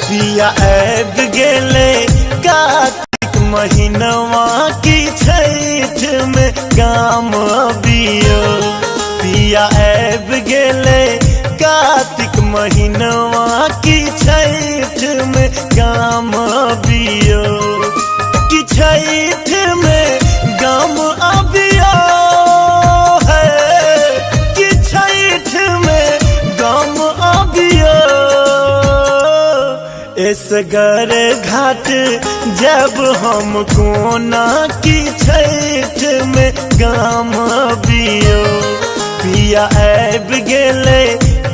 पिया आब गेले कार्तिक महीनवा की छठ में गाम अबियो। पिया आब गेले कार्तिक महीनवा की छठ में गाम अबियो। कि छठ में गाम अबियो है, कि छठ में गाम अबियो। इसगर घाट जब हम कोना की छठ में गाम अबियो। पिया आब गेले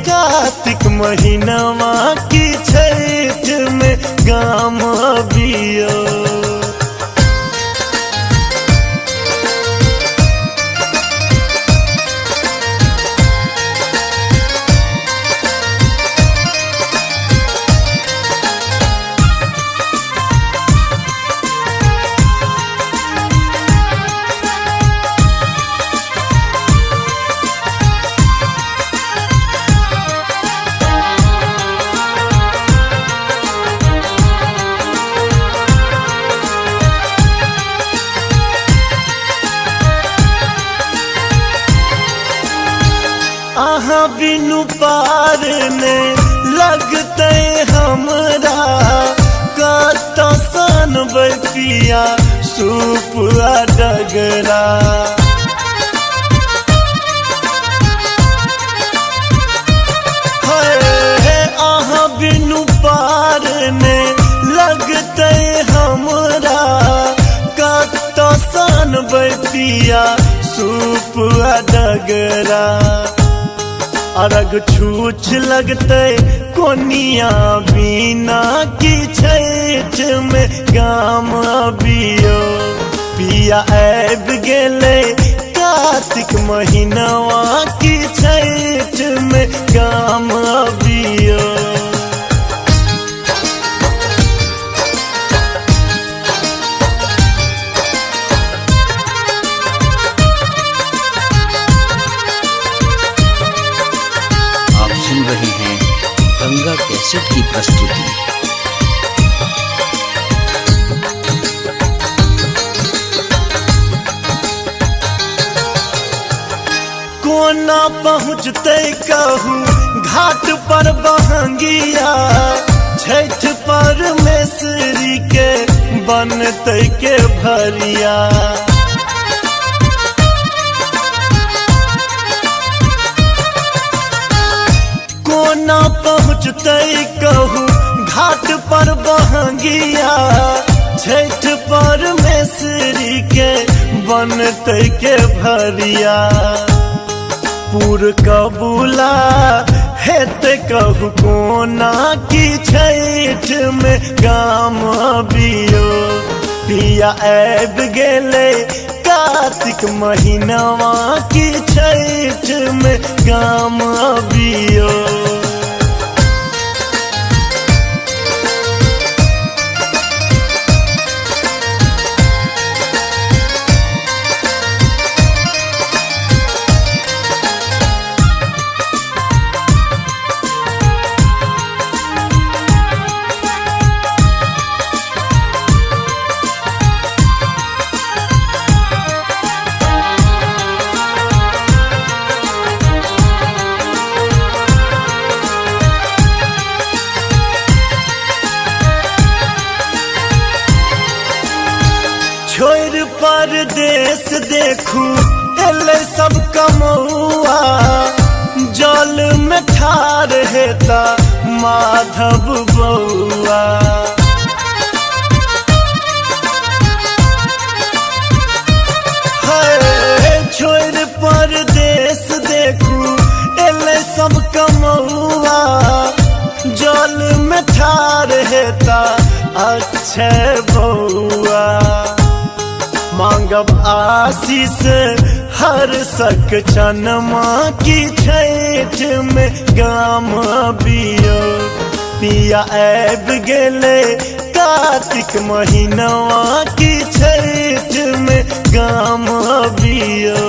कार्तिक महीनवा की छठ में गाम अबियो। आहाँ बिनु पार ने लगते हमरा कत सन पिया सूप डगरा। आहाँ बिनु पार ने लगते हमरा कत सन पिया सूप डगरा। अरग छूछ लगते कोनिया बिना की छठ में गाम अबियो। पिया आब गेले कार्तिक महीनवा की छठ में गाम अबियो। सुन रही हैं गंगा कैसेट की प्रस्तुति। कोना पहुँचते कहूँ घाट पर बहंगिया, छठ परमेश्वरी के बनते के भरिया। कोना पहुँचते कहूँ घाट पर बहंगिया, छठ परमेश्वरी के बनते के भरिया। पूर कबूला हेते कहूँ कोना की छठ में गाम अबियो। पिया आब गेले कार्तिक महीनवा की छठ में गाम अबियो। छोड़ परदेश देखू एले सब कमौआ। जल में ठार हेता माधव बउआ। छोड़ परदेश देखू एले सब कमौआ। जल में ठार हेता अक्षय बउआ। मांगब आशीष हर सक चनमा की छठ में गाम अबियो। पिया आब गेले कार्तिक महीनवा की छठ में गाम अबियो।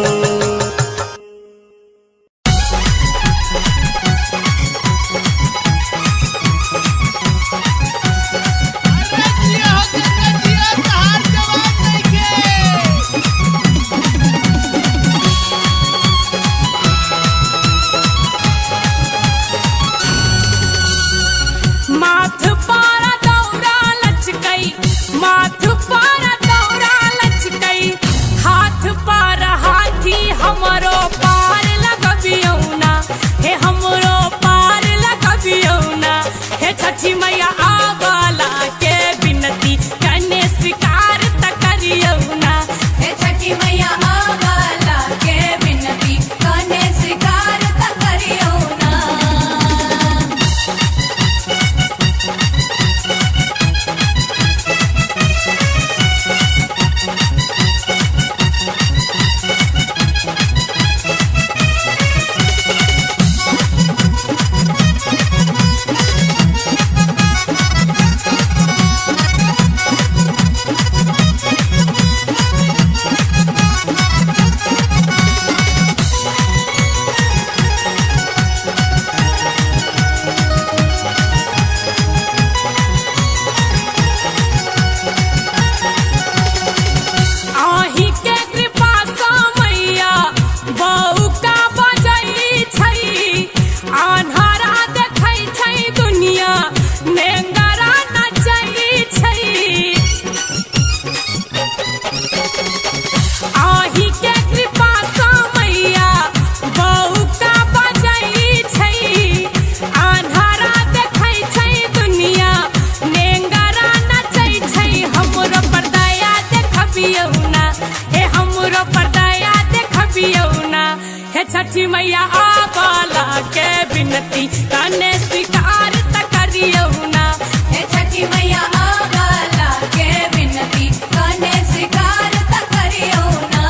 छठी मैया आवाला के बिनती कने स्वीकार त करियो ना। हे छठी मैया आवाला के बिनती कने स्वीकार त करियो ना।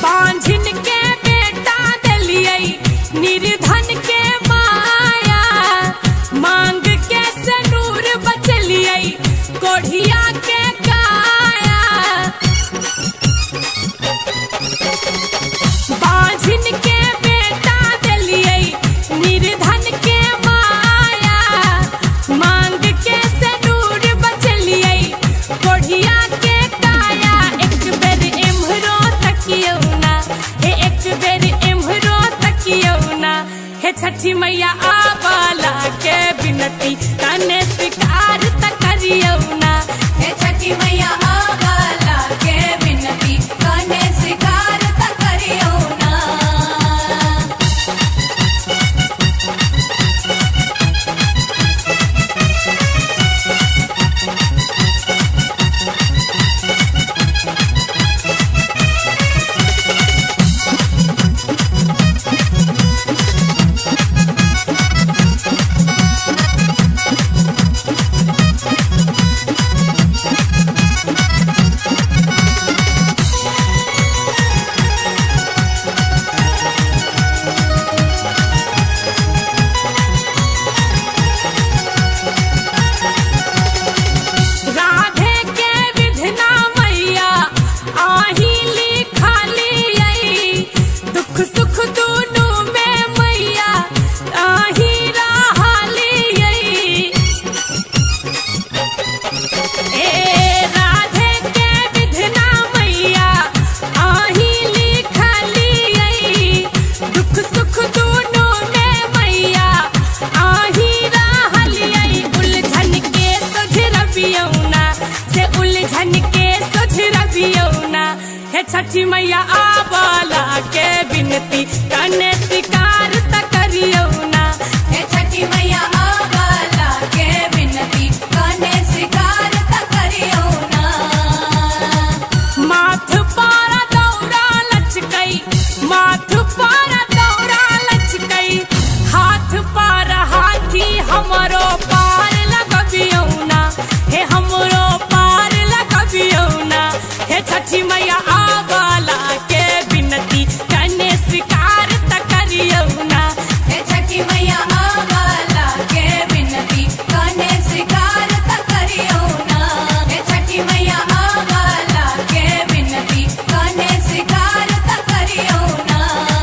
बांझिन के बेटा दिलियै निर्धन के माया, मांग के सनूर बचलियै कोढ़िया के काया। बांझिन के बेटा दिलियै निर्धन के माया, मांग के सनूर बचलियै कोढ़िया के काया। एक बेर एम्हरो तकियो ना, हे एक बेर एम्हरो तकियो ना। हे छठी मैया आवाला के बिनती कने स्वीकार त करियो ना। हे छठी मैया आवाला के बिनती कने स्वीकार त करियो ना। राधे के विधना मैया आही लिखालियै, दुख सुख दुनू में मैया आही रहलियै। ए राधे के विधना मैया आही लिखालियै, दुख सुख दुनू में मैया आही रहलियै। उलझन के सुझरबियौ ना, से उलझन के सुझरबियौ ना। हे छठी मैया आवाला के बिनती कने स्वीकार त करियो ना। हे छठी मैया आवाला के बिनती कने स्वीकार त करियो ना। माथ पर दौरा लचकै, माथ पर दौरा लचकै, हाथ पर हाथी हमरो पार लगबियौ ना। हे हमरो पार लगबियौ ना। हे छठी मैया आवाला के बिनती कने स्वीकार त करियो ना। हे छठी मैया आवाला के बिनती कने स्वीकार त करियो ना। हे छठी मैया आवाला के बिनती कने स्वीकार त करियो ना।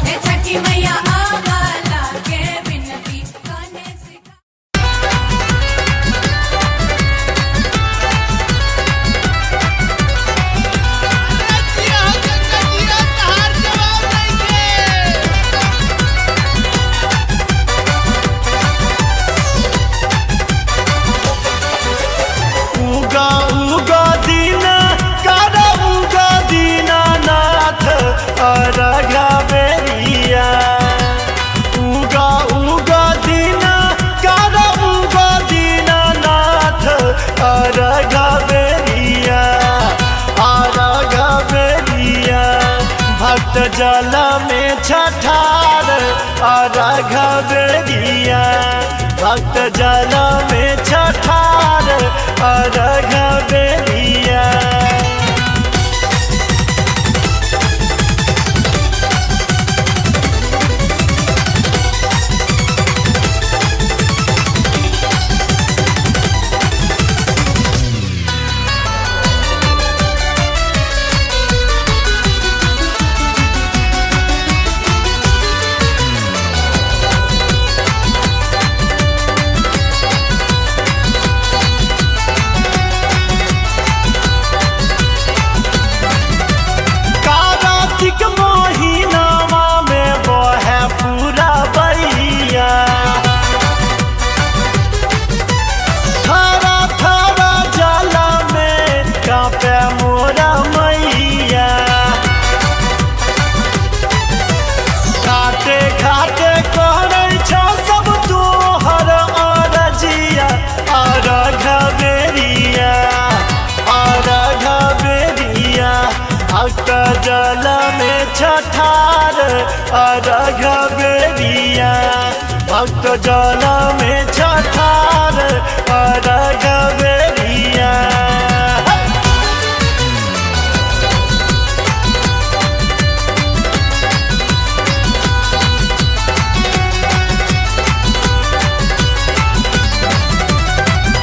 हे छठी मैया आवाला के बिनती कने स्वीकार। उगा उगा दीना कारा उगा दीना नाथ अरगा बेरिया। उगा उगा दीना कारा उगा दीना नाथ अरगा बेरिया, अरगा बेरिया। भक्त जल में छठार अरगा बेरिया, भक्त जल में छठार अरगा बेरिया। रघबेरिया भक्त जल में छठार रघबेरिया।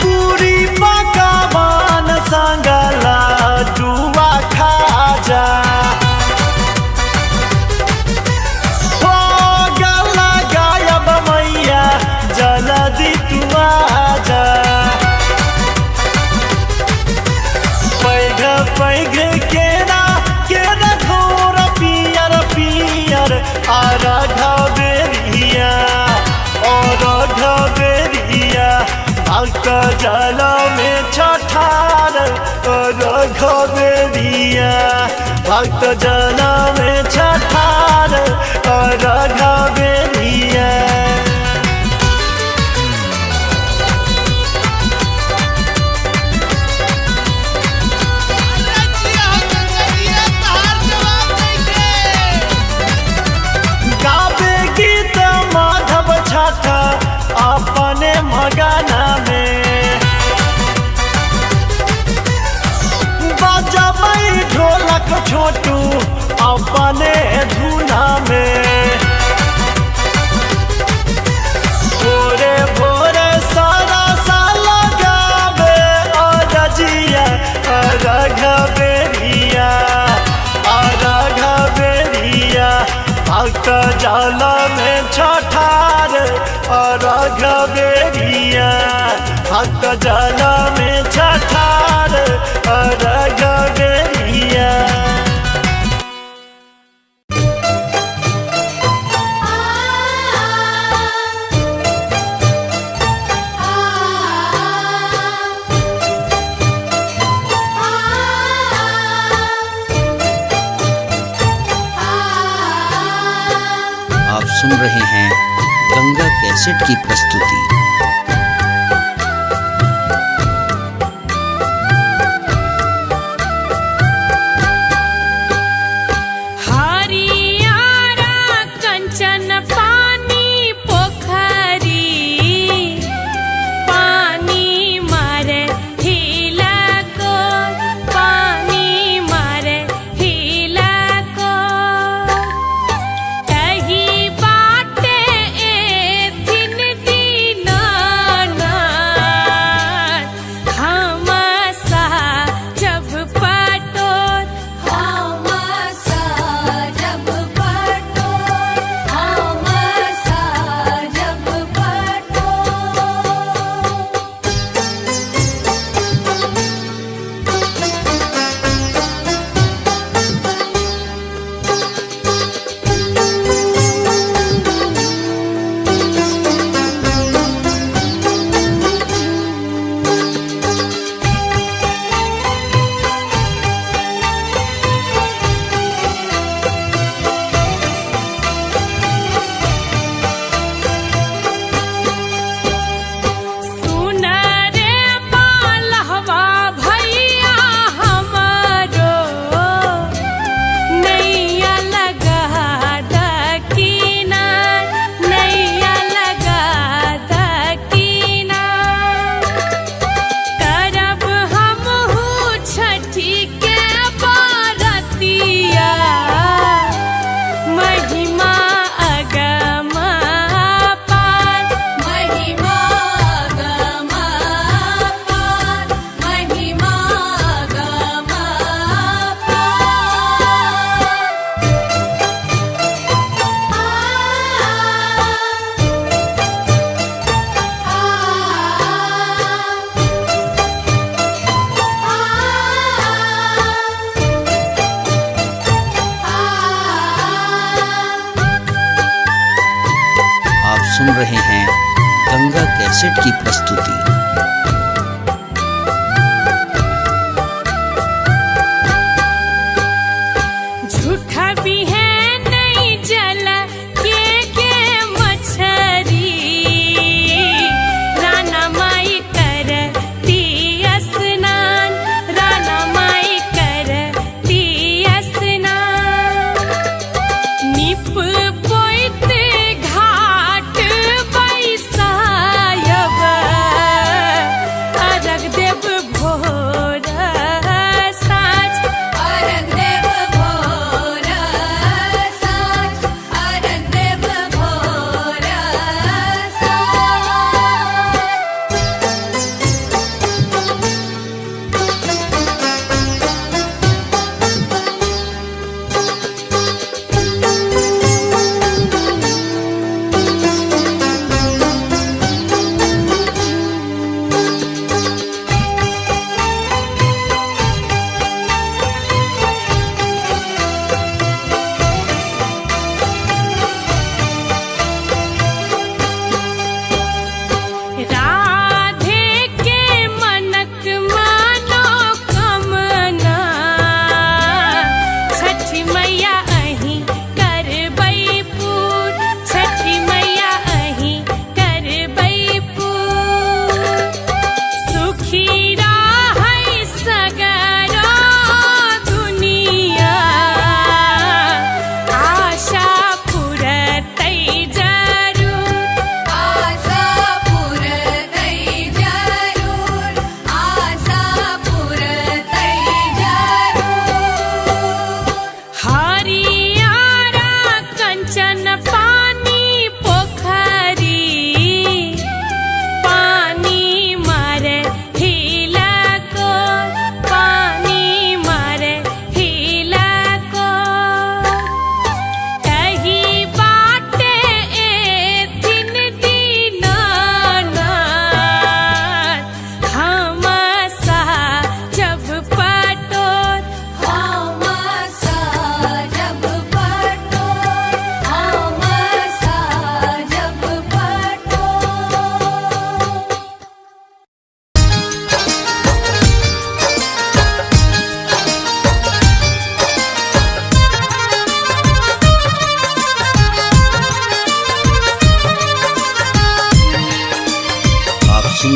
पूरी पकवान संगला जुआ खाजा हो गला गायब मैया जल्दी तू आजा। पैघ पैघ केरा घोर पियर पियर रघबेरिया रघबेरिया भक्त जल में छठार रघबेरिया भक्त जल में छठार रघबेरिया। गावे गीत माधव छठा अपने मगना में बजबै ढोलक छोटू अपने धुना में। भोरे भोरे सारा साल गावे रजिया रघबेरिया रघबेरिया भक्त जल में छठार रघबेरिया भक्त जल में छठार रघबेरिया। आप सुन रहे हैं गंगा कैसेट की प्रस्तुति। हरियारा कंचन पानी पोखरी पानी मारे हिला को पानी मारे हिला को कही बाटे दिन दीनानाथ हम सा जब पटोर हम सा जब पटोर हम सा जब सुन रे मालहवा भैया हमारो नैया लगा दकीना नैया लगा दकीना करब हमहू छठी के बारतिया महिमा अगम पार महिमा गम पार महिमा गम आप सुन रहे हैं गंगा कैसेट की प्रस्तुति। झूठा भी है नहीं जल के मछरी राना माई कर स्नान राना माई कर स्नान निप पोई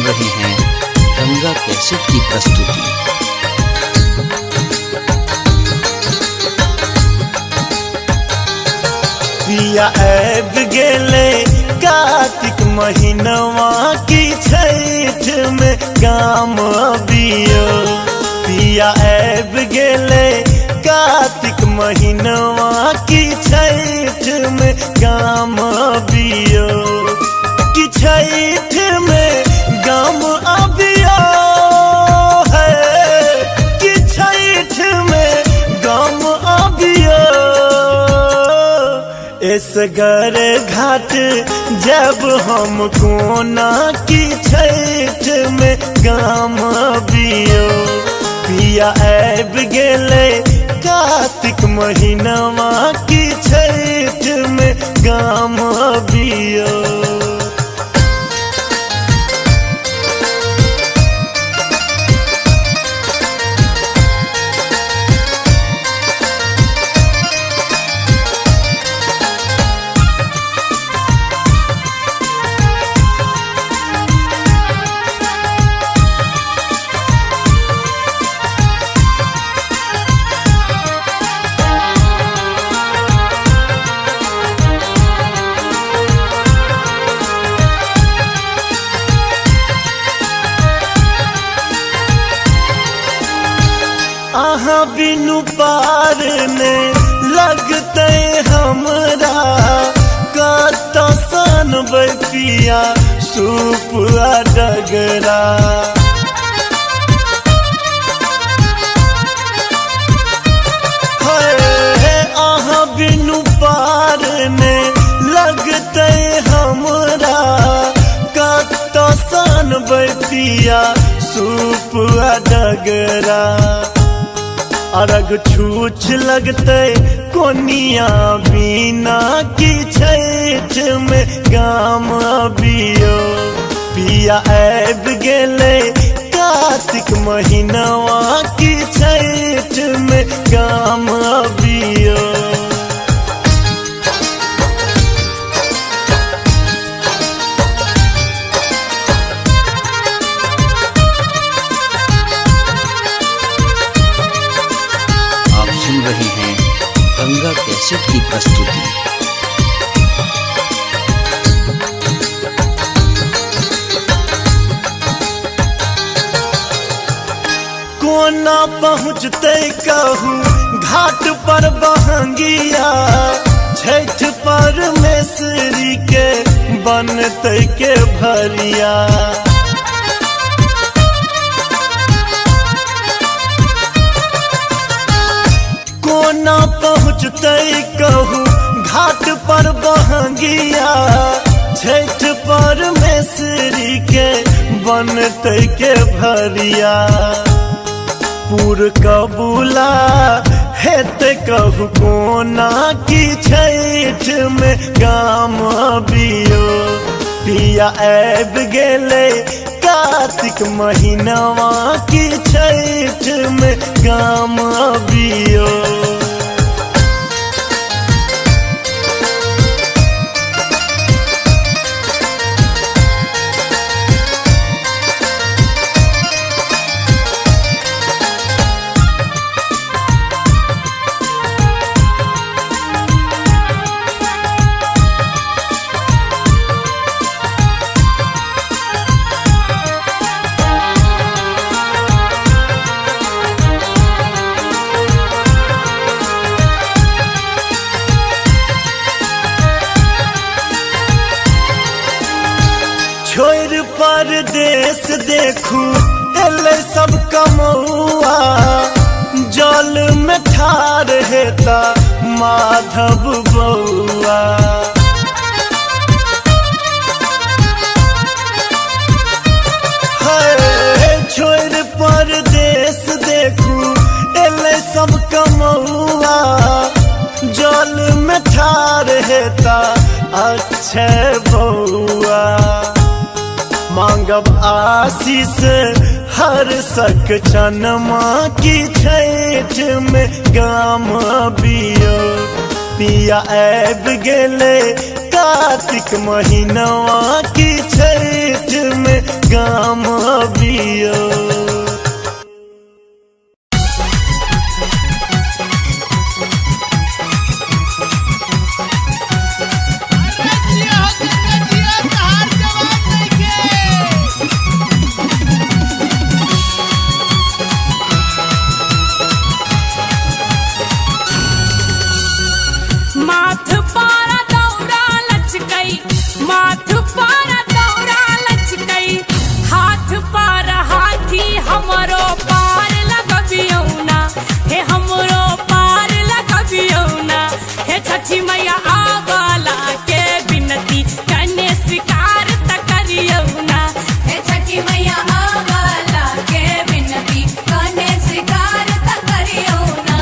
रहे हैं गंगा कैसेट की प्रस्तुति। पिया ऐब गेले कार्तिक महीनवा की छठ में काम अबियो। पिया ऐब गेले कार्तिक महीनवा की छठ में काम अबियो। कि छठ में काम अबियो है, कि छठ में काम अबियो। इस घर घाट जब हम कोना की छठ में काम अबियो। पिया ऐब गेले कार्तिक महीनवा की छठ में काम अबियो। आहा बिनु पार ने लगते हमरा कत सन पिया सूप डगरा। आहा बिनु पार ने लगते हमरा कत सन पिया सूप डगरा। अरग छूछ लगते कोनिया बिना की छठ में काम अबियो। पिया ऐब गेले कार्तिक महीनवा की छठ में काम अबियो। सुन रहे हैं गंगा कैसेट की प्रस्तुति। कोना पहुँचते कहूँ घाट पर बहंगिया। छठ परमेश्वरी के बनते के भरिया। कोना पहुँचते कहूँ घाट पर बहंगिया। छठ परमेश्वरी के बनते के भरिया। पूर कबूला हेते कहूँ कोना की छठ में काम अबियो। पिया ऐब गेले कार्तिक महीनवा की छठ में काम अबियो। छोड़ परदेश देखू एले सब कमौआ। जल में ठार हेता माधव बउआ। छोड़ परदेश देखू एले सब कमौआ। जल में ठार हेता अक्षय बउआ। मांगब आशीष हर सक चनमा की छठ में काम अबियो। पिया ऐब गेले कार्तिक महीनवा की छठ में गाम अबियो। माथ पर दौरा लचकई, माथ पर दौरा लचकई, हाथ पर हाथी हमरो पार लगबियौना, हे हमरो पार लगबियौना, हे छठी मैया आवला के बिनती कने स्वीकार त करियौना, हे छठी मैया आवला के बिनती कने स्वीकार त करियौना।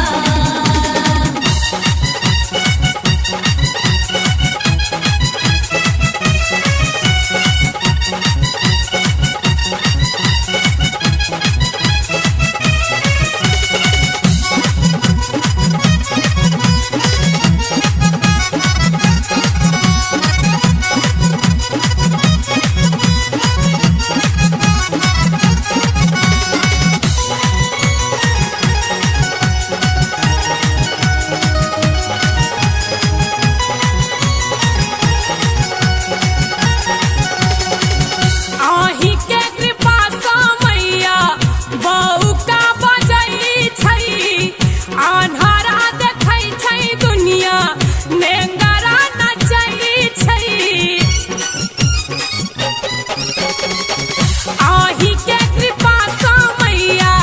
आही के कृपा सा मैया बहू का बजई छै, अन्हारा देखै छै दुनिया नेंगरा नचै छै। आही के कृपा सा मैया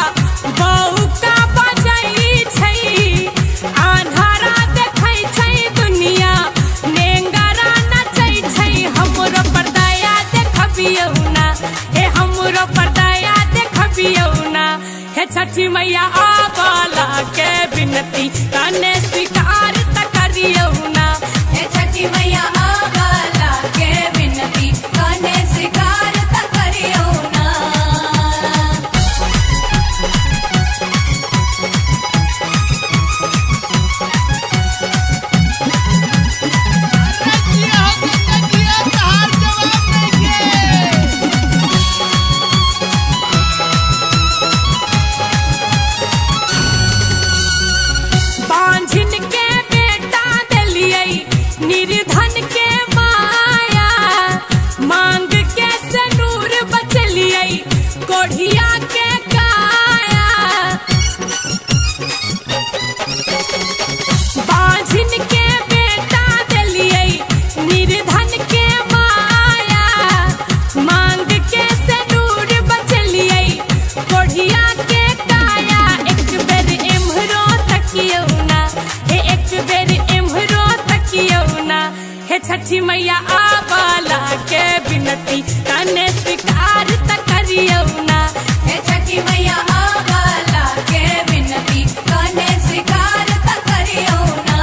बहू का बजई छै, अन्हारा देखै छै दुनिया नेंगरा नचै छै। हमरो पर दया देखबियौना, हे हमरो पर दया देखबियौना, हे छठी मैया आवला के बिनती कने स्वीकार त करियौना, हे छठी मैया आवला के बिनती कने स्वीकार त करियौना। बांझिन के बेटा देलियै निर्धन के माया, मांग के सनूर बचलियै कोढ़िया के काया। बांझिन के बेटा देलियै निर्धन के माया, मांग के सनूर बचलियै कोढ़िया के काया। एक बेर एम्हरो तकियौना, हे एक बेर एम्हरो तकियौना, हे छठी मैया आवला के बिनती कने स्वीकार त करियौना, हे छठी मैया आवला के बिनती कने स्वीकार त करियौना।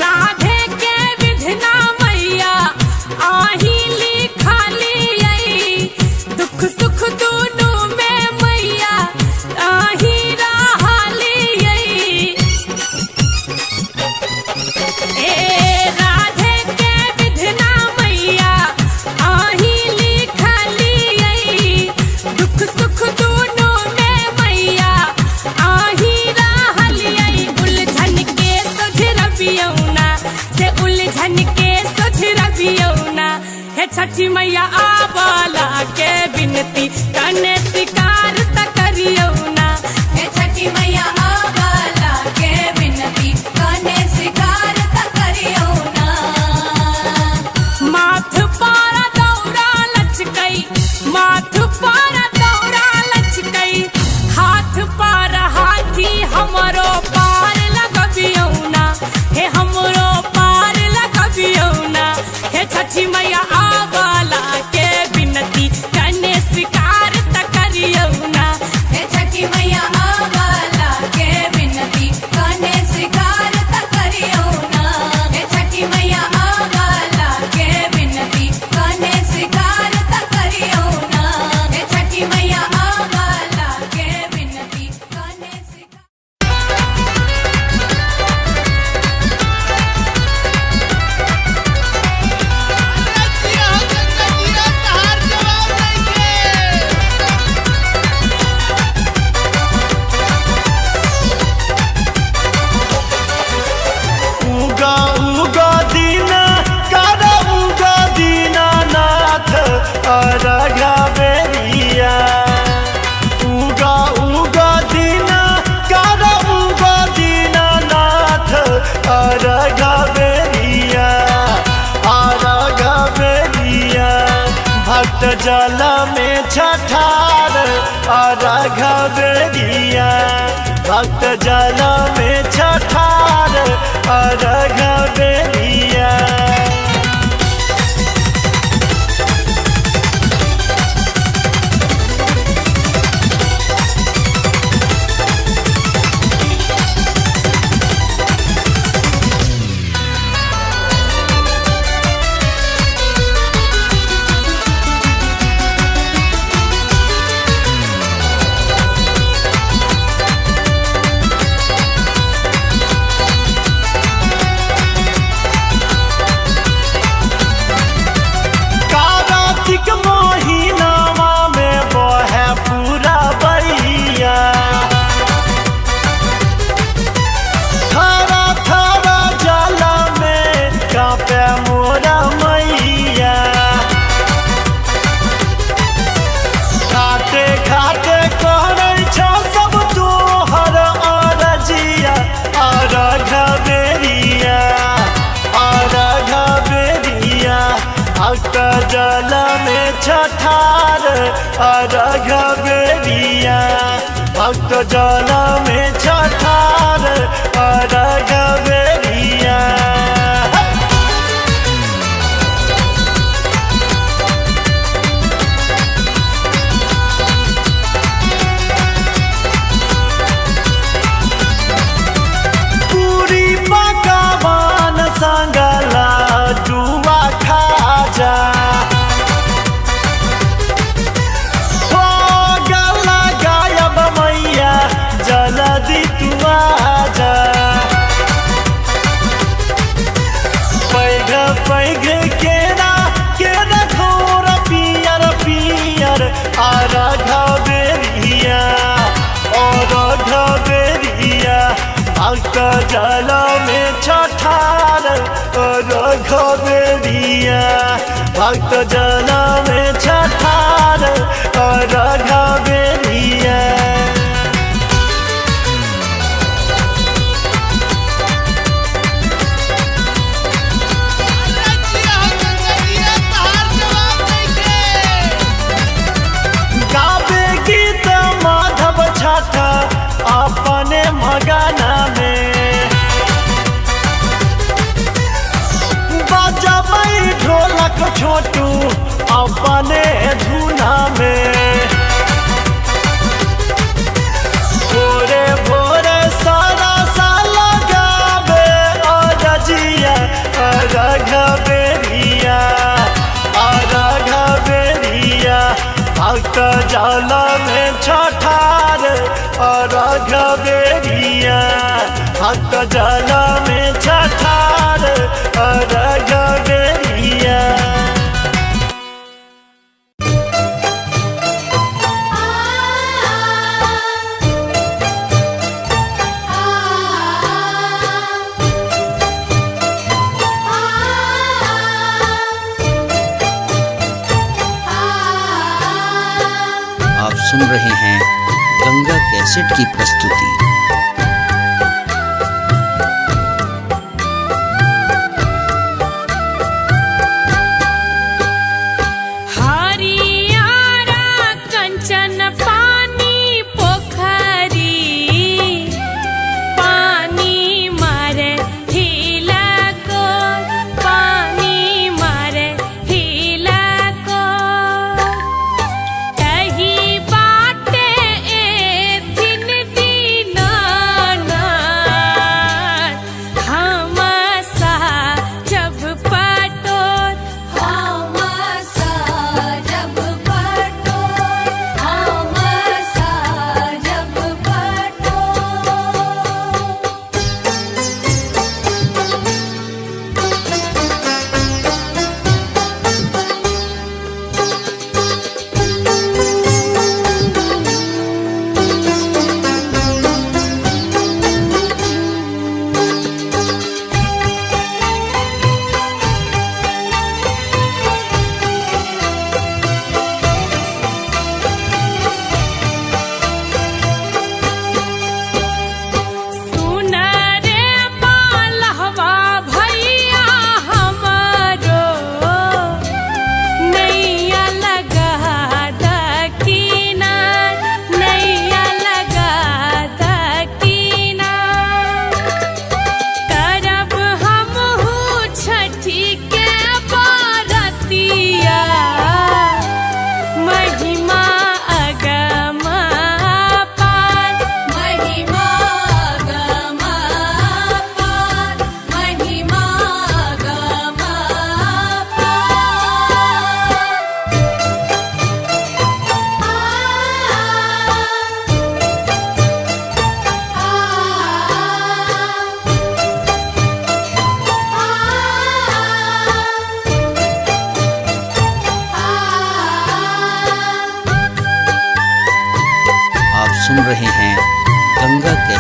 राधे के विधना मैया आही लिखालियै, दुख सुख दुनू में मैया आही रहलियै। ए राधे के विधना मैया आही लिखालियै, दुख सुख दुनू में मैया आही रहलियै। उलझन के सोझरबियौना, से उलझन के सोझरबियौना, हे छठी मैया आवला के बिनती कने स्वीकार त करियौना, हे छठी मैया आवला के बिनती कने स्वीकार त करियौना। माथ पर दौरा लचकई, माथ पर दौरा लचकई, हाथ पर हाथी हमरो पार लगबियौना, छठी मैया आवाला के बिनती कने स्वीकार त करियो ना। हे छठी मैया आवाला के बिनती कने स्वीकार त करियो ना। हे छठी मैया आवाला के बिनती कने स्वीकार त करियो ना। हे छठी मैया आवाला के बिनती कने स्वीकार। उगा उगा दीन कर उगा दीनानाथ अरघा बेरिया। उगा उगा दीन कर उगा दीनानाथ अरघा बेरिया। अरघा बेरिया भक्त जल में छठार अरघा बेरिया। भक्त जल में छठार अरघा बेरिया। कार्तिक महीनावा में बहे पूरा बैया। थारा थारा जल में कांपे मोरा मैया। घाटे घाटे कहै छ सब तोहर अरजिया। अरघा बेरिया अरघा बेरिया भक्त जल में छठार अरघा बेरिया। भक्त जल में छठार अरघा बेरिया। पूरी पकवान संगला जुआ खाजा। हो गला गायब मैया जल्दी तू आजा। पैघ पैघ केरा केरा घोर पियर पियर अरघा बेरिया। अरघा बेरिया भक्त जल में छठार अरघा बेरिया। भक्त जल में छठार अरघा बेरिया। गावे गीत माधव छठा अपने मगना में। बजबै ढोलक छोटू अपने धुना में। भोरे भोरे सारा साल गावे अरजिया। अरघा बेरिया अरघा बेरिया भक्त जल में छठार अरघा बेरिया। भक्त जल में छठार अरघा बेरिया। आप सुन रहे हैं गंगा कैसेट की प्रस्तुति। हरियारा कंचन पानी पोखरी पानी मारे हिला को पानी मारे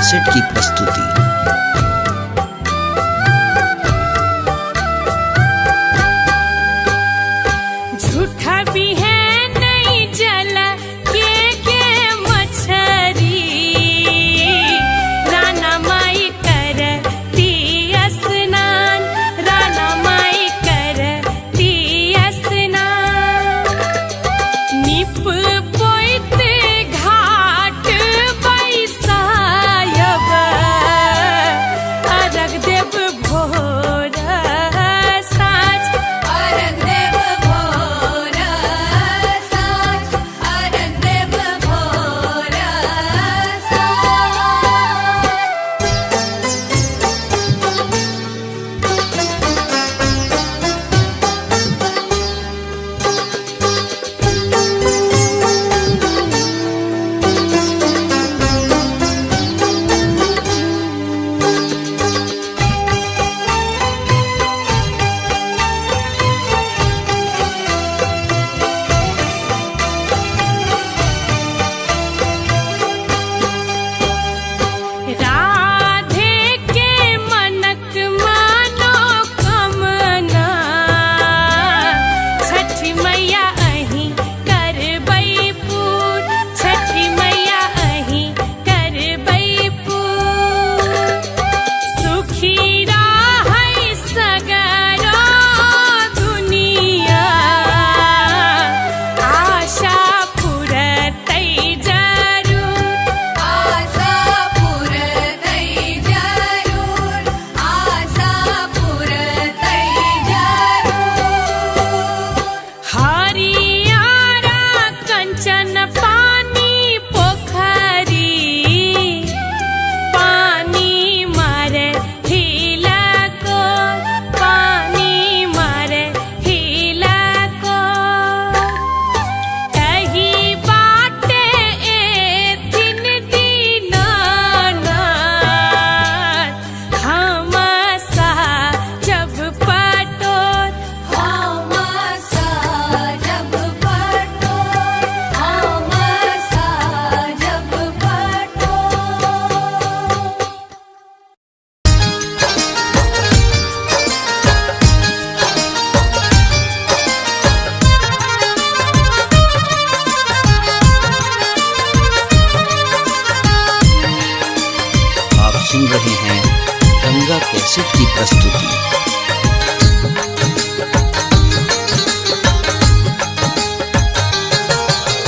कैसेट की प्रस्तुति। झूठा भी है नहीं जला के मछरी, राना माई करती स्नान, राना माई करती स्नान। निप पोइत घाट बैसायब, अरग देव भोर साँझ, अरग देव भोर साँझ, अरग देव भोर साँझ। राधे के मनक मानो कमना, छठी मैया अहीं करबै पूर, छठी मैया अहीं करबै पूर। सुखी रहै सगरो दुनिया, आशा पुरतै जरूर, आशा पुरतै जरूर, आशा पुरतै जरूर। हरियारा कंचन पानी पोखरी, पानी मारे हिला को, पानी मारे हिला को। कही बाटे एथिन दीनानाथ, हम जब पटोर, हम जब पटोर, हम जब पटोर। आप सुन रहे हैं गंगा कैसेट की प्रस्तुति।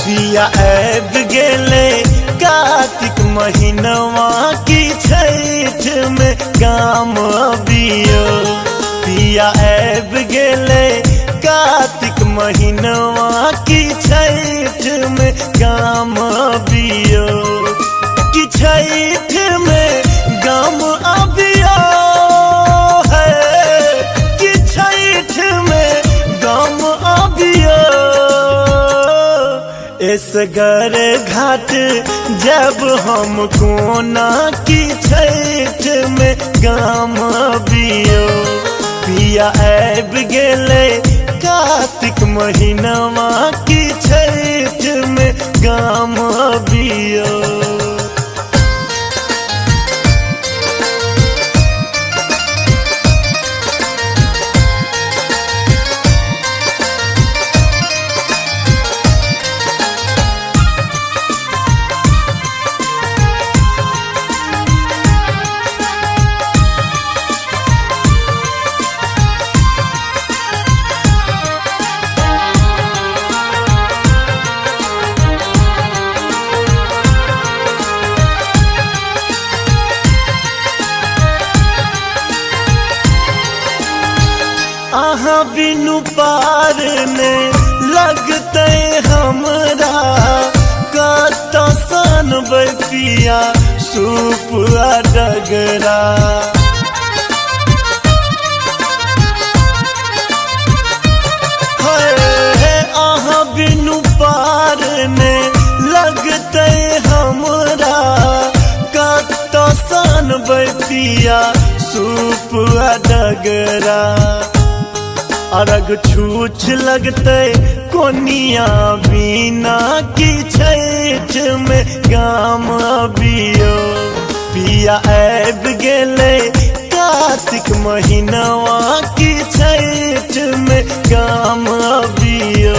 पिया ऐब गेले कार्तिक महीनवा की छठ में गाम अबियो। पिया ऐब गेले कार्तिक महीनवा की छठ में गाम अबियो। कि छठ में गाम अबियो है, कि छठ में गाम अबियो। इसगर घाट जब हम कोना की छठ में गाम अबियो। पिया ऐब गेले कार्तिक महीनवा की छठ में गाम अबियो। आहा बिनु पार ने लगते हमरा, कत सन पिया सूप डगरा। है आहा बिनु पार ने लगते हमरा, कत सन पिया सूप डगरा। अरग छूछ लगते कोनिया बिना की छठ में गाम अबियो। पिया ऐब गेले कार्तिक महीनवा की छठ में काम अबियो।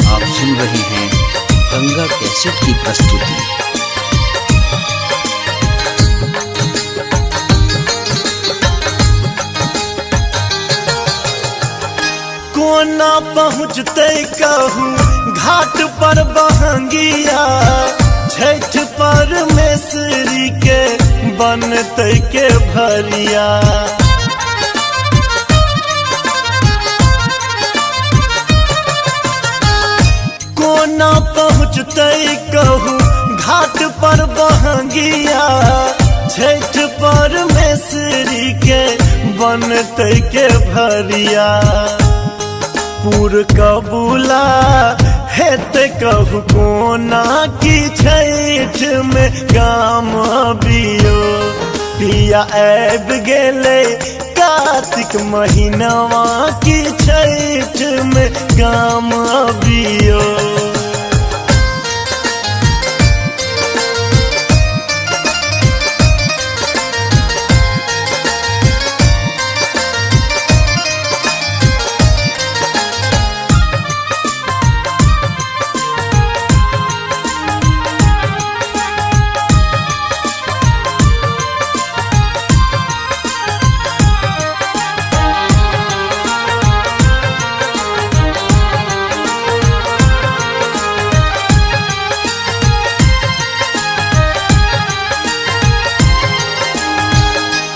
आप सुन रहे हैं गंगा कैसेट की प्रस्तुति। कोना पहुँचते कहूँ घाट पर बहंगिया, छठ परमेश्वरी के बनते के भरिया। कोना पहुँचते कहूँ घाट पर बहंगिया, छठ परमेश्वरी के बनते के भरिया। पूर कबूला हेते कहू कोना की छठ में काम अबियो। पिया ऐब गेले कार्तिक महीनवा की छठ में काम अबियो।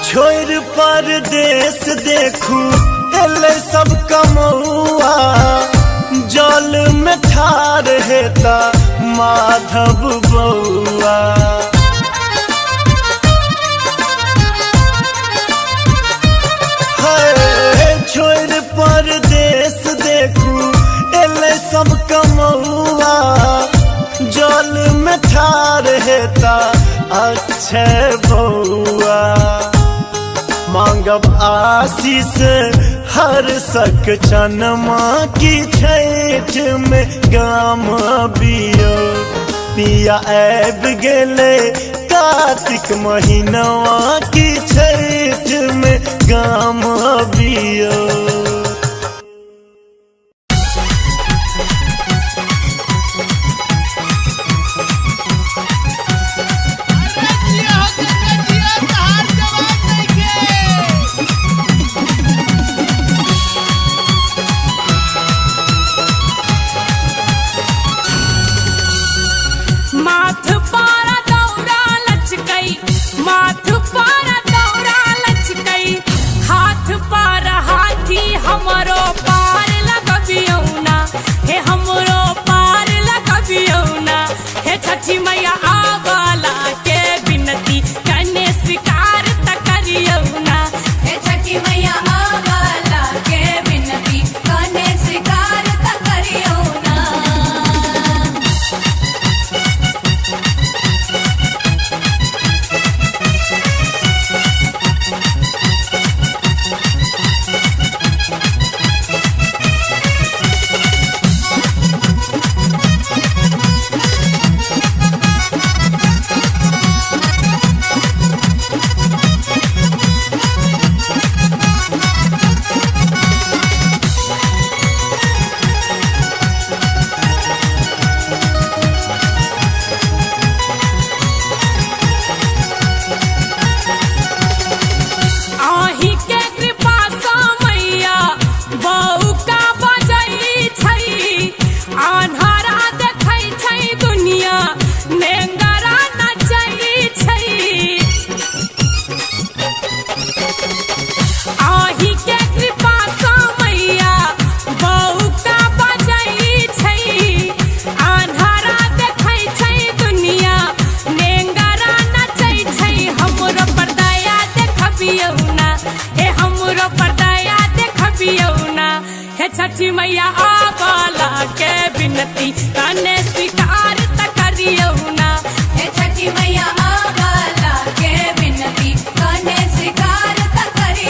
छोड़ परदेश देखू एले सब कमौआ, जल में ठार हेता माधव बउआ। छोड़ परदेश देखू एले सब कमौआ, जल में ठार हेता अक्षय बउआ। मांगब आशीष हर सक चनमा की छठ में काम अबियो। पिया ऐब गेले कार्तिक महीनवा की छठ में काम अबियो। छठी मैया आवाला के बिनती कने स्वीकार त करियो ना। हे छठी मैया आवाला के बिनती कने स्वीकार त करियो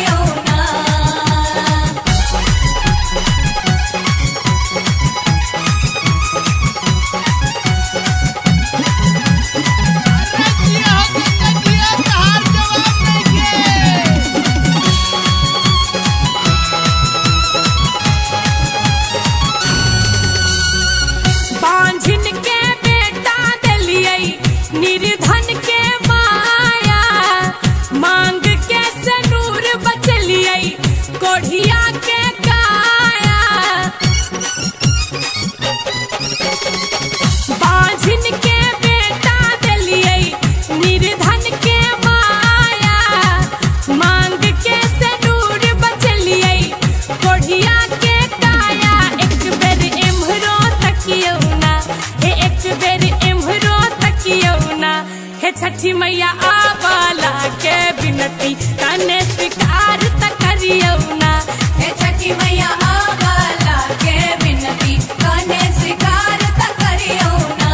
कने स्वीकार त करियो ना। हे छठी मैया आवाला के विनती कने स्वीकार त करियो ना।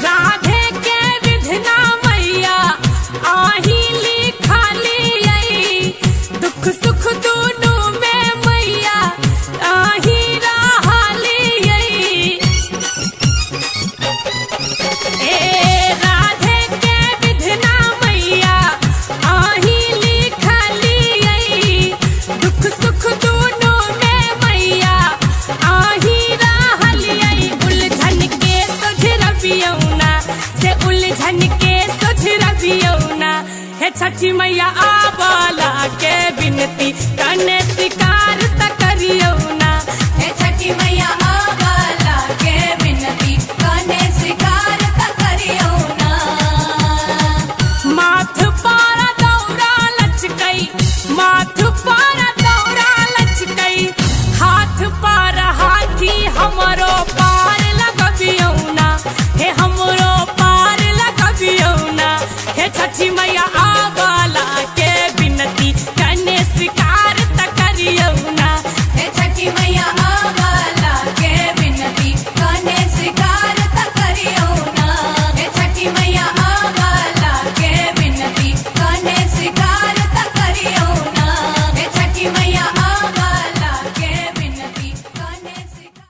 राधे के विधना मैया आही लिखाली आई, दुख सुख दोनों में मैया आही रहाली आई। ए राधे के विधना मैया आही लिखाली आई, दुख सुख दोनों में मैया आही रहाली आई। उलझन के सुझरबियौना से उलझन के सुझरबियौना। हे छठी मैया आवाला के विनती कने स्वीकार त करियो ना। हे छठी मैया आवाला के विनती कने स्वीकार त करियो ना। माथ पारा दौरा लचकई, माथ पारा दौरा लचकई, हाथ पारा हाथी हमरो पार लगबियो ना। हे हमरो पार लगबियो ना। हे छठी मैया आवाला के विनती कने स्वीकार त करियो ना। हे छठी मैया आवाला के विनती कने स्वीकार त करियो ना। हे छठी मैया आवाला के विनती कने स्वीकार त करियो ना। हे छठी मैया आवाला के विनती कने स्वीकार।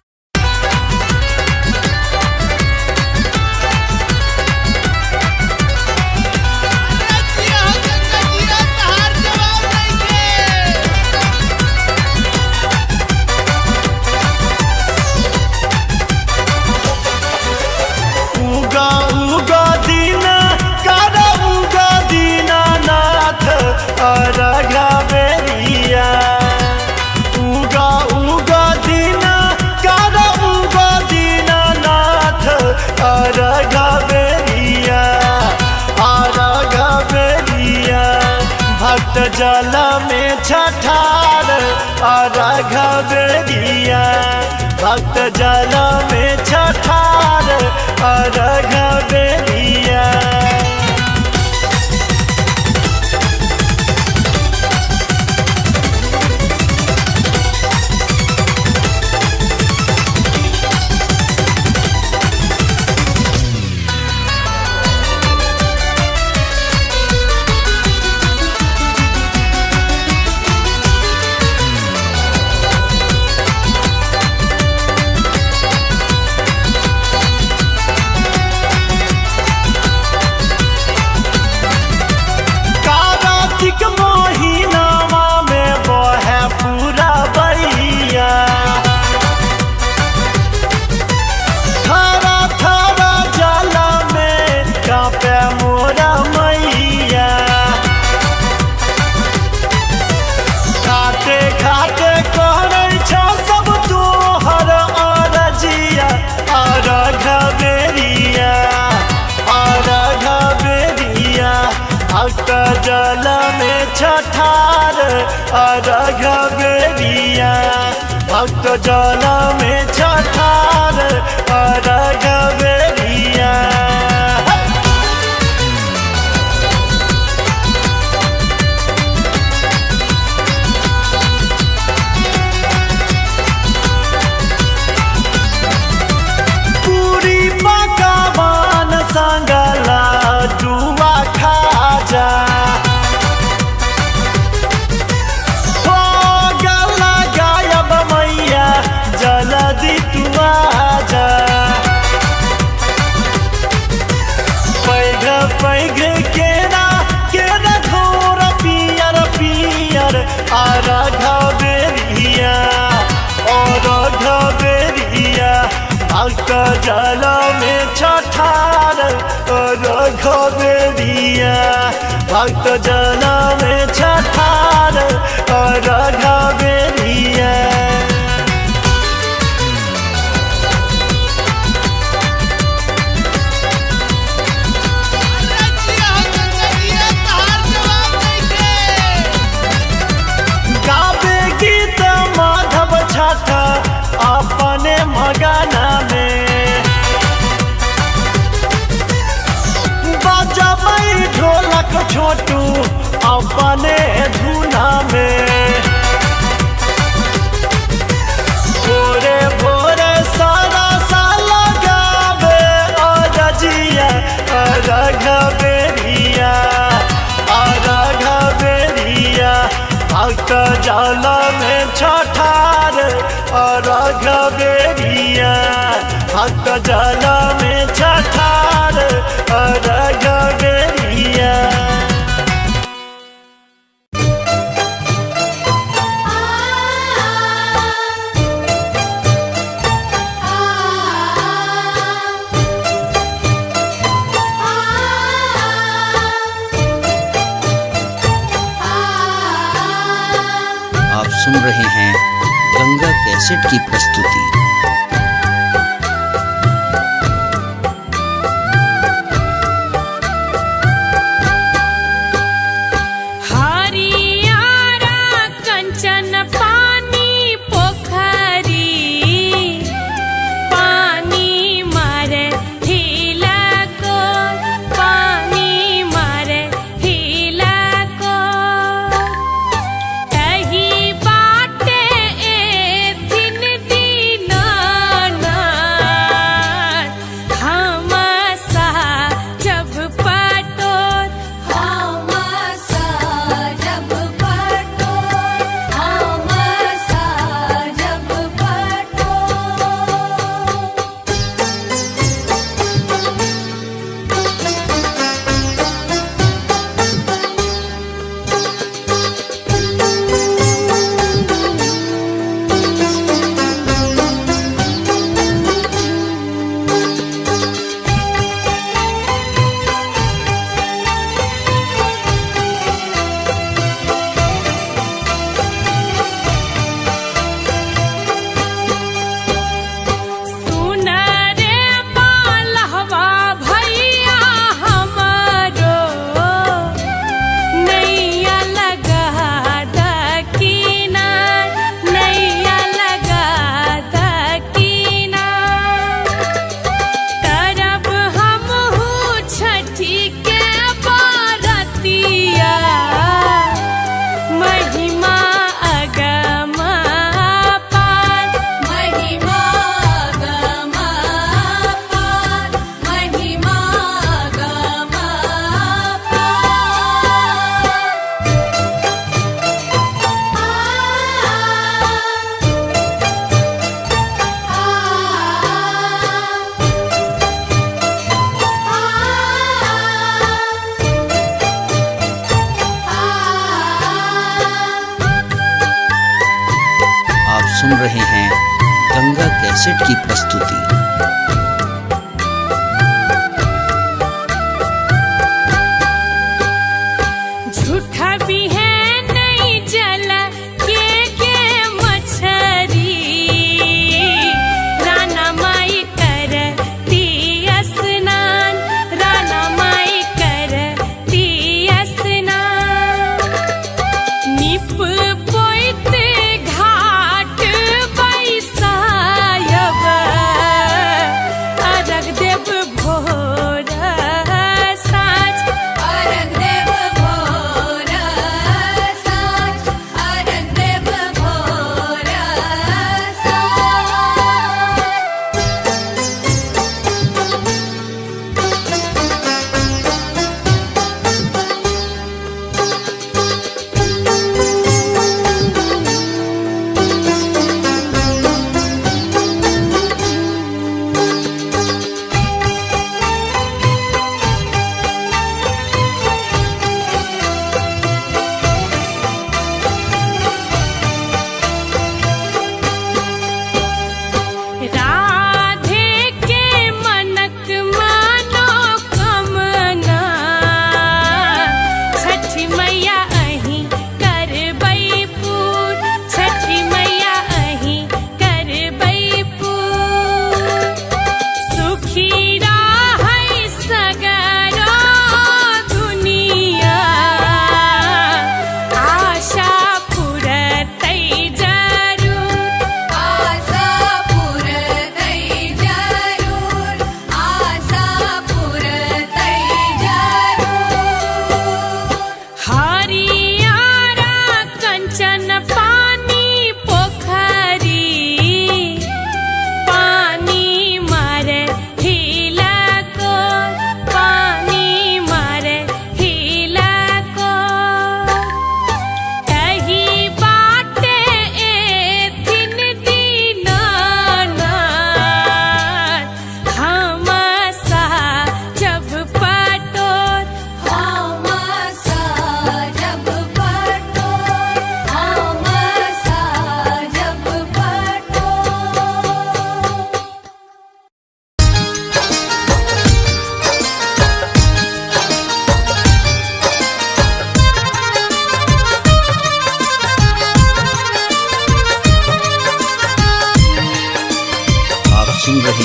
उगा उगा दीना कारा उगा दीना नाथ अरगा बेरिया। उगा उगा दीना कारा उगा दीना नाथ अरगा बेरिया। अरगा बेरिया भक्त जल में छठार अरगा बेरिया। भक्त जल में छठार अरगा बेरिया। कार्तिक महीनावा में बहे पूरा बइया। थारा थारा जल में कांपे मोरा मैया। घाटे घाटे कहै छ सब तोहर अरजिया। अरघ बेरिया अरघ बेरिया भक्त जल में छठार अरघ बेरिया। भक्त जल में छठार अरघ बेरिया। पूरी पकवान संगला जुआ खाजा। हो गला गायब मैया जल्दी तू आजा। जल में छठार रघबेरिया भक्त जल में छठार रघबेरिया गावे गीत माधव छठा अपने मगना में बजबै ढोलक छोटू अपने धुना में भोरे भोरे सारा साल गावे रजिया रघबेरिया रघबेरिया भक्त जल में छठार रघबेरिया भक्त जल में छठार रघबेरिया आप सुन रहे हैं गंगा कैसेट की प्रस्तुति। हरियारा कंचन पानी पोखरी पानी मारे हिला को पानी मारे हिला को तही बाटे एथिन दीना हमसा जब पटोर हमसा जब पटोर हमसा जब पटोर सुन रे मालहवा भैया हमारो नैया लगा दकीना नैया लगा दकीना करब हमहू छठी के बारतिया महिमा अगम पार महिमा गम पार महिमा गम आप सुन रहे हैं गंगा कैसेट की प्रस्तुति। झूठा भी है नहीं जल के मछरी राना माई कर स्नान राना माई कर स्नान निप पोइत घाट बैसायब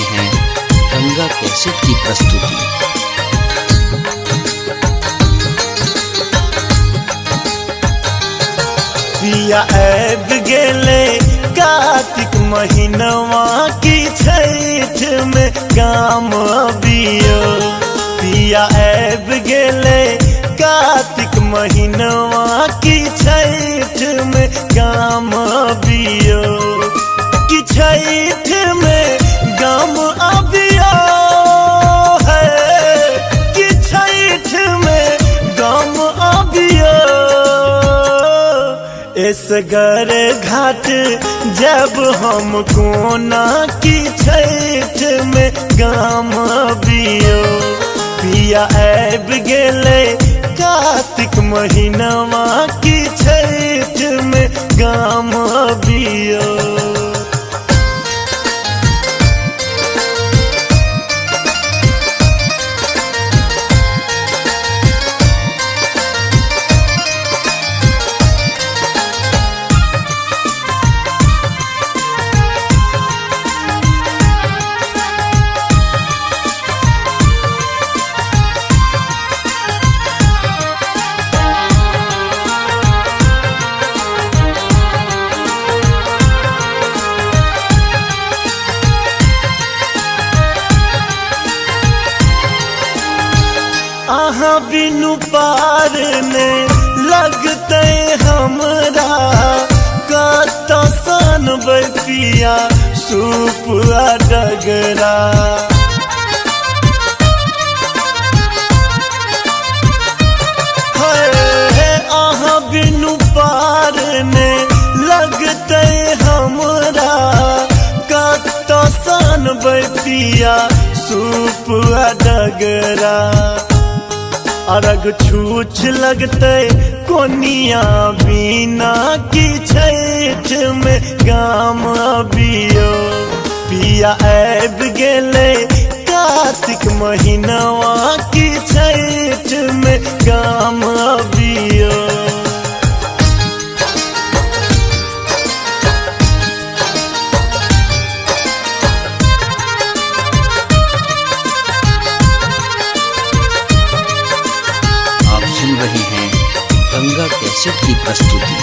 हैं गंगा कैसेट की प्रस्तुति। पिया ऐब गेले कार्तिक महीनवा की छठ में गाम बियो। पिया ऐब गेले कार्तिक महीनवा की छठ में गाम बियो। कि छठ में गाम अबियो है, कि छठ में गाम अबियो। इस घर घाट जब हम कोना की छठ में गाम बियो। पिया ऐब गेले कार्तिक महीनवा की छठ में गाम बियो। आहाँ बिनु पार ने लगते हमरा कत सन पिया सूप डगरा। आहाँ बिनु पार ने लगते हमरा कत सन पिया सूप डगरा। अरग छूछ लगते कोनिया बिना की छठ में गाम बियो। पिया ऐब गेले कार्तिक महीनवा की छठ में गाम बियो। सुन रहे हैं गंगा कैसेट की प्रस्तुति।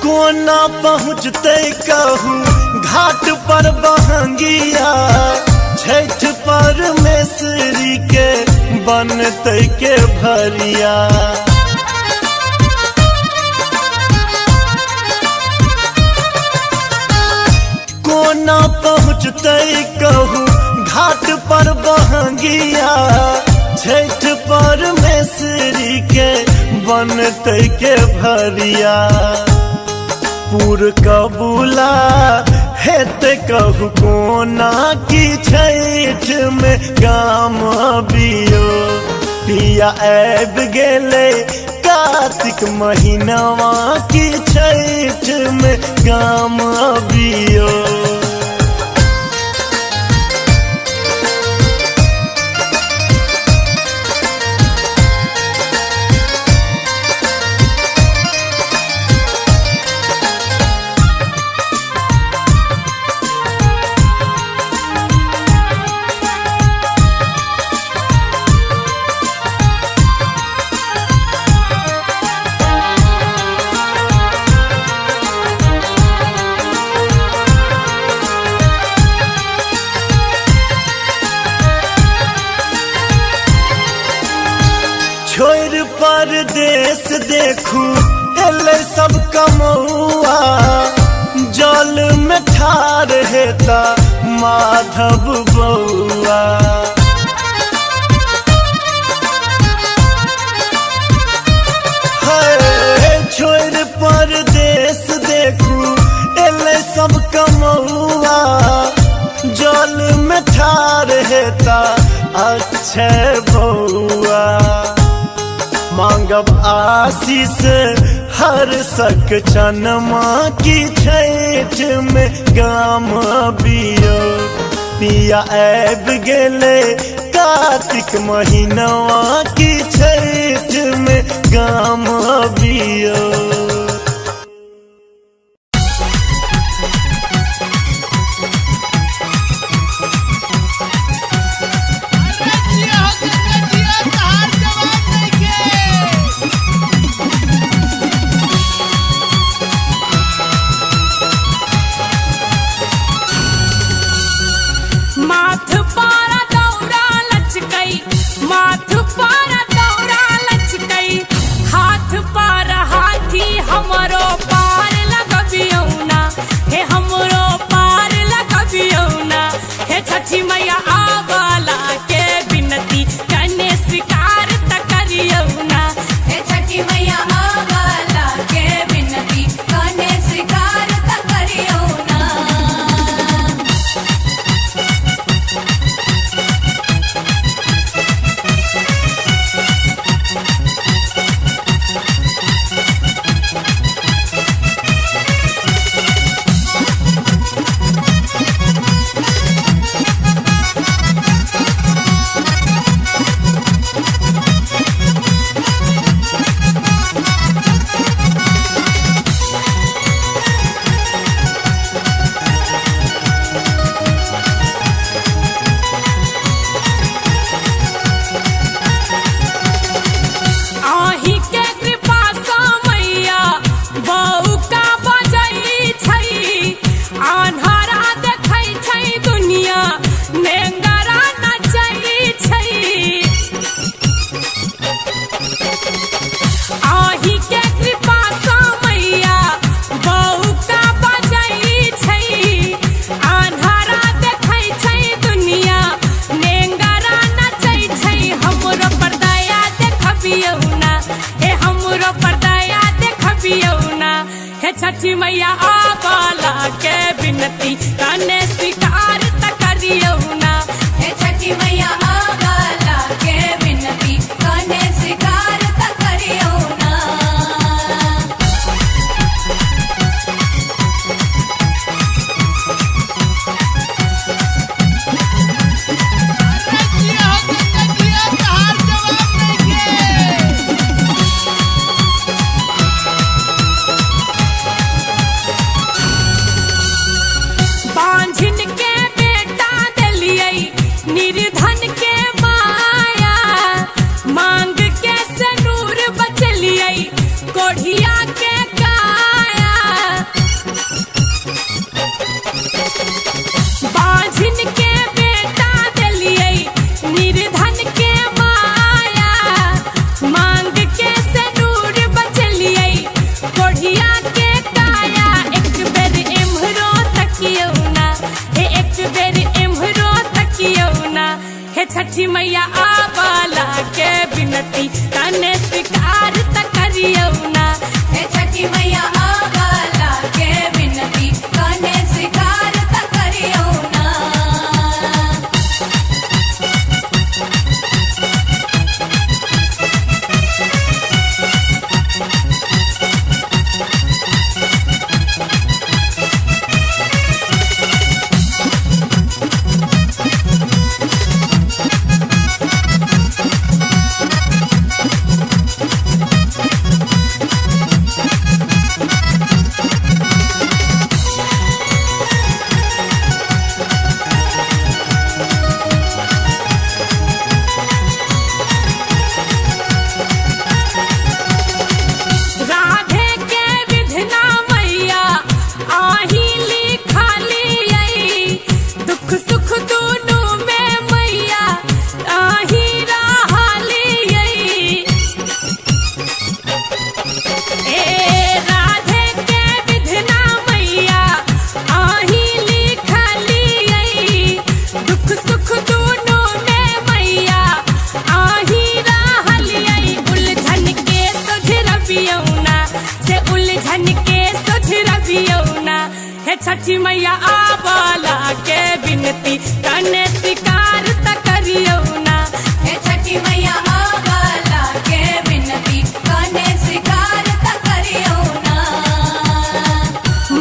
कोना पहुँचते कहूँ घाट पर बहंगिया। छठ परमेश्वरी के बनते के भरिया। कोना पहुँचते कहूँ घाट पर बहंगिया। छठ परमेश्वरी के बनते के भरिया। पूर कबूला हेते कहूँ कोना की छठ में गाम बियो। पिया ऐब गेले कार्तिक महीनवा की छठ में गाम बियो। छोड़ परदेश देखू एले सब कमौआ। जल में ठार हेता माधव बउआ। छोड़ परदेश देखू एले सब कमौआ। जल में ठार हेता अक्षय बउआ। मांगब आशीष हर सक चनमा की छठ में गाम बियो। पिया ऐब गेले कार्तिक महीनवा की छठ में गाम अबियो। माथ पारा दौरा लचकई, माथ पारा दौरा लचकई, हाथ पारा हाथी हमरो पार लगबियौना, हे हमरो पार लगबियौना, हे छठी मैया आवाला के बिनती कने स्वीकार त करियौना। हे छठी मैया आवाला के बिनती कने स्वीकार त करियो ना। आही के कृपा सा मैया बहू का बजई छै, अन्हारा देखै छै दुनिया नेंगरा नचै छै। आही के कृपा सा मैया बहू का बजई छै, अन्हारा देखै छै दुनिया नेंगरा नचै छै। हमरो पर दया देखबियौना, हे हमरो पर दया देखबियौना, हे छठी मैया आवाला के बिनती कने स्वीकार त करियौना। हे छठी मैया आवाला के बिनती कने स्वीकार त करियो ना। बांझिन के बेटा देलियै निर्धन के माया, मांग के सनूर बचलियै कोढ़िया के काया। बांझिन के बेटा देलियै निर्धन के माया, मांग के सनूर बचलियै कोढ़िया के काया। एक बेर एम्हरो तकियौना, हे एक बेर एम्हरो तकियौना, हे छठी मैया आवाला के बिनती कने स्वीकार त करियौना। हे छठी मैया आवाला के बिनती कने स्वीकार त करियो ना। राधे के विधना मैया आही लिखालियै, दुख सुख दोनों में मैया आही रहलियै। ए राधे के विधना मैया आही लिखालियै, दुख सुख दोनों में मैया आही रहलियै। उलझन के सुझरबियौना, से उलझन के सुझरबियौना, हे छठी मैया आवाला के बिनती कने स्वीकार त करियौना। हे छठी मैया आवाला के बिनती कने स्वीकार त करियो ना।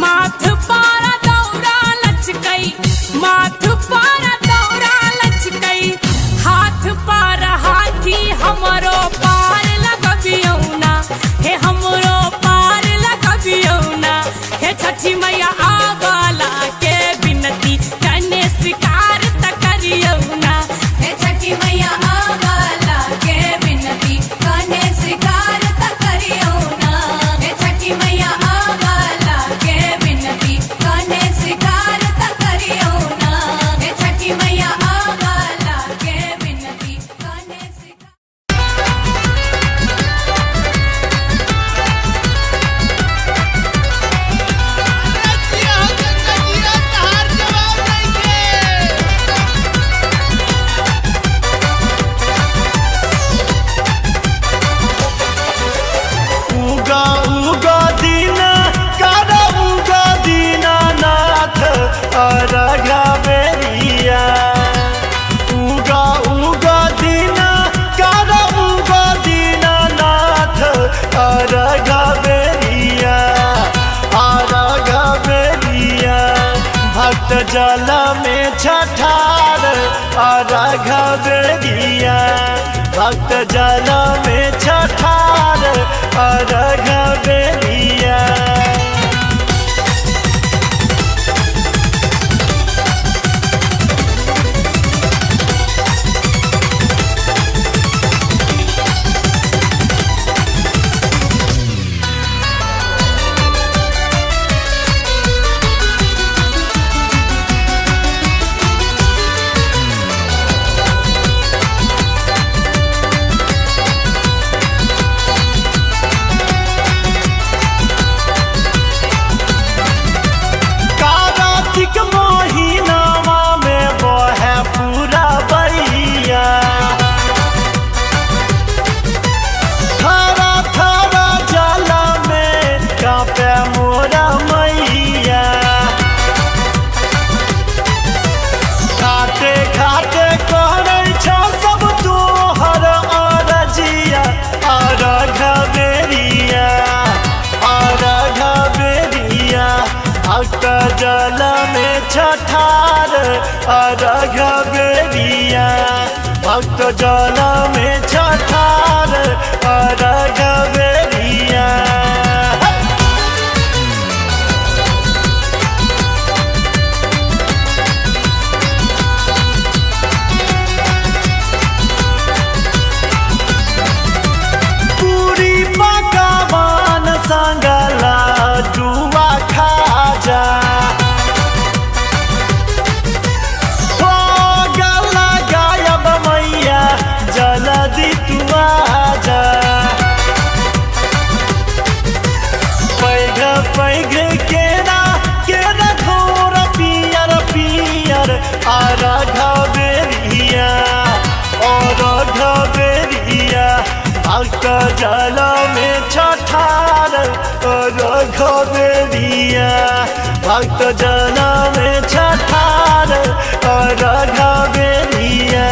माथ पारा दौरा लचकई, माथ पारा दौरा लचकई, हाथ पारा हाथी हमरो घबेरिया भक्त जल में छठार घबेरिया भक्त जल में छठार घबेरिया। भक्त जल में छठार घबेरिया भक्त जल में छठार घबेरिया। पूरी पकवान संगला जुआ खाजा हो गला गायब मैया जल्दी तू आजा। पैघ केरा घोर पियर पियर घबेरिया भक्त जल में छठार घबेरिया भक्त जल में छठार घबेरिया।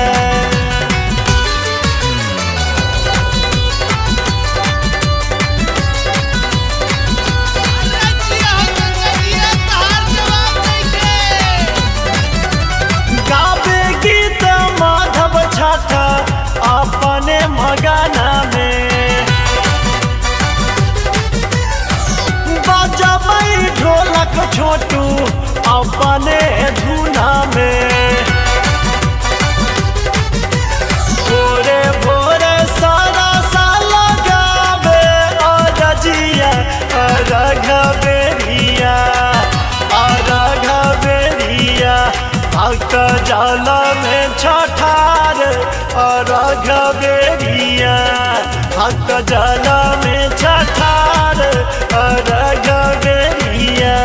गावे गीत माधव छठ अपने मगना में बजबै ढोलक छोटू अपने धुना में। भोरे भोरे सारा साल गावे रजिया घबेरिया भक्त जल में छठार घबेरिया भक्त जल में छठार घबेरिया।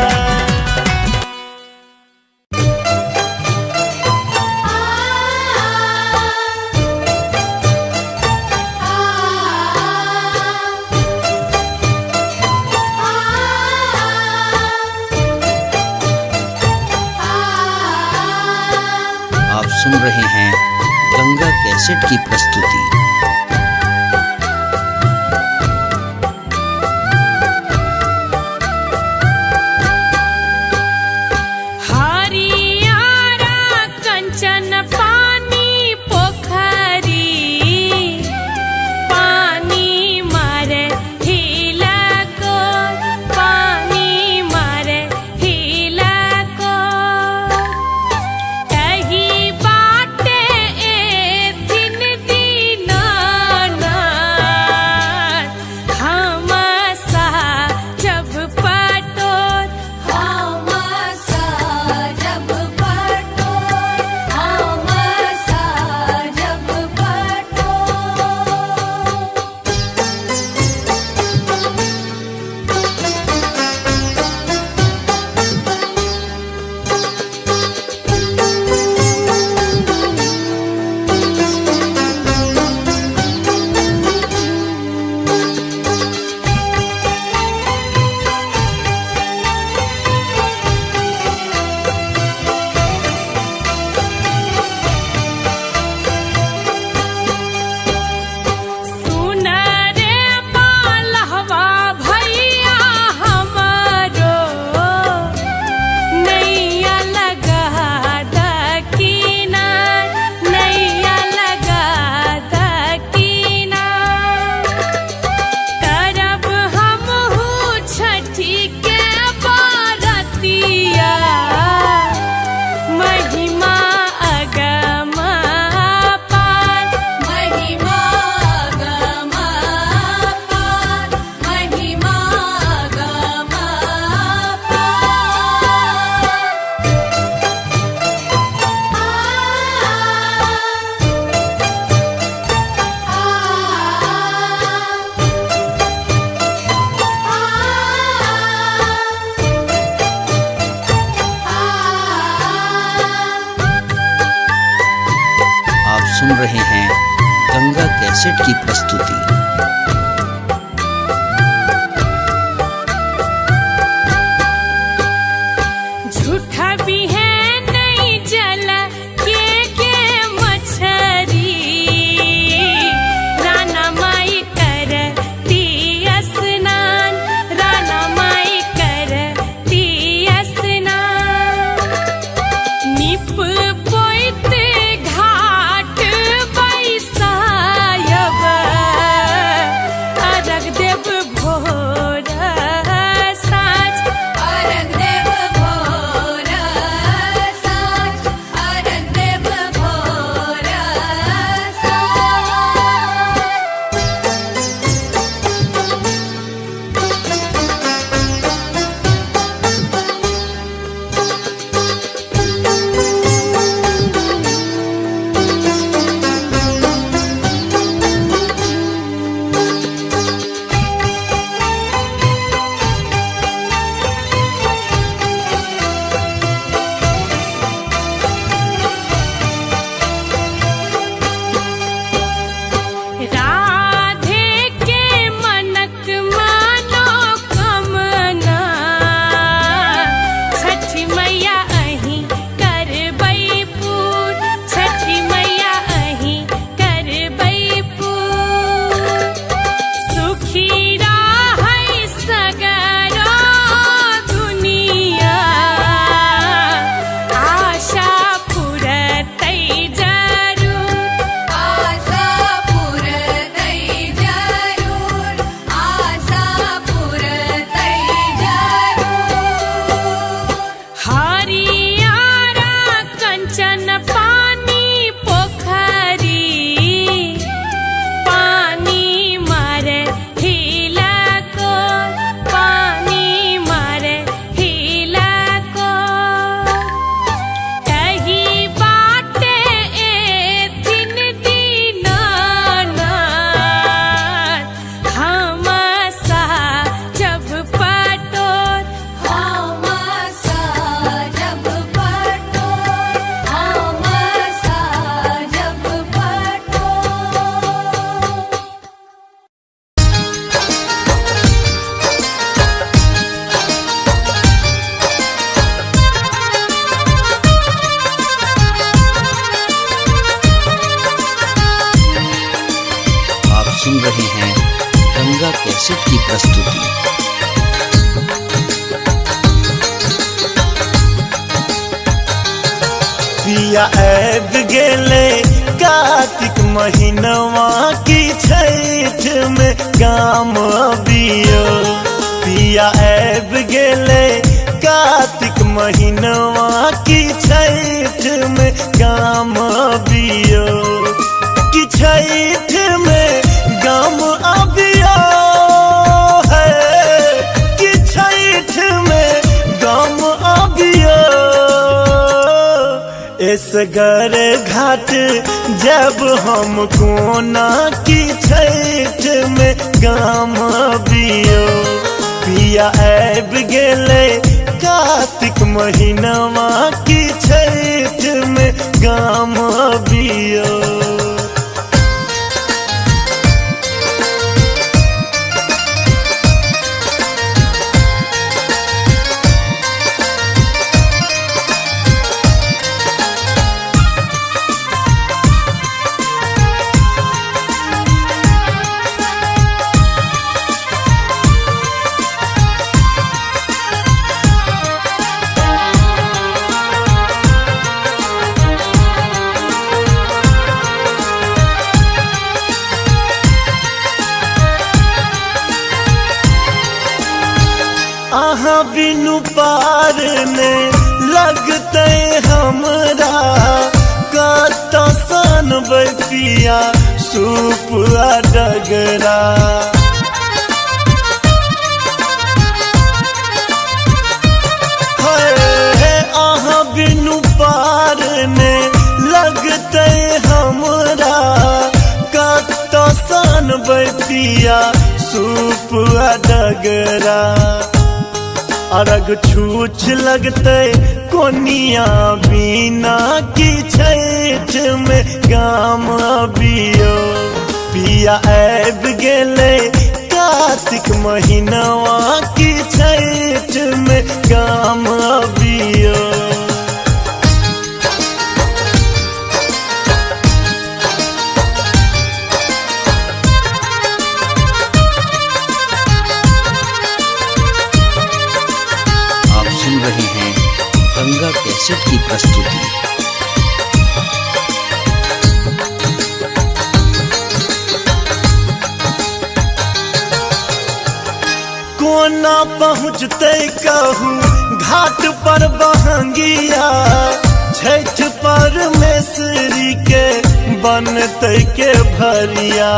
आप सुन रहे हैं गंगा कैसेट की प्रस्तुति। बाटे ए दिन दिन सुन रहे हैं गंगा कैसेट की प्रस्तुति। झूठा भी है नहीं जल के मछरी, राना माई करती स्नान, राना माई करती स्नान। निप पोइत घाट बैसायब, अरग देव भोर साँझ, अरग देव भोर साँझ, अरग देव भोर साँझ। राधे के मनक मनोकामना, छठी मैया अहीं करबै पूर, छठी मैया अहीं करबै पूर। सुखी रहै सगरो दुनिया, आशा पुरतै जरूर, आशा पुरतै जरूर, आशा पुरतै जरूर। हरियारा कंचन पानी पोखरी, पानी मारे हिला को, पानी मारे हिला को। कही बाटे एथिन दीनानाथ, हम सा जब पटोर, हम सा जब पटोर, हम सा जब पटोर। आप सुन रहे हैं गंगा कैसेट की प्रस्तुति। पिया ऐब गेले कार्तिक महीनवा की छठ में गाम अबियो। पिया ऐब गेले कार्तिक महीनवा की छठ में गाम अबियो, कि छठ में गाम अबियो है, कि छठ में गाम अबियो। इसगर घाट जब हम कोना की छठ में गाम अबियो। पिया ऐब गेले कार्तिक महीनवा की छठ में गाम अबियो। आहा बिनु पार ने लगते हमरा, कत सन पिया सूप आ डगरा। आहा बिनु पार ने लगते हमरा, कत सन पिया सूप आ डगरा। अरग छूछ लगते कोनिया बिना की छठ में गाम अबियो पिया ऐब गेले कार्तिक महीनवा की छठ में गाम अबियो आप सुन रहे हैं गंगा कैसेट की प्रस्तुति। कोना पहुँचते कहूँ घाट पर बहंगिया छठ परमेश्वरी के बनते के भरिया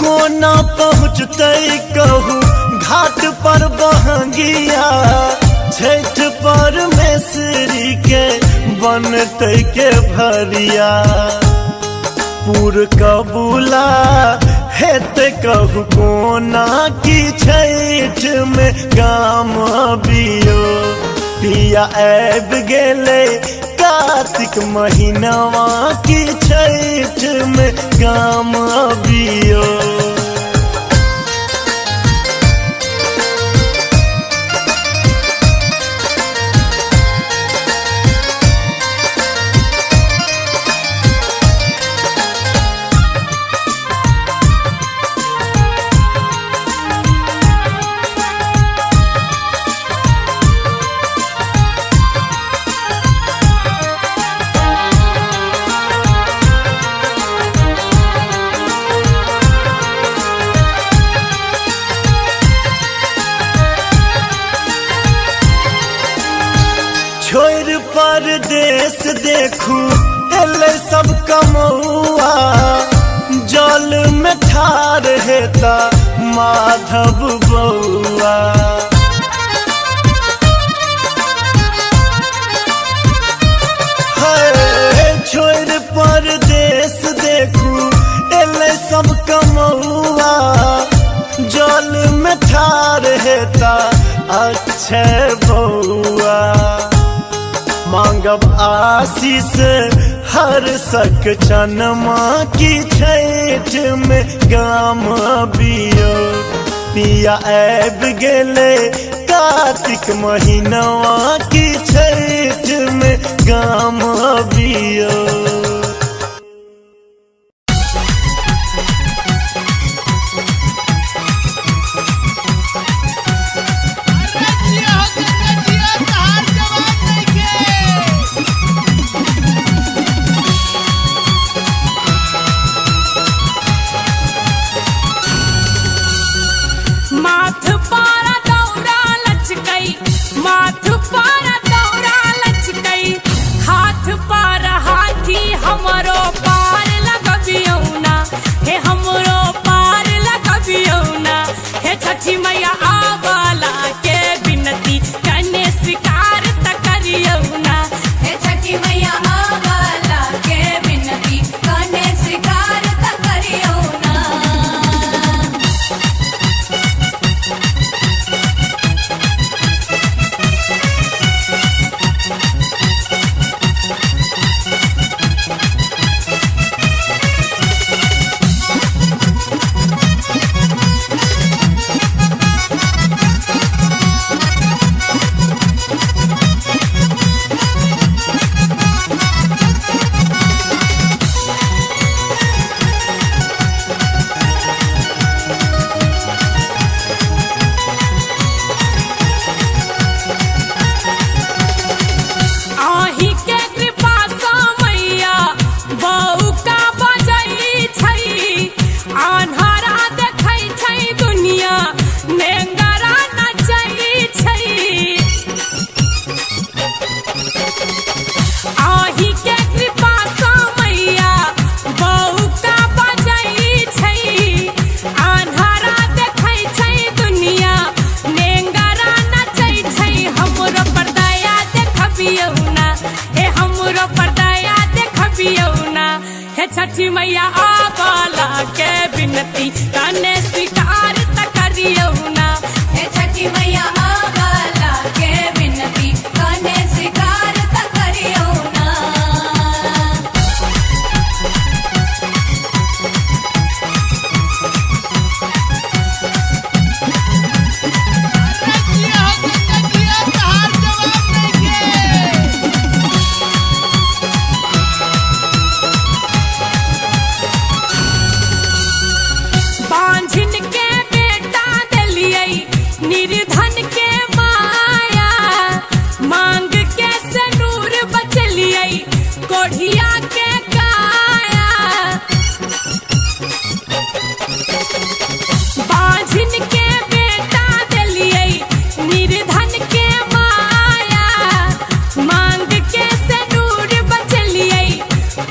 कोना पहुँचते कहूँ घाट पर बहंगिया छठ परमेश्वरी के बनते के भरिया पूर कबूला हेत कहू कोना की छठ में गाम अबियो पिया ऐब गेले कार्तिक महीनवा की छठ में गाम अबियो छोड़ परदेश देखू एले सब कमौआ जल में ठार हेता माधव बउआ छोड़ परदेश देखू एले सब कमौआ जल में ठार हेता अक्षय बउआ मांगब आशीष हर सक चनमा की छठ में गाम अबियो पिया ऐब गेले कार्तिक महीनवा की छठ में गाम अबियो माथ पारा दौरा लचकई माथ पारा दौरा लचकई हाथ पारा हाथी के बिनती कने स्वीकार त करियो ना। हे छठी मैया आवाला के बिनती कने स्वीकार त करियो ना। बांझिन के बेटा दिलियै निर्धन के माया, मांग के सनूर बचलियै कोढ़िया के काया। बांझिन के बेटा दिलियै निर्धन के माया, मांग के सनूर बचलियै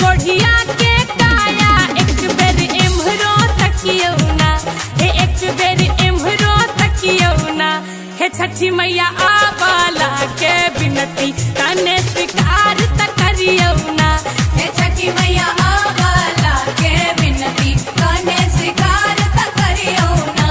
कोढ़िया के काया। एक बेर एम्हरो तकियो ना, हे एक बेर एम्हरो तकियो ना। हे छठी मैया आवाला के बिनती कने स्वीकार त करियो ना। हे छठी मैया आवाला के बिनती कने स्वीकार त करियो ना।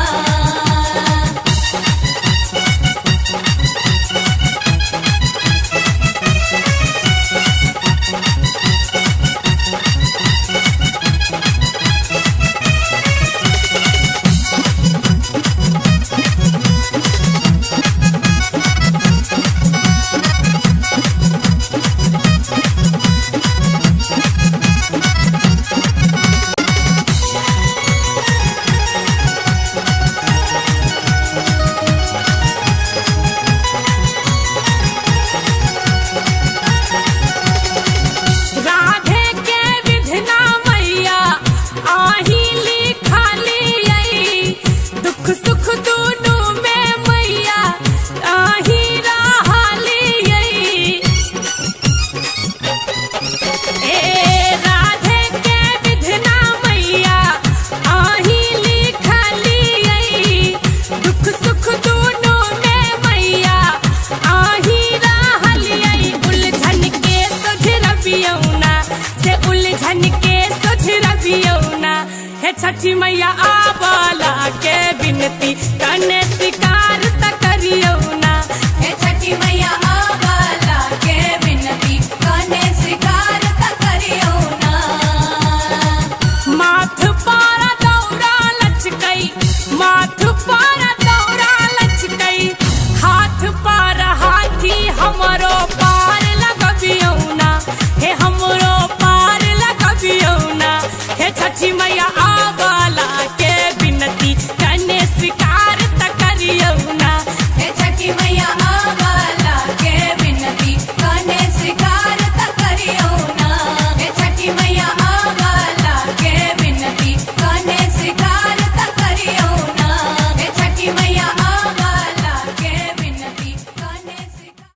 राधे के विधना मैया आही लिखालियै, दुख सुख दुनू में मैया आही रहलियै। ए राधे के विधना मैया आही लिखालियै, दुख सुख दुनू में मैया आही रहलियै। उलझन के सुझरबियौ ना, से उलझन के सुझरबियौ ना। हे छठी मैया आवाला के बिनती कने स्वीकार त करियो ना। हे छठी मैया आवाला के बिनती कने स्वीकार त करियो ना। माथ पर दौरा लचकै, माथ पर दौरा लचकै, हाथ पर हाथी हमरो पार लगबियौ ना। हे हमरो पार लगबियौ ना। हे छठी मैया आवाला के बिनती कने स्वीकार त करियो ना। हे छठी मैया आवाला के बिनती कने स्वीकार त करियो ना। हे छठी मैया आवाला के बिनती कने स्वीकार त करियो ना। हे छठी मैया आवाला के बिनती कने स्वीकार।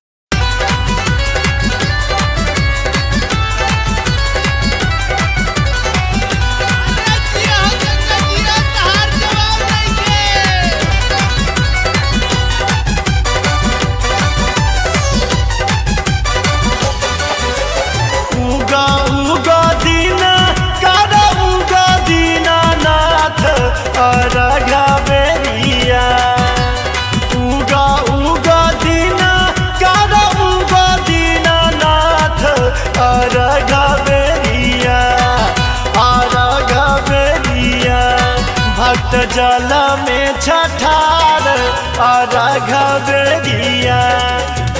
उगा उगा दीना कारा उगा दीना नाथ अरगा बेरिया। उगा उगा दीना कारा उगा दीना नाथ अरगा बेरिया, अरगा बेरिया। भक्त जल में छठार अरगा बेरिया,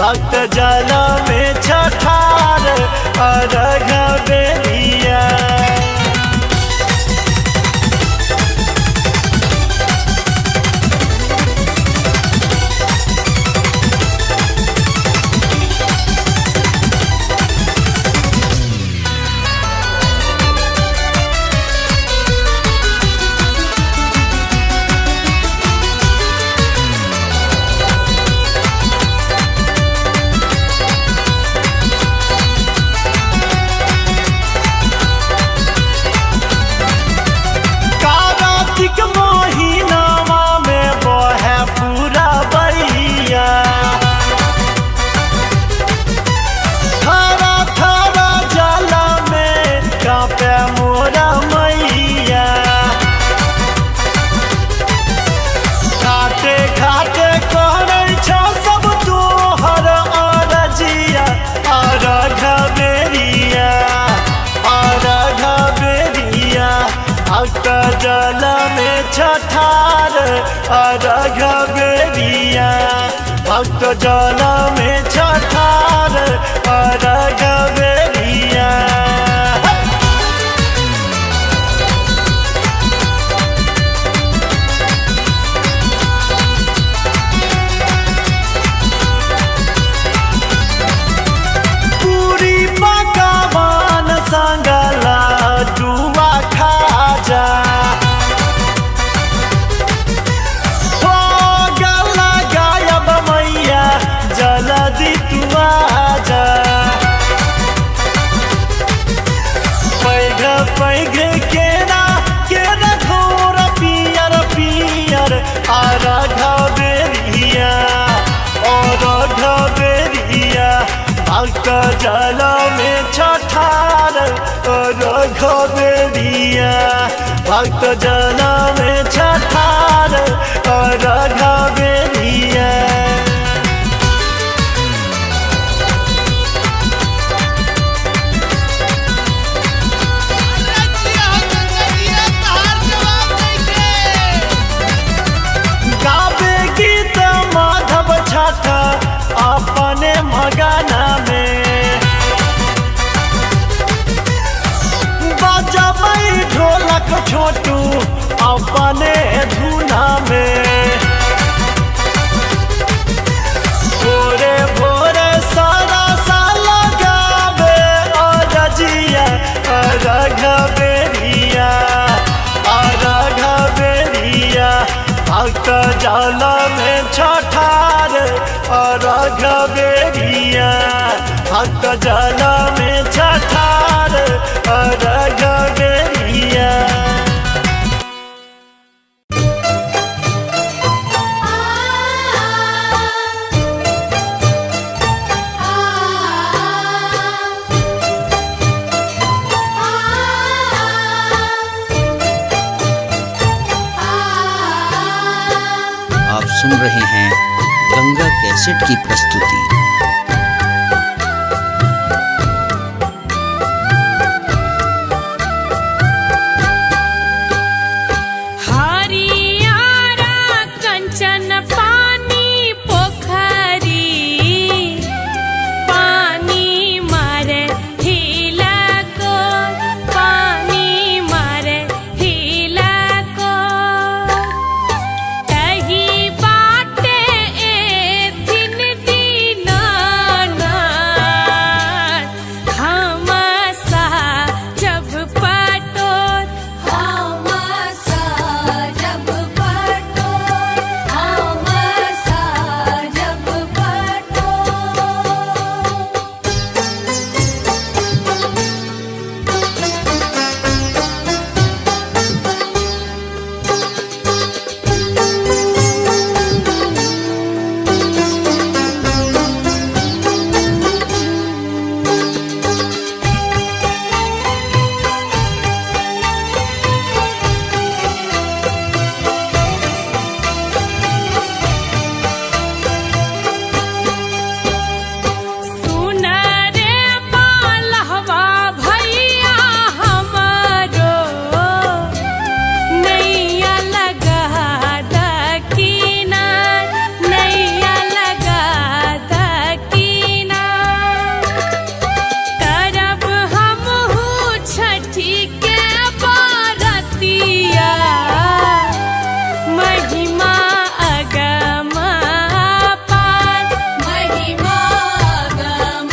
भक्त जल में छठार अरगा बेरिया। छठार अर्घ बेरिया भक्त जल में छठार अर्घ बेरिया। पूरी पकवान संगला जुआ खाजा हो गला गायब मैया जल्दी तू आजा। पैघ पैघ केरा केरा घोर पियर पियर अर्घ बेरिया अर्घ बेरिया भक्त जल में छठार अर्घ बेरिया भक्त जल में छठार अर्घ बेरिया। गावे गीत माधव छठ अपने मगना में बजबै ढोलक छोटू अपने धुना में। भोरे भोरे सारा साल गावे अरजिया अर्घ बेरिया अर्घ बेरिया भक्त जल में छठार अर्घ बेरिया भक्त जल में छठार अर्घ बेरिया। आप सुन रहे हैं गंगा कैसेट की प्रस्तुति। हरियारा कंचन पानी पोखरी पानी मारे हिला को पानी मारे हिला को तही बाटे एथिन दीनानाथ हमसा जब पटोर हमसा जब पटोर हमसा जब पटोर। सुन रे मालहवा भैया हमारो नैया लगा दकीनार नैया लगा दकीनार करब हमहू छठी के बरतिया महिमा अगम पार महिमा गम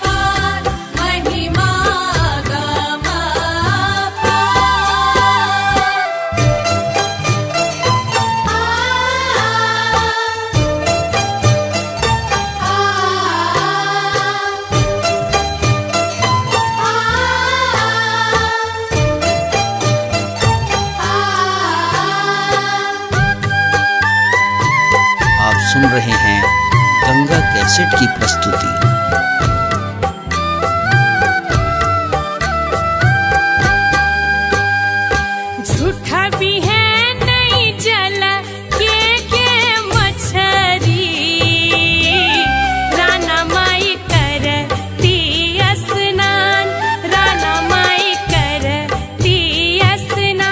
पार महिमा गम आप सुन रहे हैं गंगा कैसेट की प्रस्तुति। झूठा भी है नहीं जल के मछरी राना माई करती स्नान राना माई करती स्नान।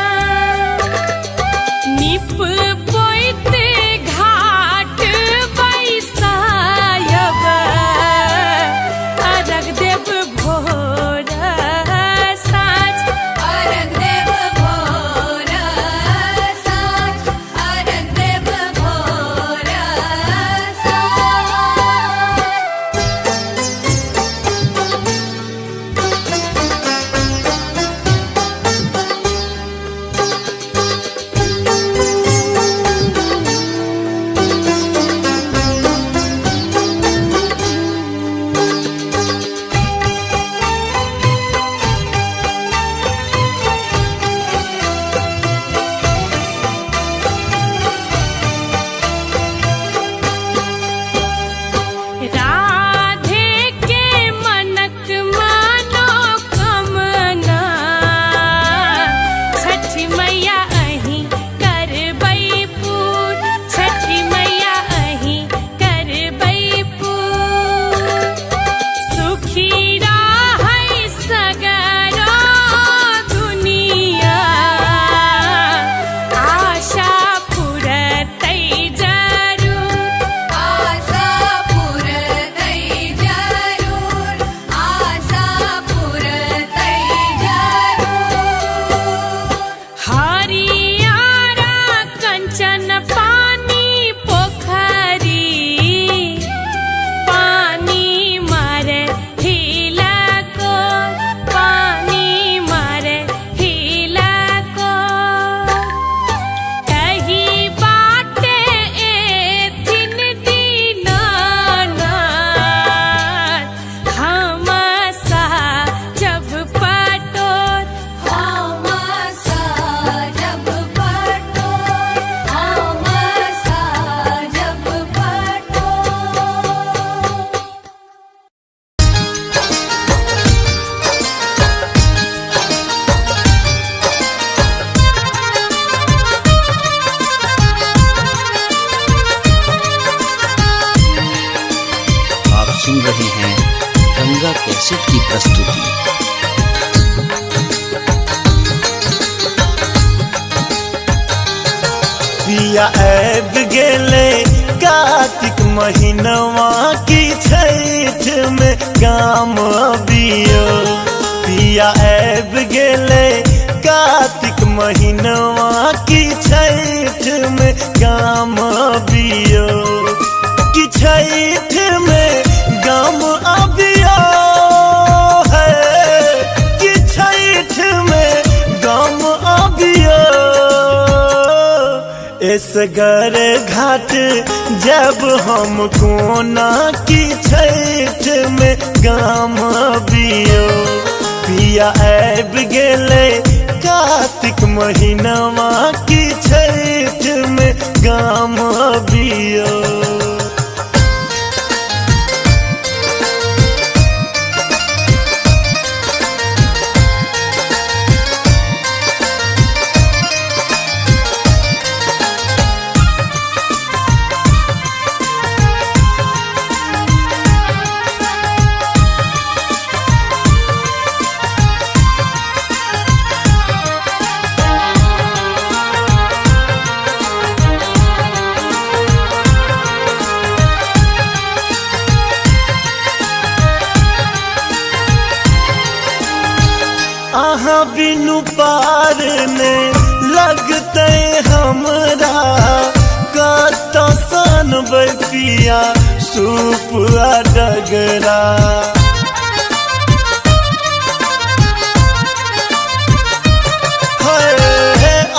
पिया ऐब गेले कार्तिक महीनवा की छठ में गाम अबियो पिया ऐब गेले कार्तिक महीनवा की छठ में गाम अबियो कि छठ में गाम अबियो है कि छठ में गाम अबियो इस घर घाट जब हम कोना की छठ में गाम अबियो पिया ऐब गेले कार्तिक महीनवा की छठ में गाम अबियो आहा बिनु पार ने लगते हमरा कत सन पिया सूप डगरा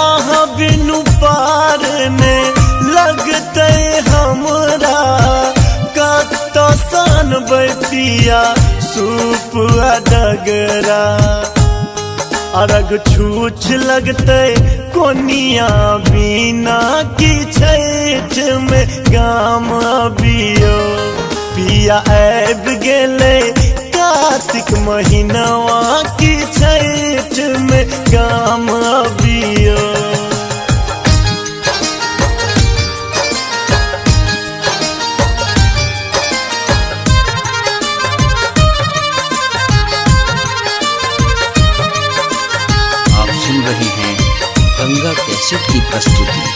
आहा बिनु पार ने लगते हमरा कत सन पिया सूप डगरा अरग छूछ लगते कोनिया बिना की छठ में गाम अबियो पिया ऐब गेले कार्तिक महीनवा की छठ में गाम अबियो सुन रहे हैं गंगा कैसेट की प्रस्तुति।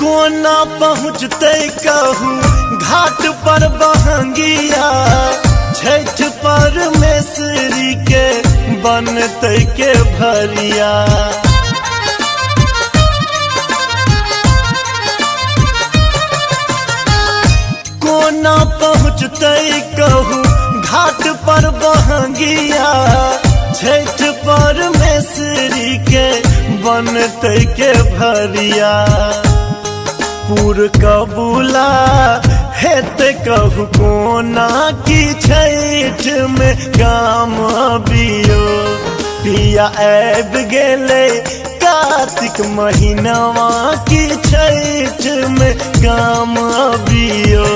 कोना पहुँचते कहूँ घाट पर बहंगिया छठ परमेश्वरी के बनते के भरिया कोना पहुँचते कहूँ घाट पर बहंगिया छठ परमेश्वरी के बनते के भरिया पूर कबूला हेते कहूँ कोना की छठ में गाम अबियो पिया ऐब गेले कार्तिक महीनवा की छठ में गाम अबियो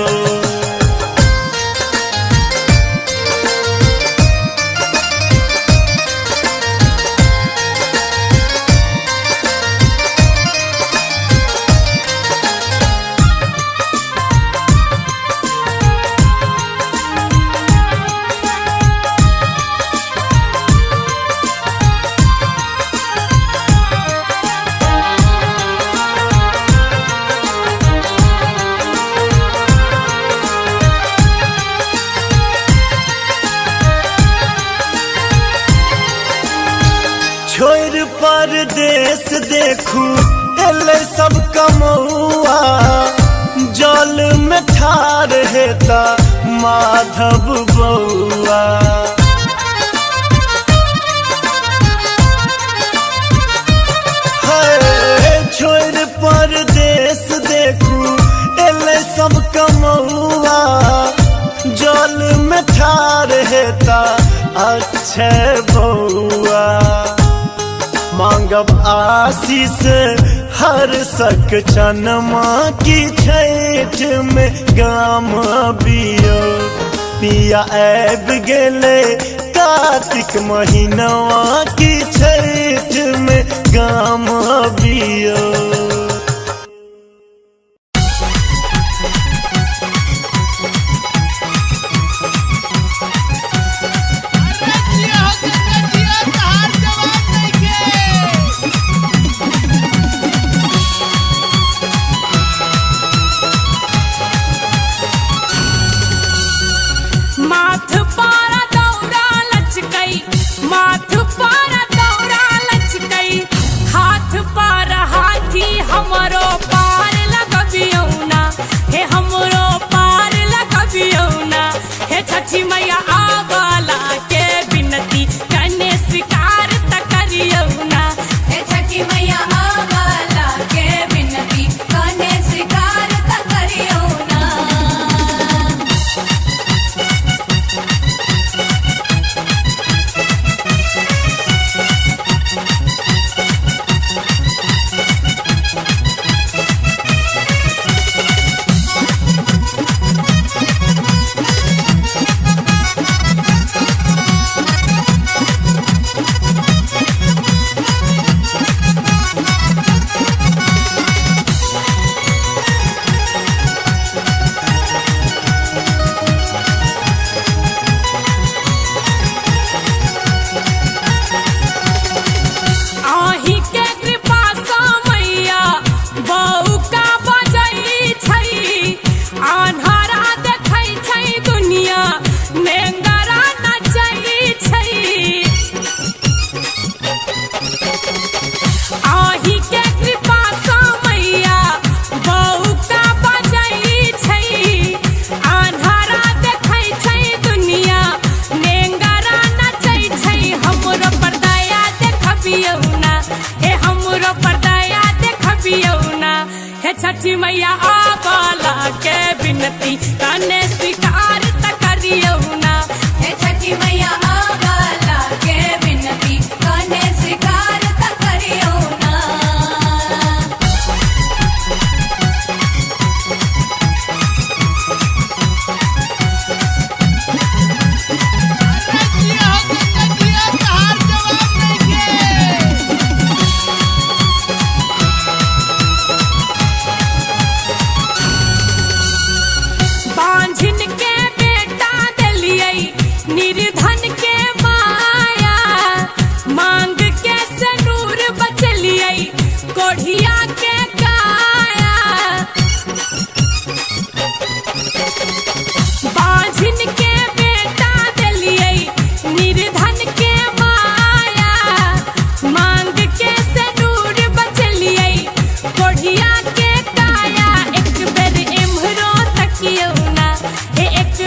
छोड़ परदेश देखू एले सब कमौआ जल में ठार हेता माधव बउआ छोड़ परदेश देखू एले सब कमौआ जल में ठार हेता अक्षय बउआ मांगब आशीष हर सक चनमा की छठ में गाम अबियो पिया ऐब गेले कार्तिक महीनवा की छठ में गाम अबियो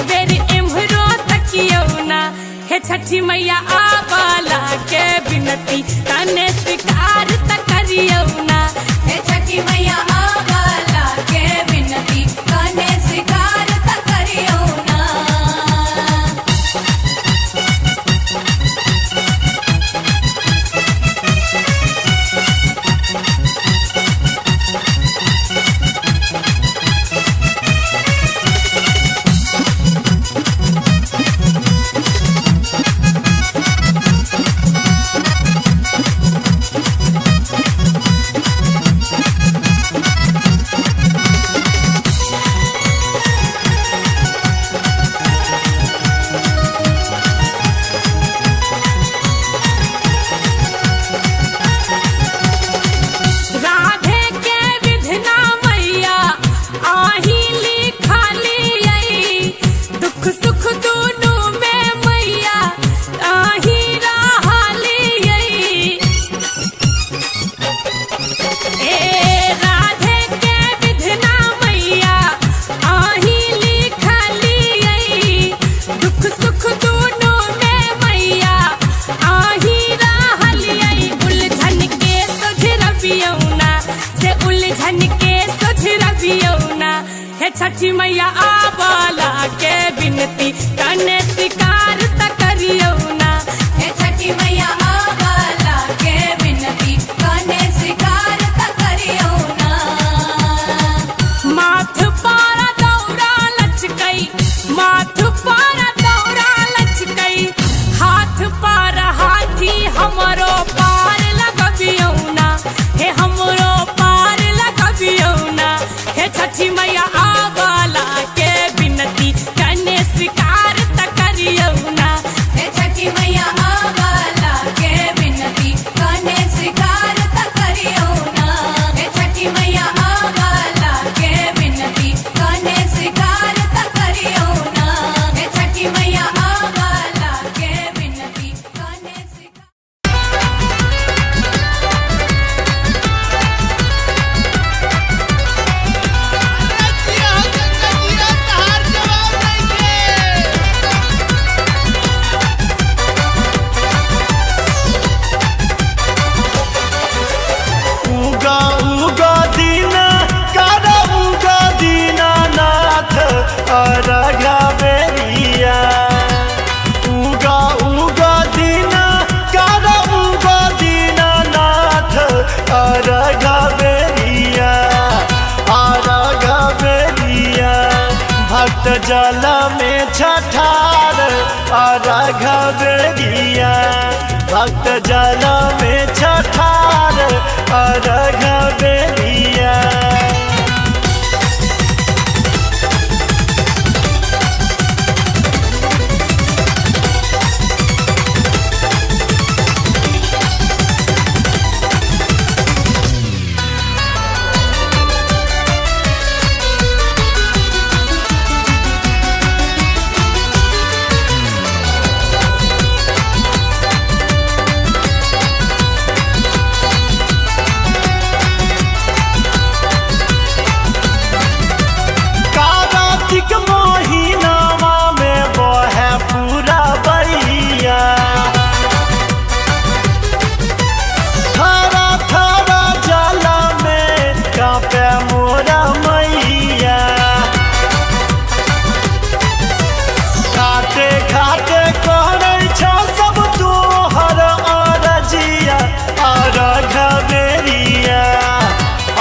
बेर एम्हरो तकियौना। हे छठी मैया आवाला के बिनती तने स्वीकार त करियौना। हे छठी मैया आवाला के बिनती कने स्वीकार त करियो ना। राधे के विधना मैया आही लिखाली दुख सुख दोनों में मैया आही रहाली। ए राधे के विधना मैया आही लिखाली दुख सुख दोनों में मैया आही रहाली। उलझन के सुझरबियौना से उलझन के सुझरबियौना। हे छठी मैया आवाला के बिनती कने स्वीकार त करियौना। हे छठी मैया आवाला के बिनती कने स्वीकार त करियो ना। माथ पारा दौरा लचकई माथ पारा दौरा लचकई हाथ पारा हाथी हमरो पार लगबियौना। हे हमरो पार लगबियौना। हे छठी मैया आवाला के बिनती कने स्वीकार त करियौना। हे छठी मैया आवाला के बिनती कने स्वीकार त करियो ना। हे छठी मैया आवाला के बिनती कने स्वीकार त करियो ना। हे छठी मैया आवाला के बिनती कने स्वीकार। उगा उगा दीना कारा उगा दीना नाथ अरगा बेरिया। उगा उगा दीना कारा उगा दीना नाथ अरगा बेरिया। अरगा बेरिया भक्त जल में छठार अरगा बेरिया। भक्त जल में छठार अरगा बेरिया। कार्तिक महीनावा में बहे पूरा बरिया। थारा थारा जल में कांपे मोरा मैया। घाटे घाटे कहै छ सब तोहर अरजिया। अरघा बेरिया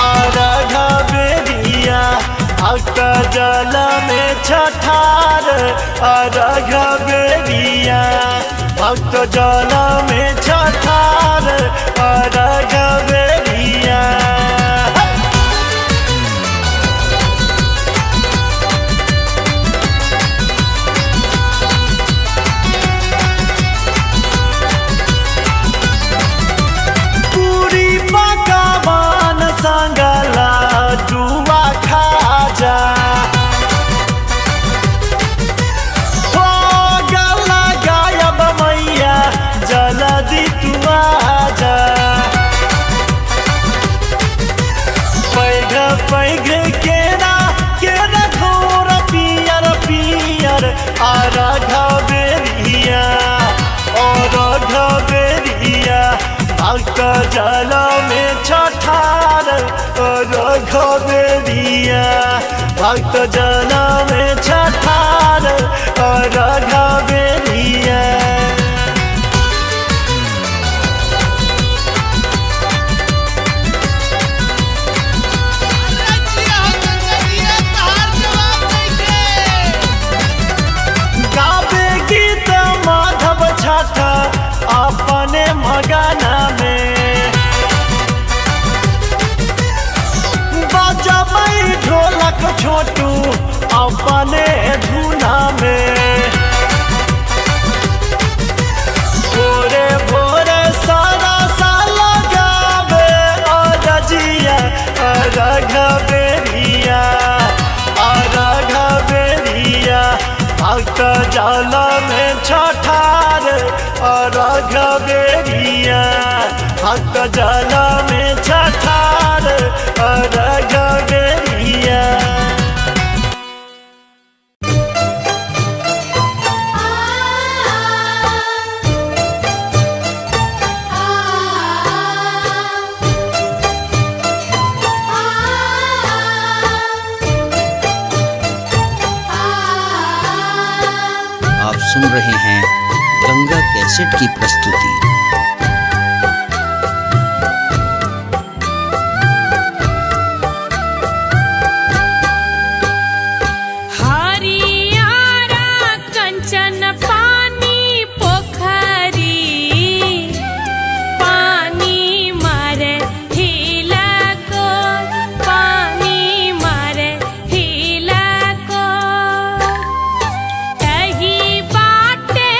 अरघा बेरिया भक्त जल में छठार अरघा बेरिया। भक्त जल में छठार अरघा बेरिया। पूरी पकवान संगला जुआ खाजा। हो गला गायब मैया जल्दी तू आजा। भक्त जल में छठार रघवेरिया भक्त जल में छठार रघवेरिया गावे गीत माधव छठा अपने मगना में बजबै ढोलक छोटू अपने धुना में भोरे भोरे सारा साल गावे रजिया रघवेरिया रघवेरिया भक्त जल में छठार रघवेरिया भक्त जल में छठार रघवेरिया आप सुन रहे हैं गंगा कैसेट की प्रस्तुति। हरियारा कंचन पानी पोखरी पानी मारे हिला को पानी मारे हिला को कही बाटे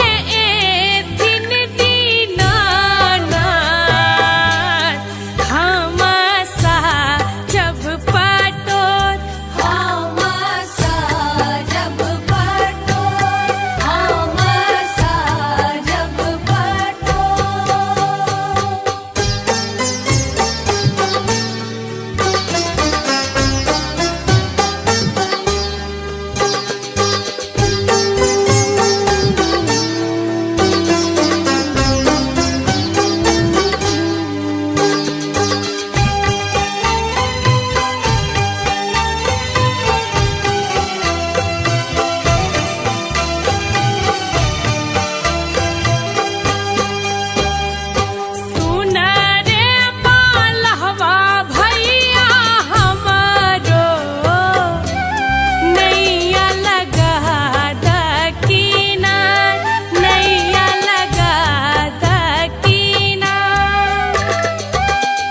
दिन दीनानाथ हम सा जब पटोर हम सा जब पटोर हम सा जब पटोर सुन रे मालवा भैया हमारो नैया लगा दकीना नैया लगा दकीना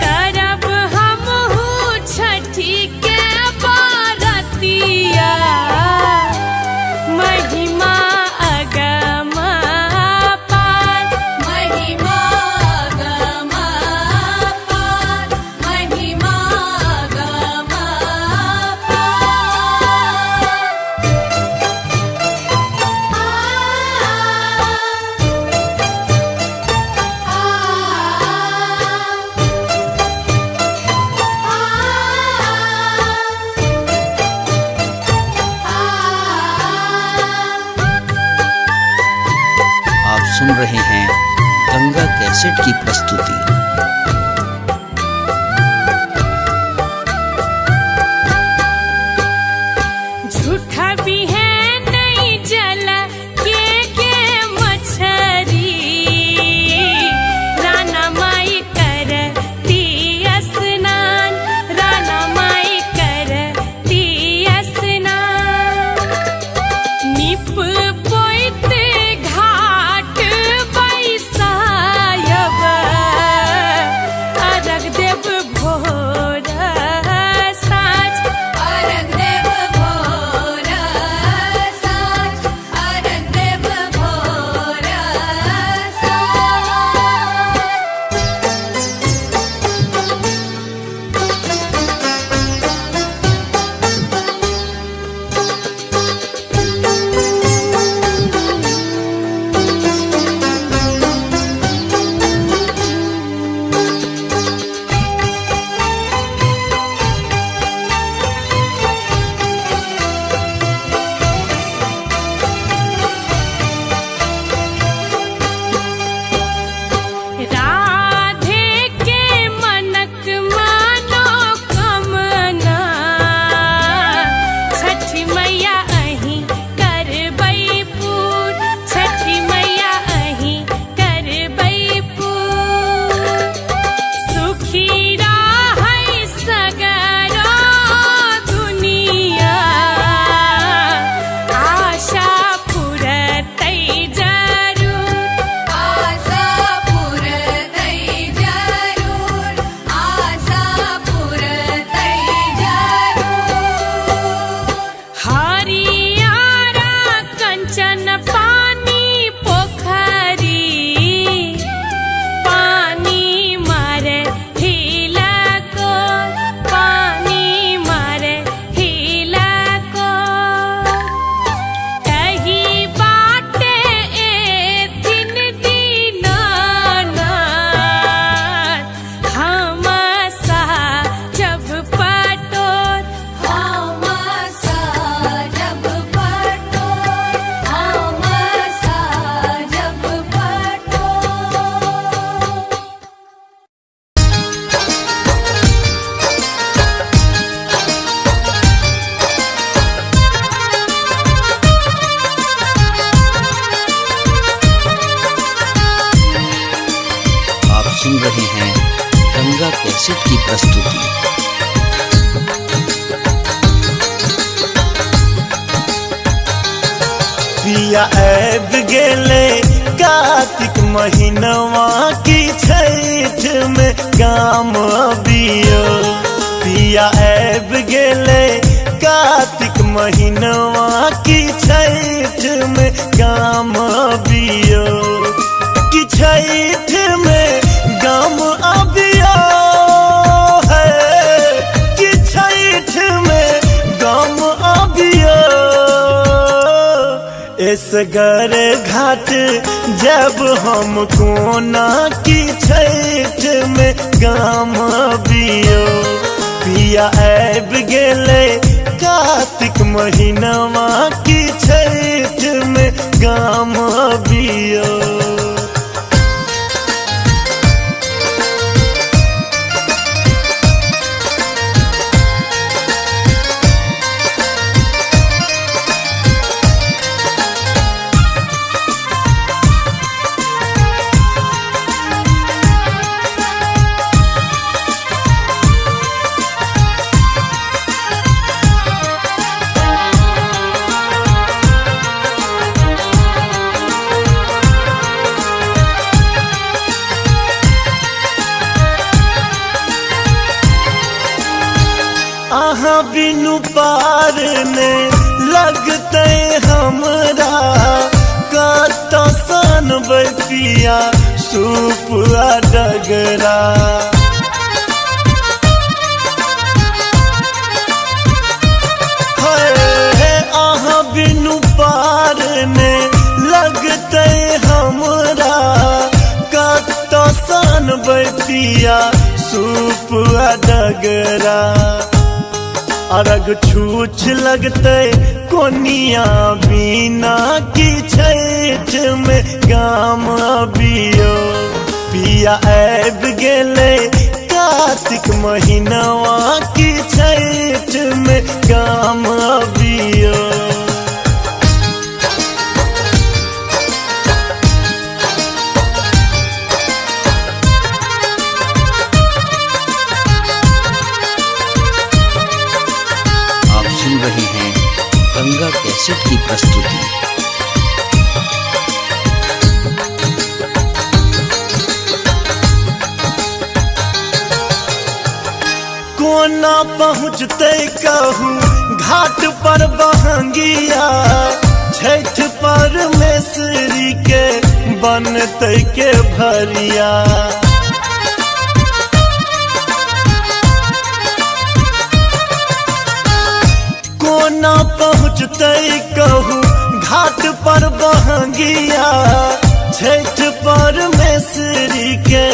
करब हमहू छठी के बारतिया महिमा अगम पार महिमा गम पार महिमा गम आप सुन रहे हैं गंगा कैसेट की प्रस्तुति। झूठा भी है नहीं जल के मछरी राना माई कर स्नान राना माई कर स्नान निप पोइत घाट बैसायब पिया ऐब गेले कार्तिक महीनवा की छठ में गाम अबियो पिया ऐब गेले कार्तिक महीनवा की छठ में गाम अबियो कि छठ में गाम अबियो है कि छठ में गाम अबियो इस घर घाट जब हम कोना की छठ में गाम अबियो पिया ऐब गेले कार्तिक महीनवा की छठ में गाम अबियो आहा बिनु पार में लगते हमरा कत सन पिया सूप डगरा आहा बिनु पार में लगते हमरा कत सन पिया सूप डगरा अरग छूछ लगते कोनिया बिना की छठ में गाम अबियो पिया ऐब गेले कार्तिक महीनवा की छठ में गाम अबियो सुन रहे हैं गंगा कैसेट की प्रस्तुति। कोना पहुँचते कहूँ घाट पर बहंगिया छठ परमेश्वरी के बनते के भरिया कोना पहुँचते कहूँ घाट पर बहंगिया छठ परमेश्वरी के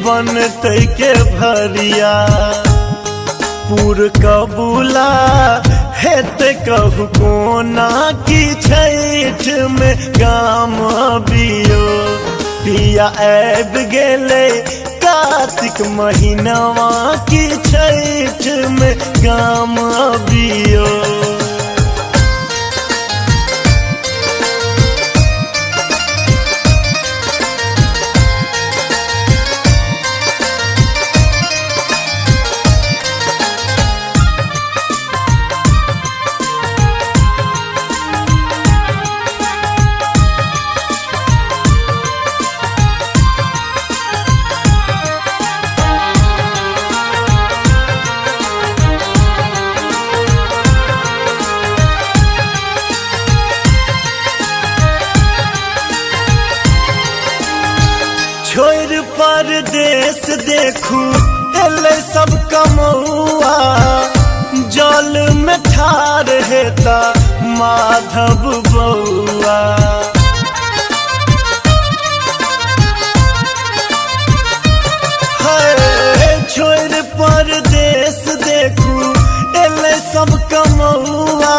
बनते के भरिया पूर कबूला हेते कहूँ कोना की छठ में गाम अबियो पिया ऐब गेले कार्तिक महीनवा की छठ में गाम अबियो छोड़ परदेश देखू एले सब कमौआ जल में ठार हेता माधव बउआ छोड़ परदेश देखू एले सब कमौआ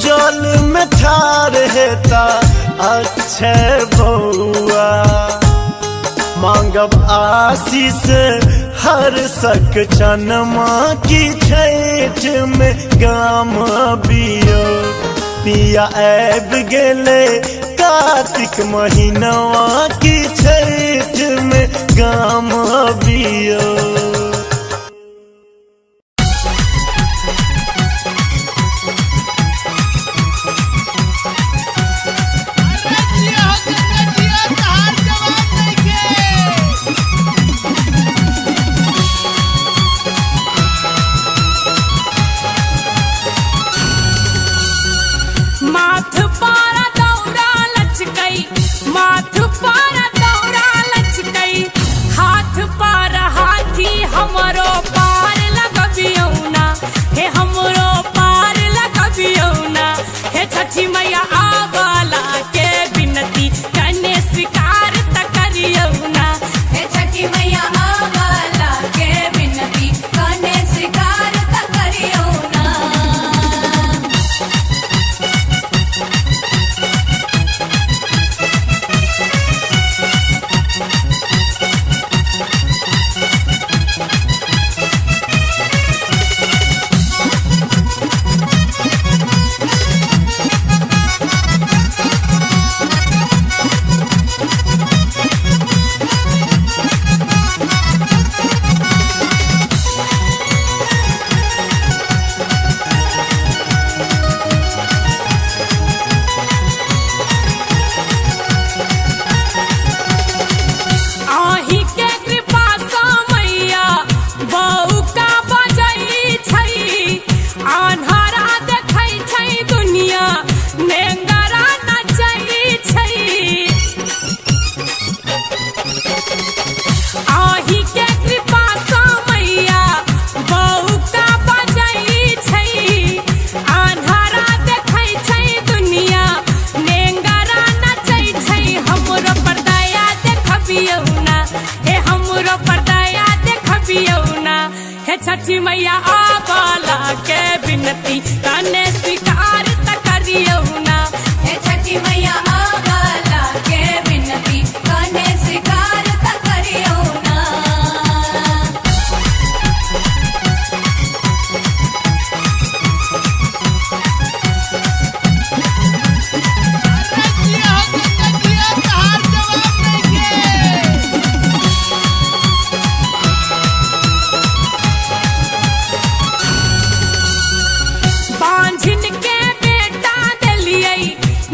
जल में ठार हेता अक्षय बउआ मांगब आशीष हर सक चनमा की छठ में गाम अबियो पिया ऐब गेले कार्तिक महीनवा की छठ में गाम अबियो छठी मैया आवाला के बिनती कने स्वीकार त करियो ना। हे छठी मैया आवाला के बिनती कने स्वीकार त करियो ना। बांझिन के बेटा दिलियै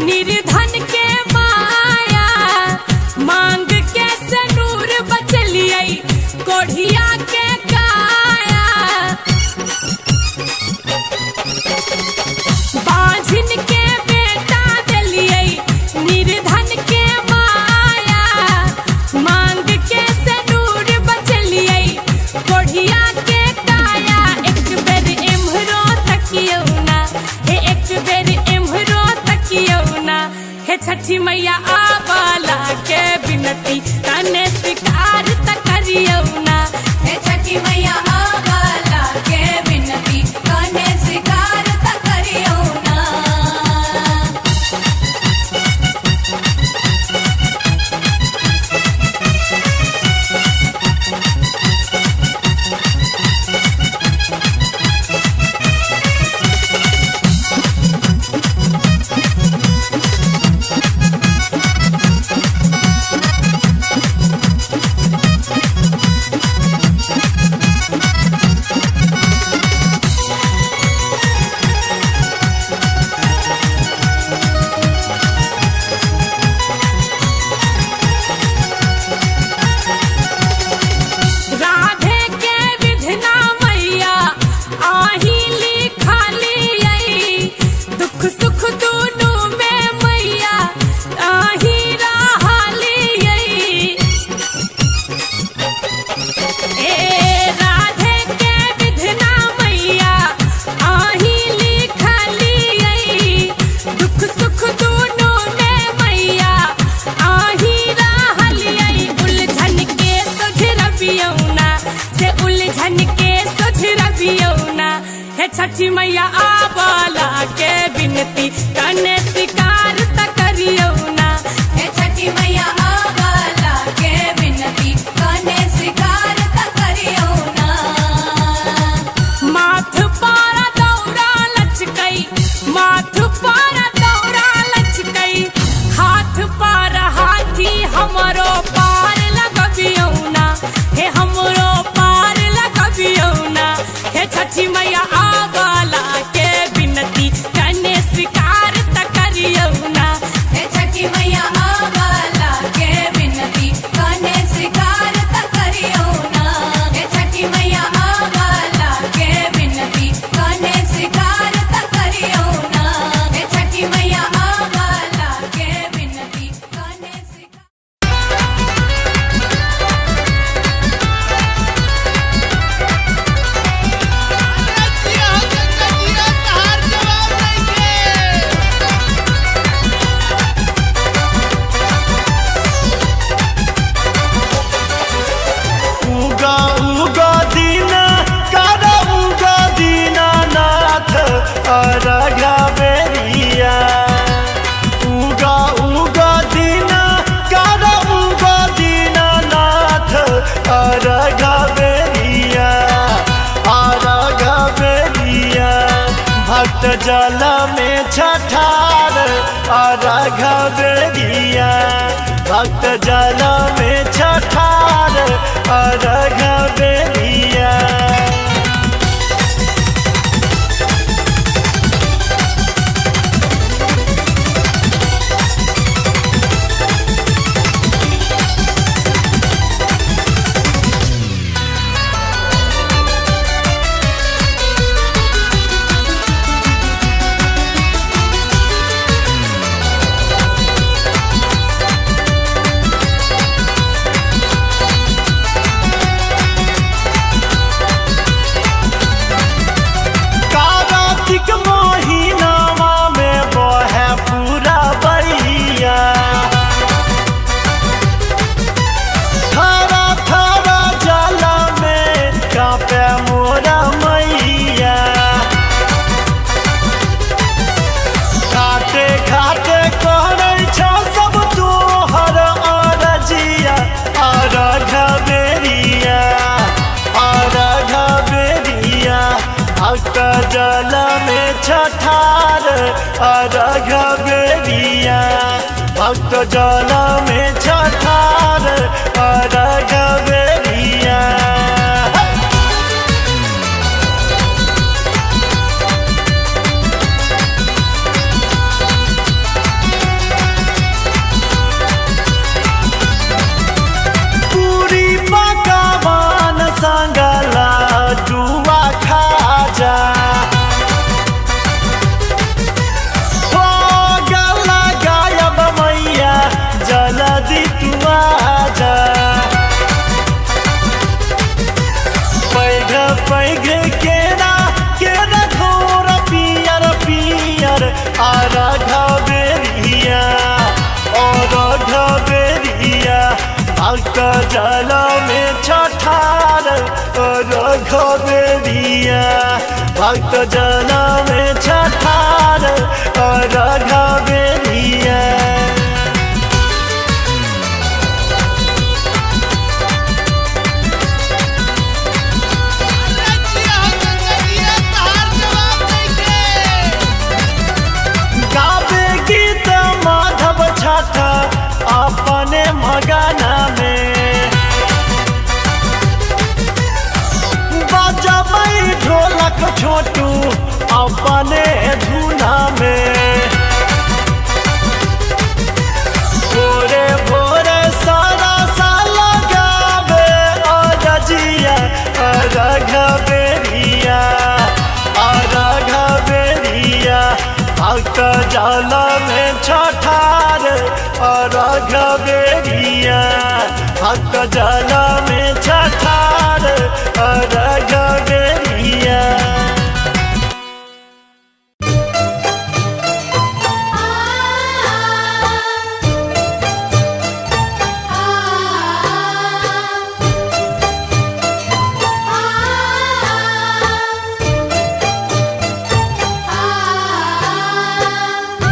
निर्धन के माया, मांग के सनूर बचलियै कोढ़िया के काया। बांझिन के बेटा दिलियै निर्धन के माया, मांग के सनूर बचलियै कोढ़िया के काया। एक बेर एम्हरो तकियो ना, हे एक बेर एम्हरो तकियो ना। हे छठी मैया आवाला के बिनती कने स्वीकार त करियो ना। हे छठी मैया आवाला के बिनती कने स्वीकार त करियो ना। राधे के विधना मैया आही लिखालियै, दुख सुख दुनू में मैया आही रहलियै। ए राधे के विधना मैया आही लिखालियै, दुख सुख दुनू में मैया आही रहलियै। उलझन के सुझरबियौ ना, से उलझन के सुझरबियौ ना। हे छठी मैया आवाला के बिनती कने स्वीकार त करियो ना। हे छठी मैया आवाला के बिनती कने स्वीकार त करियो ना। माथ पारा दौरा लचकै, माथ पारा दौरा लचकै, हाथ पारा हाथी हमरो पार लगबियौ ना। हे हमरो पार लगबियौ ना। हे छठी मैया आवाला के बिनती कने स्वीकार त करियो ना। हे छठी मैया आवाला के बिनती कने स्वीकार त करियो ना। हे छठी मैया आवाला के बिनती कने स्वीकार त करियो ना। हे छठी मैया आवाला के बिनती कने स्वीकार। उगा उगा दीना कारा उगा दीनानाथ अरगा बेरिया। उगा उगा दीना कारा उगा दीनानाथ अरगा बेरिया, अरगा बेरिया। भक्त जल में छठार अरगा बेरिया, भक्त जल में छठार अरगा बेरिया। भक्त जल में छठार अर्घ बेरिया। पूरी पकवान संगला जुआ खाजा जल्दी तू आजा। पैघ पैघ केरा केरा घोर पियर पियर अर्घ बेरिया अर्घ बेरिया। भक्त जल में छठार अर्घ बेरिया भक्त जल में छठार अर्घ बेरिया। अपने मगना में बजबै ढोलक छोटू अपने धुना में। भोरे भोरे सारा साल गावे अरजिया अर्घ बेरिया अर्घ बेरिया। भक्त जल में छठार अर्घ बेरिया भक्त जल में छठार अर्घ बेरिया।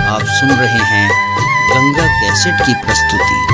आप सुन रहे हैं गंगा कैसेट की प्रस्तुति।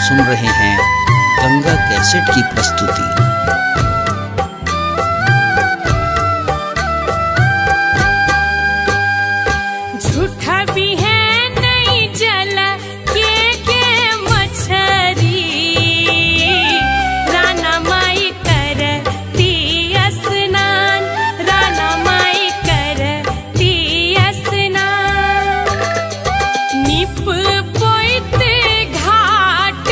सुन रहे हैं गंगा कैसेट की प्रस्तुति। झूठा भी है नहीं जला के मछरी राना माई करती स्नान राना माई करती स्नान निप पोइत घाट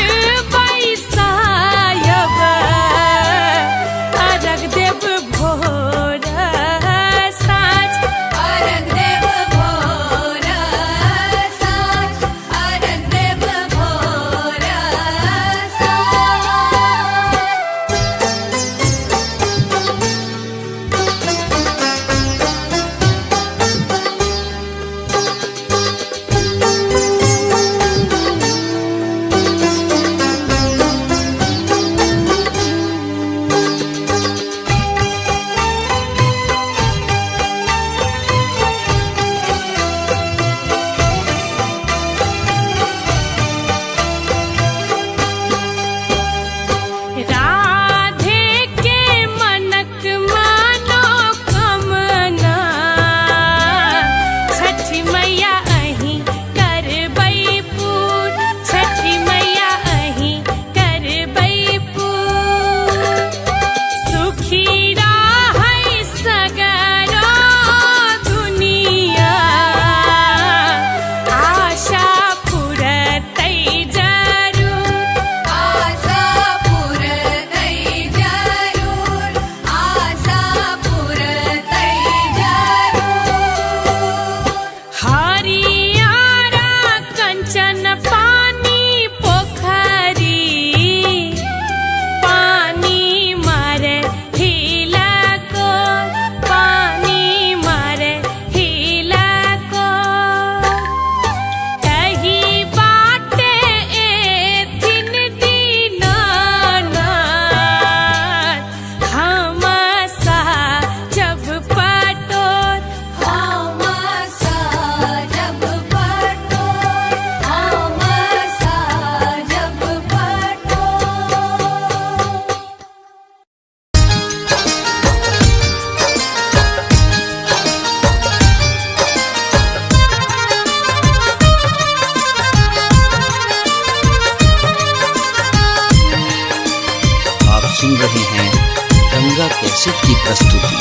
प्रस्तुति।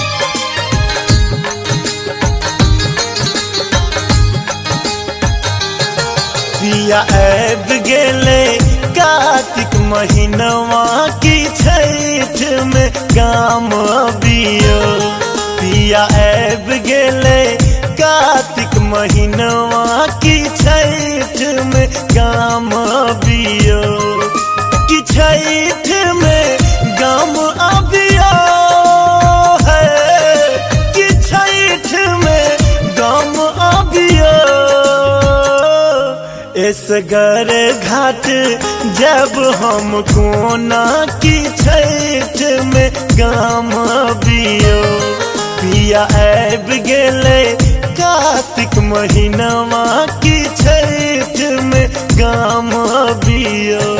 पिया ऐब गेले कार्तिक महीनवा की छठ में काम बियो। पिया ऐब गेले कार्तिक महीनवा की छठ में काम बियो। कि छठ में गाम अबियो है, कि छठ में गाम अबियो। इसगर घाट जब हम कोना की छठ में गाम बियो। पिया ऐब गेले कार्तिक महीनवा की छठ में गाम बियो।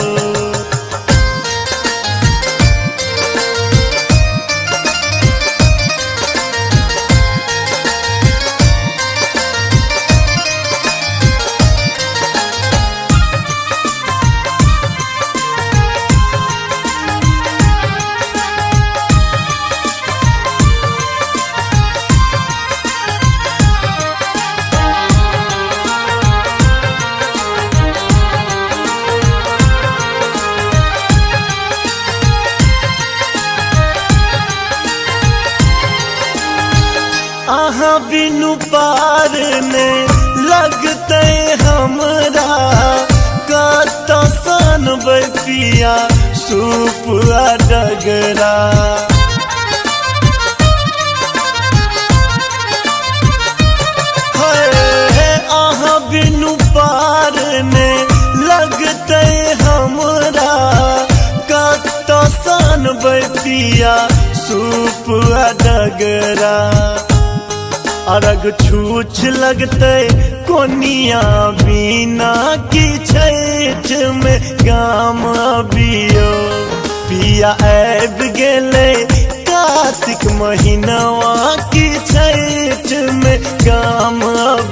आहा बिनु पार ने लगते हमरा कत सन पिया सूप डगरा। आहा बिनु पार ने लगते हमरा कत सन पिया सूप डगरा। अरग छूछ लगते कोनिया बिना की छठ में गाम बियो। पिया ऐब गेले कार्तिक महीनवा की छठ में गाम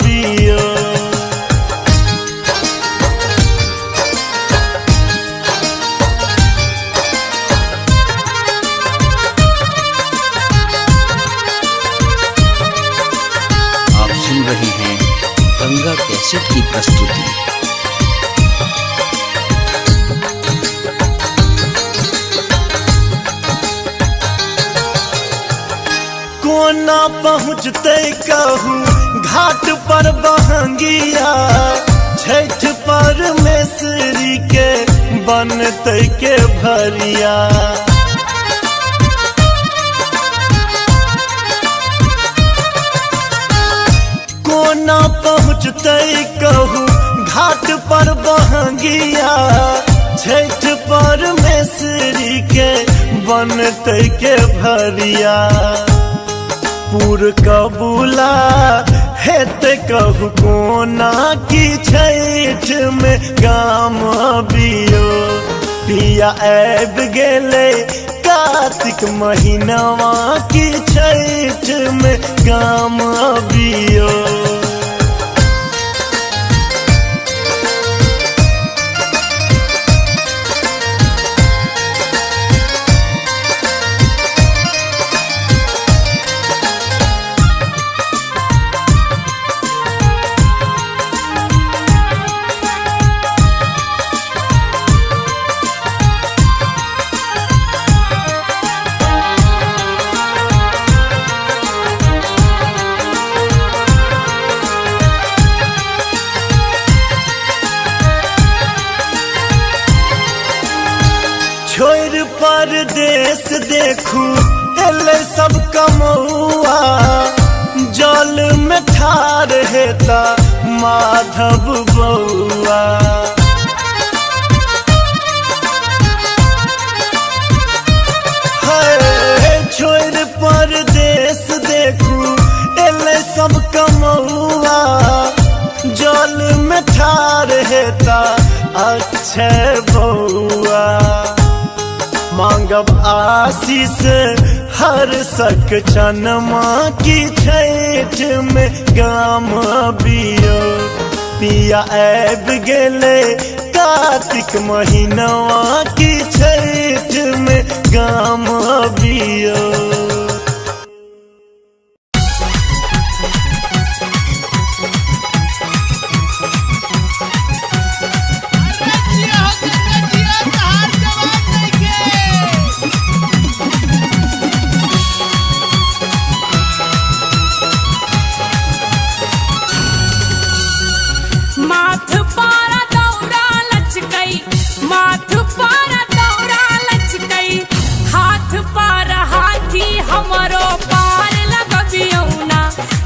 बियो। सुन रहे हैं गंगा कैसेट की प्रस्तुति। कोना पहुँचते कहूँ घाट पर बहंगिया। छठ परमेश्वरी के बनते के भरिया। कोना पहुँचते कहूँ घाट पर बहंगिया। छठ परमेश्वरी के बनते के भरिया। पूर कबूला हेते कहूँ कोना की छठ में गाम बियो। पिया ऐब गेले कार्तिक महीनवा की छठ में गाम बियो। छोड़ परदेश देखू एले सब कमौआ। जल में ठार हेता माधव बउआ। छोड़ परदेश देखू एले सब कमौआ। जल में ठार हेता अक्षय बउआ। मांगब आशीष हर सक चनमा की छठ में गाम बियो। पिया ऐब गेले कार्तिक महीनवा की छठ में गाम बियो। माथ पर दौरा लचकई हाथ पर हाथी हमरो पार लगबियौना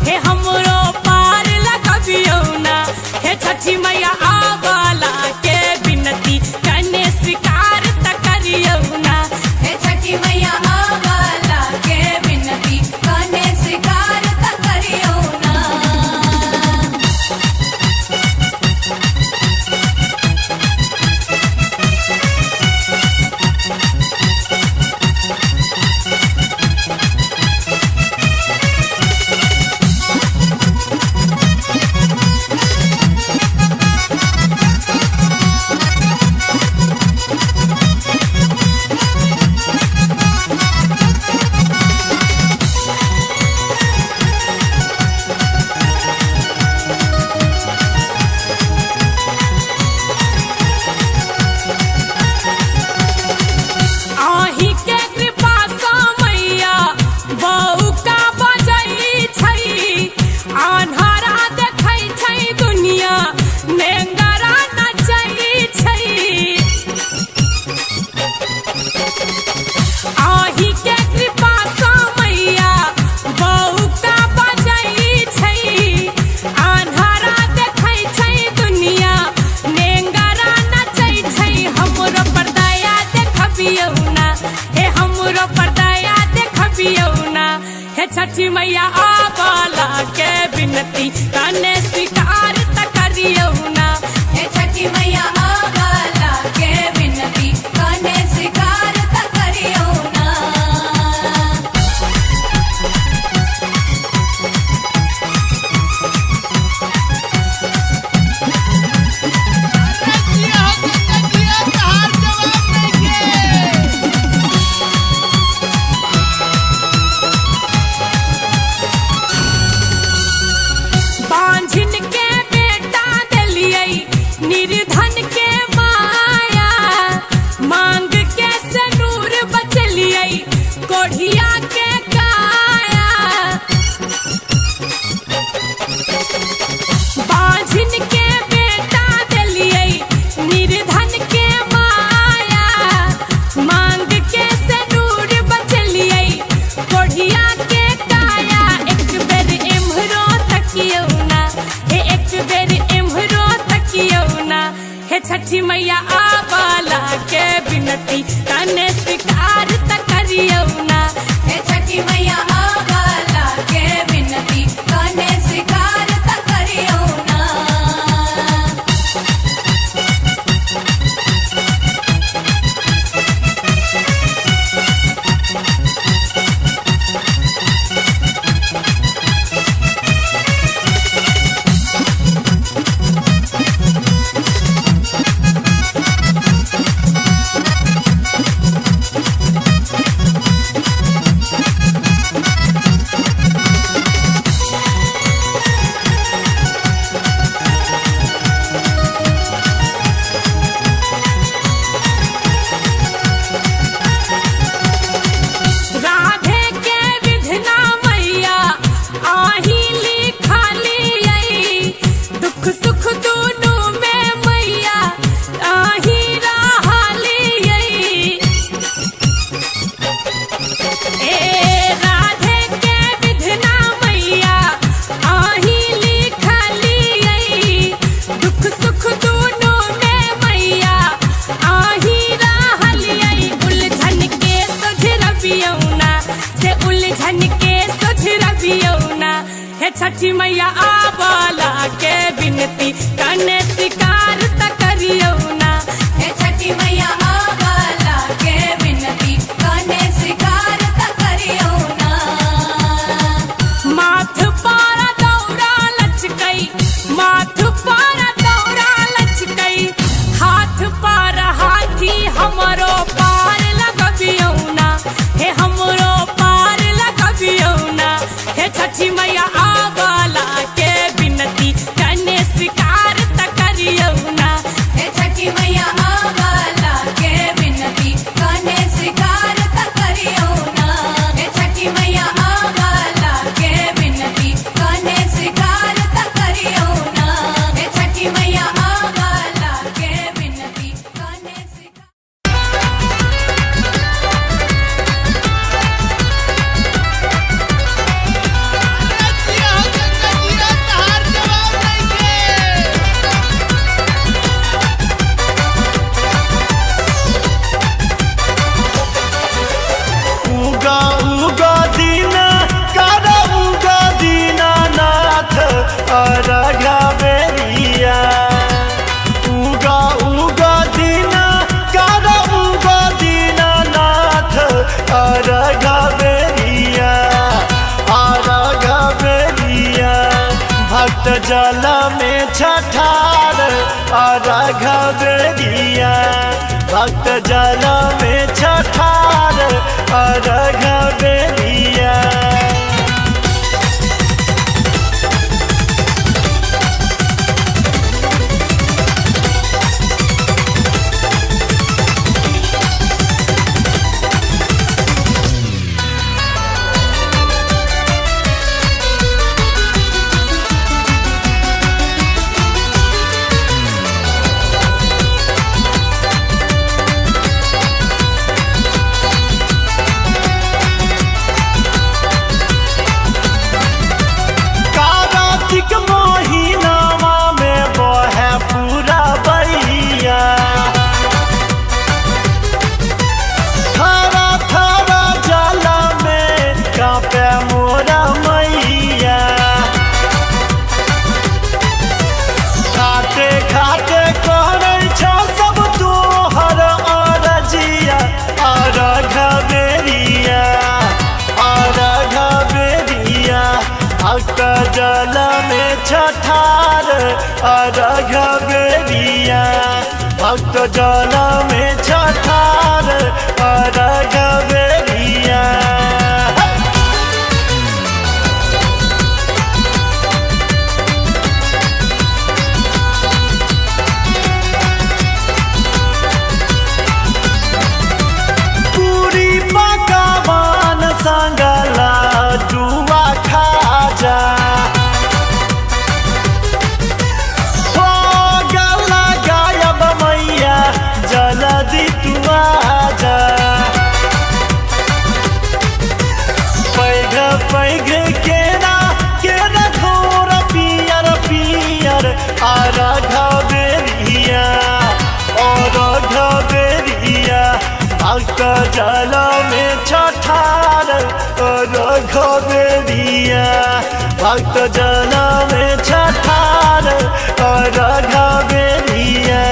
हे हमरो पार लगबियौना हे छठी मैया आवाला के बिनती कने स्वीकार त करियौना हे छठी मैया आवाला के बिनती कने स्वीकार त करियो ना। आही के कृपा सा मैया बहू का बजई छै अन्हारा देखै छै दुनिया नेंगरा नचै छै आही के कृपा सा मैया बहू का बजई छै अन्हारा देखै छै दुनिया नेंगरा नचै छै हमरो पर दया देखबियौना हे हमरो पर दया देखबियौना हे छठी मैया आवाला के बिनती कने स्वीकार त करियौना हे छठी मैया आवाला के बिनती कने स्वीकार त करियो ना। बांझिन के बेटा देलियै निर्धन के माया मांग के सनूर बचलियै कोढ़िया के काया बांझिन के बेटा देलियै निर्धन के माया मांग के सनूर बचलियै कोढ़िया के काया एक बेर एम्हरो तकियौना हे एक बेर एम्हरो तकियौना हे छठी मैया आवाला के बिनती कने स्वीकार त करियौना हे छठी मैया आवाला के बिनती कने स्वीकार त करियो ना। राधे के विधना मैया आही लिखालियै दुख सुख दुनू में मैया आही रहलियै ए राधे के विधना मैया आही लिखालियै दुख सुख दुनू में मैया आही रहलियै उलझन के सोझरबियौना से उलझन के सोझरबियौना हे छठी मैया आवाला के बिनती कने स्वीकार त करियौना हे छठी मैया आवाला के बिनती कने स्वीकार त करियो ना। माथ पर दौरा लचकई माथ पर दौरा लचकई हाथ पर हाथी हमरो पार लगबियौना हे हमरो पार लगबियौना हे छठी मैया आवाला के बिनती कने जल में छठार अर्घ बेरिया भक्त जल में छठार अर्घ बेरिया। कार्तिक महीनावा में बहे पूरा बैया थारा थारा जल में कांपे मोरा मैया। खाते खाते करे छो सब तोहर अरजिया अर्घ बेरिया अर्घ बेरिया भक्त जल में छठार अर्घ बेरिया भक्त जल में छठार अर्घ बेरिया। पूरी पकवान संगला जुआ खाजा हो गला गायब मैया जल्दी तू आजा। पैघ पैघ केरा घोर पियर पियर अर्घ बेरिया अर्घ बेरिया भक्त जल में छठार अर्घ बेरिया भक्त जल में छठार अर्घ बेरिया।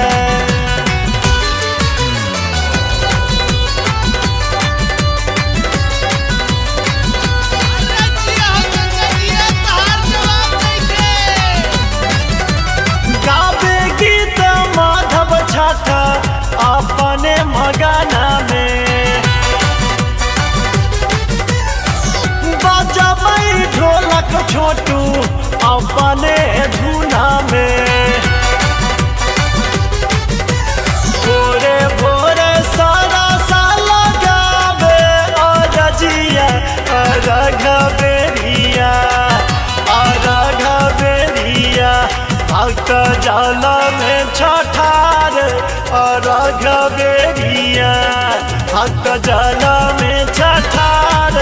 गावे गीत माधव छठ अपने मगना में बजबै ढोलक छोटू अपने धुना में। भोरे भोरे सारा साल गावे अरजिया अर्घ बेरिया अर्घ बेरिया भक्त जल में छठार अर्घ बेरिया भक्त जल में छठार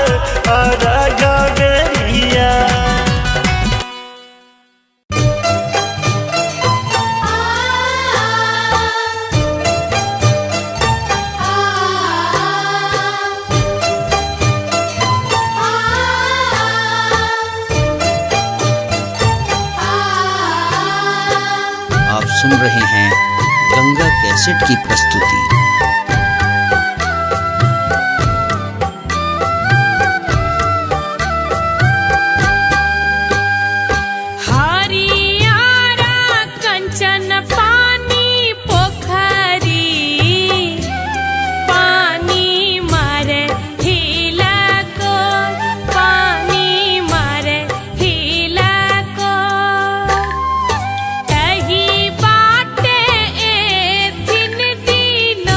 अर्घ बेरिया। आप सुन रहे हैं गंगा कैसेट की प्रस्तुति। हरियारा कंचन पानी पोखरी पानी मारे हिला को पानी मारे हिला को कही बाटे ए दिन दिन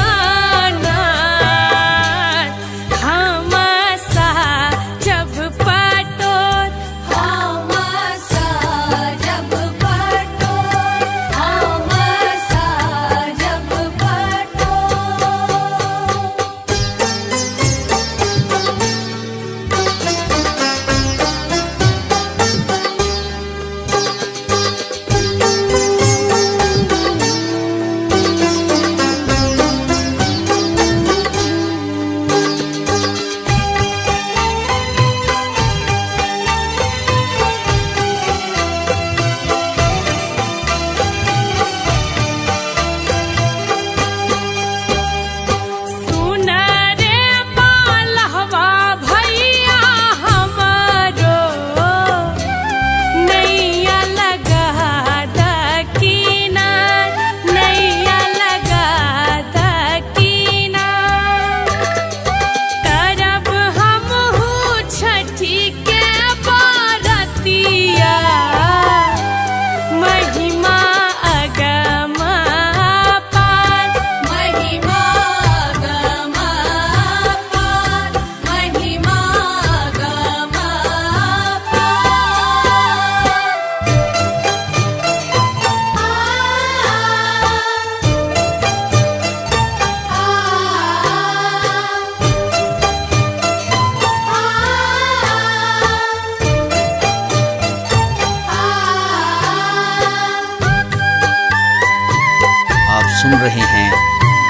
सुन रहे हैं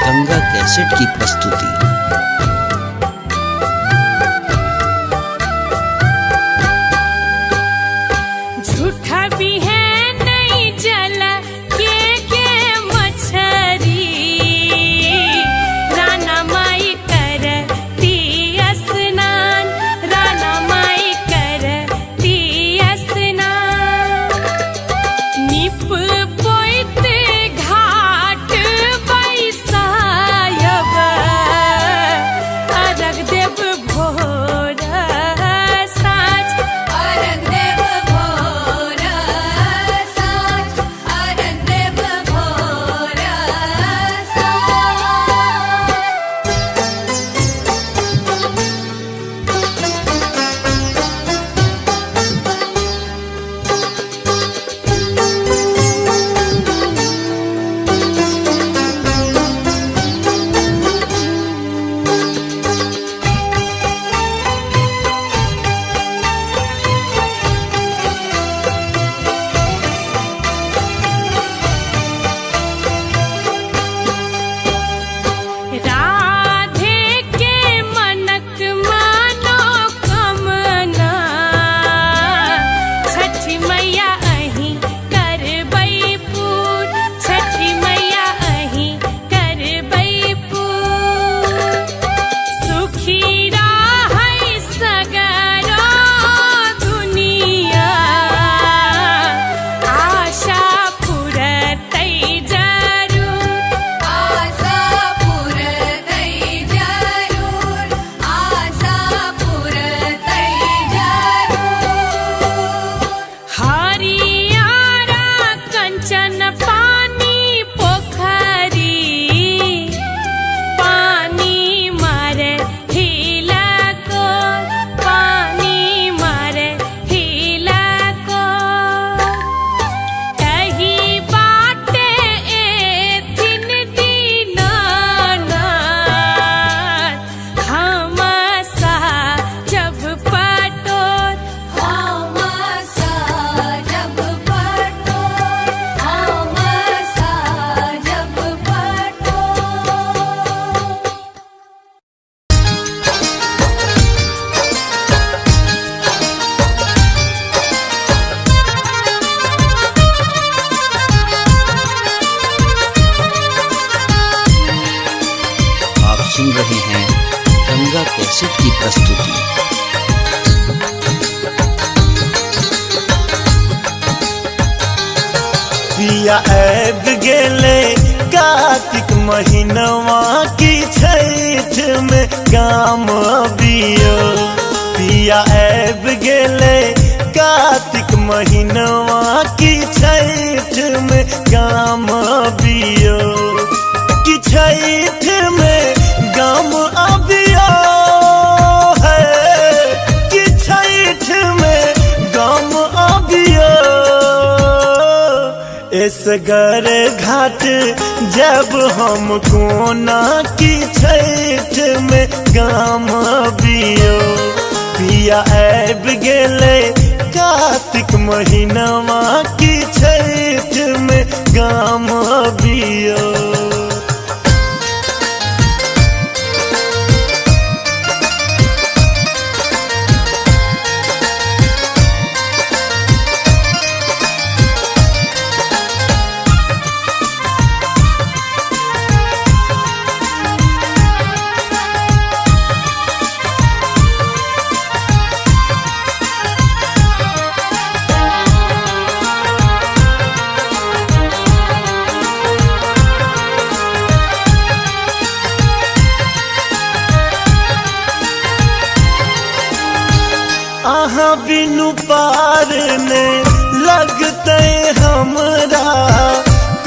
गंगा कैसेट की प्रस्तुति। झूठा भी है नहीं जल के मछरी, राना माई करती स्नान, राना माई करती स्नान। निप पोइत घाट बैसायब, अरग देव भोर साँझ, अरग देव भोर साँझ, अरग देव भोर साँझ। राधे के मनक मनोकामना, छठी मैया अहीं करबै पूर, छठी मैया अहीं करबै पूर। सुखी रहै सगरो दुनिया, आशा पुरतै जरूर, आशा पुरतै जरूर, आशा पुरतै जरूर। हरियारा कंचन पानी पोखरी, पानी मारे हिला को, पानी मारे हिला को। एही बाटे एथिन दीनानाथ, हम जब पटोर, हम जब पटोर, हम जब पटोर। आप सुन रहे हैं गंगा कैसेट की प्रस्तुति। पिया ऐब गेले कार्तिक महीनवा की छठ में गाम अबियो। पिया ऐब गेले कार्तिक महीनवा की छठ में गाम अबियो। कि छठ में गाम अबियो है, कि छठ में गाम अबियो। इसगर घाट जब हम कोना की छठ में गाम अबियो। पिया ऐब गेले कार्तिक महीनवा की छठ में गाम अबियो। आहाँ बिनु पार ने लगते हमरा,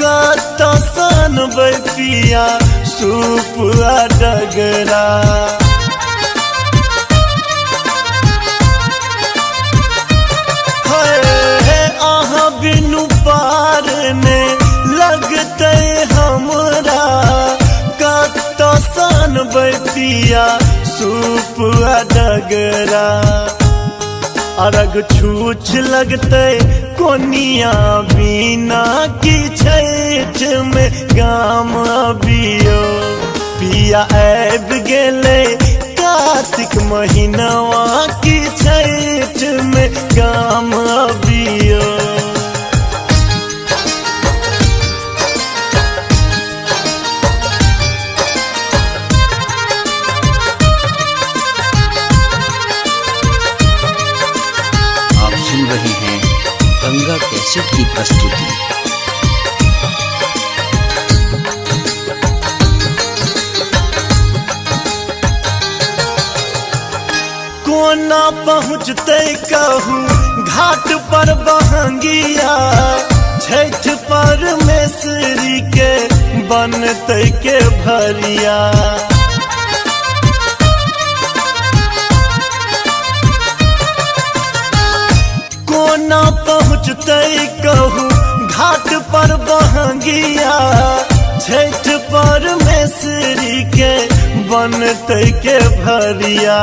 कत सन पिया सूप डगरा। आहाँ बिनु पार ने लगते हमरा, कत सन पिया सूप डगरा। अरग छूछ लगते कोनिया बिना की छैठ में गाम अबियो पिया आब गेले कार्तिक महीनवा की छैठ में गाम अबियो आप सुन रहे हैं गंगा कैसेट की प्रस्तुति। कोना पहुँचते कहूँ घाट पर बहंगिया छठ परमेश्वरी के बनते के भरिया कोना पहुँचते कहूँ घाट पर बहंगिया छठ परमेश्वरी के बनते के भरिया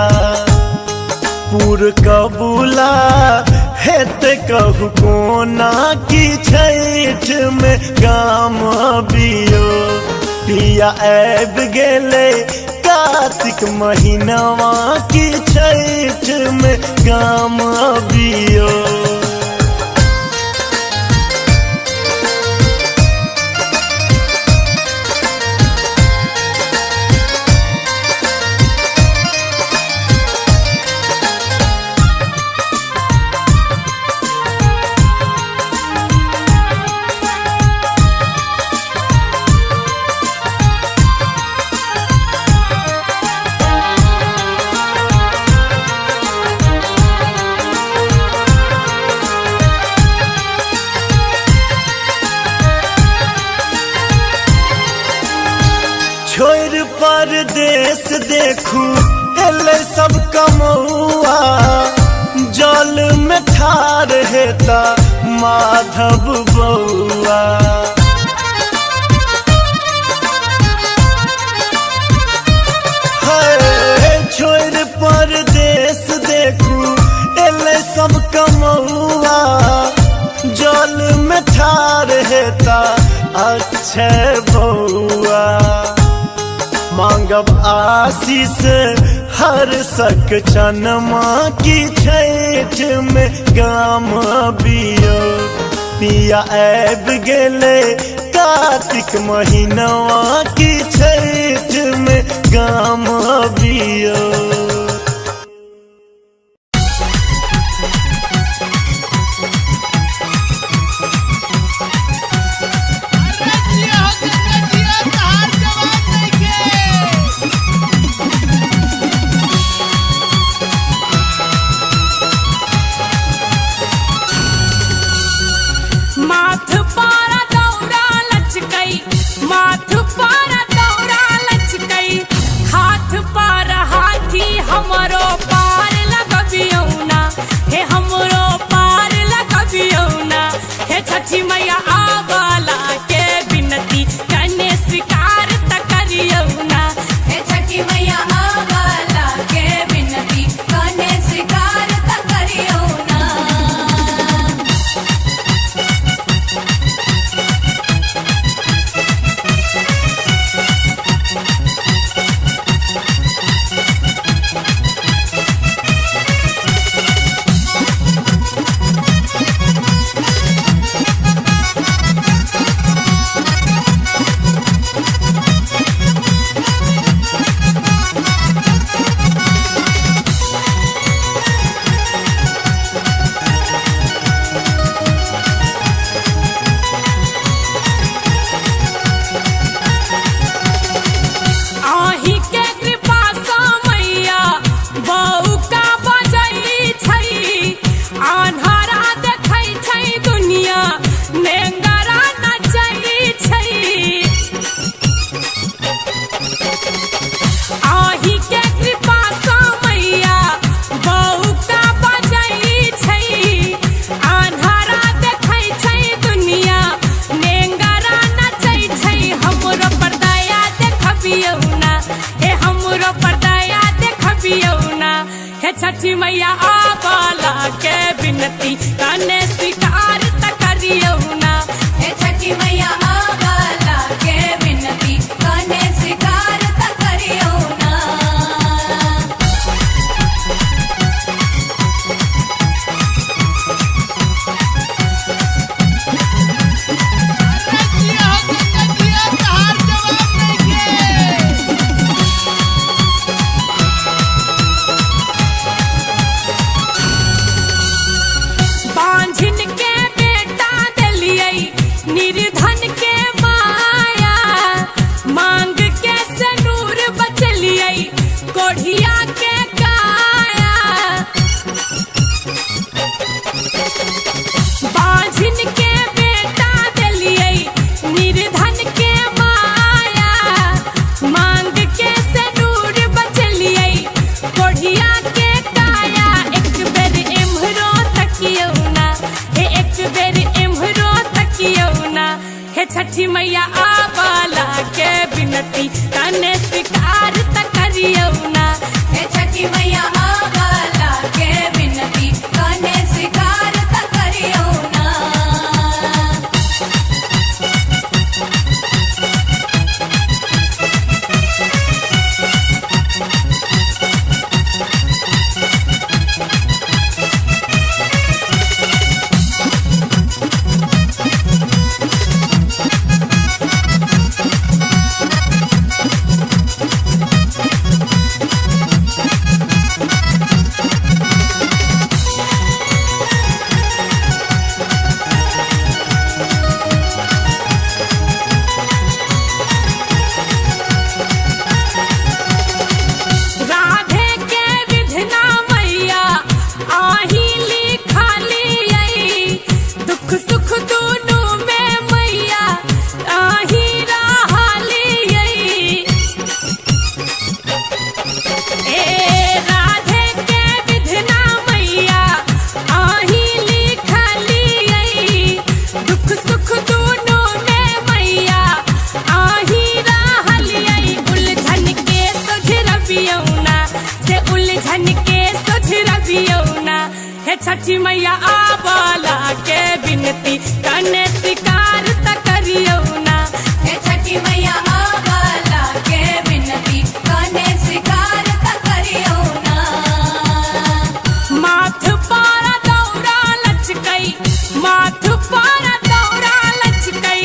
पूर कबूला हेत कहू कोना की छैठ में गाम अबियो पिया आब गेले कार्तिक महीनवा की छैठ में गाम अबियो छोड़ परदेश देखू एले सब कमौआ जल में ठार हेता माधव बउआ छोड़ परदेश देखू एले सब कमौआ जल में ठार हेता अक्षय बउआ मांगब आशीष हर सक चनमा की छैठ में गाम अबियो पिया आब गेले कार्तिक महीनवा की छैठ में गाम अबियो माथ पारा दौरा लचकई माथ पारा दौरा लचकई हाथ पारा हाथी हमरो पार लगबियौना हे हमरो पार लगबियौना हे छठी मैया आवाला के बिनती कने स्वीकार त करियौना हे छठी मैया आवाला के बिनती कने स्वीकार त करियो ना छठी मैया आवाला के बिनती कने स्वीकार त करियो ना। हे छठी मैया आवाला के बिनती कने स्वीकार त करियो ना। बांझिन के बेटा दिलियै निर्धन के माया, मांग के सनूर बचलियै कोढ़िया के काया। बांझिन के बेटा दिलियै निर्धन के माया, मांग के सनूर बचलियै कोढ़िया के काया। एक बेर एम्हरो तकियो ना, हे एक बेर एम्हरो तकियो ना। हे छठी मैया आवाला के बिनती कने स्वीकार त करियो ना। हे छठी मैया आवाला के बिनती कने स्वीकार त करियो ना। राधे के विधना मैया आही लिखालियै, दुख सुख दुनू में मैया आही रहलियै। ए राधे के विधना मैया आही लिखालियै, दुख सुख दुनू में मैया आही रहलियै। उलझन के सुझरबियौ ना, से उलझन के सुझरबियौ ना। हे छठी मैया आवाला के बिनती कने स्वीकार त करियो ना। हे छठी मैया आवाला के बिनती कने स्वीकार त करियो ना। माथ पर दौरा लचकै, माथ पर दौरा लचकै,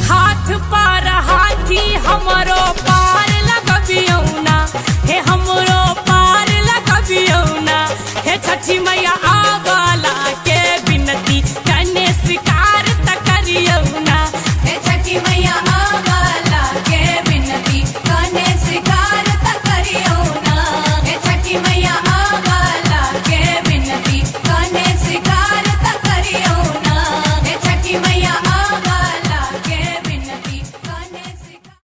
हाथ पर हाथी हमरो पार लगबियौ ना। हे हमरो पार लगबियौ ना। हे छठी मैया आवाला के बिनती कने स्वीकार त करियो ना। हे छठी मैया आवाला के बिनती कने स्वीकार त करियो ना। हे छठी मैया आवाला के बिनती कने स्वीकार त करियो ना। हे छठी मैया आवाला के बिनती कने स्वीकार।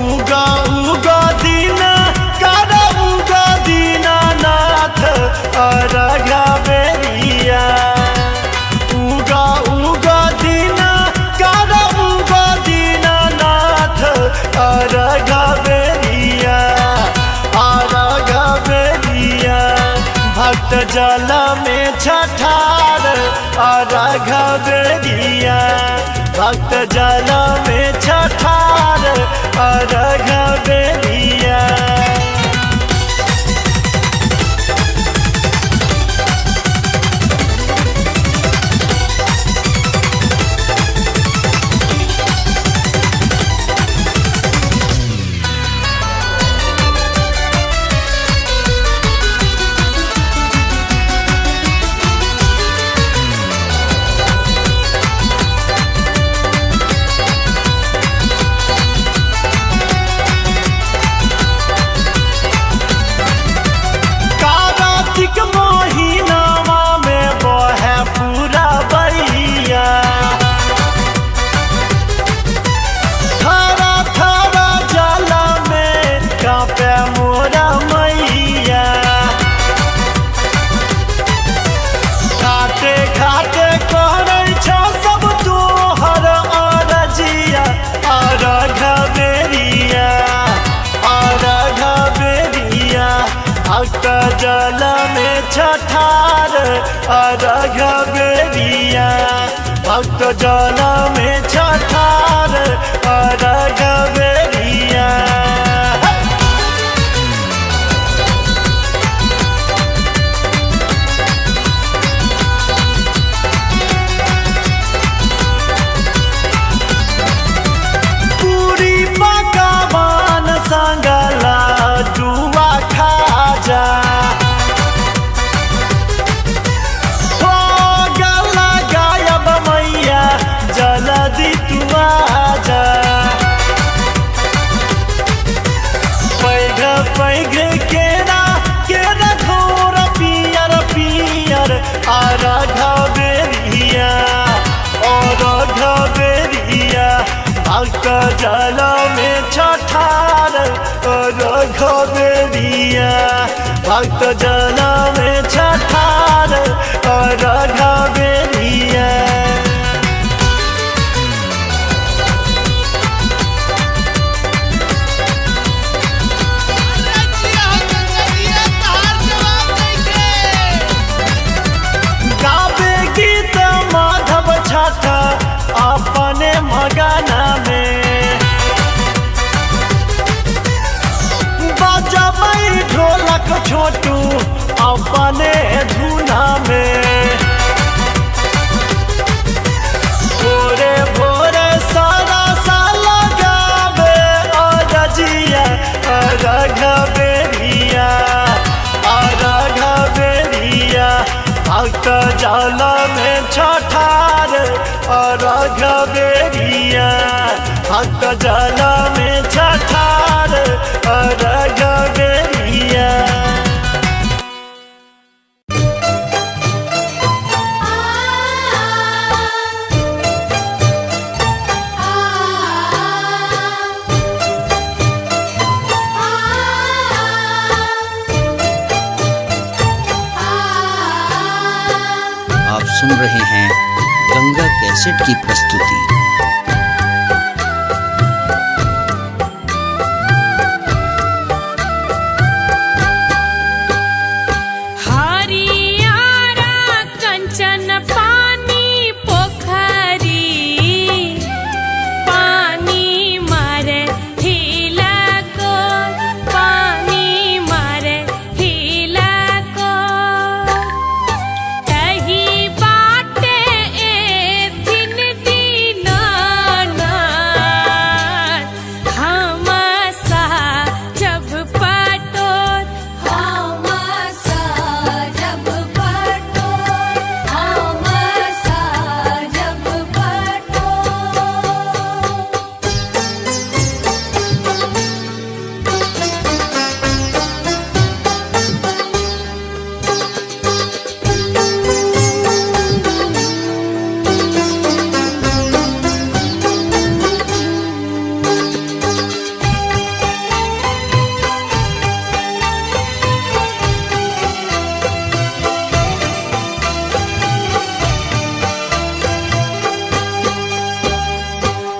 उगा उगा दीना कर उगा दीनानाथ अरघा बेरिया। उगा उगा दीना कर उगा दीनानाथ अरघा बेरिया, अरघा बेरिया। भक्त जल में छठार अरघा बेरिया, भक्त जल में छठार अरघा बेरिया। भक्त जल में छठार अर्घ बेरिया। पूरी पकवान संगला जुआ खाजा हो गला गायब मैया जल्दी तू आजा। पैघ पैघ केरा केरा घोर पियर पियर अर्घ बेरिया अर्घ बेरिया। भक्त जल में छठार अर्घ बेरिया भक्त जल में छठार अर्घ बेरिया। गावे गीत माधव छठ अपने मगना में बजबै ढोलक छोटू अपने धुना में। भोरे भोरे सारा साल गावे अरजिया अर्घ बेरिया अर्घ बेरिया। भक्त जल में छठार अर्घ बेरिया भक्त जल में छठार अर्घ बेरिया। आप सुन रहे हैं गंगा कैसेट की प्रस्तुति। हरियारा कंचन पानी पोखरी पानी मारे हिला को पानी मारे हिला को कही बाटे ए दिन दीनानाथ हम सा जब पटोर हम सा जब पटोर हम सा जब पटोर।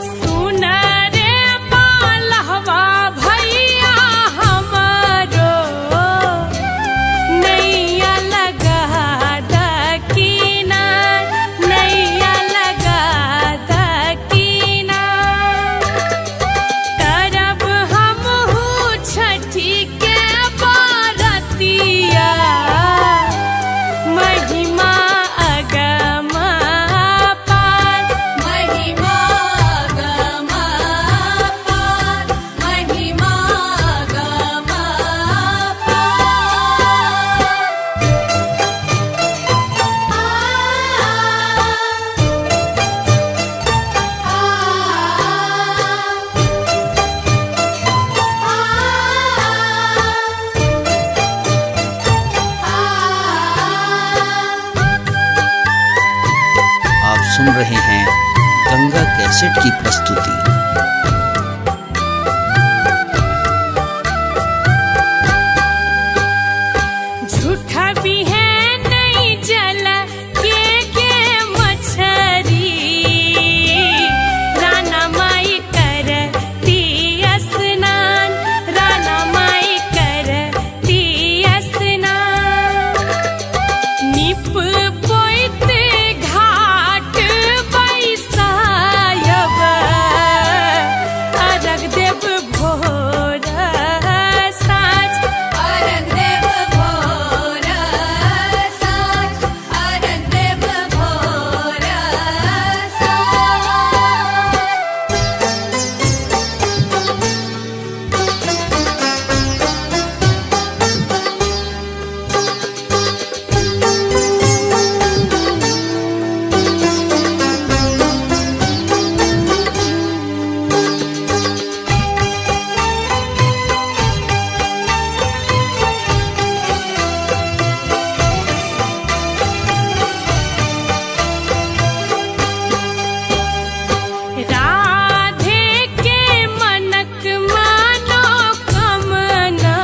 सुन रे पालहवा भैया हमरो नैया लगा दकीना नैया लगा दकीना। करब हमहू छठी के बारतिया महिमा अगम पार महिमा गम पार महिमा गम आप सुन रहे हैं गंगा कैसेट की प्रस्तुति। झूठा भी है नहीं जल के मछरी राना माई करती स्नान राना माई करती स्नान। निप पोइत घाट बैस देव भोर साँझ, अर्घ देव भोर साँझ, अर्घ देव भोर साँझ। राधे के मनक मानो कमना,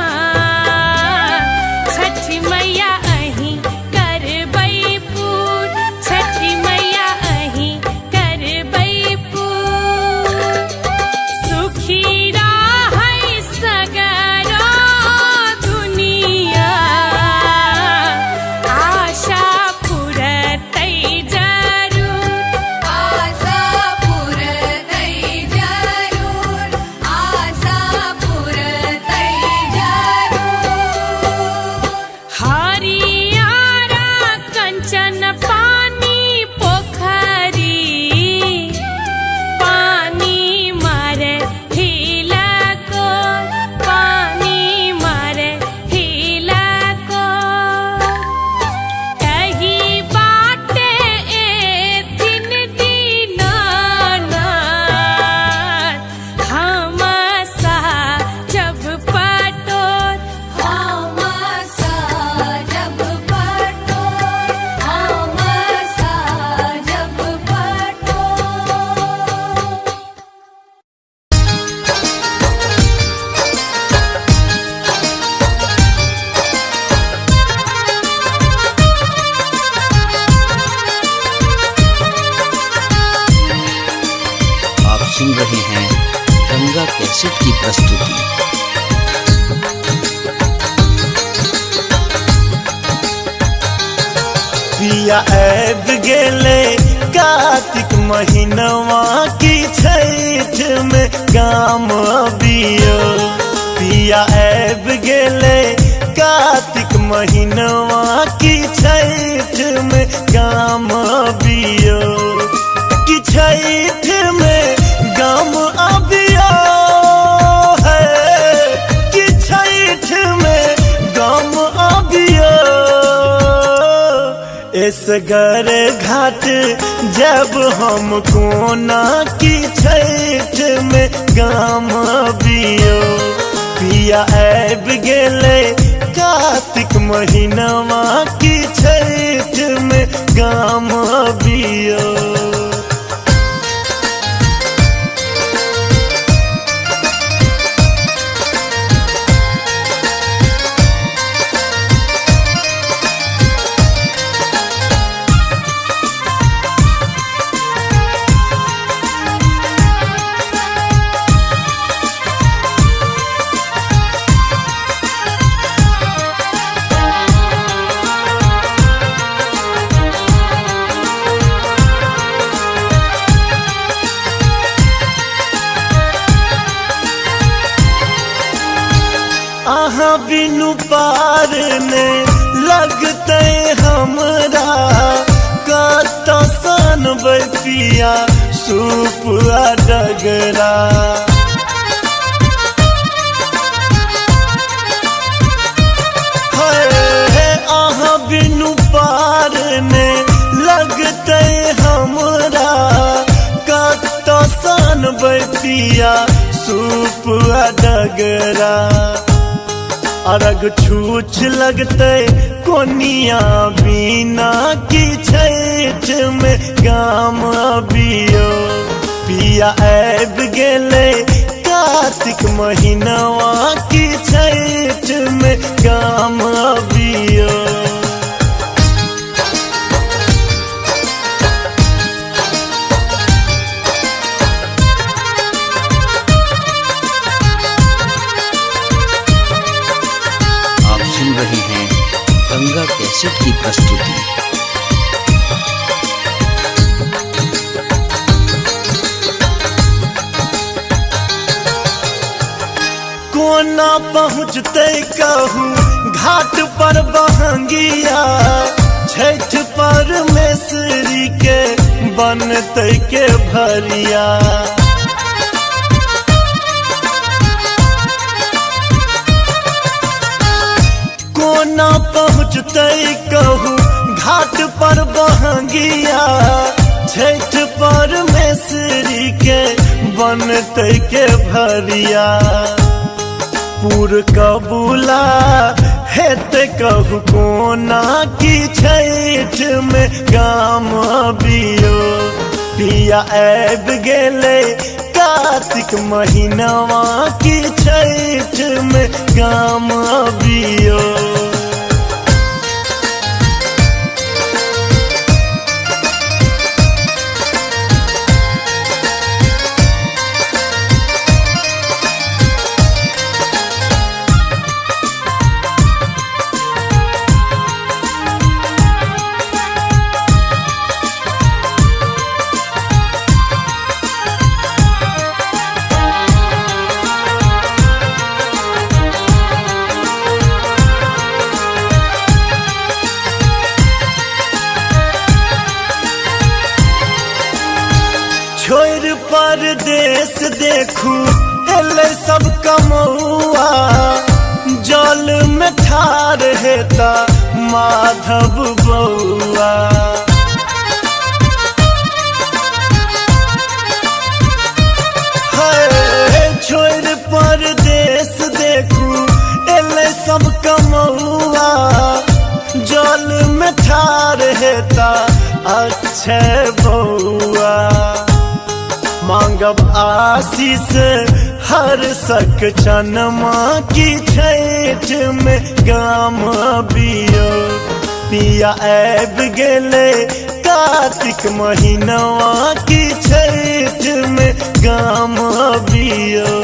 छठी मैया अहीं करबै पूर, छठी मैया अहीं करबै पूर। सुखी रहै सगरो दुनिया, आशा पुरतै जरूर, आशा पुरतै जरूर, आशा पुरतै जरूर। हरियारा कंचन पानी पोखरी, पानी मारे हिलको, पानी मारे हिलको। कही बाटे एथिन दीनानाथ, हम जब पटोर, हम जब पटोर, हम जब पटोर। आप सुन रहे हैं गंगा कैसेट की प्रस्तुति। पिया ऐब गेले कार्तिक महीनवा की छठ में गाम बियो। पिया ऐब गेले कार्तिक महीनवा की छठ में गाम बियो। कि छठ में गाम अबियो है, कि छठ में गाम अबियो। इसगर घाट जब हम कोना की छठ में गाम बियो। पिया ऐब गेले कार्तिक महीनवा की छठ में गाम बियो। आहा बिनु पार ने लगते हमरा, कत सन पिया सूप डगरा। है आहा बिनु पार ने लगते हमरा, कत सन पिया सूप डगरा। अर्घ छूछ लगते कोनिया बिना की छठ में गाम बियो। पिया ऐब गेले कार्तिक महीनवा की छठ में गाम बियो। रहे हैं गंगा कैसेट की प्रस्तुति। कोना पहुँचते कहूँ घाट पर बहंगिया, छठ परमेश्वरी के बनते के भरिया। कोना पहुँचते कहूँ घाट पर बहंगिया, छठ परमेश्वरी के बनते के भरिया। पूर कबूला हेते कहू कोना की छठ में गाम अबियो, पिया आबि गेले कार्तिक महीनवा की छठ में गाम अबियो। छोड़ परदेश देखू एले सब कमौआ, जल में ठार हेता माधव बउआ। छोड़ परदेश देखू एले सब कमौआ, जल में ठार हेता अक्षय बउआ। मांगब आशीष हर सक चनमा की छठ में गाम अबियो, पिया आबि गेले कार्तिक महीनवा की छठ में गाम अबियो।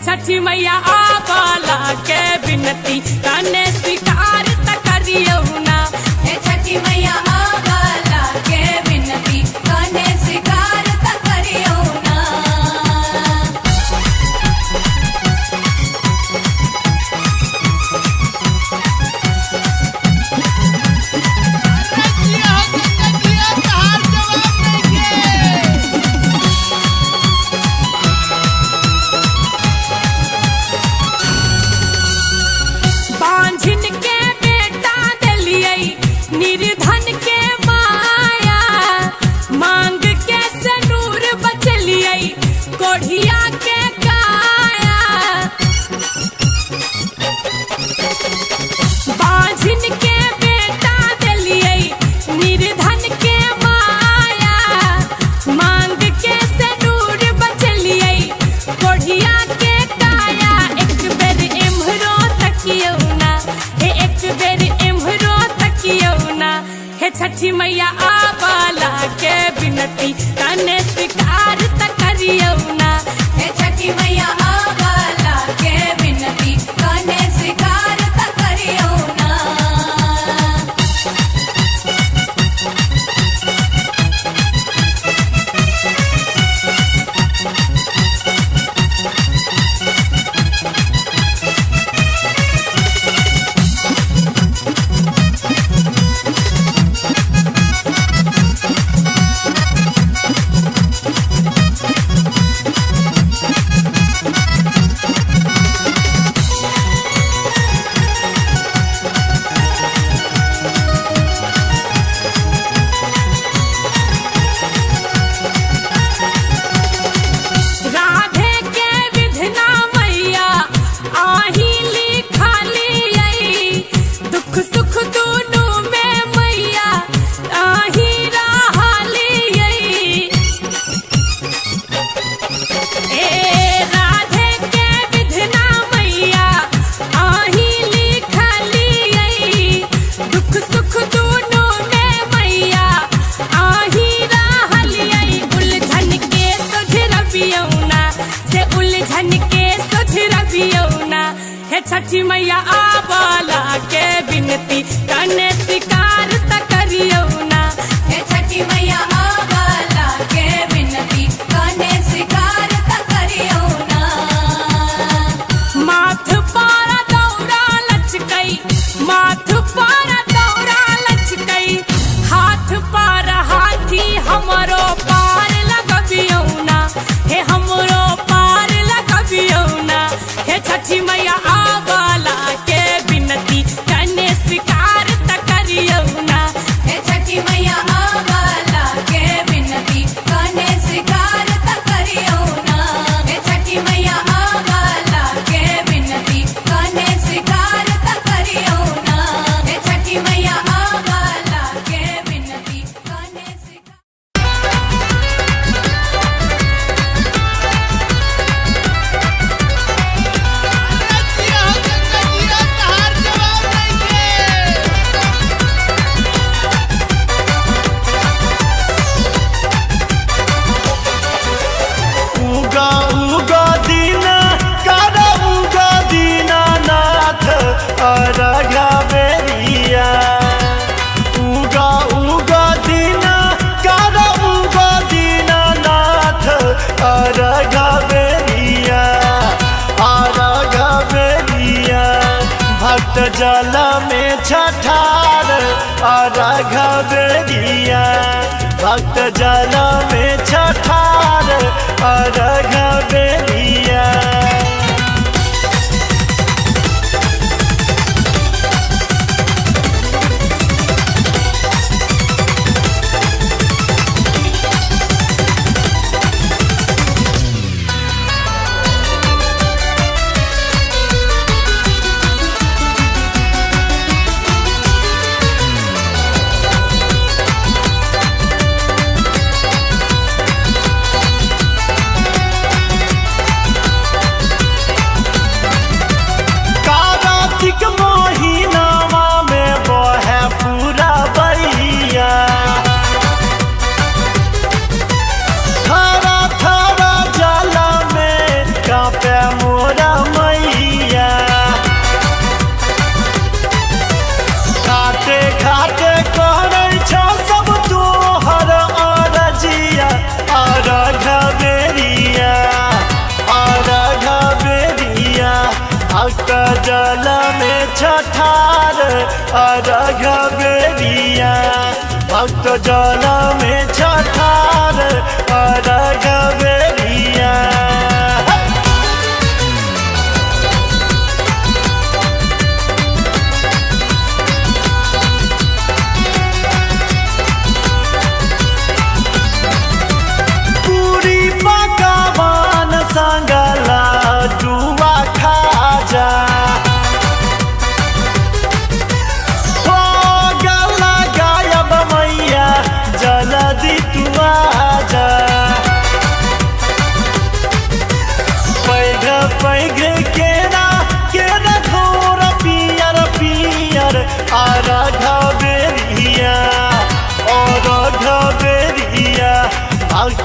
छठी मैया आबाला के बिनती कने स्वीकार त करियो ना। हे छठी मैया आबाला के बिनती कने स्वीकार त करियो ना। बांझिन छठी मैया आवाला के बिनती कने स्वीकार त करियो ना। हे छठी मैया आवाला के बिनती कने स्वीकार त करियो ना। राधे के विधना मैया आही लिखाली आई, दुख सुख दोनों में मैया आही रहाली आई। ए राधे के विधना मैया आही लिखाली आई, दुख सुख दोनों में मैया आही रहाली आई। उलझन के सुझरबियौना से उलझन के सुझरबियौना। हे छठी मैया आवाला के बिनती कने स्वीकार त करियो ना। हे छठी मैया आवाला के बिनती कने स्वीकार त करियो ना। माथ पारा दौरा लचकई, माथ पारा दौरा लचकई, हाथ पारा हाथी हमरो पार लगबियो ना। हे हमरो पार लगबियो ना। हे छठी मैया आवाला के बिनती कने स्वीकार त करियो ना। हे छठी मैया आवाला के बिनती कने स्वीकार त करियो ना। हे छठी मैया आवाला के बिनती कने स्वीकार त करियो ना। हे छठी मैया आवाला के बिनती कने स्वीकार। उगा उगा दीना कारा उगा दीनानाथ अरघा बेरिया। उगा उगा दीना कारा उगा दीनानाथ अरघा बेरिया। अरघा बेरिया भक्त जल में छठार अरघा बेरिया। भक्त जल में छठार अरघा बेरिया। कार्तिक महीनावा में बहे पूरा बइया। थारा थारा जल में कांपे मोरा मैया। घाटे घाटे करे छ सब तोहर अरजिया। अरघा बेरिया अरघा बेरिया भक्त जल में छठार अरघा बेरिया। भक्त जल में छठार अरघा बेरिया। पूरी पकवान संगला जुआ खाजा। हो गला गायब मैया जल्दी तू आजा।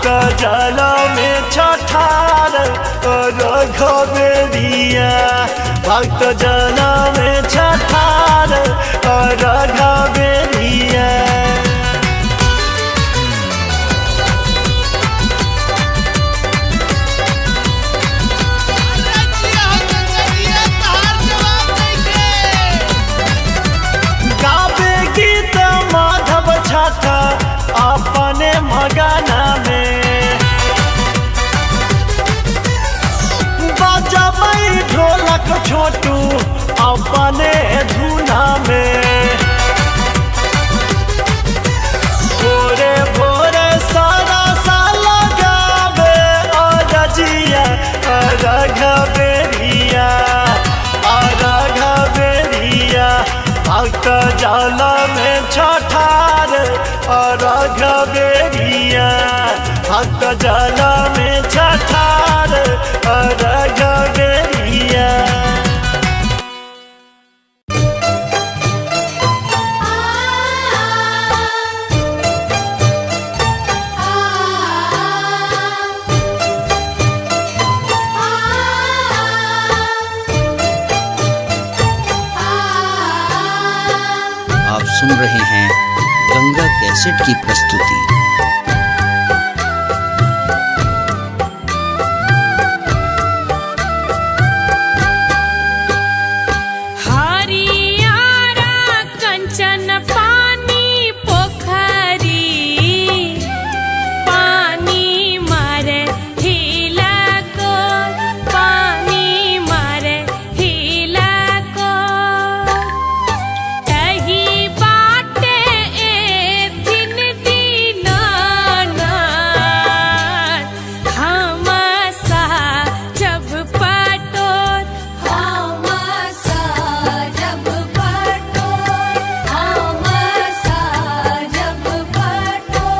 जल में छठार रघबेरिया भक्त जल में छठार रघबेरिया गावे गीत माधव छठा अपने मगना में बजबै ढोलक छोटू अपने धुना में भोरे भोरे सारा साल गावे रजिया रघबेरिया रघबेरिया भक्त जल में छठार रघबेरिया भक्त जल में छठार रघबेरिया आप सुन रहे हैं गंगा कैसेट की प्रस्तुति। हरियारा कंचन पानी पोखरी पानी मारे हिला को पानी मारे हिला को तही बाटे दिन दीनानाथ हमसा जब पटोर हमसा जब पटोर हमसा जब पटोर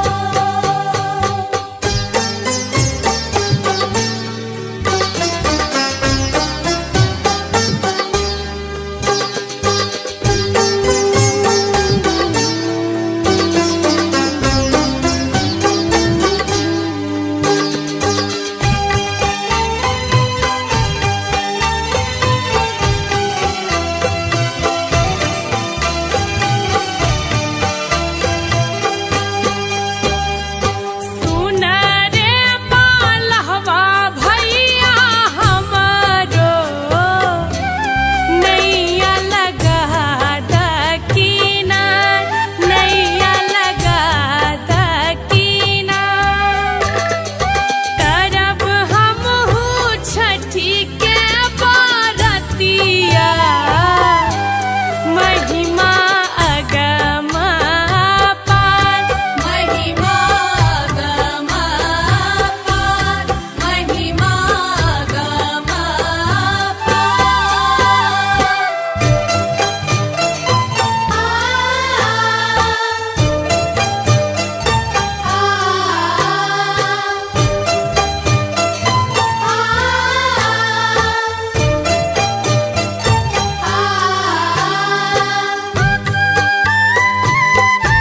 सुन रे मालहवा भैया हमारो नैया लगा दकीना नैया लगा दकीना करब हमहू छठी के बरतिया महिमा अगम पार महिमा गम पार महिमा गम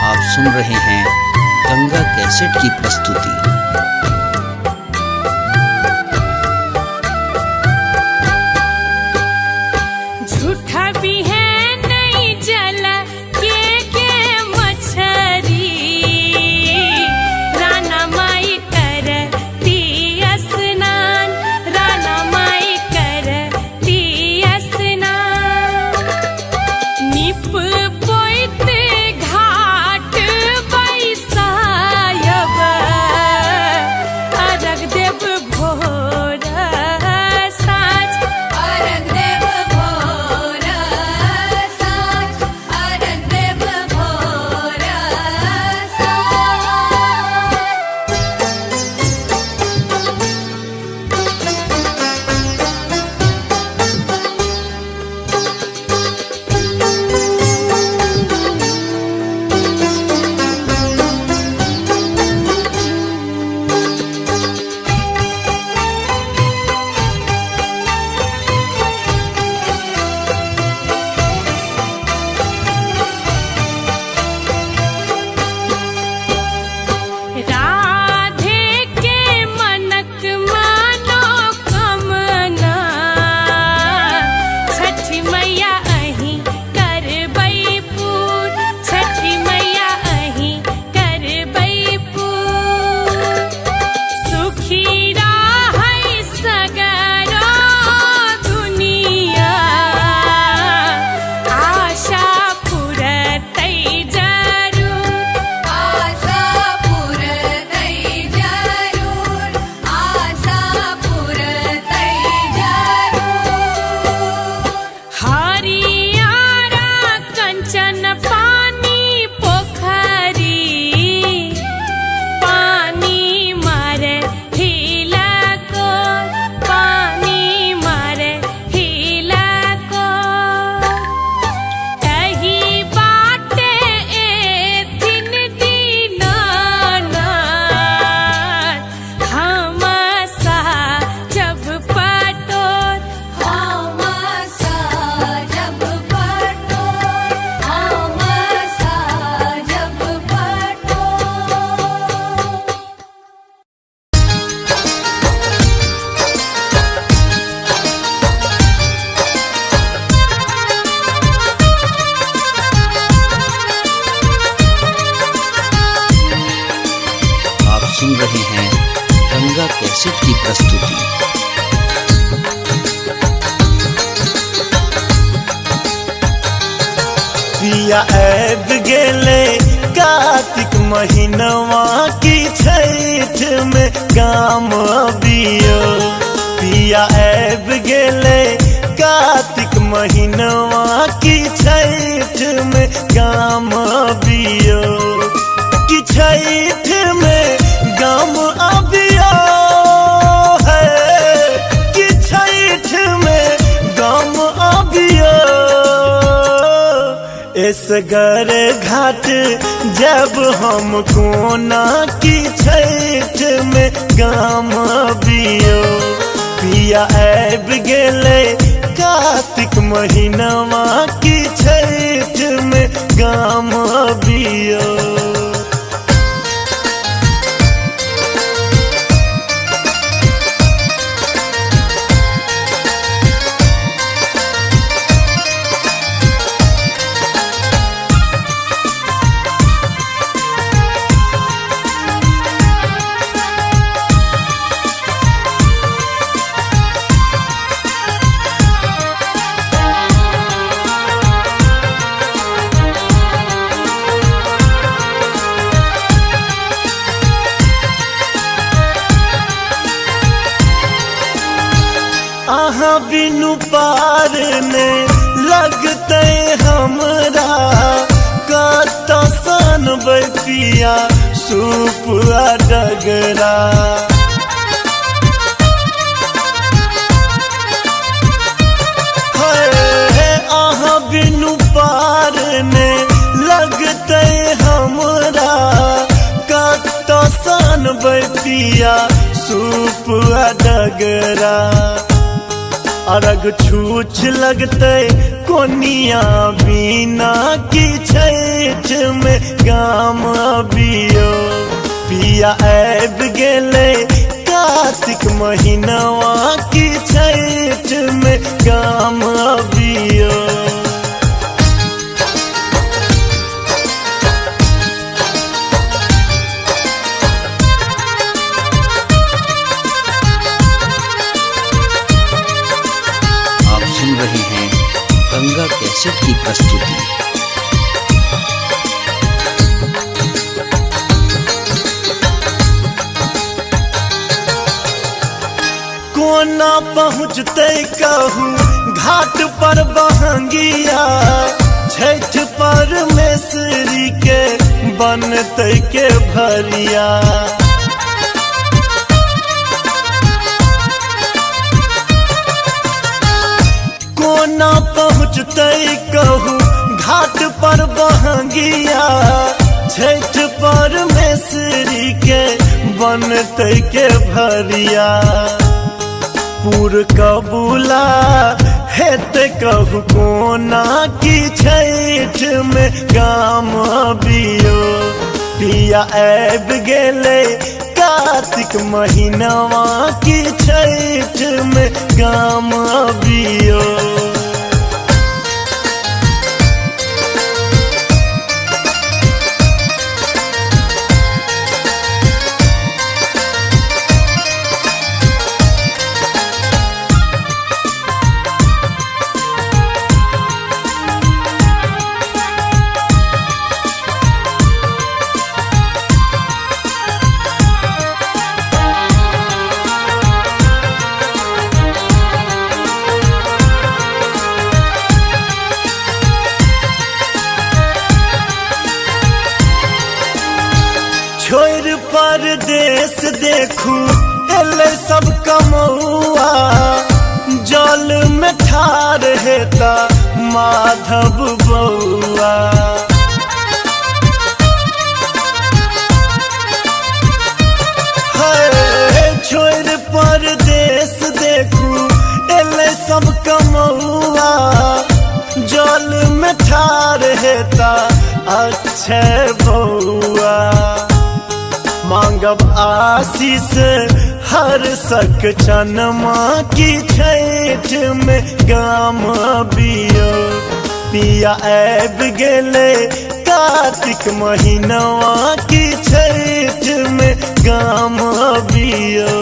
आप सुन रहे हैं गंगा कैसेट की प्रस्तुति। झूठा भी है नहीं जल के मछरी राना माई करती स्नान राना माई करती स्नान निप पोइत घाट बैसायब पिया ऐब गेले कार्तिक महीनवा की छठ में काम अबियो पिया ऐब गेले कार्तिक महीनवा की छठ में काम अबियो कि छठ में काम अबियो है कि छठ में काम अबियो इस घर घाट जब हम कोना की छठ में काम अबियो पिया ऐब गेले कार्तिक महीनवा की छठ में काम अबियो आहा बिनु पार ने लगते हमरा कत सन पिया सूप डगरा आहा बिनु पार ने लगते हमरा कत सन पिया सूप डगरा अरग छूछ लगते कोनिया बिना की छठ में काम अबियो पिया ऐब गेले कार्तिक महीनवा की छठ में काम अबियो सुन रहे हैं गंगा कैसेट की प्रस्तुति। कोना पहुँचते कहूँ घाट पर बहंगिया छठ परमेश्वरी के बनते के भरिया कोना पहुँचते कहूँ घाट पर बहंगिया छठ परमेश्वरी के बनते के भरिया पूर कबूला हेते कहूँ कोना की छठ में काम अबियो पिया ऐब गेले कार्तिक महीनवा की छठ में काम अबियो छोड़ परदेश देखू एले सब कमौआ जल में ठार हेता माधव बउआ छोड़ परदेश देखू एले सब कमौआ जल में ठार हेता अक्षय बउआ मांगब आशीष हर सक चनमा की छठ में काम अबियो पिया ऐब गेले कार्तिक महीनवा की छठ में काम अबियो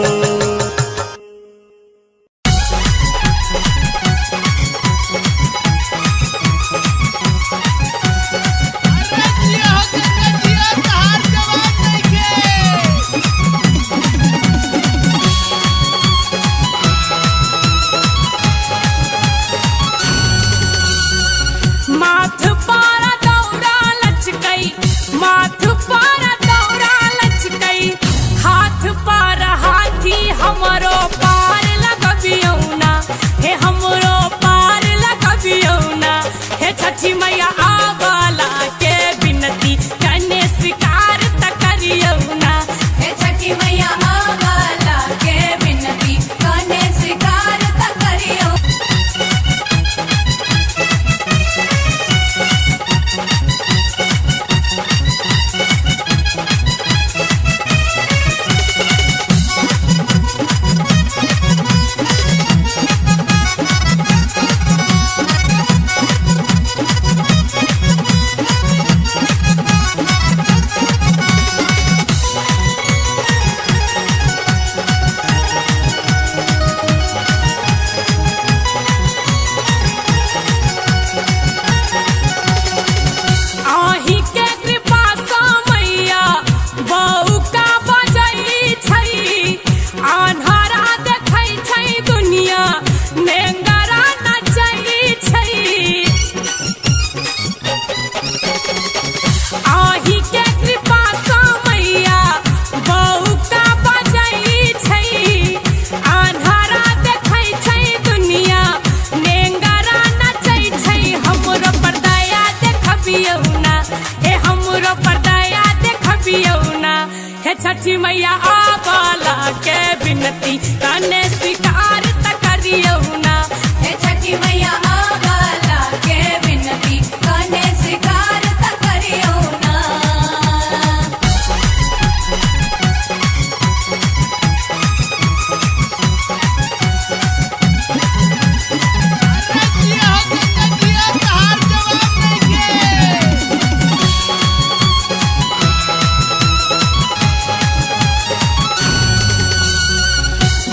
बिनती कने स्वीकार त करियो ना। हे छठी मैया आवाला के बिनती कने स्वीकार त करियो ना।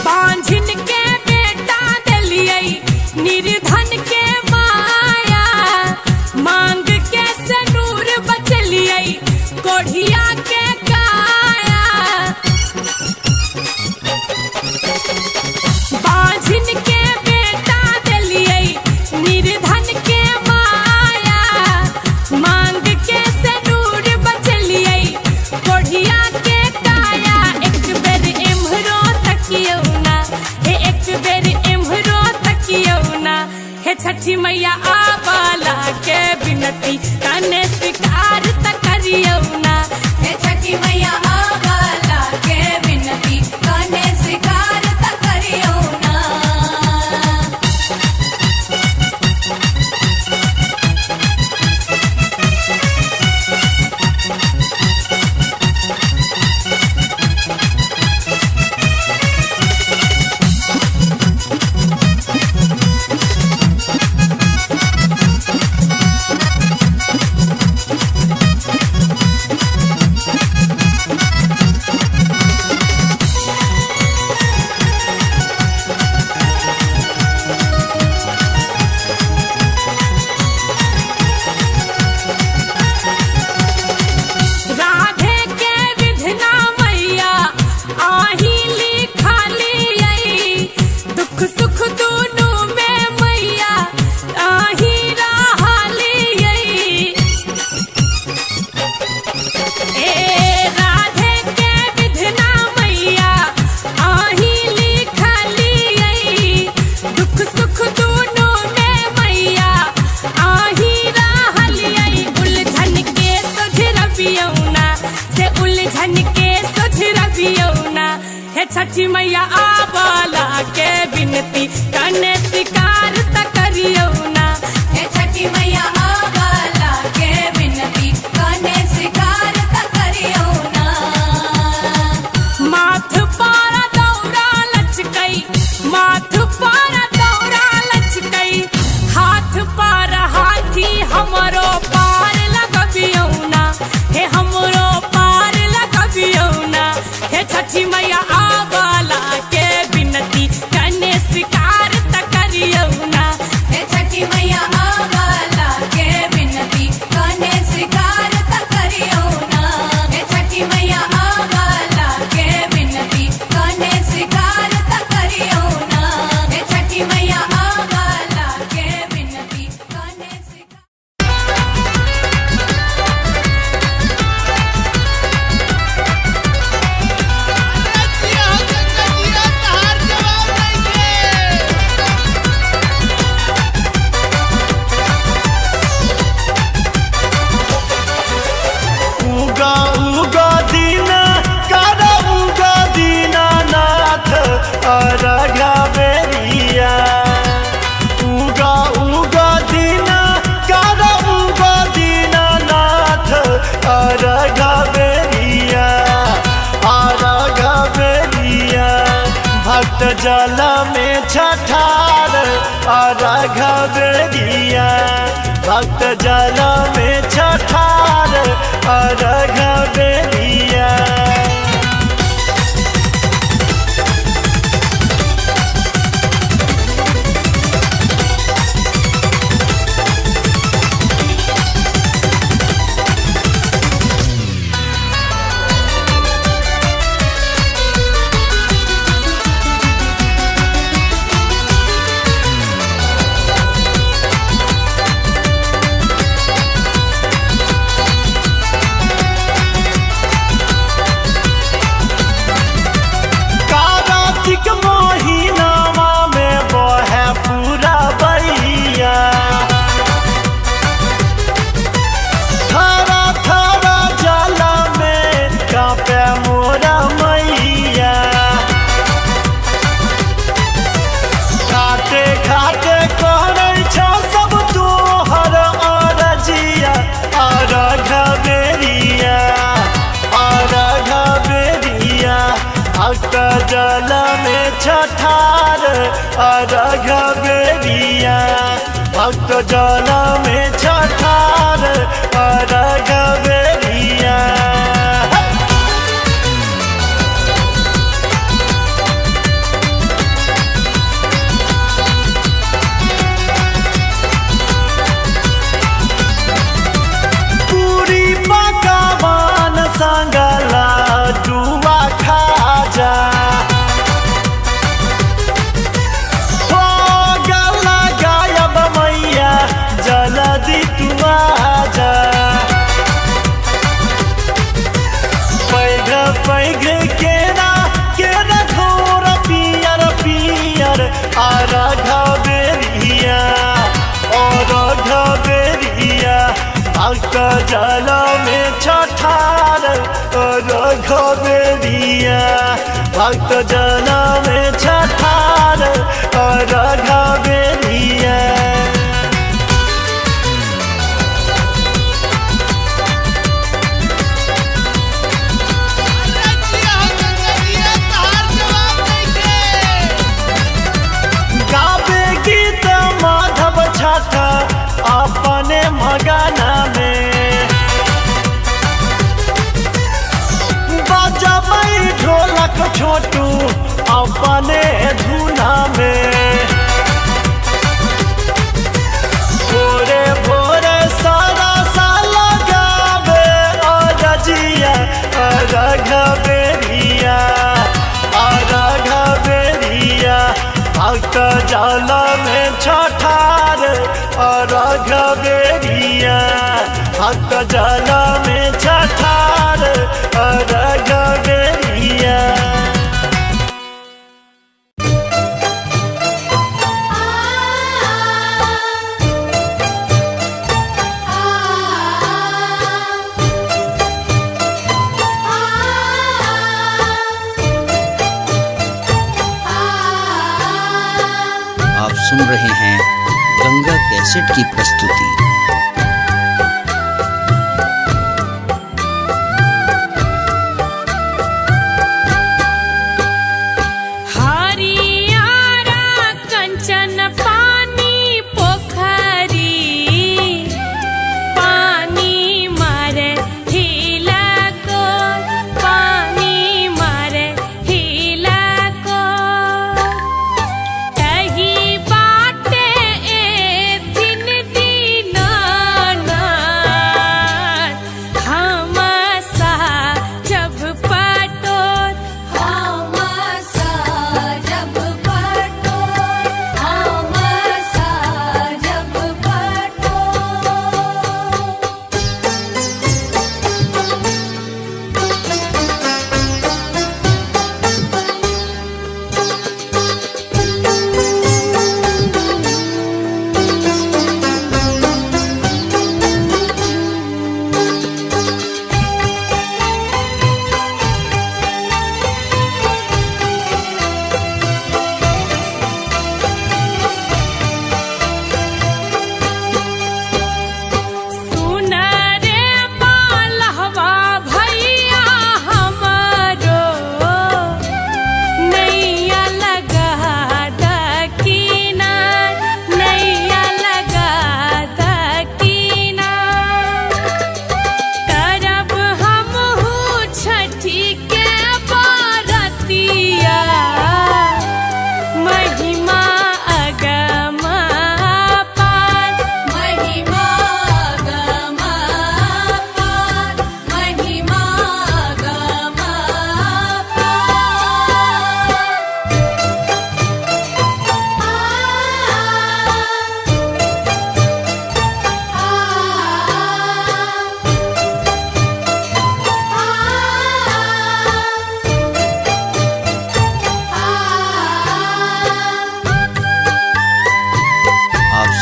बांझिन के बेटा दिलियै निर्धन के माया, मांग के सनूर बचलियै कोढ़िया के काया। बांझिन के बेटा दिलियै निर्धन के माया, मांग के सनूर बचलियै कोढ़िया के काया। एक बेर एम्हरो तकियो ना, हे एक बेर एम्हरो तकियो ना। हे छठी मैया आवाला के बिनती कने स्वीकार त करियो ना। हे छठी मैया आवाला के बिनती कने स्वीकार त करियो ना। राधे के विधना मैया आही लिखालियै, दुख सुख दुनू में मैया आही रहलियै। ए राधे के विधना मैया आही लिखालियै, दुख सुख दुनू में मैया आही रहलियै। उलझन के सुझरबियौ ना, से उलझन के सुझरबियौ ना। हे छठी मैया आवाला के बिनती कने स्वीकार त करियो ना। हे छठी मैया आवाला के बिनती कने स्वीकार त करियो ना। माथ पर दौरा लचकै, माथ पर दौरा लचकै, हाथ पर हाथी हमरो पार लगबियौ ना। हे हमरो पार लगबियौ ना। हे छठी मैया आवाला के बिनती कने स्वीकार त करियो ना। हे छठी मैया आवाला के बिनती कने स्वीकार त करियो ना। हे छठी मैया आवाला के बिनती कने स्वीकार त करियो ना। हे छठी मैया आवाला के बिनती कने स्वीकार। उगा उगा दीना कर उगा दीनानाथ अरघा बेरिया। उगा उगा दीना कर उगा दीनानाथ अरघा बेरिया, अरघा बेरिया। भक्त जल में छठार अरघा बेरिया, भक्त जल में छठार अरघा बेरिया। घबेरिया भक्त जल में छठार और घबेरिया। पूरी पकवान संगला डुआ खाजा हो गला गायब मैया जल्दी तू आजा। पैघ पैघ केरा केरा घोर पियर पियर और घबेरिया भक्त जल में छठार और घबेरिया भक्त जल में छठार और घबेरिया। गावे गीत माधव छठा अपने मगना में बजबै ढोलक छोटू अपने धुना में। भोरे भोरे सारा साल गावे और रजिया और घबेरिया भक्त जल में छठार और घबेरिया भक्त जल में छठार और घबेरिया। आप सुन रहे हैं गंगा कैसेट की प्रस्तुति।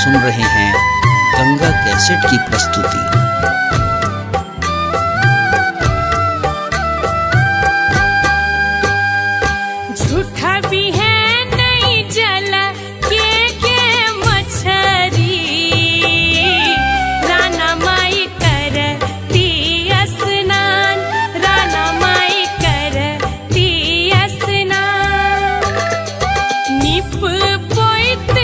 सुन रहे हैं गंगा कैसेट की प्रस्तुति। झूठा भी है नहीं जला के मछरी राना माई करती स्नान राना माई करती स्नान निप पोइत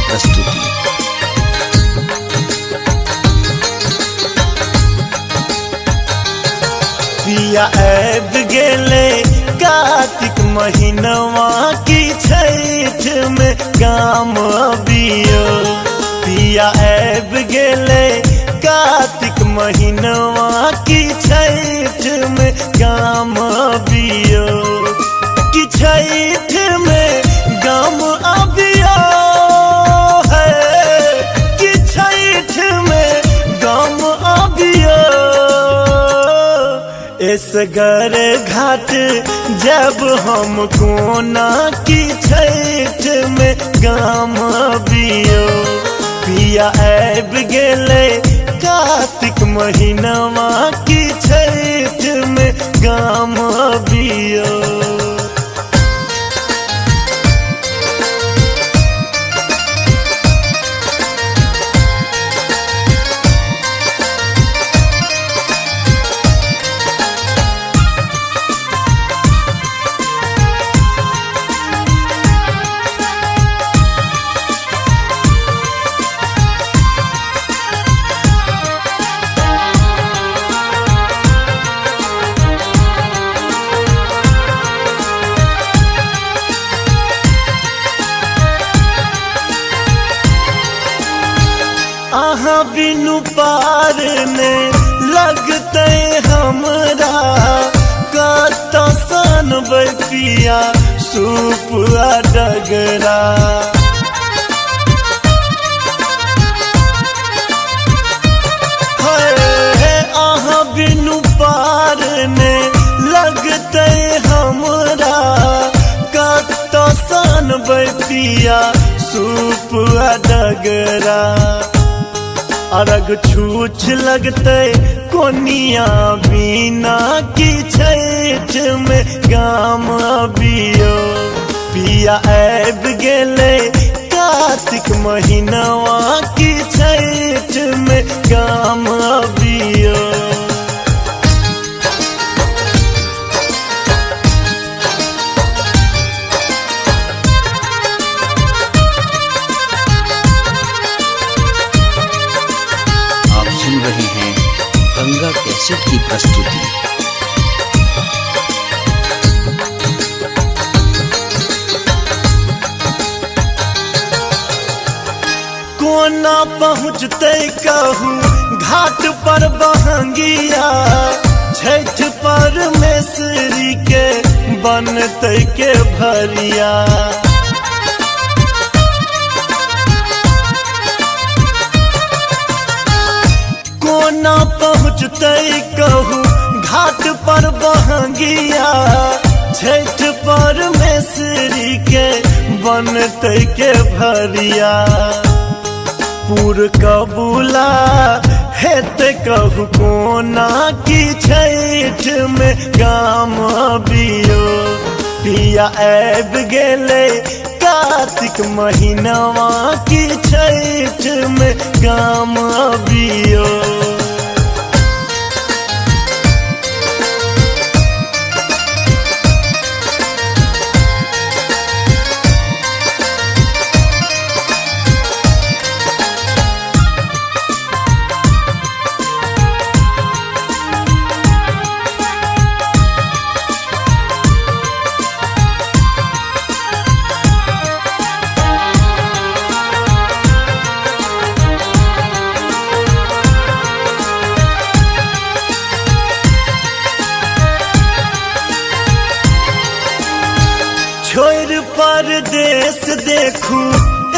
प्रस्तुति। पिया ऐब गेले कार्तिक महीनवा की छठ में गाम अबियो। पिया ऐब गेले कार्तिक महीनवा की छठ में गाम अबियो। कि छठ में गाम अबियो है, कि छठ में गाम अबियो। इस घर घाट जब हम कोना की छठ में गाम अबियो। पिया ऐब गेले कार्तिक महीनवा की छठ में गाम अबियो। आहा बिनु पार में लगते हमरा कत सन पिया सूप डगरा। आहा बिनु पार में लगते हमरा कत सन पिया सूप डगरा। अरग छूछ लगते कोनिया बिना की छठ में गाम अबियो। पिया ऐब गेले कार्तिक महीनवा की छठ में गाम अबियो। सुन रहे हैं गंगा कैसेट की प्रस्तुति। कोना पहुँचते कहूँ घाट पर बहंगिया। छठ परमेश्वरी के बनते के भरिया। कोना पहुँचते कहूँ घाट पर बहंगिया। छठ परमेश्वरी के बनते के भरिया। पूर कबूला हेते कहूँ कोना की छठ में गाम अबियो। पिया ऐब गेले कार्तिक महीनवा की छठ में गाम अबियो। छोड़ परदेश देखू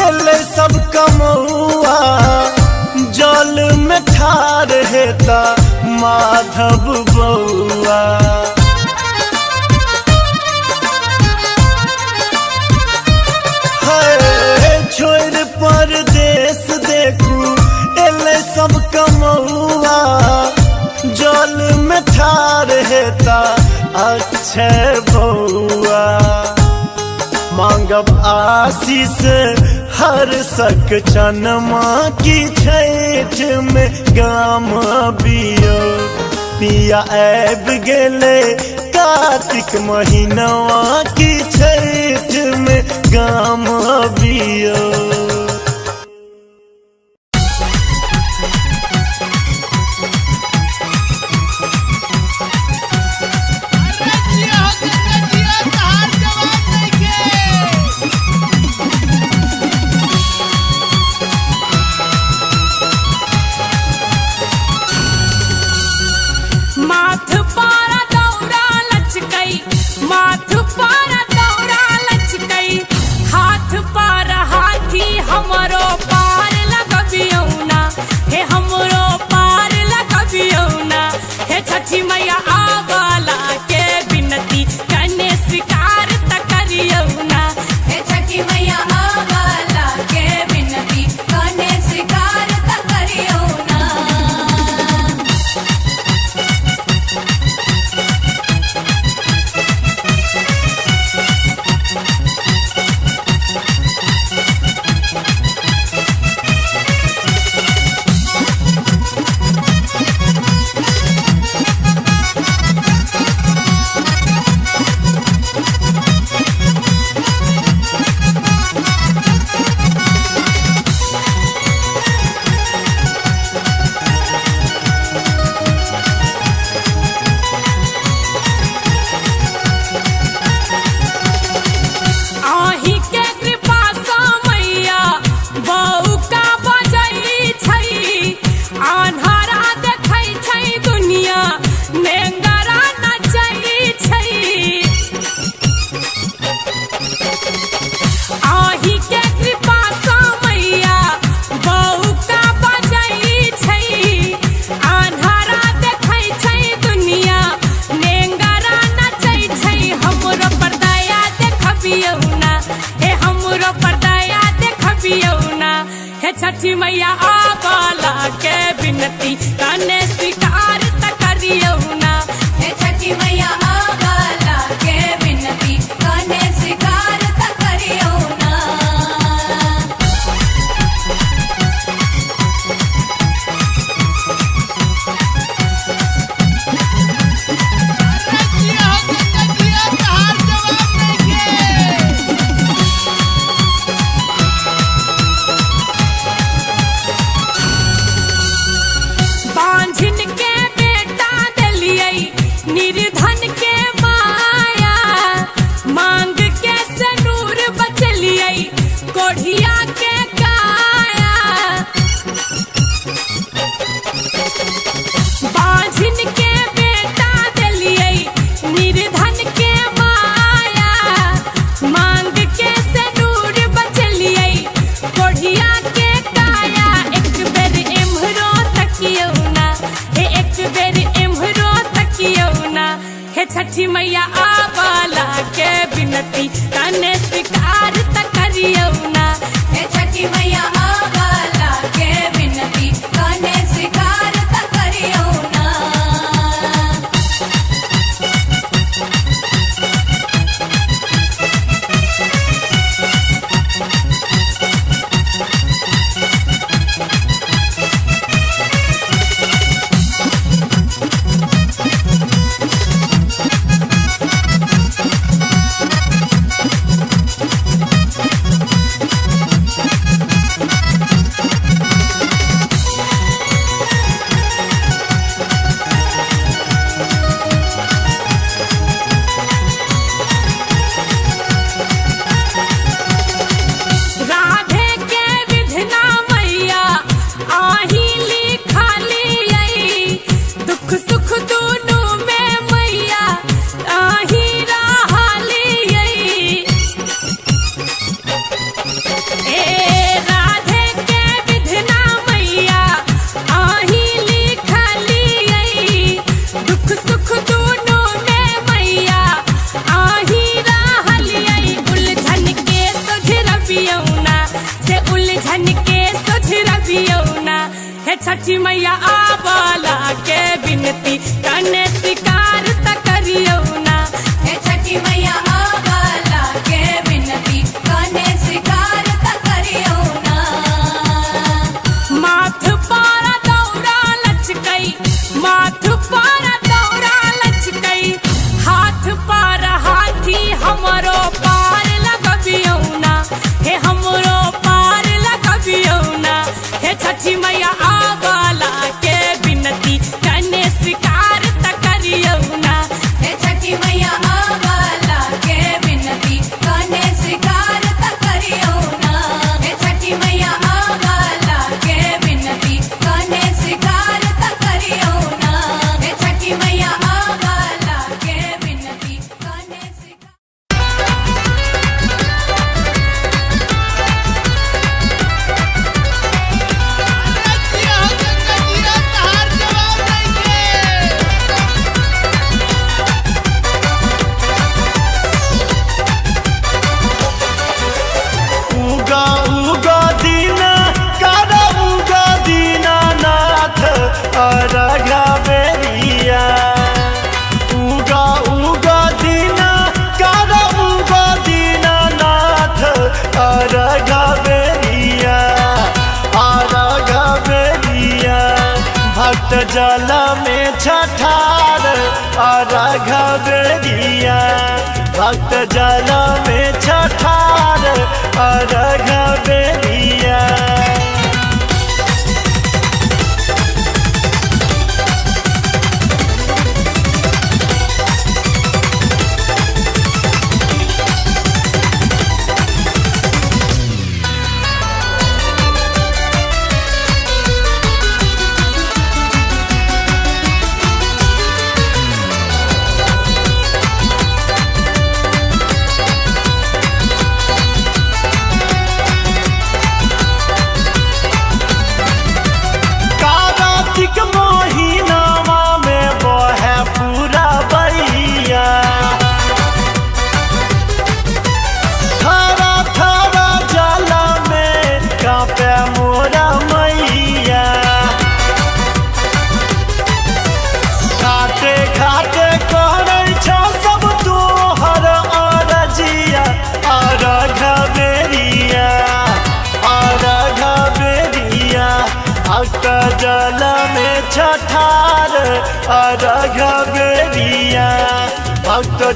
एले सब कमौआ। जल में ठार हेता माधव बउआ। छोड़ परदेश देखू एले सब कमौआ। जल में ठार हेता अक्षय बउआ। मांगब आशीष हर सक चनमा की छठ में गाम अबियो। पिया ऐब गेले कार्तिक महीनवा की छठ में गाम अबियो। बिनती कने स्वीकार त करियो ना। हे छठी मैया आवाला के बिनती कने स्वीकार त करियो ना। बांझिन के बेटा दिलियै निर्धन के माया, मांग के सनूर बचलियै कोढ़िया के काया। बांझिन के बेटा दिलियै निर्धन के माया, मांग के सनूर बचलियै कोढ़िया के काया। एक बेर एम्हरो तकियो ना, हे एक बेर एम्हरो तकियो ना। हे छठी मैया आवाला के बिनती कने स्वीकार त करियो ना। हे छठी मैया आवाला के बिनती कने स्वीकार त करियो ना। राधे के विधना मैया आही लिखालियै, दुख सुख दुनू में मैया आही रहलियै। ए राधे के विधना मैया आही लिखालियै, दुख सुख दुनू में मैया आही रहलियै। उलझन के सोझरबियौ ना, से उलझन के सोझरबियौ ना। हे छठी मैया आवाला के बिनती कने स्वीकार त करियो ना। हे छठी मैया आवाला के बिनती कने स्वीकार त करियो ना। माथ पर दौरा लचकै, माथ पर दौरा लचकै, हाथ पर हाथी हमरो पार लगबियौ ना। हे हमरो पार लगबियौ ना। हे छठी मैया आवाला के बिनती कने स्वीकार त करियो ना। हे छठी मैया आवाला के बिनती कने स्वीकार त करियो ना। हे छठी मैया आवाला के बिनती कने स्वीकार त करियो ना। हे छठी मैया आवाला के बिनती कने स्वीकार। उगा उगा दीना कारा उगा दीनानाथ अरघा बेरिया। उगा उगा दीना कारा उगा दीनानाथ अरघा बेरिया, अरघा बेरिया। भक्त जल में छठार अरघा बेरिया, भक्त जल में छठार अरघा बेरिया।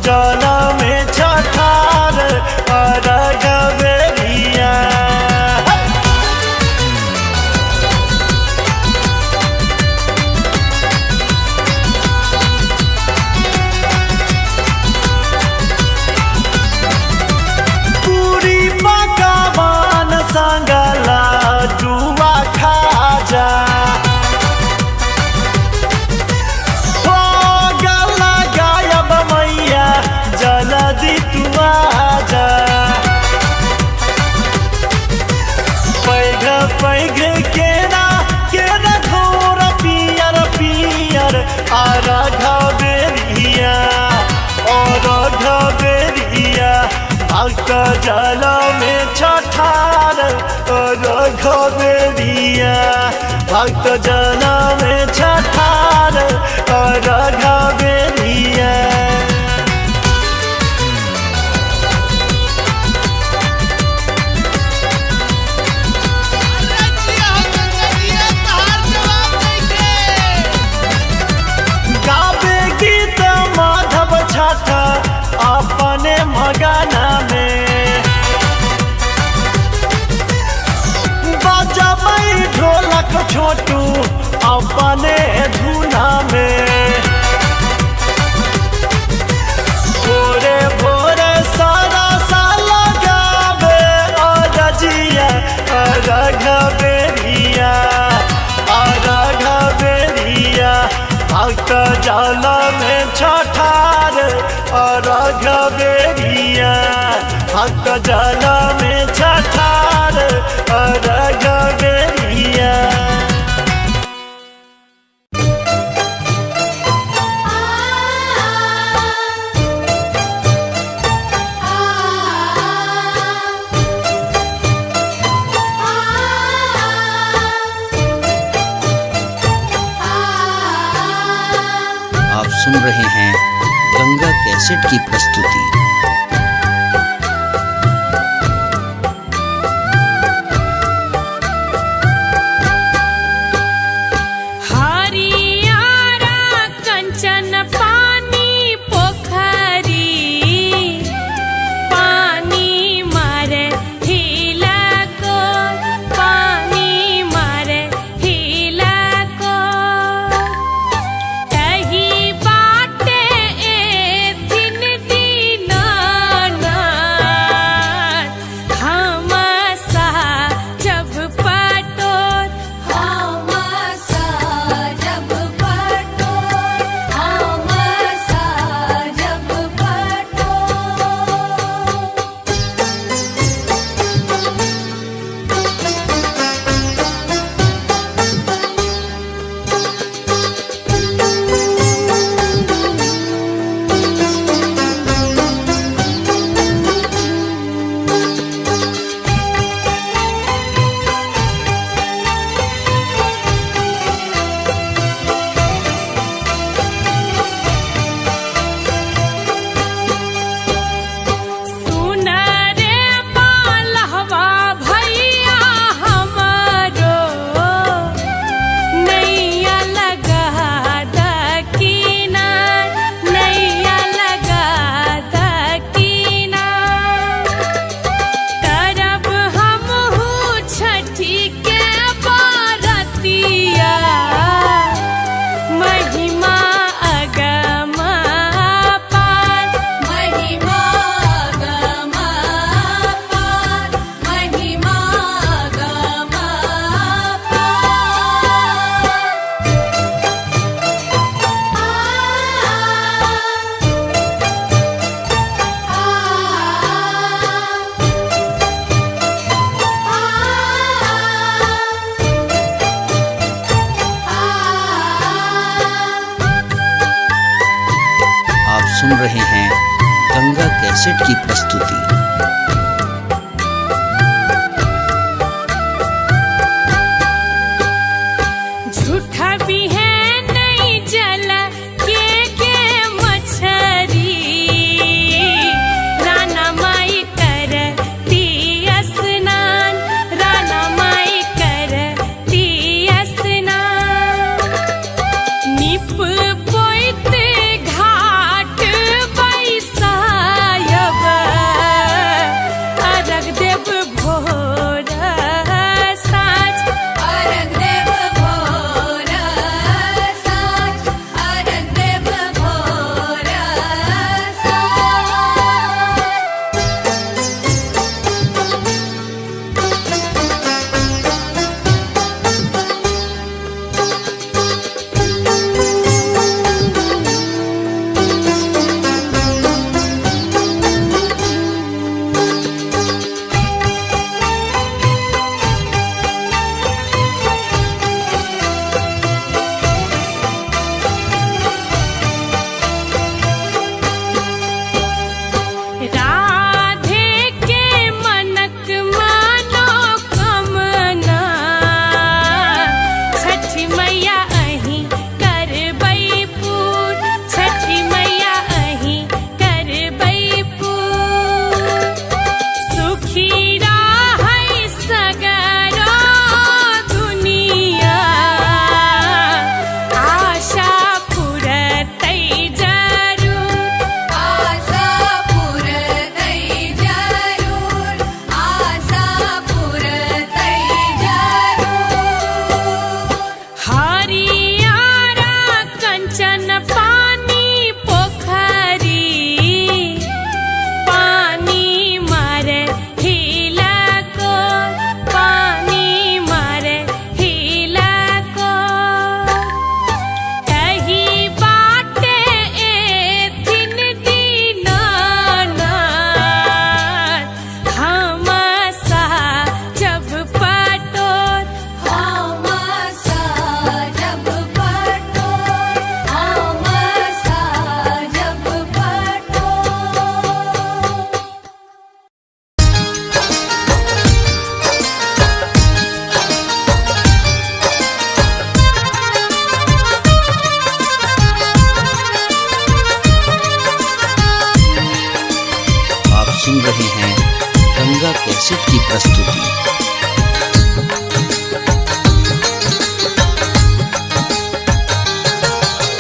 जल में छठार अर्घ बेरिया। पूरी पकवान संगला जुआ खाजा हो गला गायब मैया जल्दी तू आजा। पैघ पैघ केरा केरा घोर पियर पियर अर्घ बेरिया अर्घ बेरिया। भक्त जल में छठार अर्घ बेरिया भक्त जल में छठार अर्घ बेरिया। गावे गीत माधव छठ अपने मगना में बजबै ढोलक छोटू अपने धुना में। भोरे भोरे सारा साल गावे अरजिया अर्घ बेरिया अर्घ बेरिया। भक्त जल में छठार अर्घ बेरिया भक्त जल में छठार अर्घ बेरिया। आप सुन रहे हैं गंगा कैसेट की प्रस्तुति। हरियारा कंचन पानी पोखरी पानी मारे हिला को पानी मारे हिला को तही बाटे ए दिन दीना हमसा जब पटोर हमसा जब पटोर हमसा जब पटोर। सुन रे मालहवा भैया हमारो नैया लगा दकीना नैया लगा दकीना। करब हमहू छठी के बारतिया महिमा अगम पार महिमा गम पार महिमा गम आप सुन रहे हैं गंगा कैसेट की प्रस्तुति। झूठा भी है नहीं जल के मछरी राना माई कर स्नान राना माई कर स्नान निप पोइत घाट बैस सुन रहे हैं गंगा कैसेट की प्रस्तुति।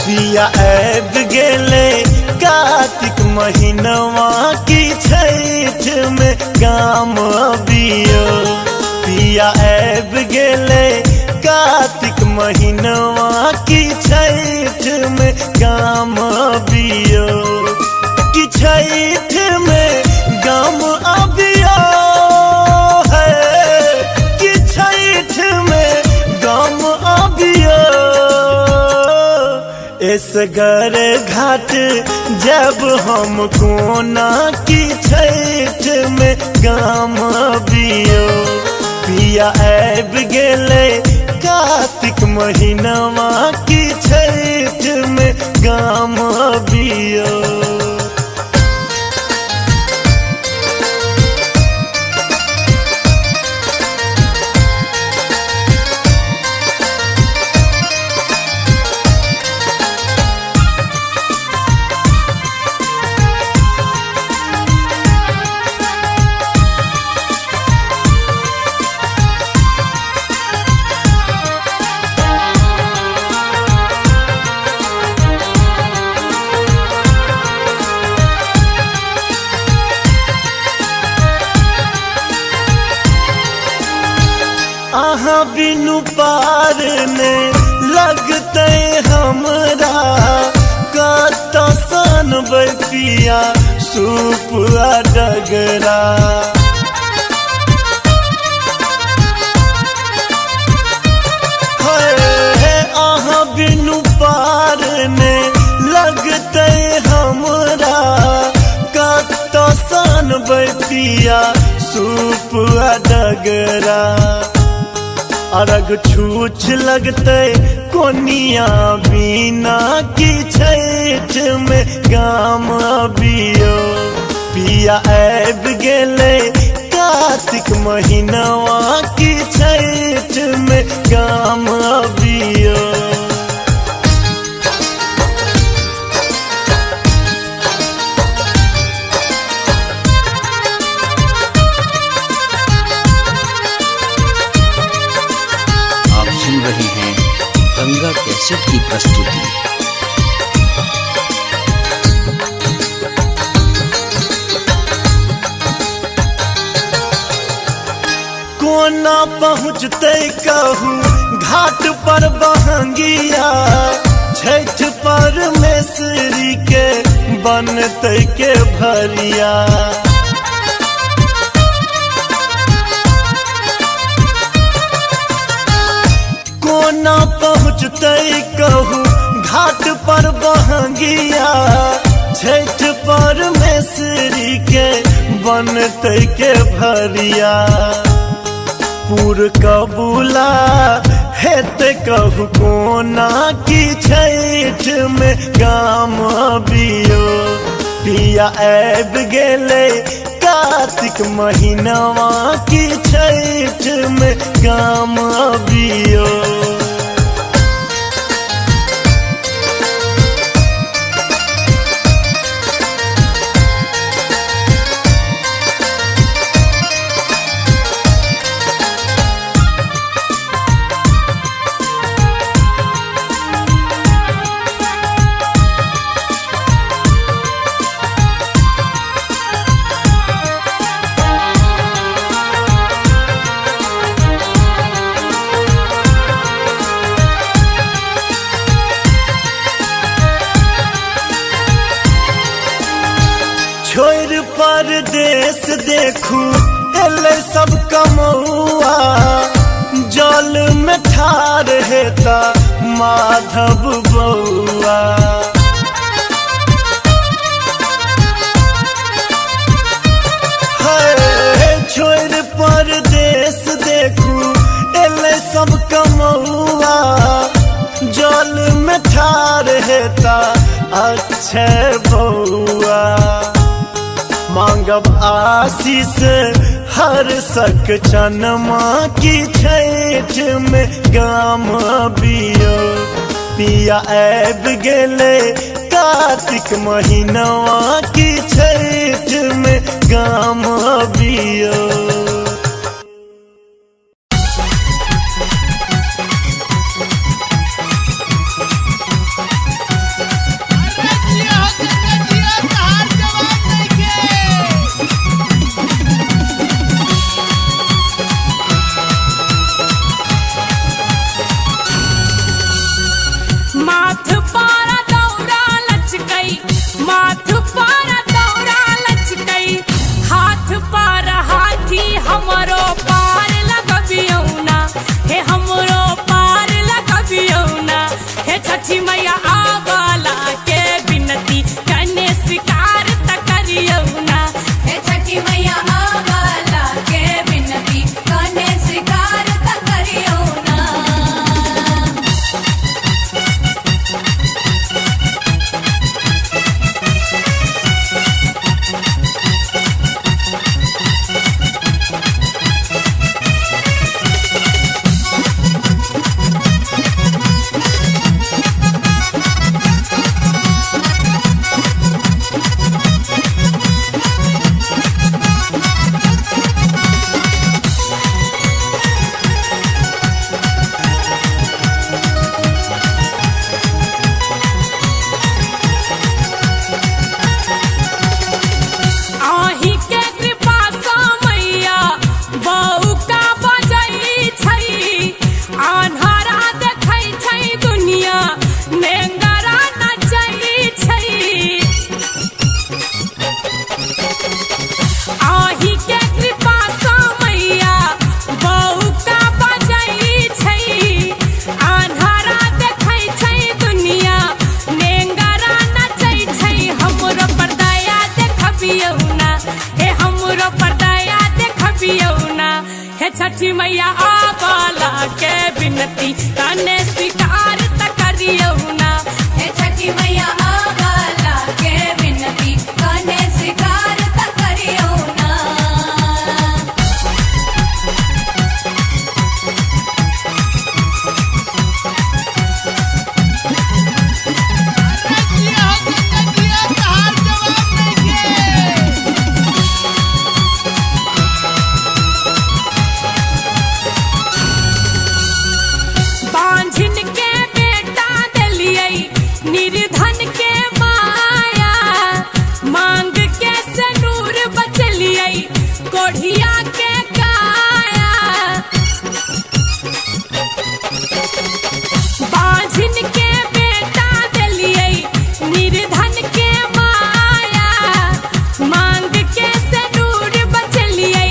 पिया ऐब गेले कार्तिक महीनवा की छठ में काम बियो। पिया ऐब गेले कार्तिक महीनवा की छठ में काम बियो। कि छठ में गाम अबियो है, कि छठ में गाम अबियो। इस घर घाट जब हम कोना की छठ में गाम बियो। पिया ऐब गेले कार्तिक महीनवा की छठ में गाम बियो। आहा बिनु पार ने लगते हमरा कत सन पिया सुपुआ डगरा। आहा बिनु पार ने लगते हमरा कत सन पिया सुपुआ डगरा। अरग छूछ लगते कोनिया बिना की छठ में गाम बियो। पिया ऐब गेले कार्तिक महीनवा की छठ में गाम बियो। सुन रहे हैं गंगा कैसेट की प्रस्तुति। कोना पहुँचते कहूँ घाट पर बहंगिया। छठ परमेश्वरी के बनते के भरिया। कोना पहुँचते कहूँ घाट पर बहंगिया। छठ परमेश्वरी के बनते के भरिया। पूर कबूला हेते कहूँ कोना की छठ में गाम बियो। पिया ऐब गेले कार्तिक महीनवा की छठ में गाम बियो। छोड़ परदेश देखू एले सब कमौआ। जल में ठार हेता माधव बउआ। छोड़ परदेश देखू एले सब कमौआ। जल में ठार हेता अक्षय बउआ। मांगब आशीष हर सक चनमा की छठ में गाम बियो। पिया ऐब गेले कार्तिक महीनवा की छठ में गाम अबियो। माथ पारा दौरा लचकई, माथ पारा दौरा लचकई, हाथ पारा हाथी हमरो पार लगबियौना, हे हमरो पार लगबियौना। हे छठी मैया आवाला के बिनती कने स्वीकार त करियौना। हे छठी मैया आवाला के बिनती कने स्वीकार त करियो ना। आही के कृपा सा मैया बहू का बजई छै, अन्हारा देखै छै दुनिया नेंगरा नचै छै। आही के कृपा सा मैया बहू का बजई छै, अन्हारा देखै छै दुनिया नेंगरा नचै छै। हमरो पर दया देखबियौना, हे हमरो पर दया देखबियौना। हे छठी मैया आवाला के बिनती कने स्वीकार त करियौना। हे छठी मैया आवाला के बिनती कने स्वीकार त करियो ना। बांझिन के बेटा देलियै निर्धन के माया, मांग के सनूर बचलियै कोढ़िया के काया। बांझिन के बेटा देलियै निर्धन के माया, मांग के सनूर बचलियै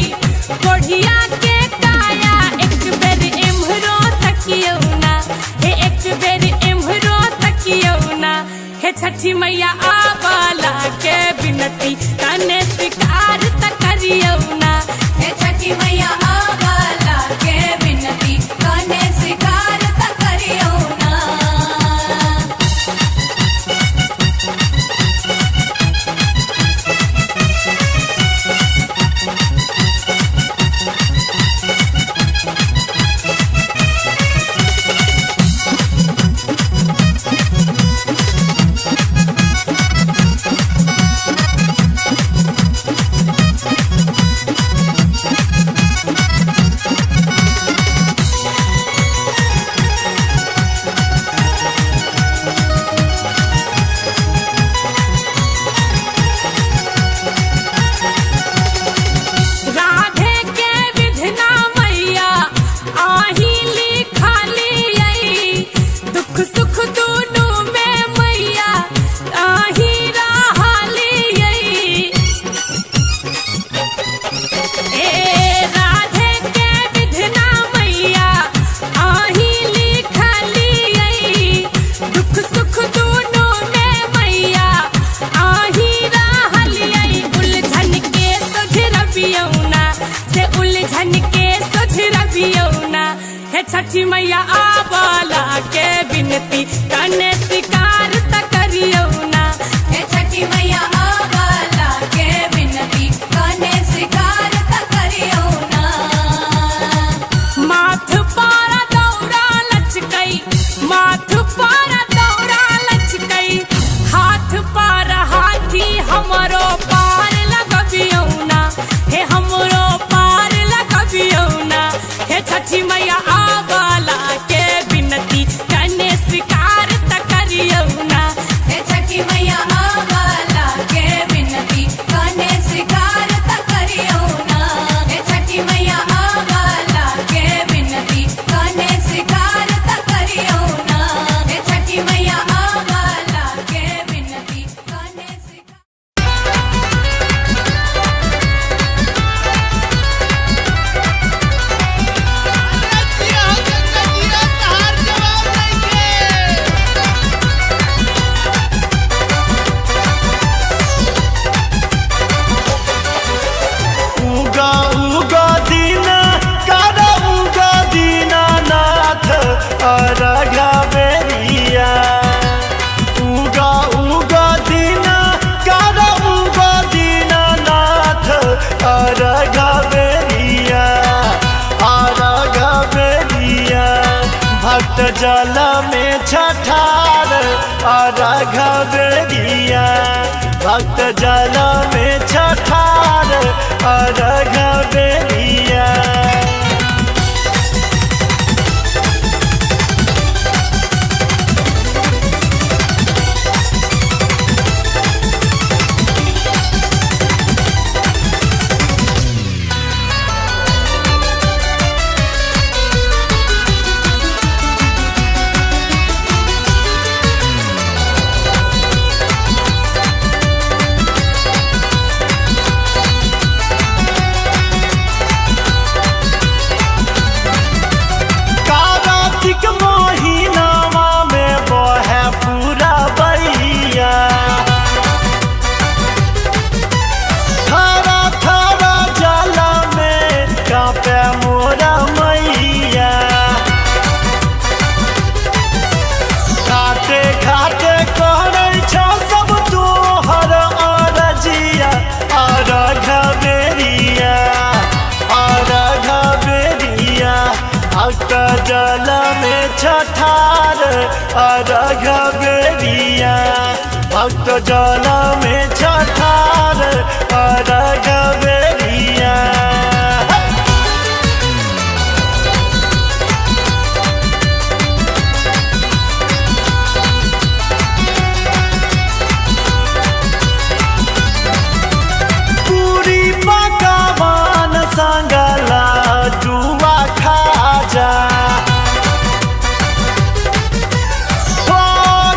कोढ़िया के काया। एक बेर एम्हरो तकियौना, हे एक बेर एम्हरो तकियौना। हे छठी मैया आवाला के बिनती कने स्वीकार त करियौना। हे छठी मैया आवाला के बिनती कने स्वीकार त करियो ना। राधे के विधना मैया आही लिखालियै, दुख सुख दुनू में मैया आही रहलियै। ए राधे के विधना मैया आही लिखालियै, दुख सुख दुनू में मैया आही रहलियै। उलझन के सोझरबियौना, से उलझन के सोझरबियौना। हे छठी मैया आवाला के बिनती कने स्वीकार त करियौना। हे छठी मैया आवाला के बिनती कने स्वीकार त करियो ना। माथ पारा दौरा लचकई, माथ पारा दौरा लचकई, हाथ पारा हाथी हमरो पार लगबियौना। जल में छठार अर्घ बेरिया। कार्तिक महीनावा में बहे पूरा बैया। थारा थारा जल में कांपे मोरा मैया। घाटे घाटे करे छो सब तोहर अरजिया। अर्घ बेरिया अर्घ बेरिया भक्त जल में छठार अर्घ बेरिया। भक्त जल में छठार अर्घ बेरिया। पूरी पकवान संगला जुआ खाजा। हो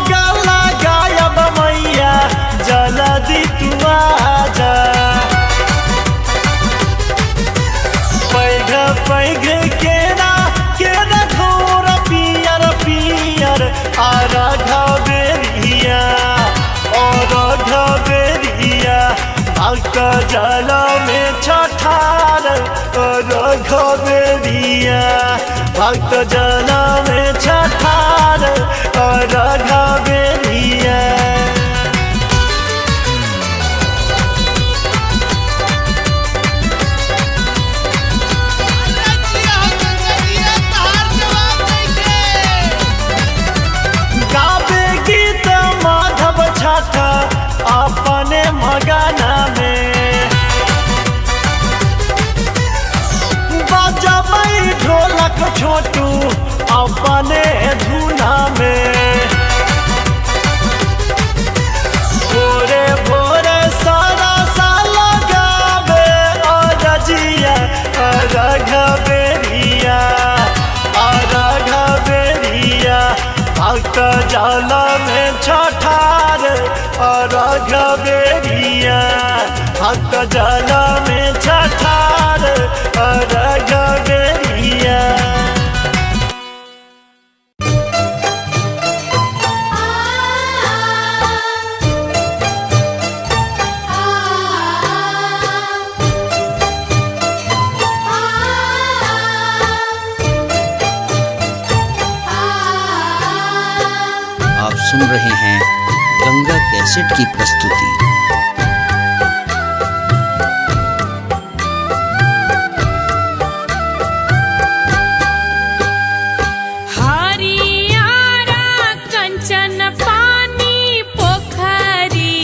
गला गायब मैया जल्दी तू आजा। पैघ पैघ केरा केरा घोर पियर पियर अर्घ बेरिया अर्घ बेरिया। भक्त जल में छठार अर्घ बेरिया। भक्त जल में छठार अर्घ बेरिया। गावे गीत माधव छठ अपने मगना में। बजबै ढोलक छोटू अपने धुना में। भोरे भोरे सारा साल गावे अरजिया। अर्घ बेरिया अर्घ बेरिया। भक्त जल में छठार अर्घ बेरिया। भक्त जल में छठार अर्घ बेरिया। आप सुन रहे हैं गंगा कैसेट की प्रस्तुति। हरियारा कंचन पानी पोखरी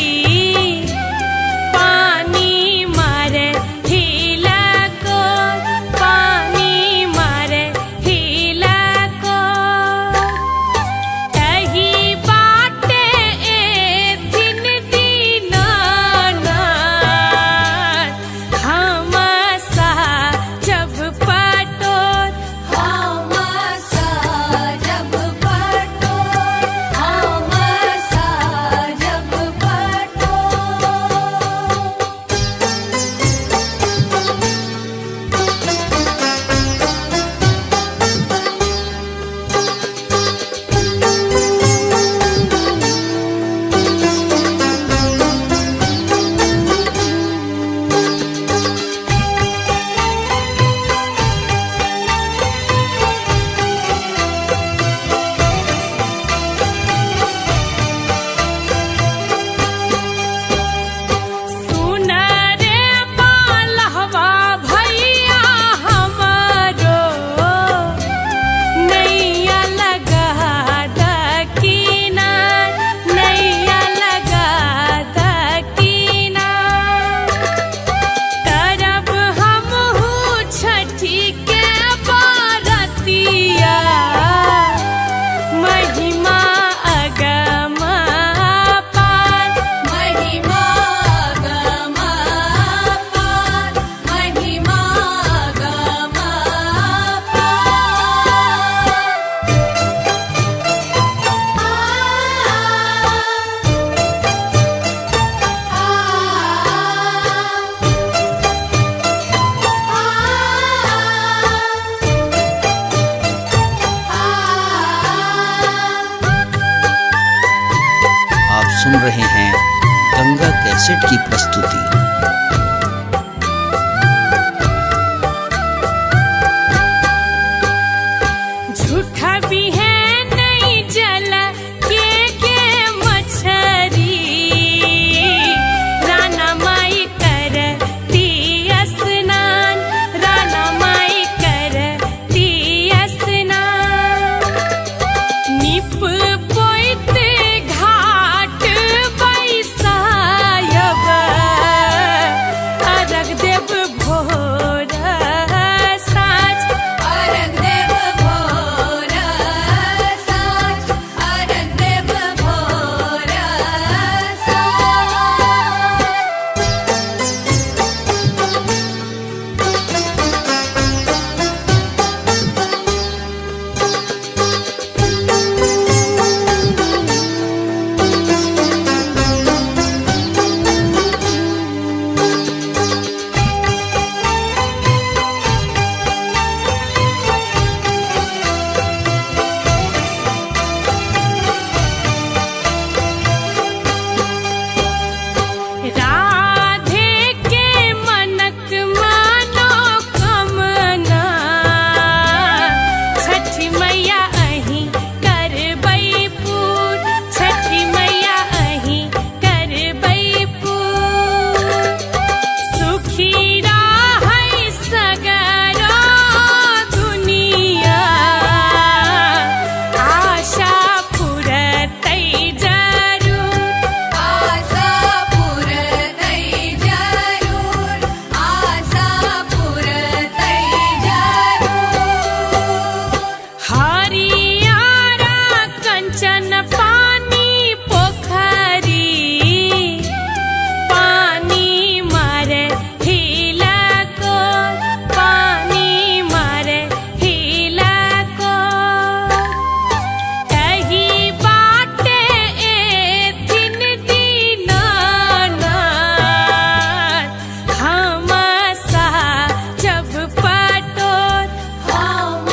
पानी मारे हिला को पानी मारे हिला को। तही बाटे ए दिन दीना रहे हैं गंगा कैसेट की प्रस्तुति। झूठा भी है नहीं जल के मछरी, राना माई करती स्नान, राना माई करती स्नान। निप पोइत घाट बैसायब, अर्घ देव भोर साँझ, अर्घ देव भोर साँझ, अर्घ देव भोर साँझ। राधे के मनक मनोकामना, छठी मैया अहीं करबै पूर, छठी मैया अहीं करबै पूर। सुखी रहै सगरो दुनिया, आशा पुरतै जरूर, आशा पुरतै जरूर, आशा पुरतै जरूर। हरियारा कंचन पानी पोखरी, पानी मारे हिला को, पानी मारे हिला को। एही बाटे एथिन दीनानाथ, हम जब पटोर, हम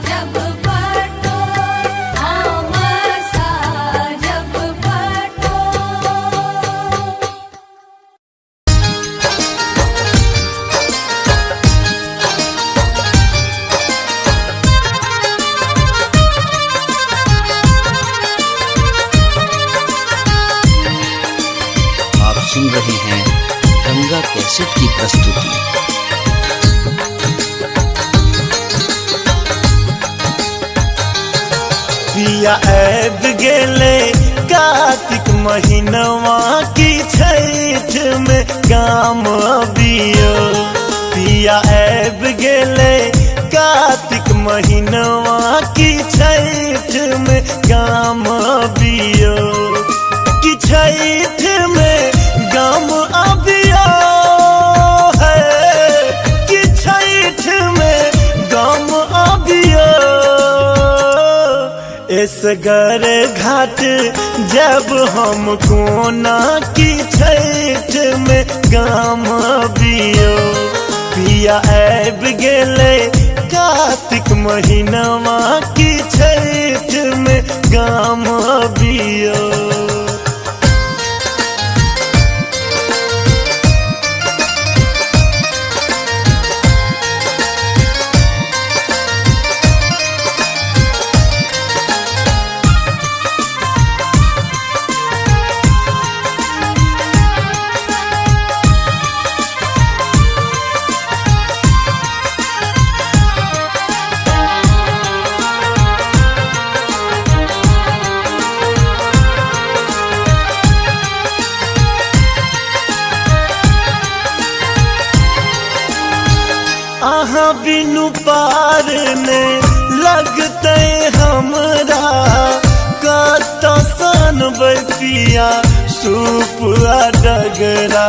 जब पटोर, हम जब पटोर। आप सुन रहे हैं गंगा कैसेट की प्रस्तुति। पिया ऐब गेले कार्तिक महीनवा की छठ में काम अबियो। पिया ऐब गेले कार्तिक महीनवा की छठ में काम अबियो। कि छठ में गाम अबियो है, कि छठ में गाम अबियो। इसगर घाट जब हम कोना की छठ में गाम अबियो। पिया ऐब गेले कार्तिक महीनवा की छठ में गाम अबियो। आहाँ बिनु पार ने लगते हमरा, कत सन पिया सूप आ डगरा।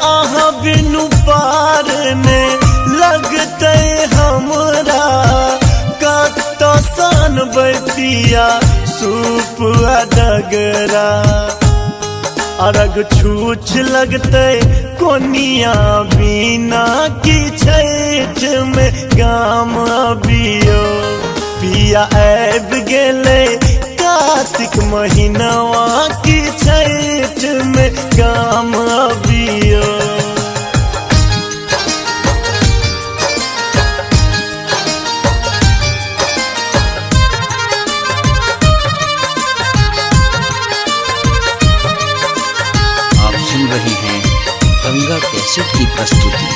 आहाँ बिनु पार ने लगते हमरा, कत सन पिया सूप आ डगरा। अर्घ छूछ लगते कोनिया बिना की छठ में गाम अबियो पिया आब गेले कार्तिक महीनवा की छठ में गाम अबियो। आप सुन रहे हैं गंगा कैसेट की प्रस्तुति।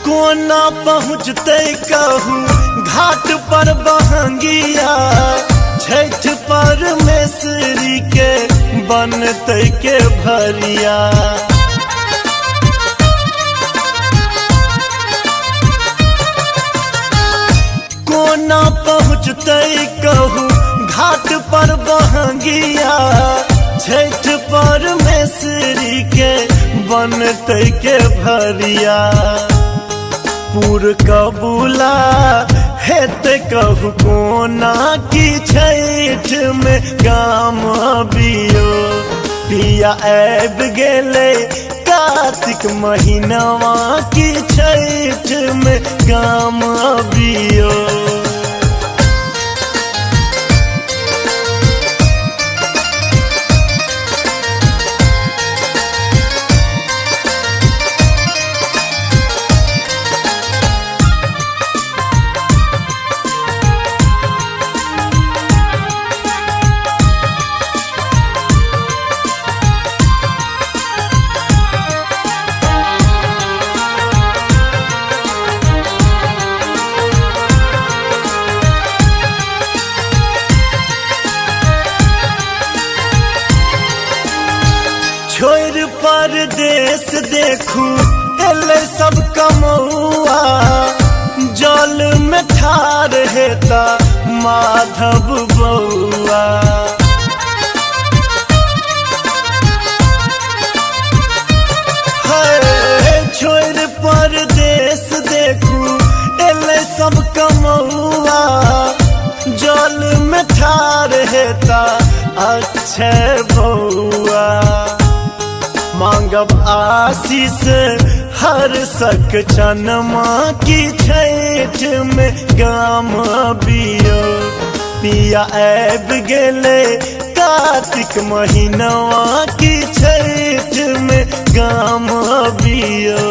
कोना पहुँचते कहूँ घाट पर बहंगिया छठ परमेश्वरी के बनते के भरिया। कोना पहुँचते कहूँ घाट पर बहंगिया छठ परमेश्वरी के बनते के भरिया। पूर कबूला हेते कहू कोना की छठ में गाम अबियो पिया आब गेले कार्तिक महीनवा की छठ में गाम अबियो। छोड़ परदेश देखू एले सब कमौआ जल में ठार हेता माधव बउआ। छोड़ परदेश देखू एले सब कमौआ जल में ठार हेता अक्षय बउआ। मांगब आशीष हर सक चनमा की छठ में गाम अबियो पिया आब गेले कार्तिक महीनवा की छठ में गाम अबियो।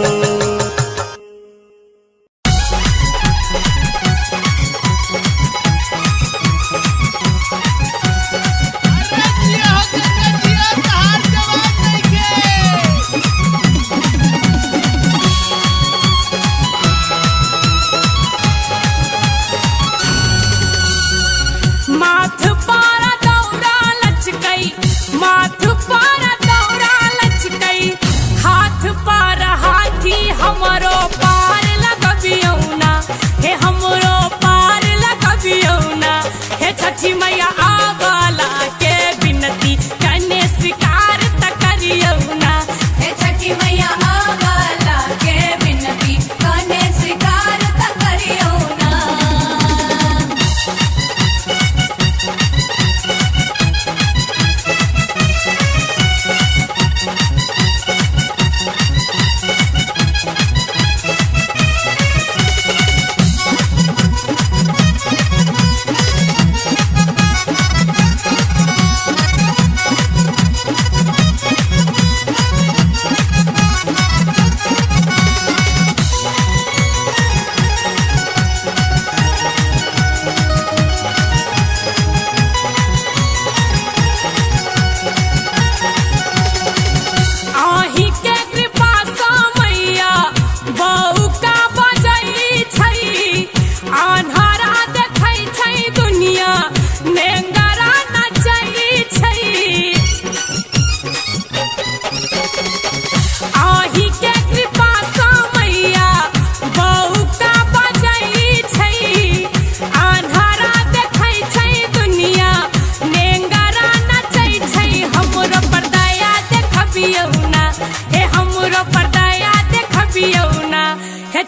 माथ पारा दौरा लचकई, माथ पारा दौरा लचकई, हाथ पारा हाथी हमरो पार लगबियौना, हे हमरो पार लगबियौना, हे छठी मैया आवला के बिनती कने स्वीकार त करियौना। हे छठी मैया आवला के बिनती कने स्वीकार त करियौना।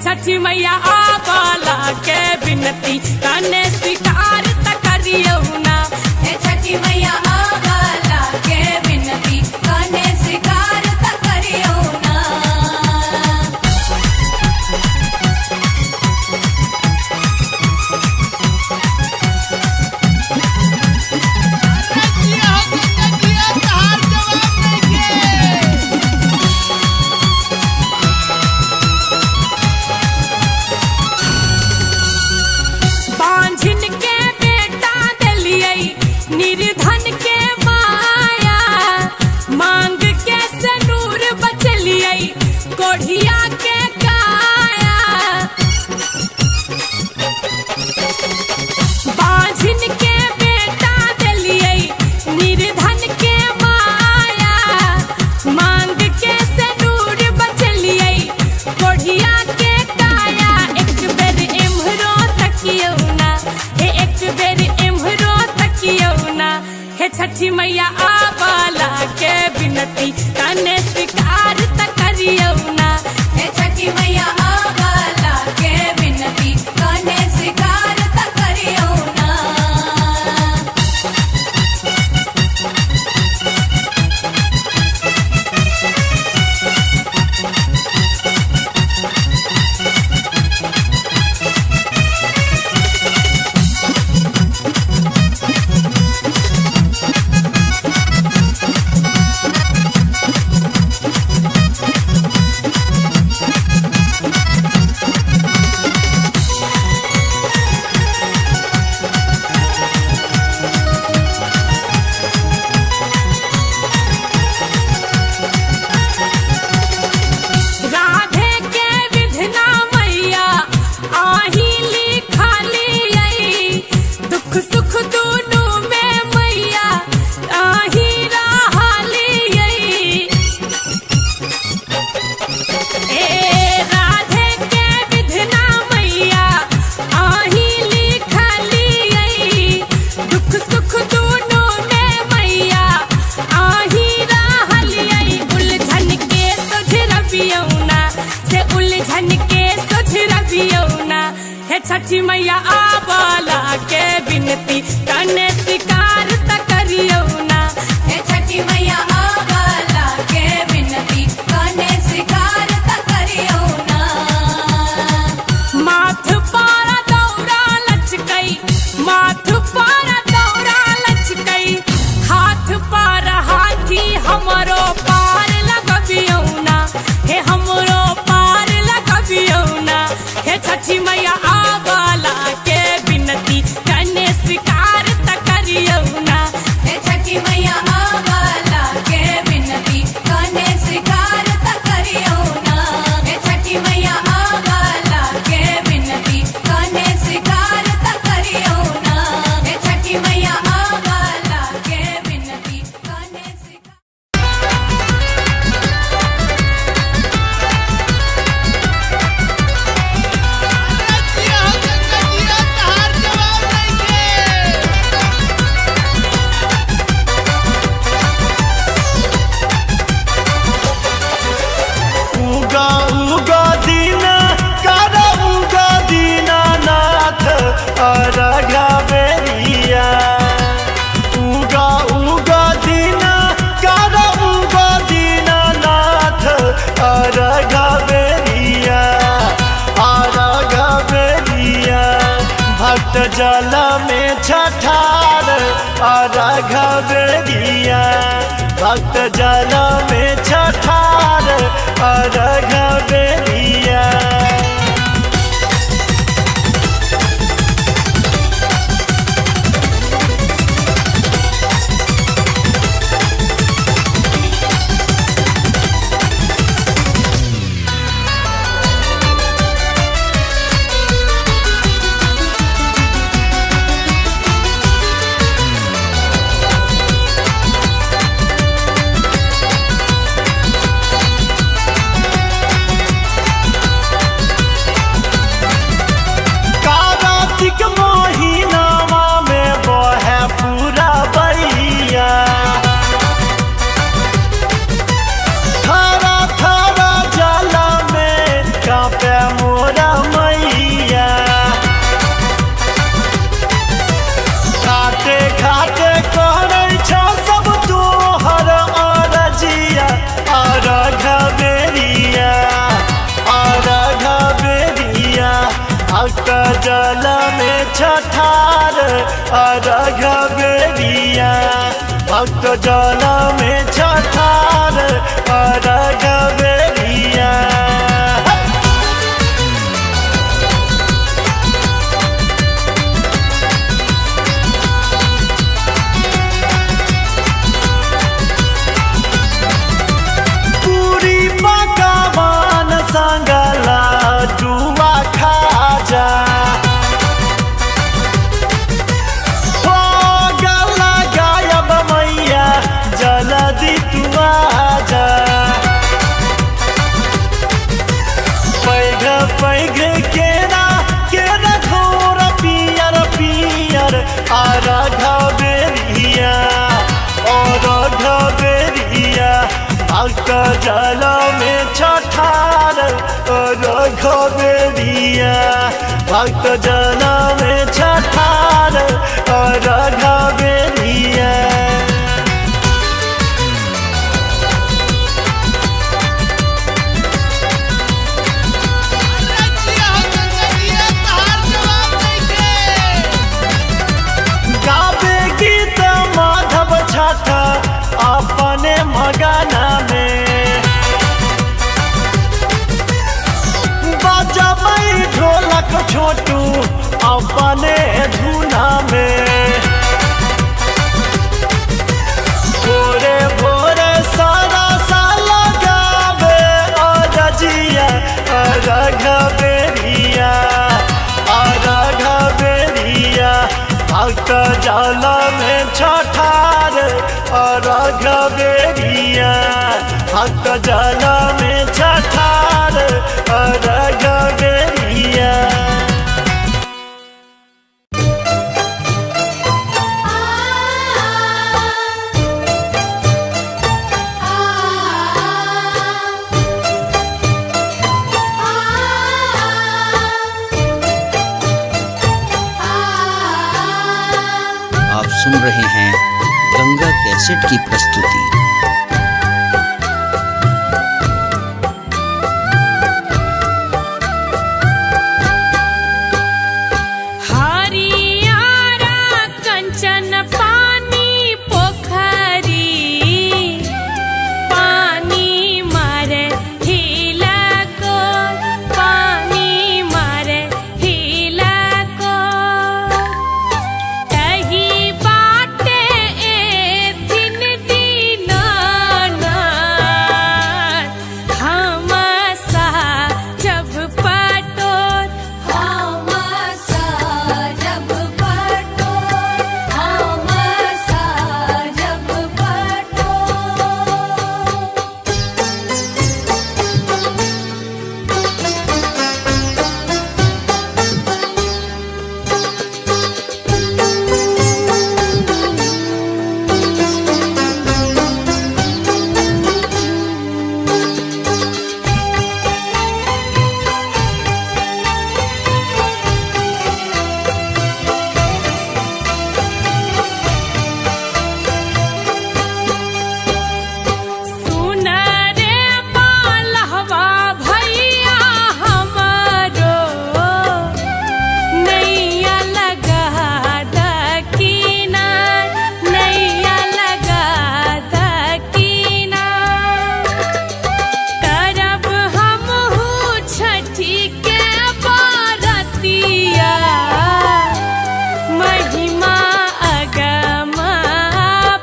छठी मैया आवला के बिनती कने स्वीकार करियो ना। हे छठी मैया आवाला के बिनती कने स्वीकार त करियो ना। बांझिन के बेटा दिलियै निर्धन के माया, मांग के सनूर बचलियै कोढ़िया के काया। बांझिन के बेटा दिलियै निर्धन के माया, मांग के सनूर बचलियै कोढ़िया के काया। एक बेर एम्हरो तकियो ना, हे एक बेर एम्हरो तकियो ना। हे छठी मैया आवाला के बिनती कने स्वीकार त करियो ना। हे छठी मैया आवाला के बिनती कने स्वीकार त करियो ना। राधे के विधना मैया आही लिखालियै, दुख सुख दुनू में मैया आही रहलियै। ए राधे के विधना मैया आही लिखालियै, दुख सुख दुनू में मैया आही रहलियै। उलझन के सुझरबियौ ना, से उलझन के सुझरबियौ ना। हे छठी मैया आवाला के बिनती कने स्वीकार त करियो ना। हे छठी मैया आवाला के बिनती कने स्वीकार त करियो ना। माथ पारा दौरा लचकै, माथ पारा दौरा लचकै, हाथ पारा हाथी हमरो पार लगबियौ ना। हे हमरो पार लगबियौ ना। हे छठी मैया आवाला के बिनती कने स्वीकार त करियो ना। हे छठी मैया आवाला के बिनती कने स्वीकार त करियो ना। हे छठी मैया आवाला के बिनती कने स्वीकार त करियो ना। हे छठी मैया आवाला के बिनती कने स्वीकार। उगा उगा दीना कर उगा दीनानाथ अरगा बेरिया। उगा उगा दीना कर उगा दीनानाथ अरगा बेरिया, अरगा बेरिया। भक्त जल में छठार अरगा बेरिया, भक्त जल में छठार अरगा बेरिया। जल में छठार अर्घ बेरिया भक्त जल में छठार अर्घ बेरिया पूरी पकवान संगला जुआ खाजा हो गला गायब मैया जल्दी तू आजा पैघ पैघ केरा केरा घोर पियर पियर अर्घ बेरिया अर्घ बेरिया भक्त जल में छठार अर्घ बेरिया भक्त जल में छठार अर्घ बेरिया गावे गीत माधव छठ अपने मगना में बजबै ढोलक छोटू अपने धुना में भोरे भोरे सारा साल गावे अरजिया अर्घ बेरिया अर्घ बेरिया भक्त जल में छठार अर्घ बेरिया भक्त जल में छठार अर्घ बेरिया आप सुन रहे हैं गंगा कैसेट की प्रस्तुति। हरियारा कंचन पानी पोखरी पानी मारे हिला को पानी मारे हिला को तही बाटे ए दिन दीनानाथ हम सा जब पटोर हम सा जब पटोर हम सा जब पटोर सुन रे पालहवा भैया हमरो नैया लगा दकीना नैया लगा दकीना करब हमहू छठी के बारतिया महिमा अगम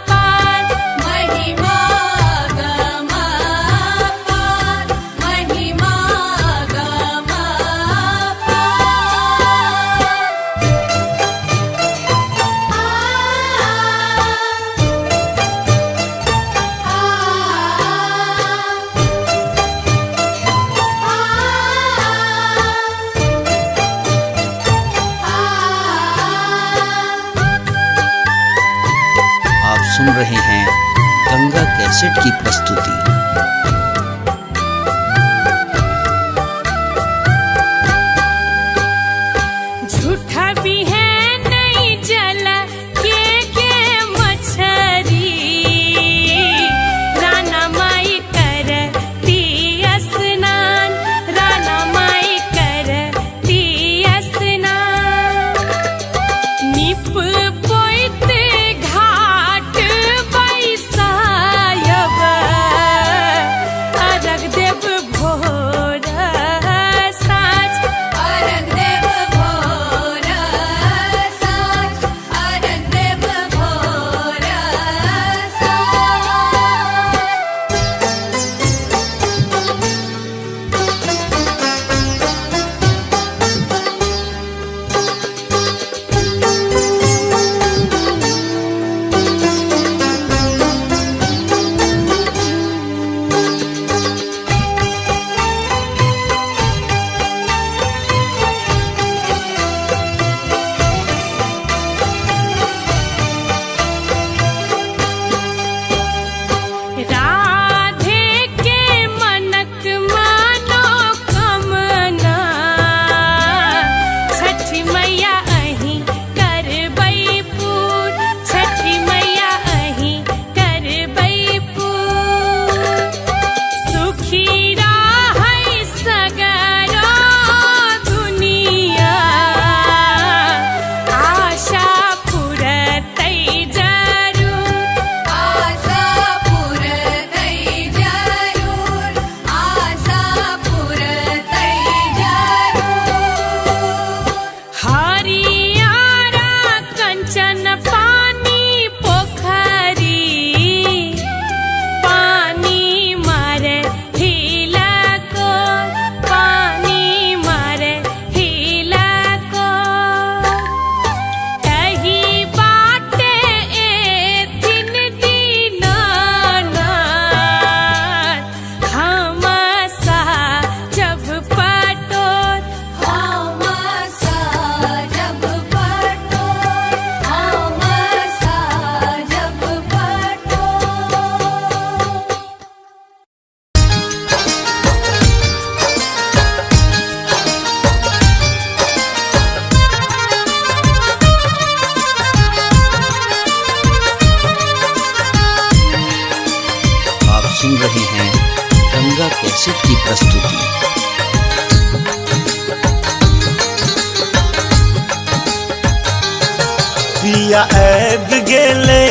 पार महिमा गम पार महिमा गम आप सुन रहे हैं गंगा कैसेट की प्रस्तुति। झूठा भी है नहीं जल के मछरी राना माई कर स्नान राना माई कर स्नान पिया ऐब गेले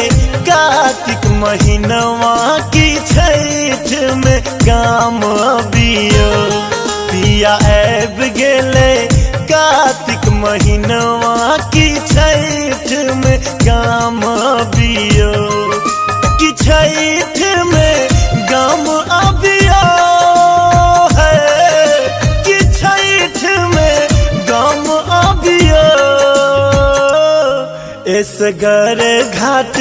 कार्तिक महीनवा की छठ में गाम अबियो पिया ऐब गेले कार्तिक महीनवा की छठ में गाम अबियो कि छठ में गाम अबियो है कि छठ में गाम अबियो इस घर घाट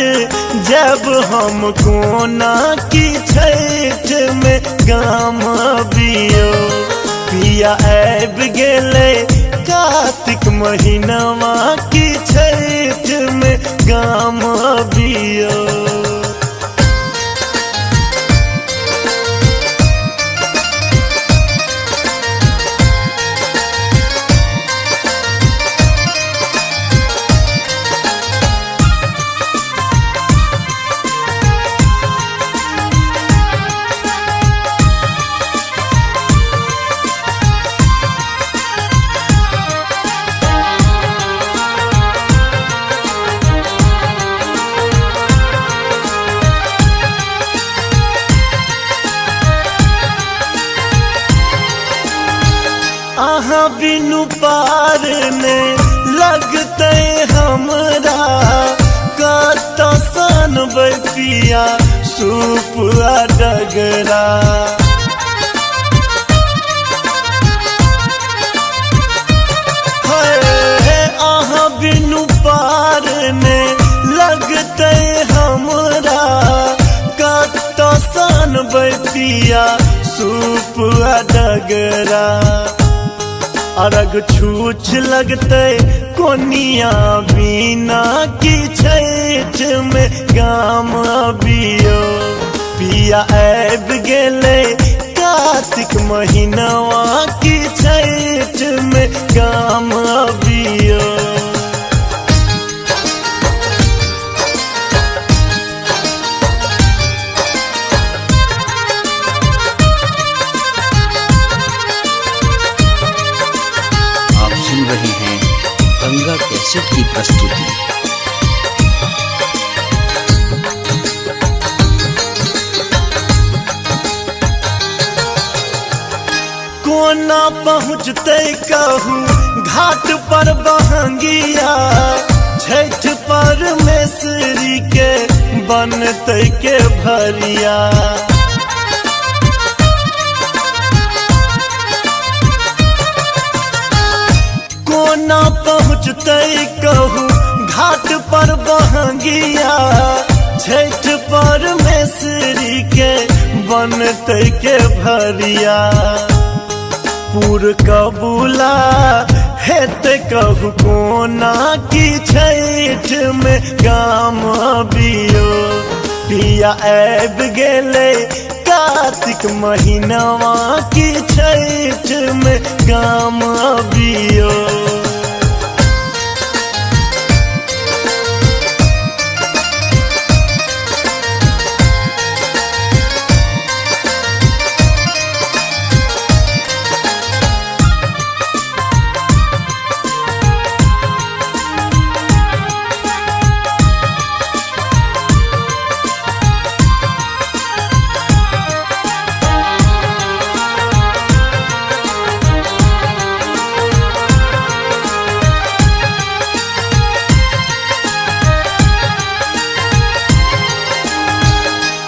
जब हम कोना की छठ में गाम अबियो पिया ऐब गेले कार्तिक महीनवा की छठ में गाम अबियो आहा बिनु पार में लगते हमरा कत सन पिया सूप डगरा आहा बिनु पार में लगते हमरा कत सन पिया सूप डगरा अरग छूछ लगते कोनिया बिना की छठ में गाम अबियो पिया ऐब गेले कार्तिक महीनवा की छठ में गाम अबियो रहे हैं गंगा कैसेट की प्रस्तुति। कोना पहुँचते कहूँ घाट पर बहंगिया छठ परमेश्वरी के बनते के भरिया कोना पहुँचते कहूँ घाट पर बहंगिया छठ परमेश्वरी के बनते के भरिया पूर कबूला हेते कहूँ कोना की छठ में गाम अबियो पिया ऐब गेले कार्तिक महीनवा की छठ में गाम अबियो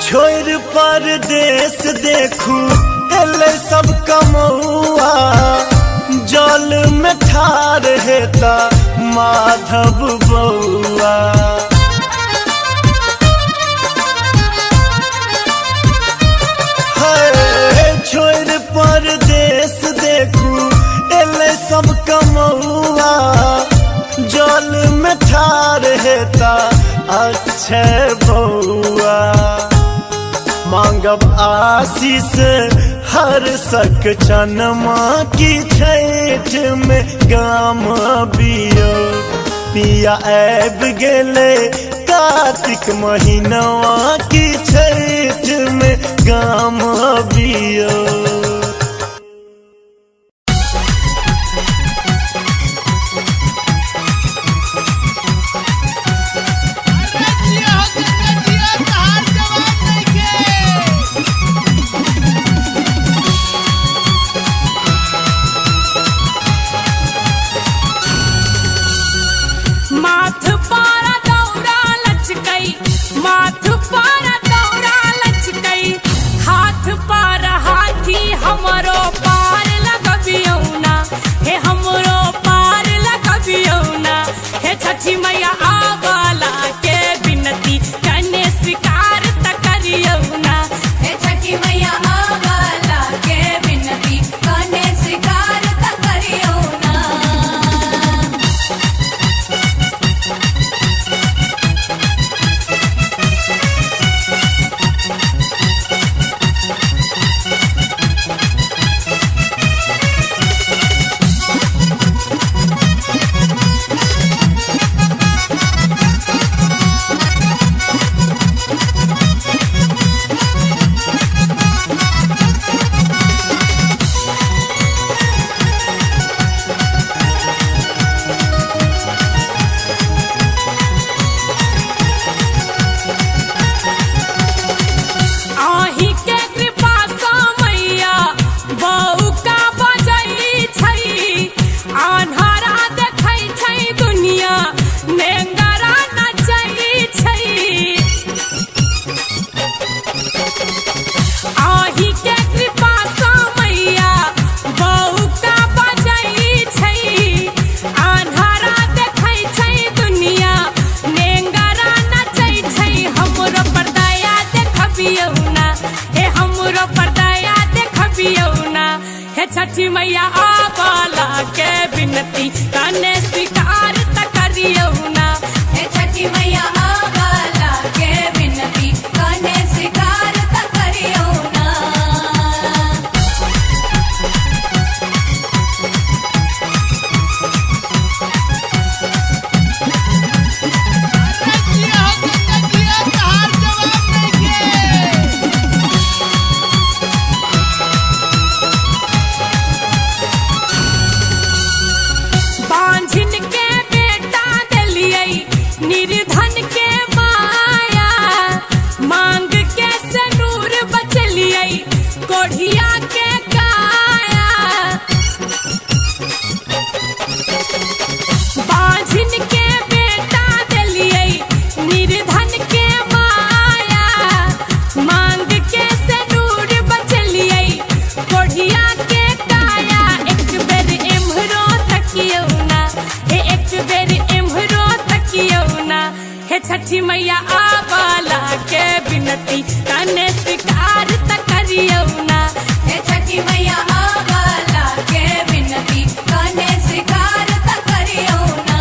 छोड़ परदेश देखू एले सब कमौआ जल में ठार हेता माधव बउआ छोड़ परदेश देखू एले सब कमौआ जल में ठार हेता अक्षय बउआ मांगब आशीष हर सक चनमा की छठ में गाम अबियो पिया ऐब गेले कार्तिक महीनवा की छठ में गाम अबियो बिनती कने स्वीकार त करियो ना। हे छठी मैया आवाला के बिनती कने स्वीकार त करियो ना। बांझिन के बेटा दिलियै निर्धन के माया, मांग के सनूर बचलियै कोढ़िया के काया। बांझिन के बेटा दिलियै निर्धन के माया, मांग के सनूर बचलियै कोढ़िया के काया। एक बेर एम्हरो तकियो ना, हे एक बेर एम्हरो तकियो ना। हे छठी मैया आवाला के बिनती कने स्वीकार त करियो ना। हे छठी मैया आवाला के बिनती कने स्वीकार त करियो ना।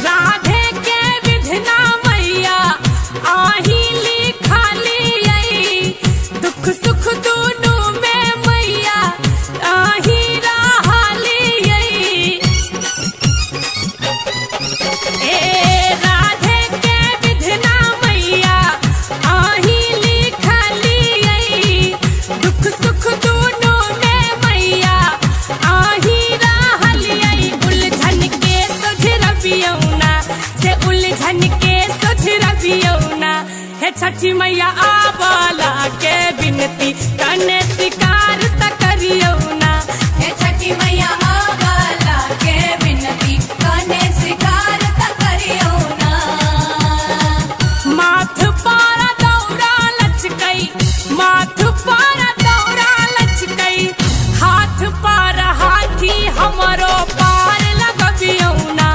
राधे के विधना मैया आही लिखालियै, दुख सुख दुनू में मैया आही रहलियै। ए राधे के विधना मैया आही लिखालियै, दुख सुख दुनू में मैया आही रहलियै। उलझन के सुझरबियौ ना, से उलझन के सुझरबियौ ना। हे छठी मैया आवाला के बिनती कने स्वीकार त करियो ना। हे छठी मैया आवाला के बिनती कने स्वीकार त करियो ना। माथ पारा दौरा लचकै, माथ पारा दौरा लचकै, हाथ पारा हाथी हमरो पार लगबियौ ना।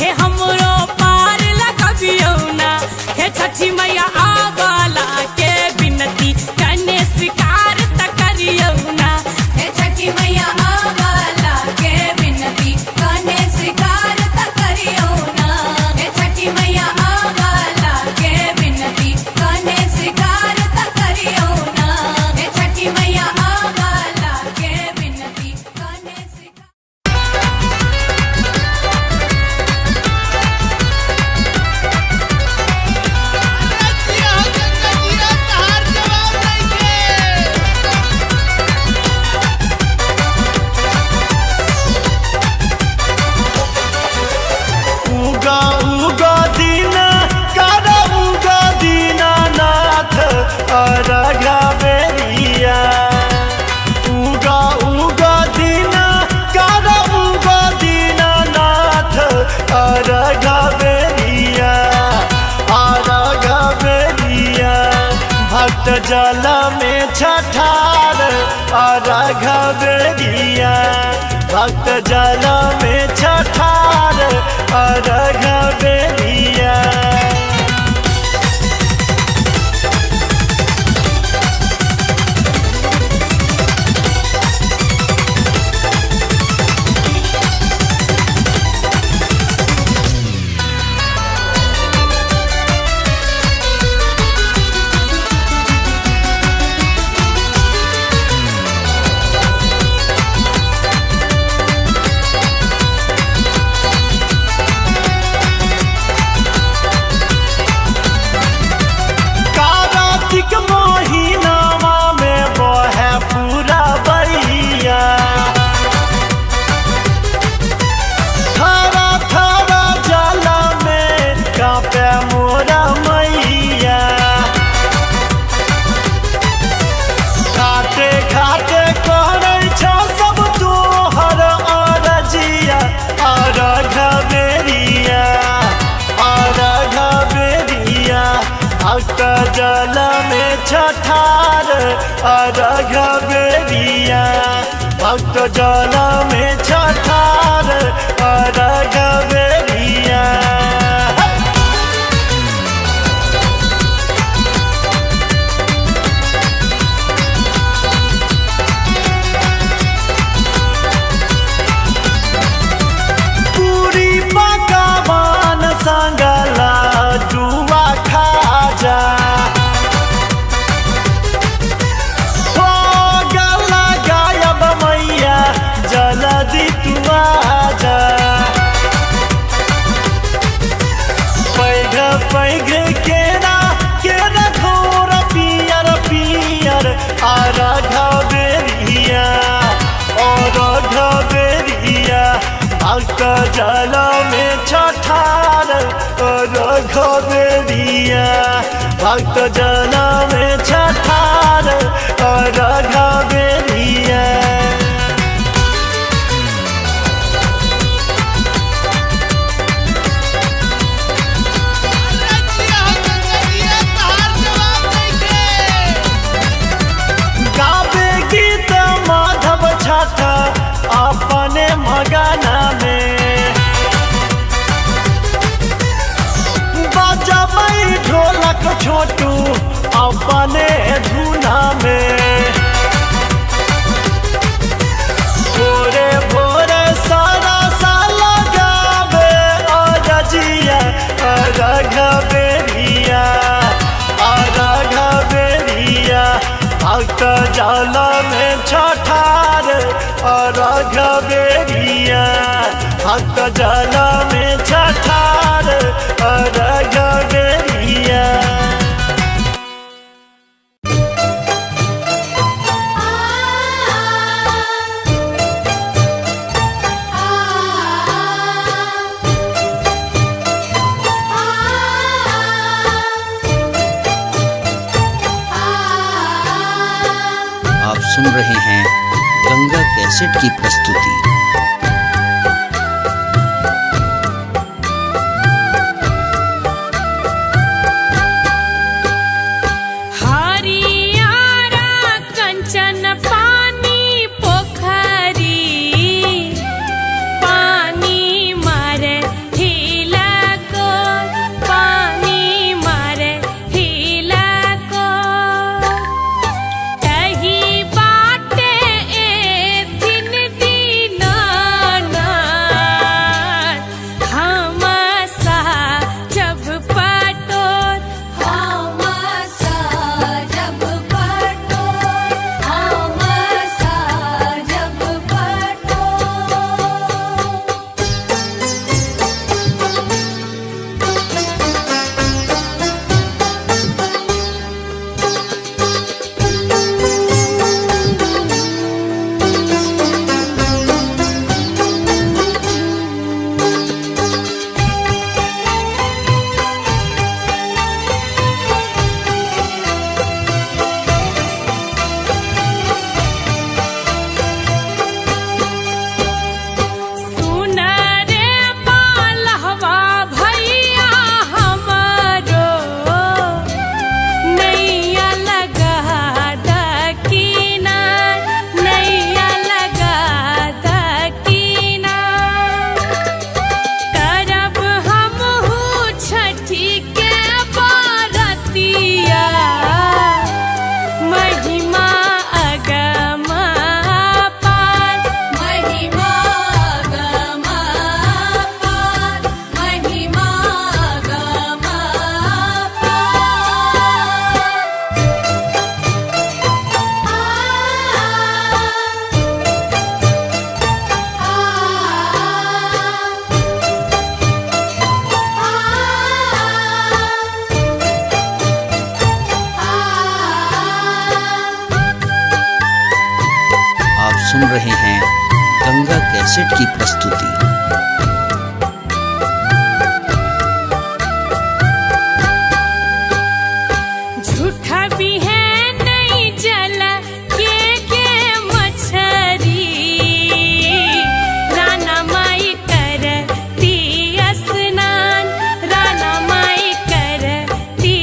हे हमरो पार लगबियौ ना। हे छठी मैया आवाला के बिनती कने स्वीकार त करियो ना। हे छठी मैया आवाला के बिनती कने स्वीकार त करियो ना। हे छठी मैया आवाला के बिनती कने स्वीकार त करियो ना। हे छठी मैया आवाला के बिनती कने स्वीकार। उगा उगा दीना कर उगा दीनानाथ अरघा बेरिया। उगा उगा दीना कर उगा दीनानाथ अरघा बेरिया, अरघा बेरिया। भक्त जल में छठार अरघा बेरिया, भक्त जल में छठार अरघा बेरिया। भक्त जल में छठार अर्घ बेरिया भक्त जल में छठार अर्घ बेरिया पूरी पकवान संगला जुआ खाजा हो गला गायब मैया जल्दी तू आजा पैघ पैघ केरा केरा घोर पियर पियर अर्घ बेरिया अर्घ बेरिया भक्त जल में छठार अर्घ बेरिया भक्त जल में छठार अर्घ बेरिया गावे गीत माधव छठ अपने मगना में बजबै ढोलक छोटू अपने धुना में भोरे भोरे सारा साल गावे अरजिया अर्घ बेरिया अर्घ बेरिया भक्त जल में छठार अर्घ बेरिया भक्त जल में छठार अर्घ बेरिया आप सुन रहे हैं गंगा कैसेट की प्रस्तुति। हरियारा कंचन पानी पोखरी पानी मारे हिला को पानी मारे हिला को तही बाटे ए दिन दीनानाथ हमसा जब पटोर हमसा जब पटोर हमसा जब पटोर सुन रे पालहवा भैया हमारो नैया लगा दकीना नैया लगा दकीना करब हमहू छठी के बरतिया महिमा अगमा पार महिमा गमा पार महिमा गमा आप सुन रहे हैं गंगा कैसेट की प्रस्तुति। झूठा भी है नहीं जला के मछरी राना माई करती स्नान राना माई करती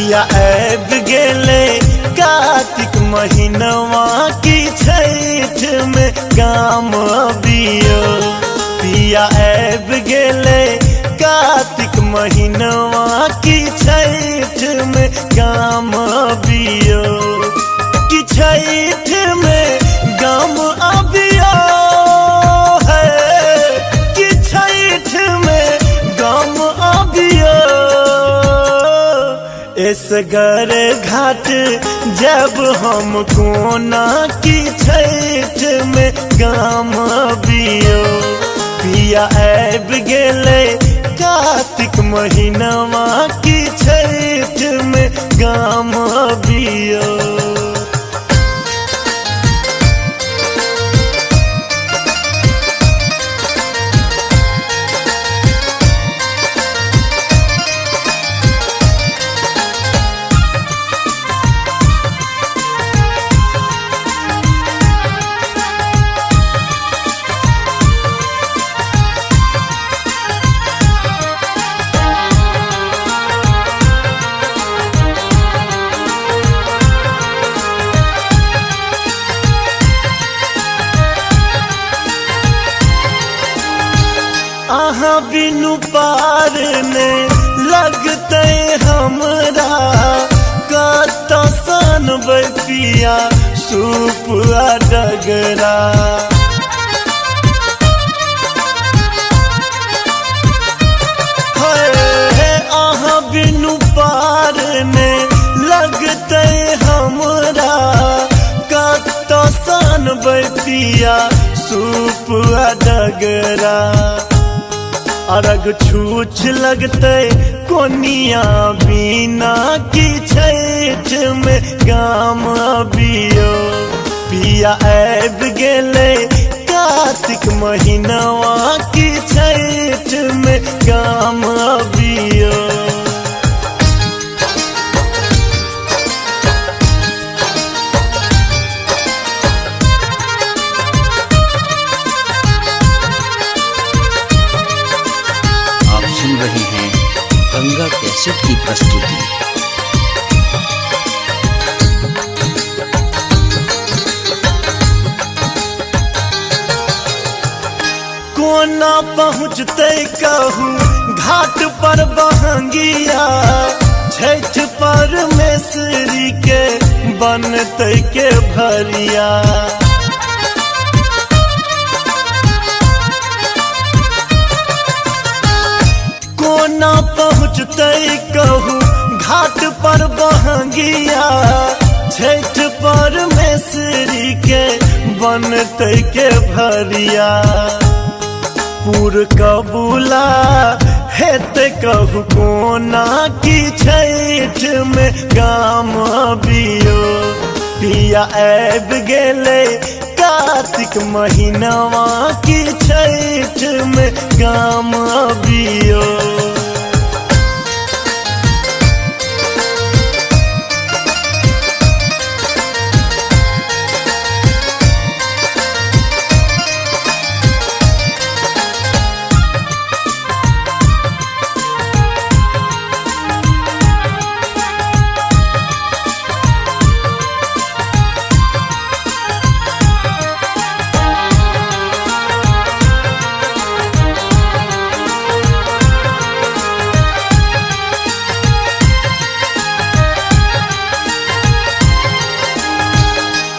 पिया ऐब गेले कार्तिक महीनवा की छठ में काम अबियो पिया ऐब गेले कार्तिक महीनवा की छठ में काम अबियो कि छठ में गम अबियो है कि छठ में गम अबियो इसगर घाट जब हम कोना की छठ में गम अबियो पिया ऐब गेले कार्तिक महीनवा की छठ में गम अबियो आहा बिनु पार ने लगते हमरा कत सन पिया सूप डगरा आहा बिनु पार ने लगते हमरा कत सन पिया सूप डगरा अरग छूछ लगते कोनिया बिना की छठ में गाम अबियो पिया ऐब गेले कार्तिक महीनवा की छठ में गाम अबियो सुन रहे हैं गंगा कैसेट की प्रस्तुति। कोना पहुँचते कहूँ घाट पर बहंगिया छठ परमेश्वरी के बनते के भरिया कोना पहुँचते कहूँ घाट पर बहंगिया छठ परमेश्वरी के बनते के भरिया पूर कबूला हेते कहूँ कोना की छठ में गाम अबियो पिया ऐब गेले कार्तिक महीनवा की छठ में गाम अबियो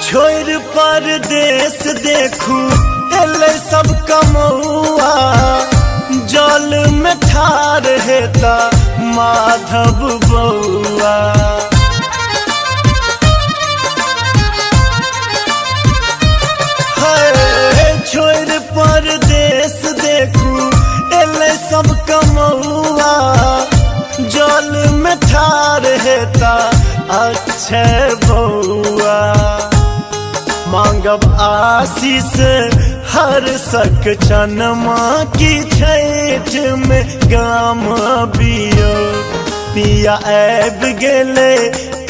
छोड़ परदेश देखू एले सब कमौआ जल में ठार हेता माधव बउआ छोड़ परदेश देखू एले सब कमौआ जल में ठार हेता अक्षय बउआ मांगब आशीष हर सक चनमा की छठ में गाम अबियो पिया ऐब गेले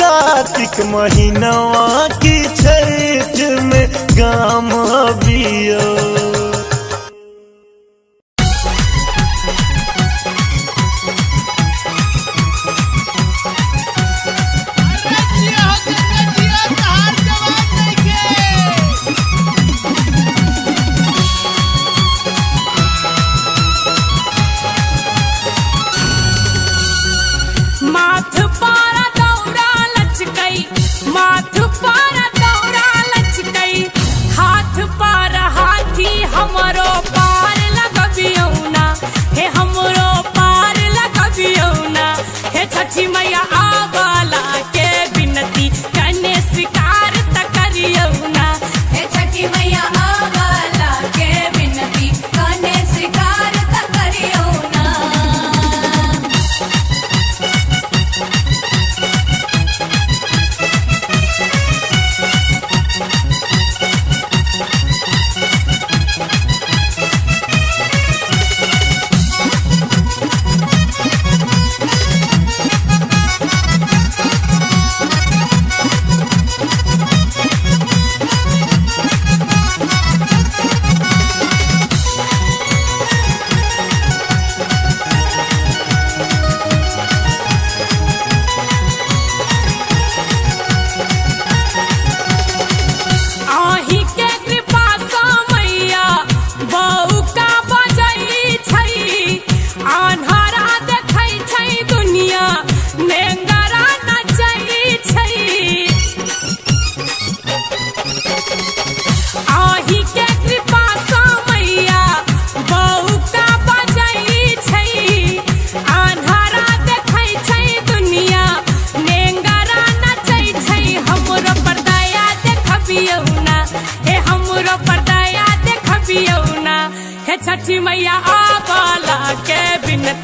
कार्तिक महीनवा की छठ में गाम अबियो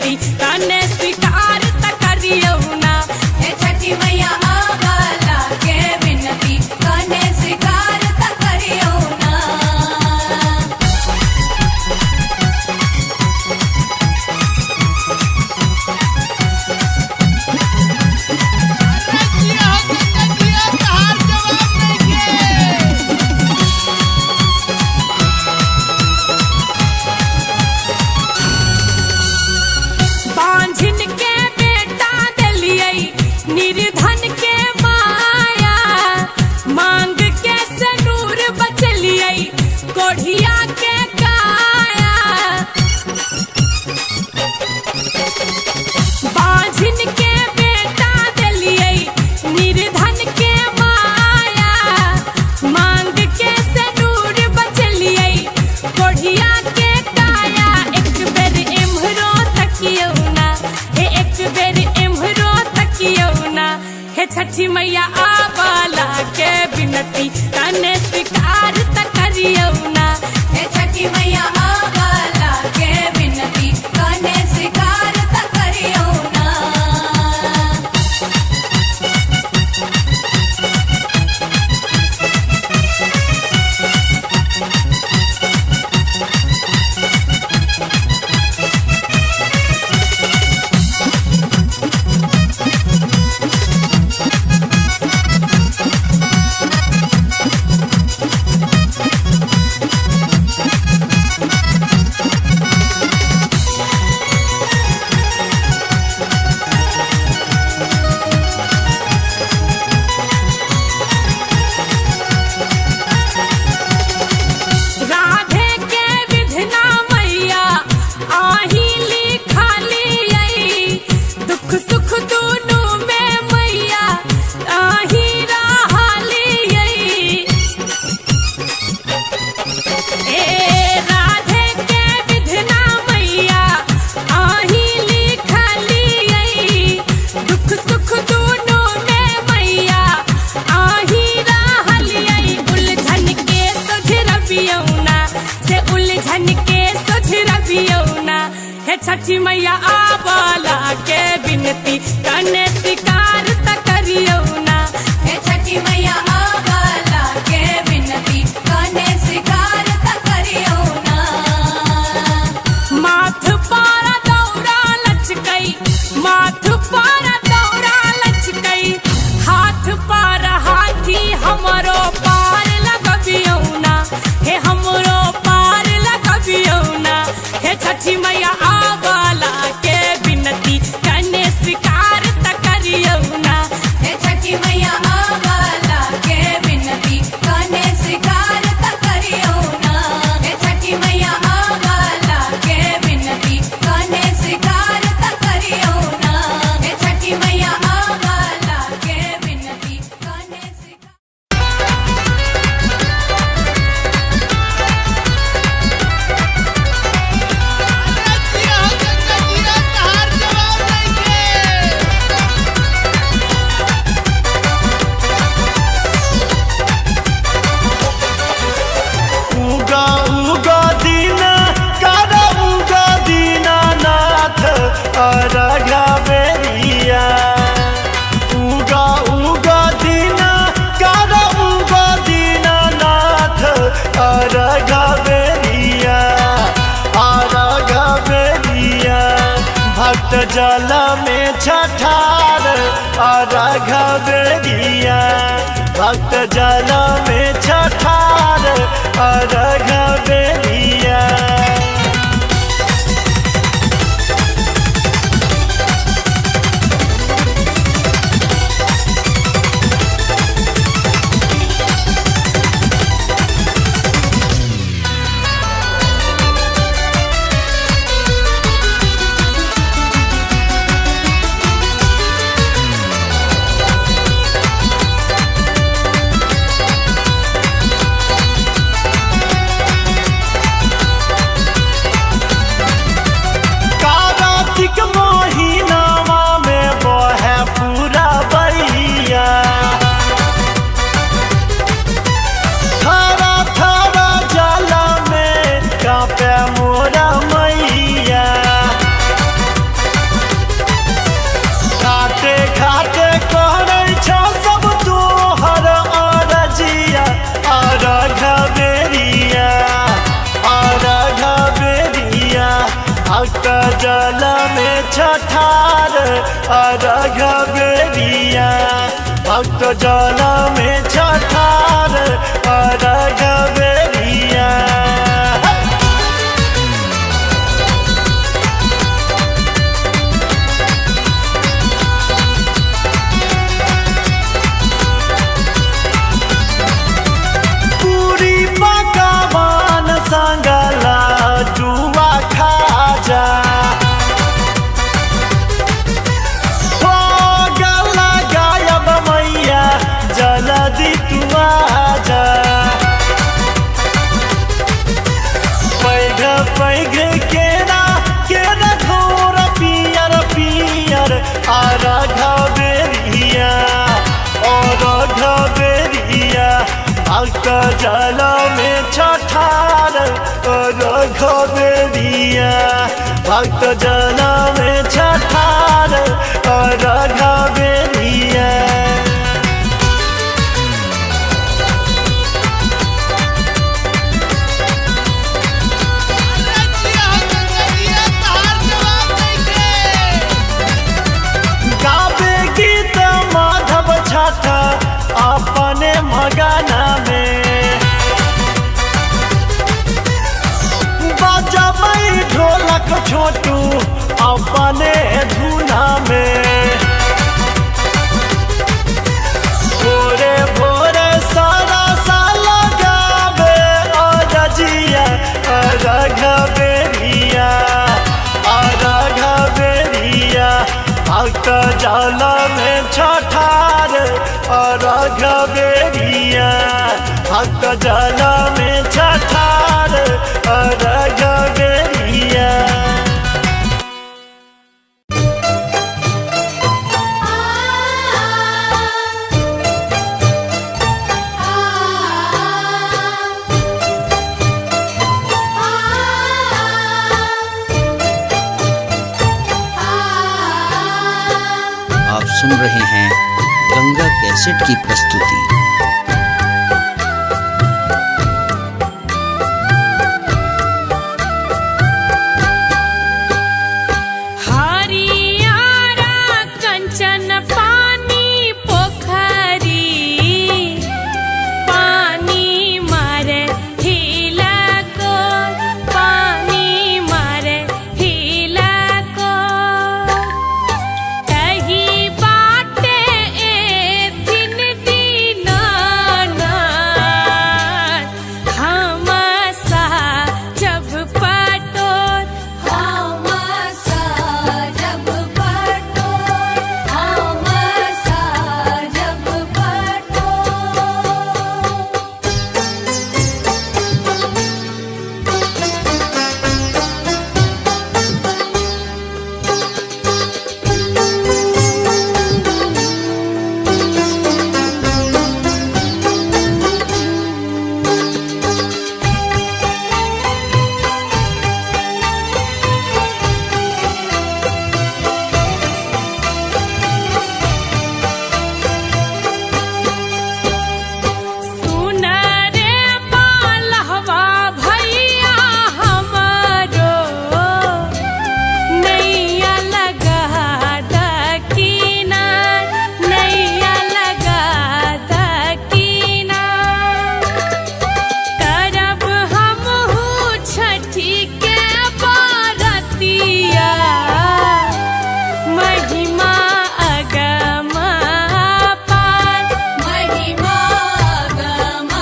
विनती कने स्वीकार त करियो ना। हे छठी मैया आवाला के विनती कने स्वीकार त करियो ना। बांझिन के बेटा देलियै निर्धन के माया, मांग के सनूर बचलियै कोढ़िया के काया। बांझिन के बेटा देलियै निर्धन के माया, मांग के सनूर बचलियै कोढ़िया के काया। एक बेर एम्हरो तकियो ना, हे एक बेर एम्हरो तकियो ना। हे छठी मैया आवाला के विनती कने स्वीकार त करियो ना। हे छठी मैया आवाला के विनती कने स्वीकार त करियो ना। राधे के विधना मैया आही लिखालियै, दुख सुख दुनू में मैया आही रहलियै। ए राधे के विधना मैया आही लिखालियै, दुख सुख दुनू में मैया आही रहलियै। उलझन के सुझरबियौ ना, से उलझन के सुझरबियौ ना। हे छठी मैया आवाला के विनती कने स्वीकार त करियो ना। हे छठी मैया आवाला के विनती कने स्वीकार त करियो ना। माथ पर दौरा लचकै, माथ पर दौरा लचकै, हाथ पर हाथी हमरो पार लगबियौ ना। हे हमरो पार लगबियौ ना। हे छठी मैया आवाला के विनती कने स्वीकार त करियो ना। हे छठी मैया आवाला के विनती कने स्वीकार त करियो ना। हे छठी मैया आवाला के विनती कने स्वीकार त करियो ना। हे छठी मैया आवाला के विनती कने स्वीकार। उगा उगा दीना कारा उगा दीनानाथ अरघा बेरिया। उगा उगा दीना कारा उगा दीनानाथ अरघा बेरिया, अरघा बेरिया। भक्त जल में छठार अरघा बेरिया, भक्त जल में छठार अरघा बेरिया। अर्घ बेरिया भक्त जल में छठार अर्घ बेरिया। पूरी पकवान संगला जुआ खाजा हो गला गायब मैया जल्दी तू आजा। पैघ पैघ केरा घोर पियर पियर अर्घ बेरिया अर्घ बेरिया भक्त जल में छठार अर्घ बेरिया भक्त जल में छठार अर्घ बेरिया। गावे गीत माधव छठ अपने मगना में बजबै ढोलक छोटू अपने धुना में। भोरे भोरे सारा साल गावे अरजिया अर्घ बेरिया अर्घ बेरिया भक्त जल में छठार अर्घ बेरिया भक्त जल में छठार अर्घ बेरिया। आप सुन रहे हैं गंगा कैसेट की प्रस्तुति। हरियारा कंचन पानी पोखरी पानी मारे हिला को पानी मारे हिला को कही बाटे ए दिन दीनानाथ हम सा जब पटोर हम सा जब पटोर हम सा जब पटोर। सुन रे मालहवा भैया हमारो नैया लगा दकीनार नैया लगा दकीनार करब हमहू छठी के बारतिया महिमा अगम पार महिमा गम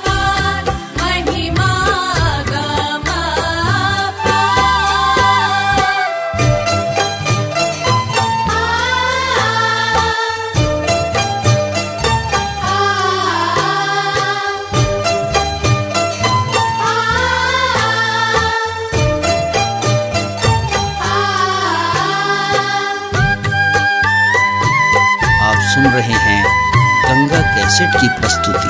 पार महिमा गम आप सुन रहे हैं गंगा कैसेट की प्रस्तुति।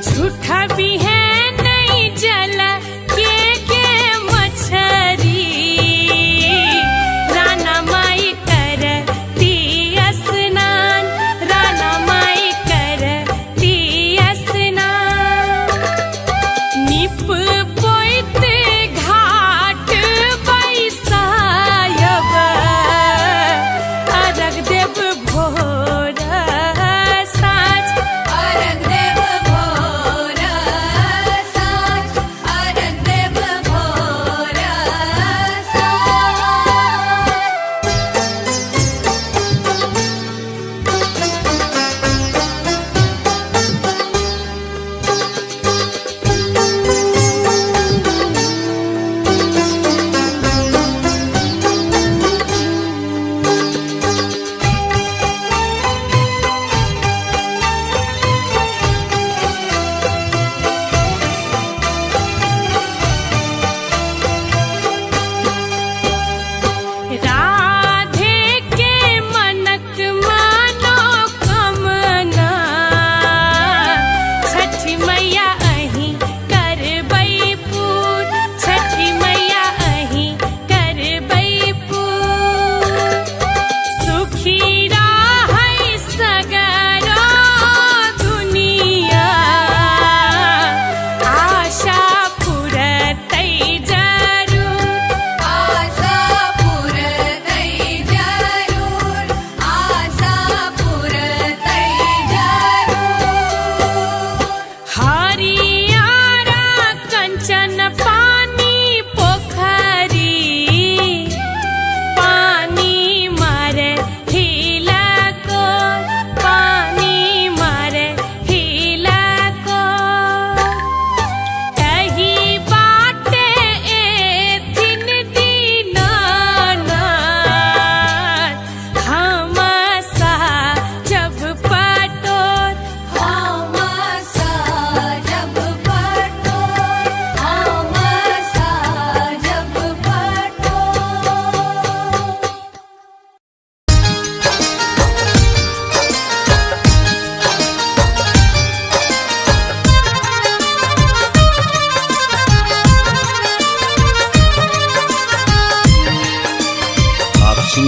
झूठा भी है नहीं जल के मछरी राना माई करती स्नान राना माई करती स्नान निप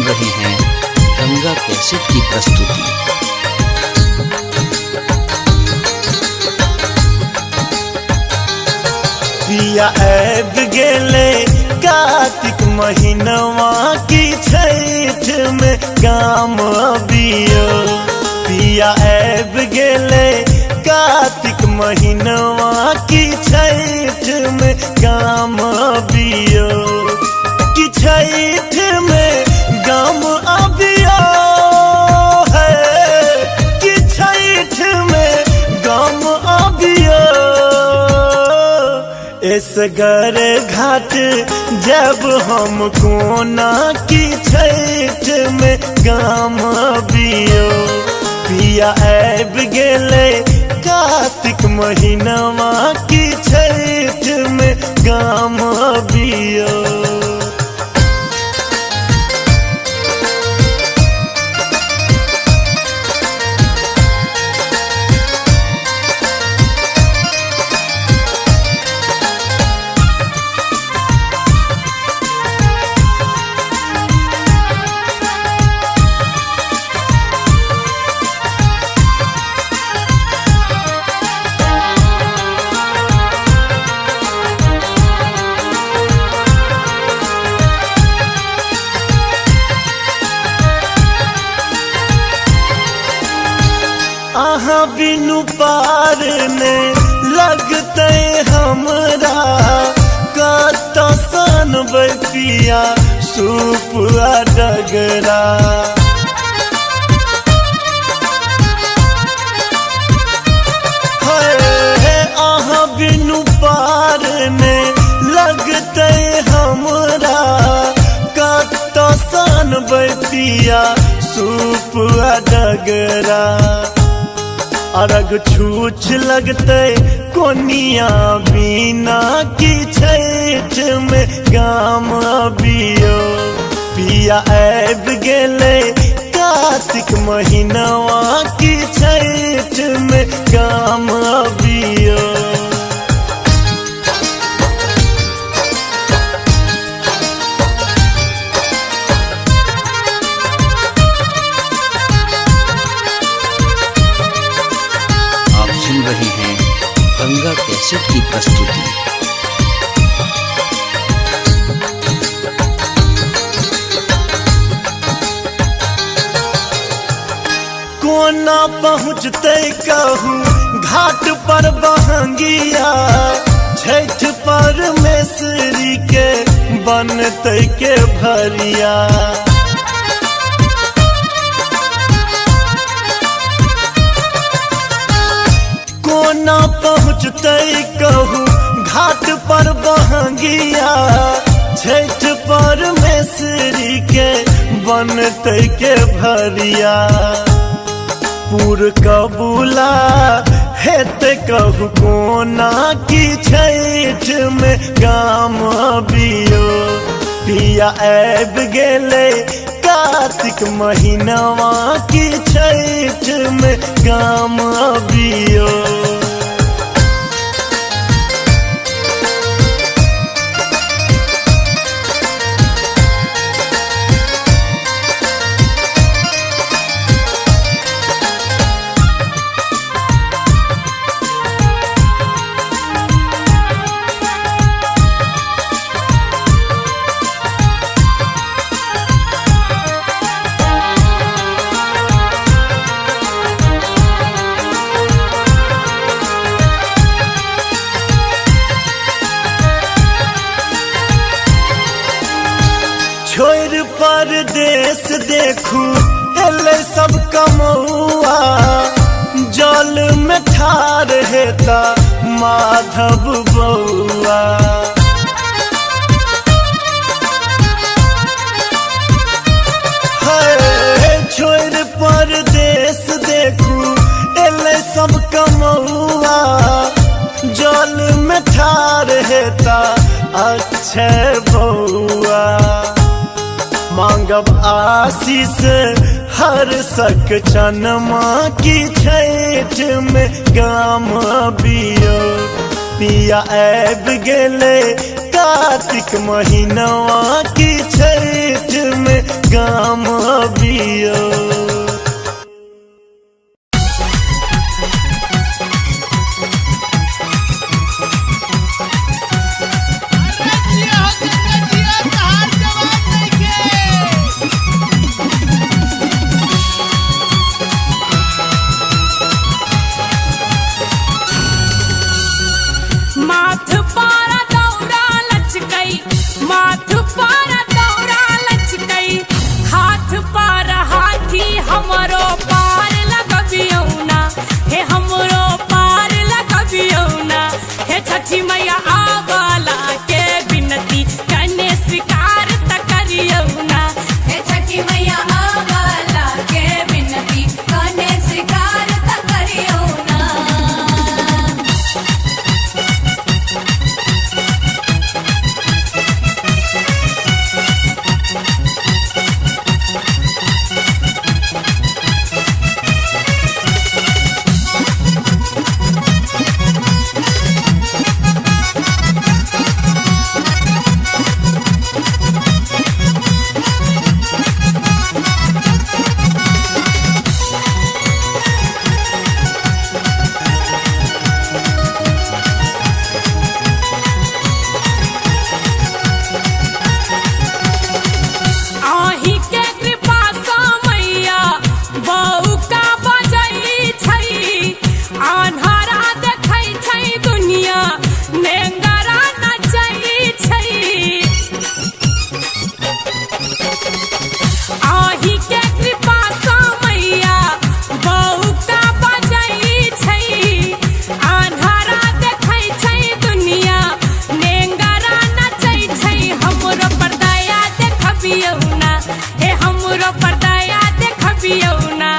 रहे हैं गंगा कैसेट की प्रस्तुति। पिया ऐब गेले कार्तिक महीनवा की छठ में काम अबियो। पिया ऐब गेले कार्तिक महीनवा की छठ में काम अबियो। कि छठ में काम अबियो है, कि छठ में काम अबियो। इस घर घाट जब हम कोना की छठ में काम अबियो। पिया ऐब गेले कार्तिक महीनवा की छठ में काम अबियो। आहा बिनु पार ने लगते हमरा कत सन पिया सूप डगरा। आहा बिनु पार ने लगते हमरा कत सन पिया सूप डगरा। अरग छूछ लगते कोनिया बिना की छठ में काम अबियो। पिया ऐब गेले कार्तिक महीनवा की छठ में काम अबियो। सुन रहे हैं गंगा कैसेट की प्रस्तुति। कोना पहुँचते कहूँ घाट पर बहंगिया। छठ परमेश्वरी के बनते के भरिया। कोना पहुँचते कहूँ घाट पर बहंगिया। छठ परमेश्वरी के बनते के भरिया। पूर कबूला हेत कहूँ कोना की छठ में काम अबियो। पिया ऐब गेले कार्तिक महीनवा की छठ में काम अबियो। छोड़ परदेश देखू एले सब कमौआ। जल में ठार हेता माधव बउआ। छोड़ परदेश देखू एले सब कमौआ। जल में ठार हेता अक्षय बउआ। मांगब आशीष हर सक चनमा की छठ में काम अबियो। पिया ऐब गेले कार्तिक महीनवा की छठ में गाम अबियो। माथ पर दौरा लचकई, माथ पर दौरा लचकई, हाथ पर हाथी हमरो पार लगबियौ ना, हे हमरो पार लगबियौ ना। हे छठी मैया आवला के बिनती कने स्वीकार त करियौ ना। हे छठी मैया आवला के बिनती कने स्वीकार त करियौ ना। आही के कृपा सा मैया बहू का बजई छै, अन्हारा देखै छै दुनिया नेंगरा नचै छै। आही के कृपा सा मैया बहू का बजई छै, अन्हारा देखै छै दुनिया नेंगरा नचै छै। हमरो पर दया देखबियौ ना, हे हमरो पर दया देखबियौ ना।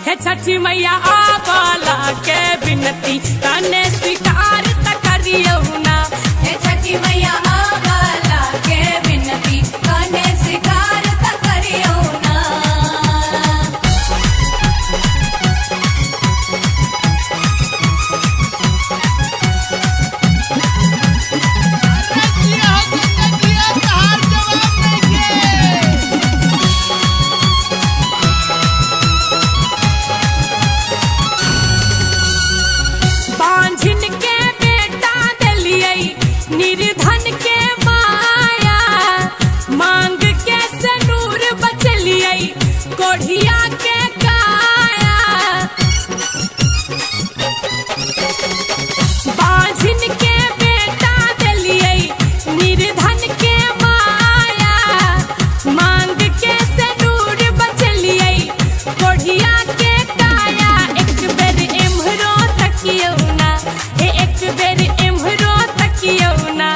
हे छठी मैया आवला के बिनती कने स्वीकार त करियौ ना। हे छठी मैया आवला के बिनती कने स्वीकार त करियौ ना। बांझिन के बेटा देलियै निर्धन के माया, मांग के सनूर बचलियै कोढ़िया के काया। बांझिन के बेटा देलियै निर्धन के माया, मांग के सनूर बचलियै कोढ़िया के काया। एक बेर एम्हरो तकियौ ना, हे एक बेर एम्हरो तकियौ ना।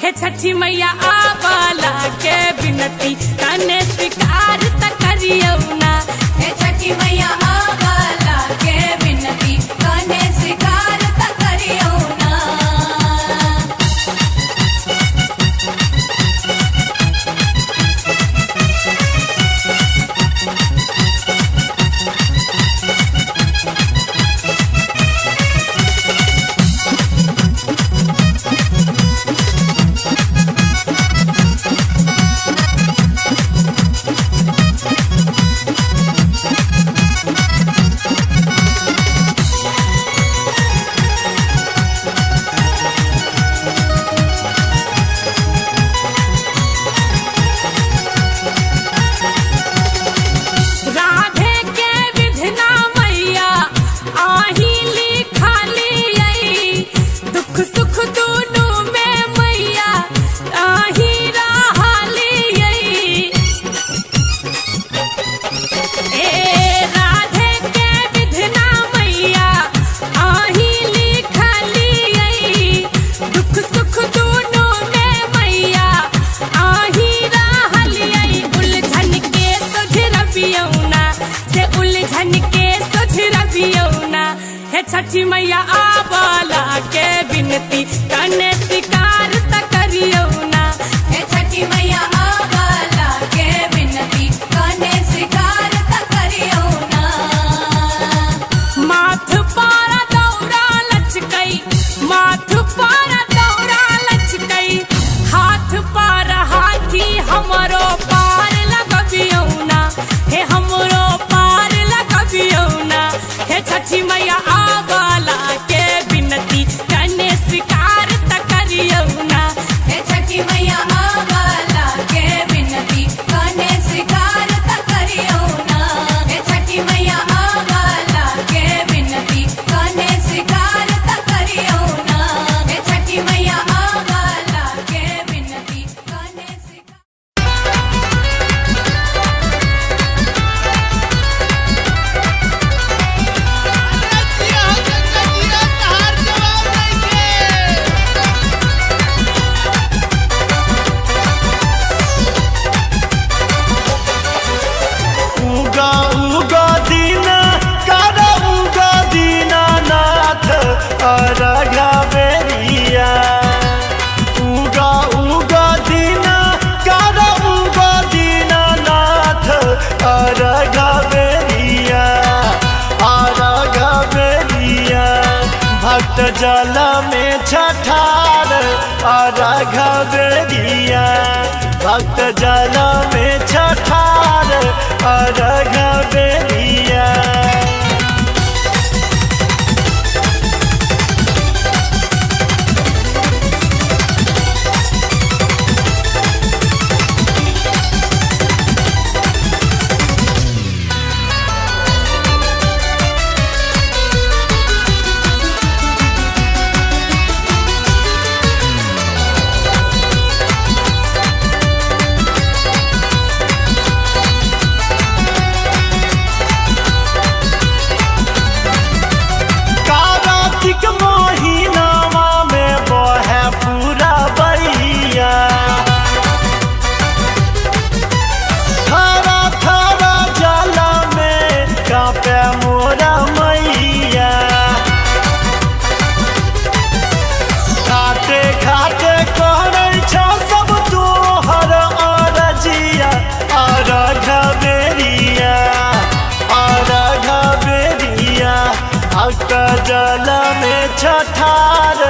हे छठी मैया आवला के बिनती कने स्वीकार त करियौ ना। हे छठी मैया आवला के बिनती कने स्वीकार त करियौ ना। राधे के विधना मैया आही लिखालियै, दुख सुख दुनू में मैया आही रहलियै। ए राधे के विधना मैया आही लिखालियै, दुख सुख दुनू में मैया आही रहलियै। उलझन के सोझरबियौ ना, से उलझन के सोझरबियौ ना। हे छठी मैया आवला के बिनती कने स्वीकार त करियौ ना। हे छठी मैया आवला के बिनती कने स्वीकार त करियौ ना। माथ पर दौरा लचकई, माथ पर घबेरिया भक्त जल में छठार घबेरिया। महीनावा में बहे पूरा बैया थारा थारा जल में कांपे मोरा मैया। घाटे घाटे करे छ सब तोहर अरजिया घबेरिया घबेरिया भक्त जल में छठार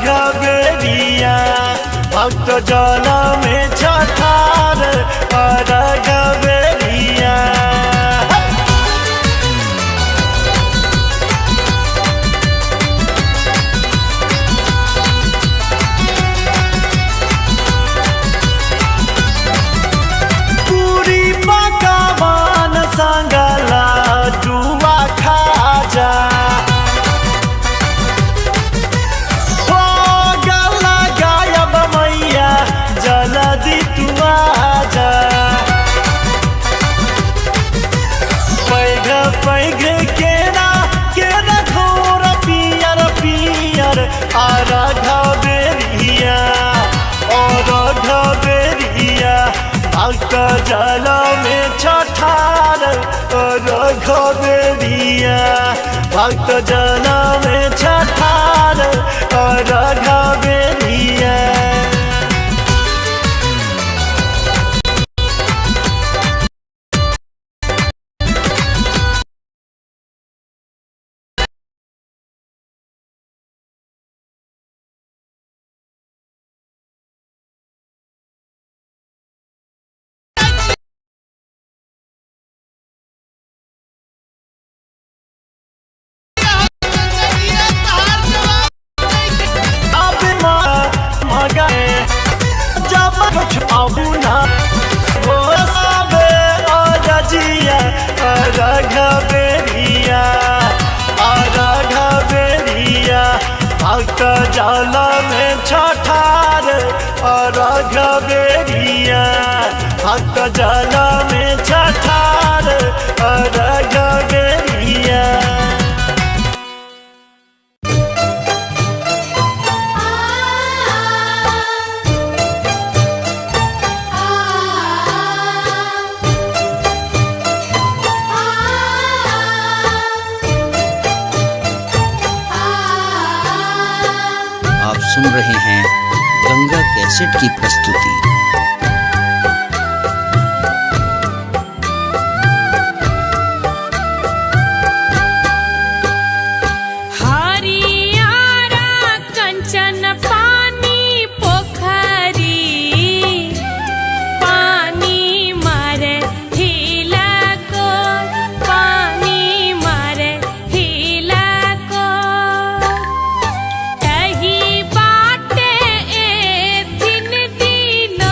घबेरिया भक्त जल में छठार घबेरिया। पूरी पकवान संगला डुआ खाजा हो गला गायब मैया जल्दी तू आजा। पैघ पैघ केरा केरा घोर पियर पियर घबेरिया घबेरिया भक्त जल में छठार घबेरिया भक्त जल में छठार घबेरिया। घबेरिया घबेरिया भक्त जल में छठार घबेरिया भक्त जल में छठार घबेरिया। आप सुन रहे हैं गंगा कैसेट की प्रस्तुति। बाटे ए दिन दीना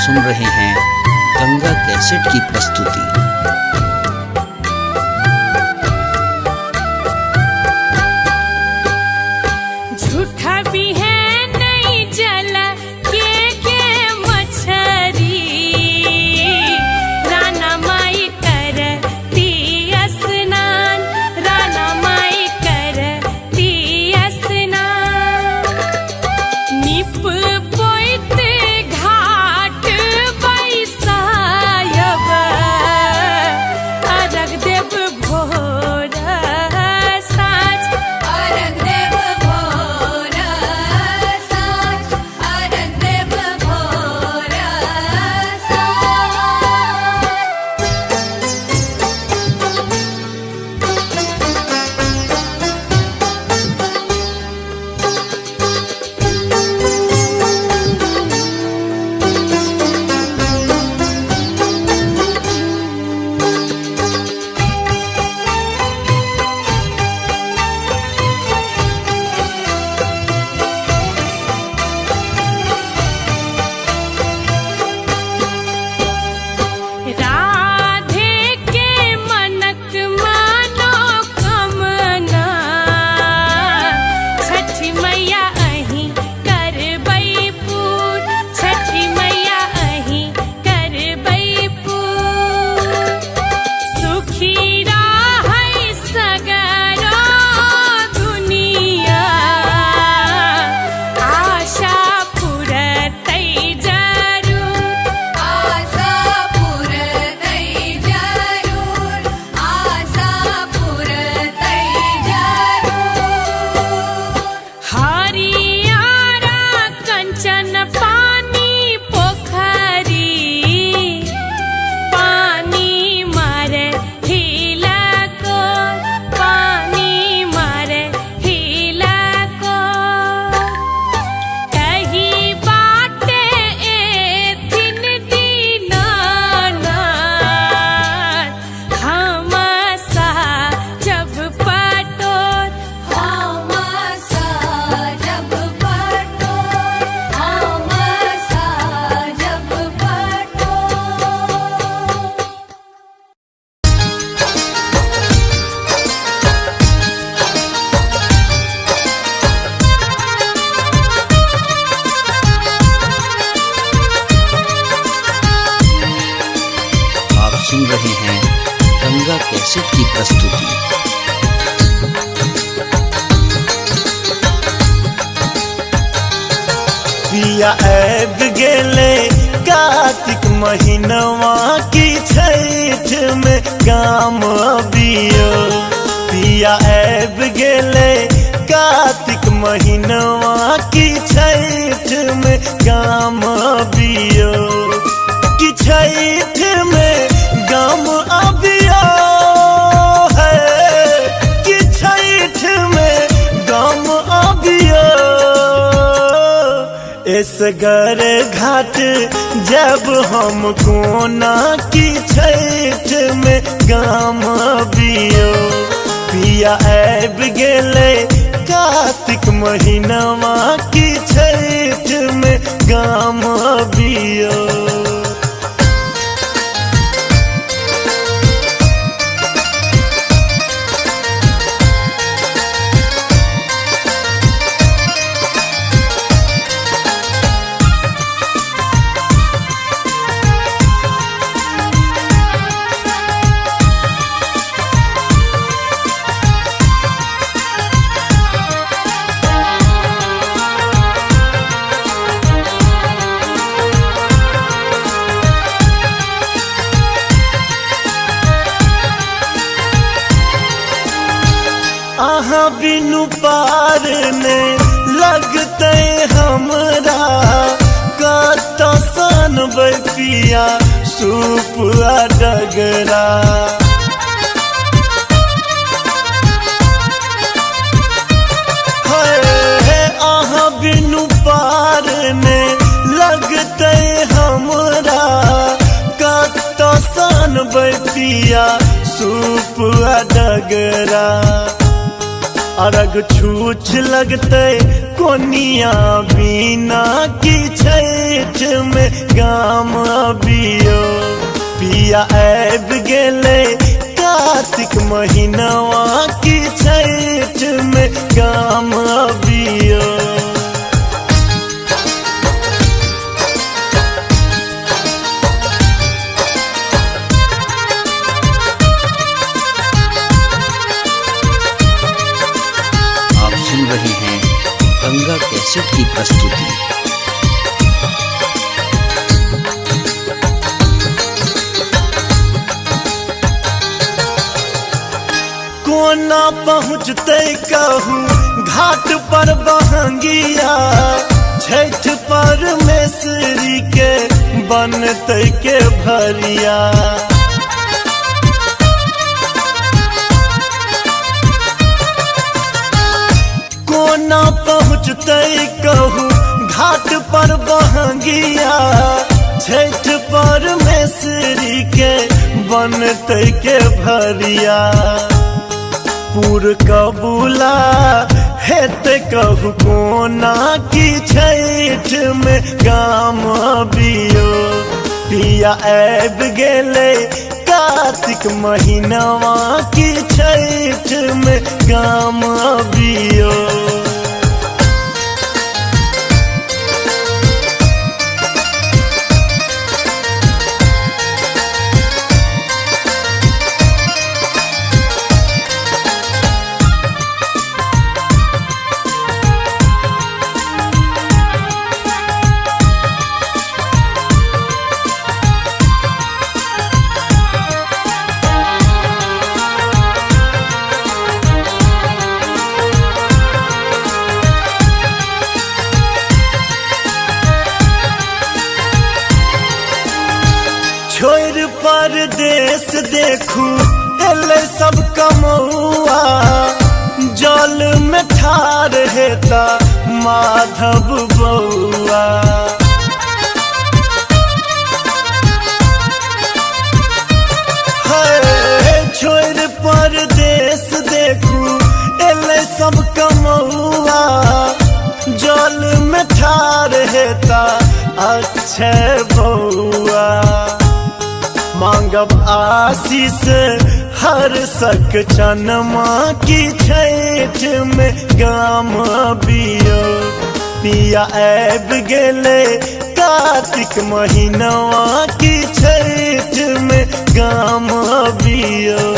सुन रहे हैं गंगा कैसेट की प्रस्तुति। झूठा भी है नहीं जल के मछरी, राना माई करती स्नान, राना माई करती स्नान। निप पोइत घाट बैसायब, अरग देव भोर साँझ, अरग देव भोर साँझ, अरग देव भोर साँझ। राधे के मनक मानो कमना, छठी मैया अहीं करबै पूर, छठी मैया अहीं करबै पूर। सुखी रहै सगरो दुनिया, आशा पुरतै जरूर, आशा पुरतै जरूर, आशा पुरतै जरूर। हरियारा कंचन पानी पोखरी, पानी मारे हिला को, पानी मारे हिला को। कही बाटे एथिन दीनानाथ, हम जब पटोर, हम जब पटोर, हम जब पटोर। आप सुन रहे हैं गंगा कैसेट की प्रस्तुति। पिया ऐब गेले कार्तिक महीनवा की छठ में काम अबियो। पिया ऐब गेले कार्तिक महीनवा की छठ में काम अबियो। कि छठ में गम अबियो है, कि छठ में गम अबियो। इसगर घाट जब हम कोना की छठ में गाम अबियो। पिया ऐब गेले कार्तिक महीनवा की छठ में गाम अबियो। आहाँ बिनु पार ने लगते हमरा, कत सन पिया सूप आ डगरा। है आहाँ बिनु पार ने लगते हमरा, कत सन पिया सूप आ डगरा। अरग छूछ लगते कोनिया बिना की छठ में गाम अबियो पिया आब गेले कार्तिक महीनवा की छठ में गाम अबियो। आप सुन रहे हैं गंगा कैसेट की प्रस्तुति। कोना पहुँचते कहूँ घाट पर बहंगिया छठ परमेश्वरी के बनते के भरिया। कोना पहुँचते कहूँ घाट पर बहंगिया छठ परमेश्वरी के बनते के भरिया। पूर कबूला हेते कहू कोना की छठ में गाम अबियो पिया आब गेले कार्तिक महीनवा की छठ में गाम अबियो। छोड़ परदेश देखू एले सब कमौआ जल में ठार हेता माधव बउआ। छोड़ परदेश देखू एले सब कमौआ जल में ठार हेता अक्षय बउआ। मांगब आशीष हर सक चनमा की छठ में गाम अबियो पिया आब गेले कार्तिक महीनवा की छठ में गाम अबियो।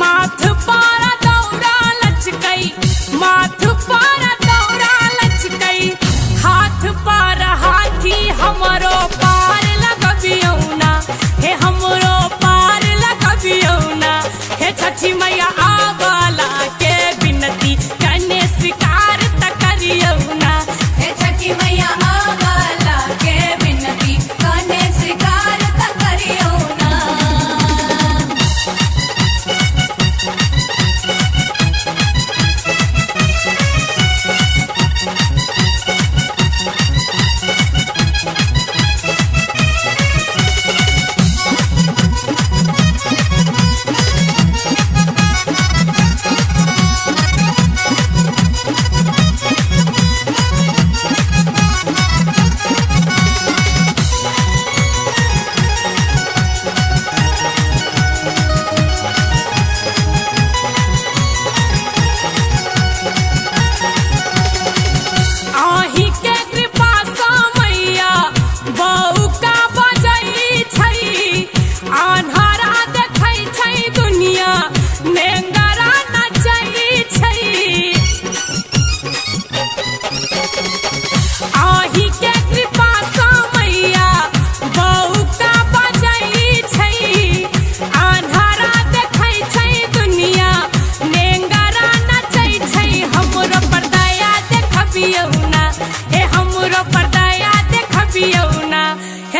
माथ पारा दौरा लचकई माथ पारा दौरा लचकई हाथ पारा हाथी हमरो पार लगबियौना हे हमरो पार लगबियौना हे छठी मैया आवाला के बिनती कने स्वीकार त करियौना हे छठी मैया आवाला के बिनती कने स्वीकार त करियो ना।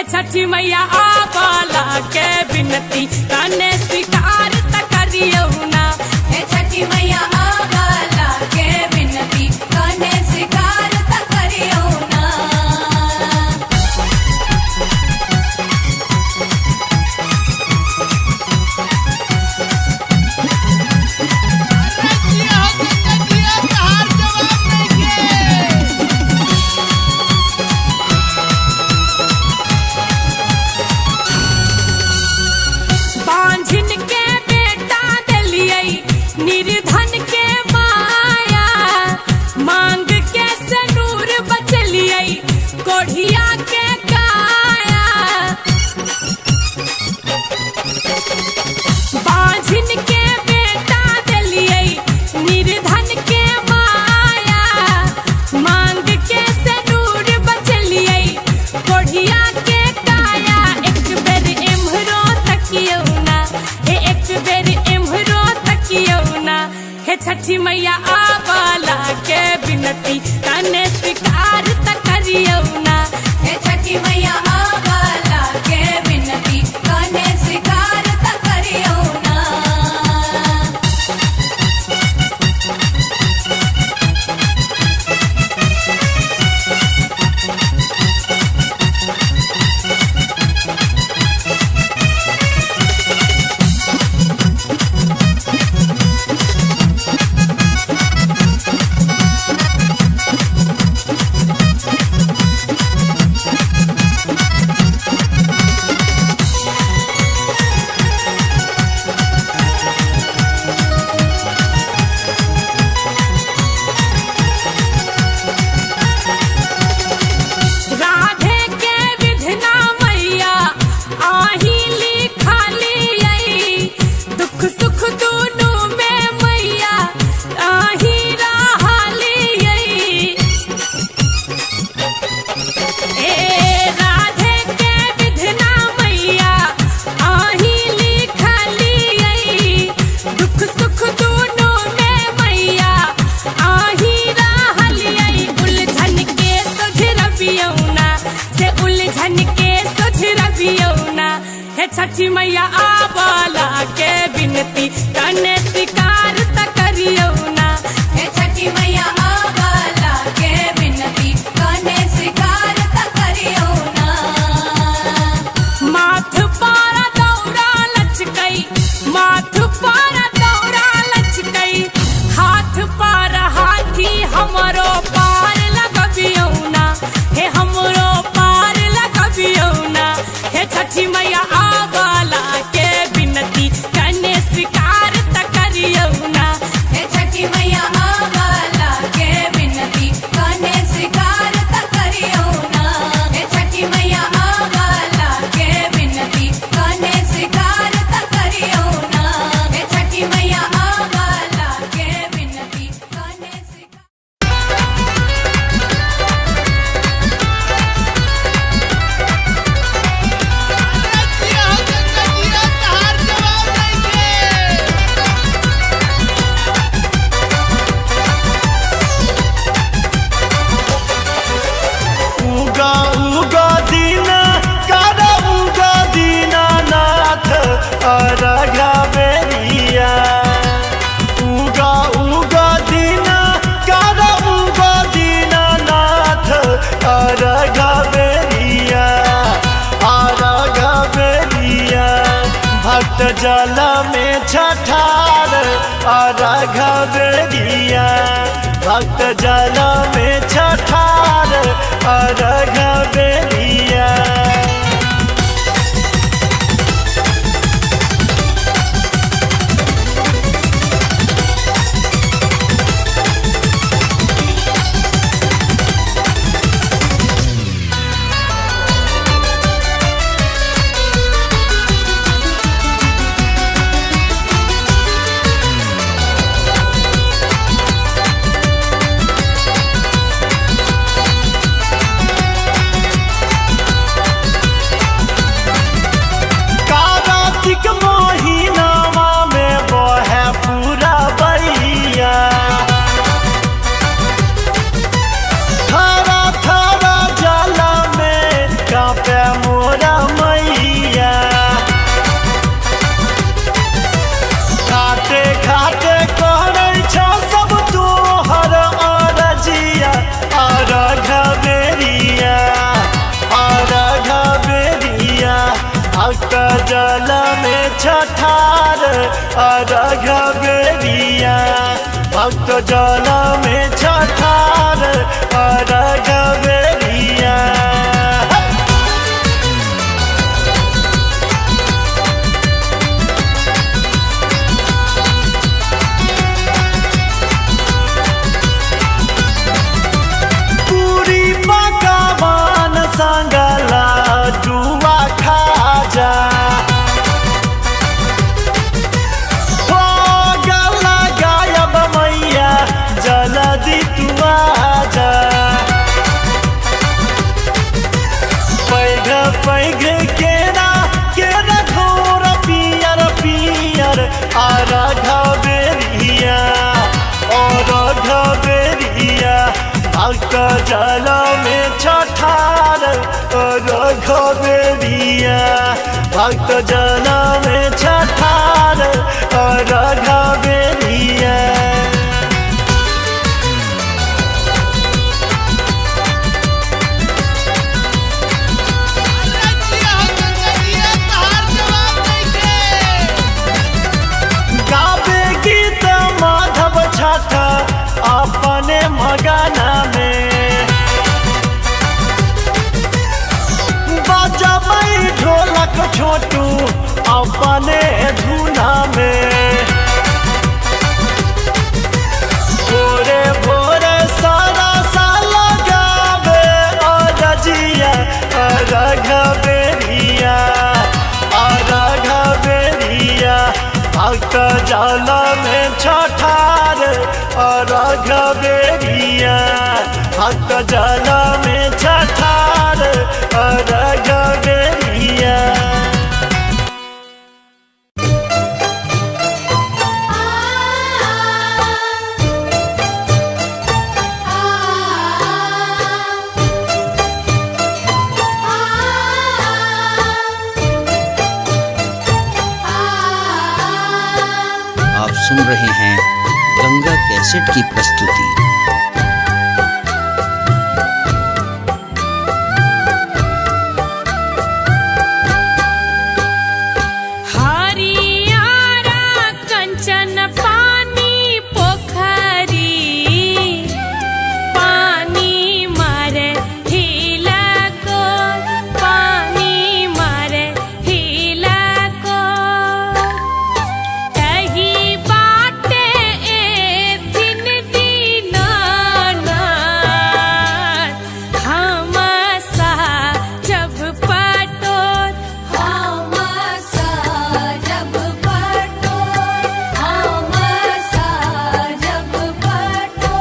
हे छठी मैया आवाला के बिनती कने स्वीकार त करियो ना। हे छठी मैया आवाला के बिनती कने स्वीकार त करियो ना। बांझिन के बेटा दिलियै निर्धन के माया, मांग के सनूर बचलियै कोढ़िया के काया। बांझिन के बेटा दिलियै निर्धन के माया, मांग के सनूर बचलियै कोढ़िया के काया। एक बेर एम्हरो तकियो ना, हे एक बेर एम्हरो तकियो ना। हे छठी मैया आवाला के बिनती कने स्वीकार त करियो ना। हे छठी मैया आवाला के बिनती कने स्वीकार त करियो ना। राधे के विधना मैया आही लिखालियै, दुख सुख दुनू में मैया आही रहलियै। ए राधे के विधना मैया आही लिखालियै, दुख सुख दुनू में मैया आही रहलियै। उलझन के सुझरबियौ ना, से उलझन के सुझरबियौ ना। हे छठी मैया आवाला के बिनती कने स्वीकार त करियो ना। हे छठी मैया आवाला के बिनती कने स्वीकार त करियो ना। माथ पारा दौरा लचकै, माथ पारा दौरा लचकै, हाथ पारा हाथी हमरो पार लगबियौ ना। हे हमरो पार लगबियौ ना। हे छठी मैया आवाला के बिनती कने स्वीकार त करियो ना। हे छठी मैया आवाला के बिनती कने स्वीकार त करियो ना। हे छठी मैया आवाला के बिनती कने स्वीकार त करियो ना। हे छठी मैया आवाला के बिनती कने स्वीकार। उगा उगा दीना कारा उगा दीना नाथ अरघा बेरिया। उगा उगा दीना कारा उगा दीना नाथ अरघा बेरिया, अरघा बेरिया। भक्त जल में छठार अरघा बेरिया, भक्त जल में छठार अरघा बेरिया। जल में छठार अर्घ बेरिया। पूरी पकवान संगला जुआ खाजा हो गला गायब मैया जल्दी तू आजा। पैघ पैघ केरा घोर पियर पियर अर्घ बेरिया अर्घ बेरिया। भक्त जल में छठार अर्घ बेरिया भक्त जल में छठार अर्घ बेरिया। गावे गीत माधव छठ अपने मगना में बजबै ढोलक छोटू अपने धुना में। भोरे भोरे सारा साल गावे अरजिया अर्घ बेरिया अर्घ बेरिया। भक्त जल में छठार अर्घ बेरिया भक्त जल में छठार अर्घ बेरिया। आप सुन रहे हैं गंगा कैसेट की प्रस्तुति। हरियारा कंचन पानी पोखरी पानी मारे हिला को पानी मारे हिला को। कही बाटे ए दिन दीनानाथ हम सा जब पटोर हम सा जब पटोर हम सा जब पटोर।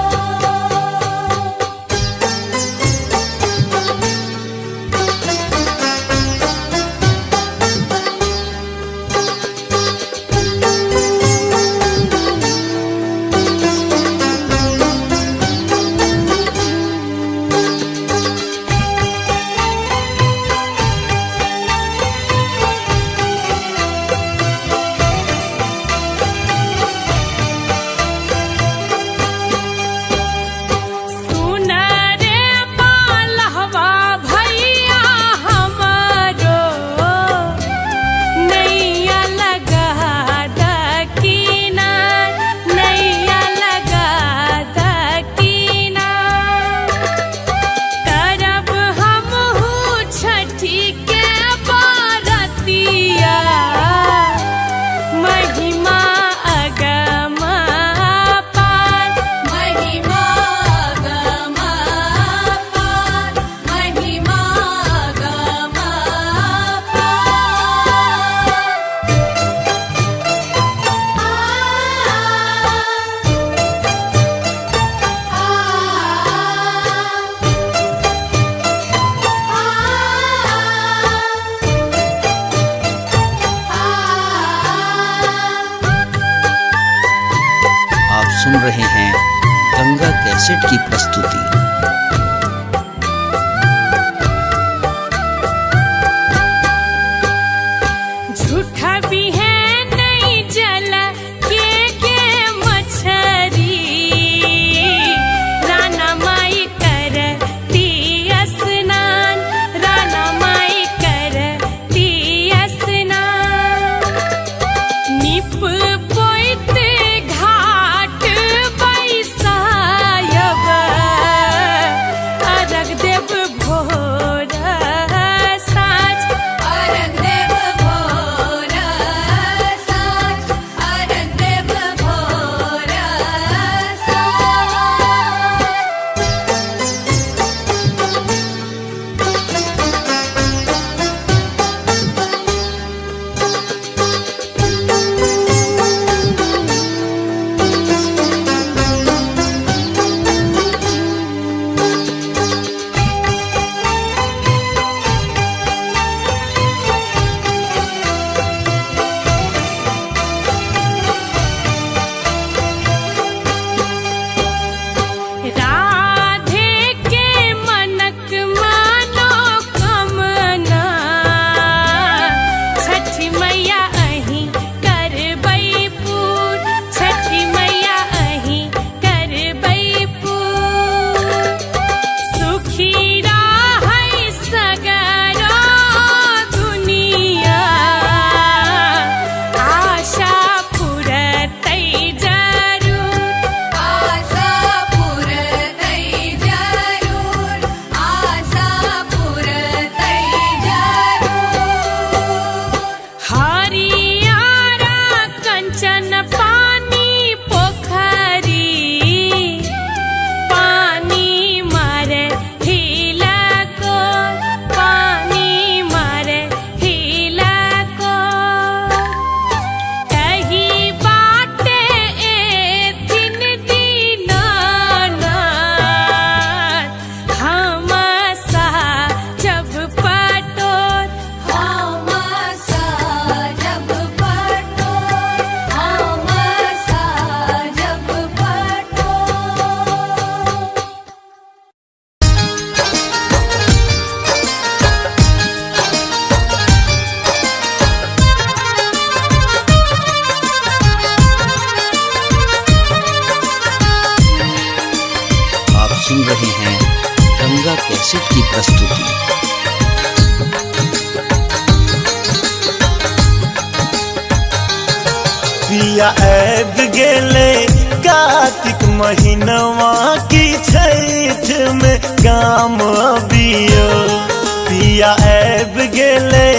सुन रे मालहवा भैया हमारो नैया लगा दकीना नैया लगा दकीना। करब हमहू छठी के बारतिया महिमा अगम पार महिमा गम पार महिमा गम आप सुन रहे हैं गंगा कैसेट की प्रस्तुति। झूठा भी है नहीं जल के मछरी राना माई करती स्नान राना माई करती स्नान। निप पोइत घाट बैस सुन रहे हैं गंगा कैसेट की प्रस्तुति। पिया ऐब गेले कार्तिक महीनवा की छठ में गाम अबियो। पिया ऐब गेले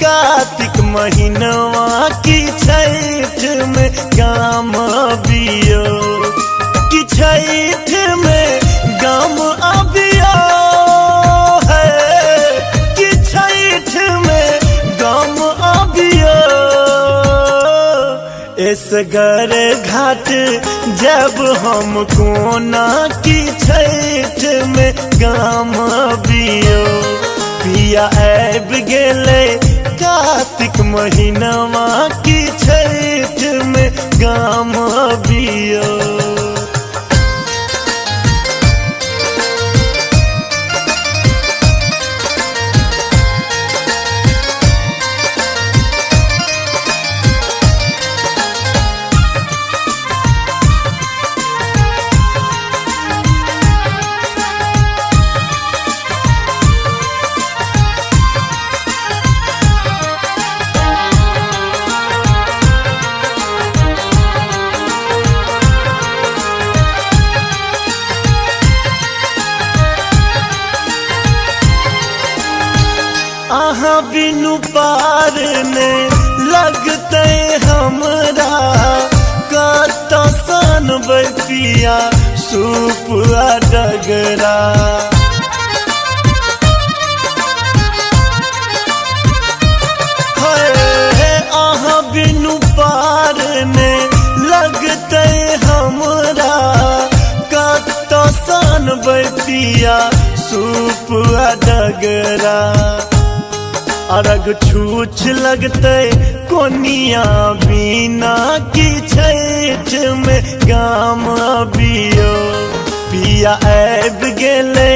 कार्तिक महीनवा की छठ में गाम अबियो। कि छठ में गाम अबियो है, कि छठ में गाम अबियो। इस घर घाट जब हम कोना की छठ में गाम अबियो। पिया ऐब गेले कार्तिक महीनवा की छठ में गाम अबियो। आहा बिनु पार ने लगते हमरा कत सन पिया सूप डगरा। आहा बिनु पार ने लगते हमरा कत सन पिया सूप डगरा। अरग छूछ लगते कोनिया बिना की छठ में गाम अबियो। पिया ऐब गेले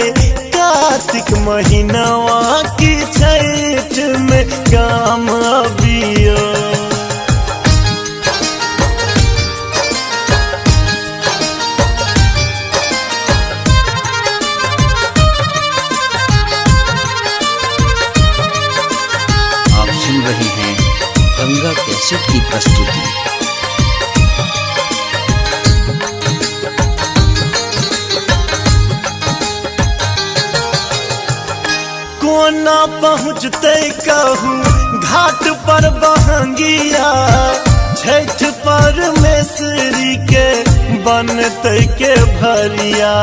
कार्तिक महीनवा की छठ में गाम अबियो। सुन रहे हैं गंगा कैसेट की प्रस्तुति। कोना पहुँचते कहूँ घाट पर बहंगिया। छठ परमेश्वरी के बनते के भरिया।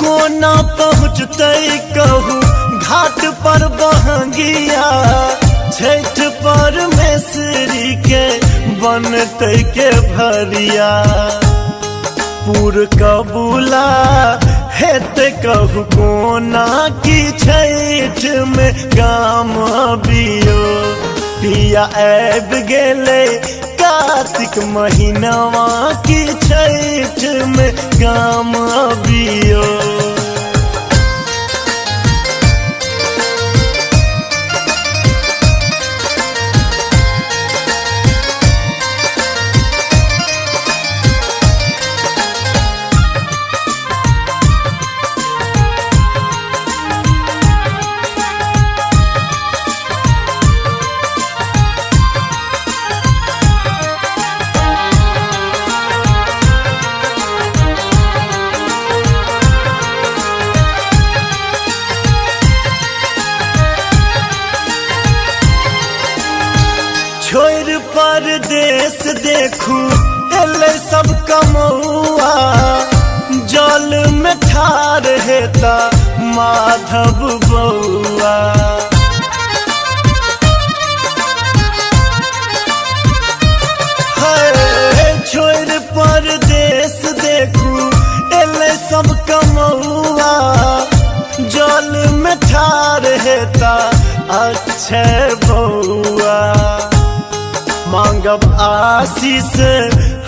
कोना पहुँचते कहूँ घाट पर बहंगिया। छठ परमेश्वरी के बनते के भरिया। पूर कबूला हेते कहूँ कोना की छठ में गाम अबियो। पिया ऐब गेले कार्तिक महीनवा की छठ में गाम अबियो। छोड़ परदेश देखू एले सब कमौआ। जल में ठार हेता माधव बउआ। छोड़ परदेश देखू एले सब कमौआ। जल में ठार हेता अक्षय बउआ। मांगब आशीष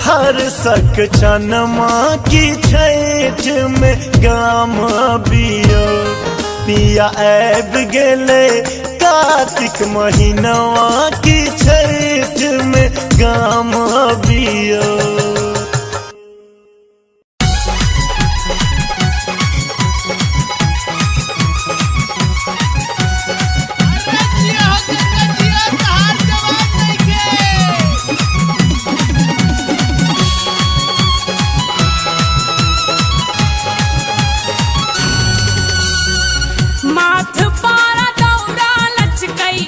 हर सक चनमा की छठ में गाम अबियो। पिया ऐब गेले कार्तिक महीनवा की छठ में गाम अबियो। माथ पारा दौरा लचकई,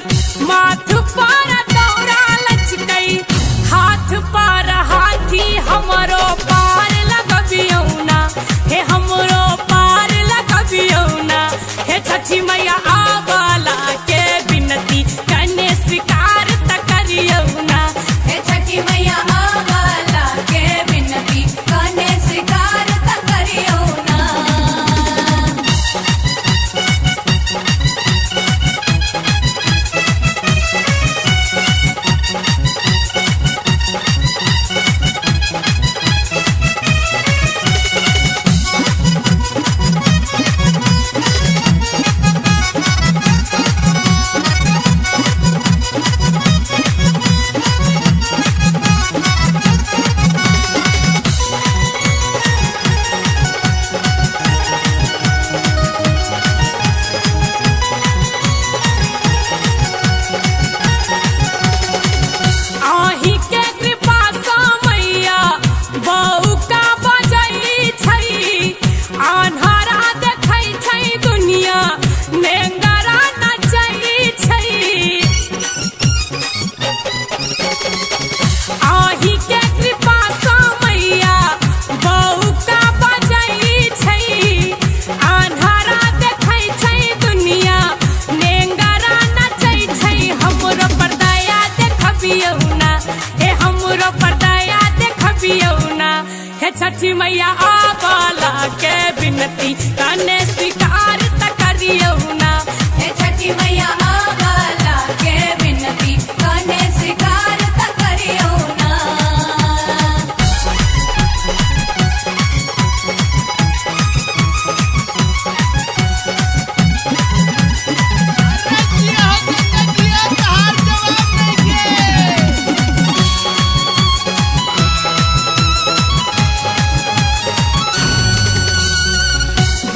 माथ पारा दौरा लचकई, हाथ पारा हाथी हमरो पार लगबियौना, हे हमरो पार लगबियौना, हे छठी मैया आवाला के बिनती कने स्वीकार त करियौना, हे छठी मैया आवाला के बिनती कने स्वीकार त करियौना। आही के कृपा सा मैया बहू का बजई छै, अन्हारा देखै छै दुनिया नेंगरा नचै छै। आही के कृपा सा मैया बहू का बजई छै, अन्हारा देखै छै दुनिया नेंगरा नचै छै। हमरो पर दया देखबियौना, हे हमरो पर दया देखबियौना, हे छठी मैया आवाला के बिनती कने स्वीकार त करियौना, हे छठी मैया आवाला के बिनती कने स्वीकार त करियौना।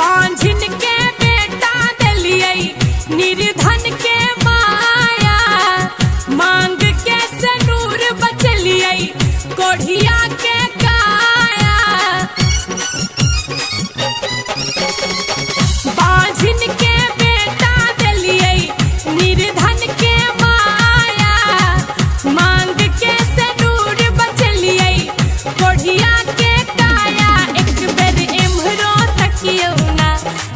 बांझिन के बेटा देलियै निर्धन के माया, मांग के सनूर बचलियै कोढ़िया के काया। बांझिन के बेटा देलियै निर्धन के माया, मांग के सनूर बचलियै कोढ़िया के काया। एक बेर एम्हरो तकियौना,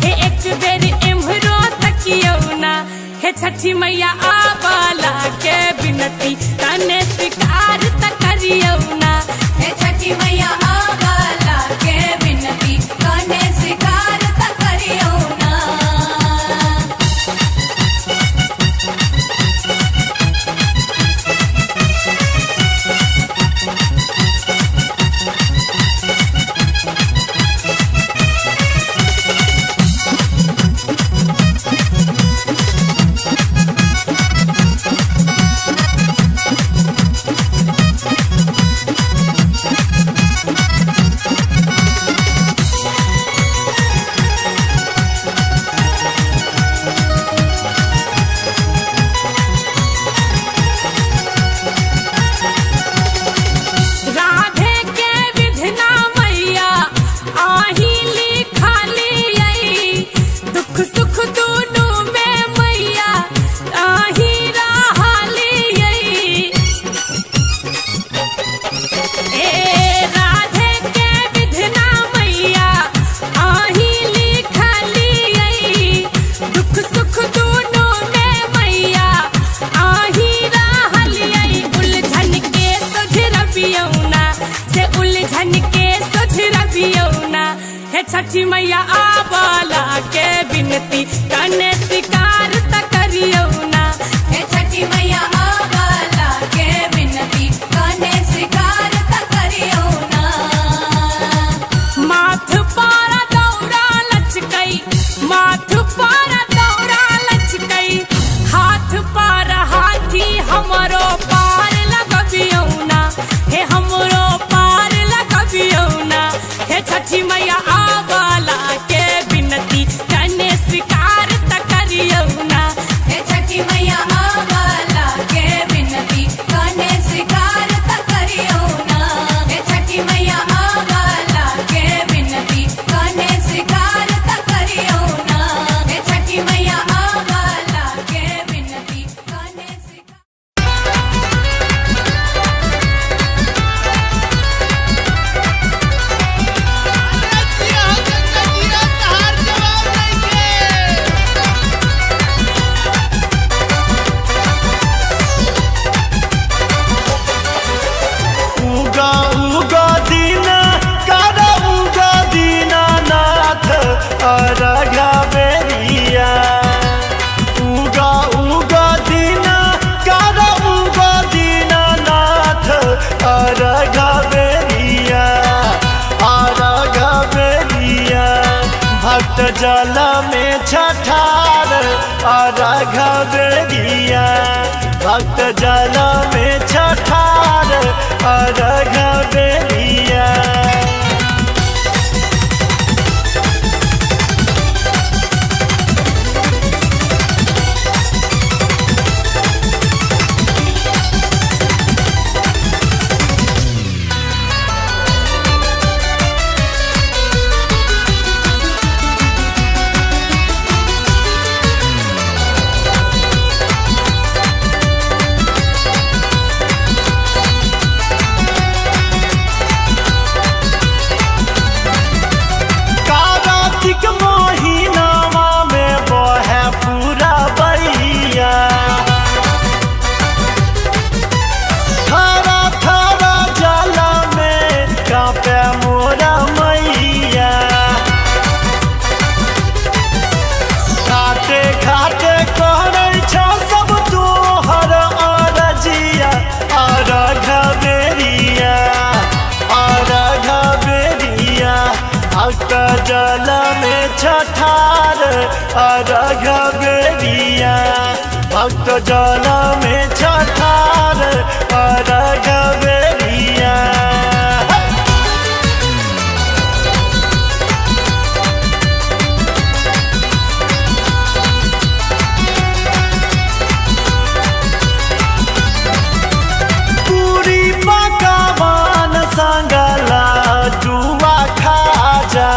हे एक बेर एम्हरो तकियौना, हे छठी मैया आवाला के बिनती कने स्वीकार त करियौना, हे छठी मैया आवाला के बिनती कने स्वीकार त करियौना। छठी मैया आवाला के बिनती कने स्वीकार त करियौ ना। हे छठी मैया आवाला के बिनती कने स्वीकार त करियौ ना। माथ पारा दौरा लचकई, माथ पारा दौरा लचकई, हाथ जल में छठार अर्घ बेरिया। कार्तिक महीनावा में बहे पूरा बइया। थारा थारा जल में कांपे मोरा मैया। घाटे घाटे कहै छ सब तोहर अरजिया। अर्घ बेरिया अर्घ बेरिया भक्त जल में छठार अर्घ बेरिया। भक्त जल में छठार अर्घ बेरिया। पूरी पकवान संगला जुआ खाजा।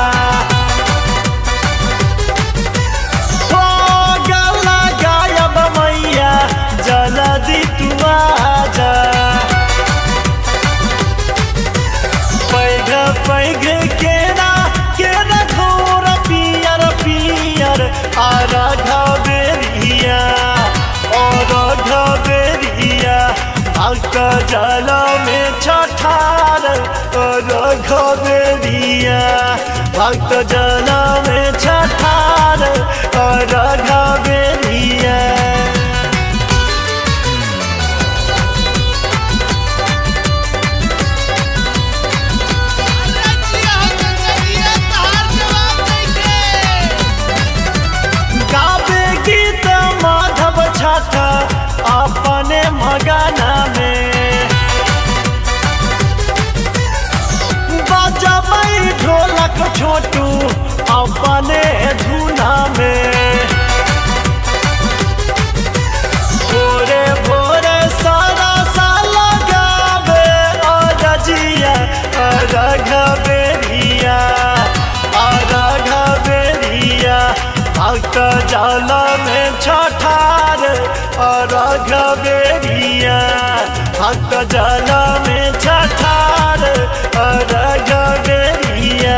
हो गला गायब मैया जल्दी तू आजा। पैघ पैघ केरा केरा घोर पियर पियर अर्घ बेरिया अर्घ बेरिया। भक्त जल में छठार अर्घ बेरिया। भक्त जल में छठार अर्घ बेरिया। गावे गीत माधव छठ अपने मगना में। बजबै ढोलक छोटू अपने धुना में। भोरे भोरे सारा साल गावे अरजिया। अर्घ बेरिया अर्घ बेरिया। भक्त जल में छठार अर्घ बेरिया। भक्त जल में छठार अर्घ बेरिया।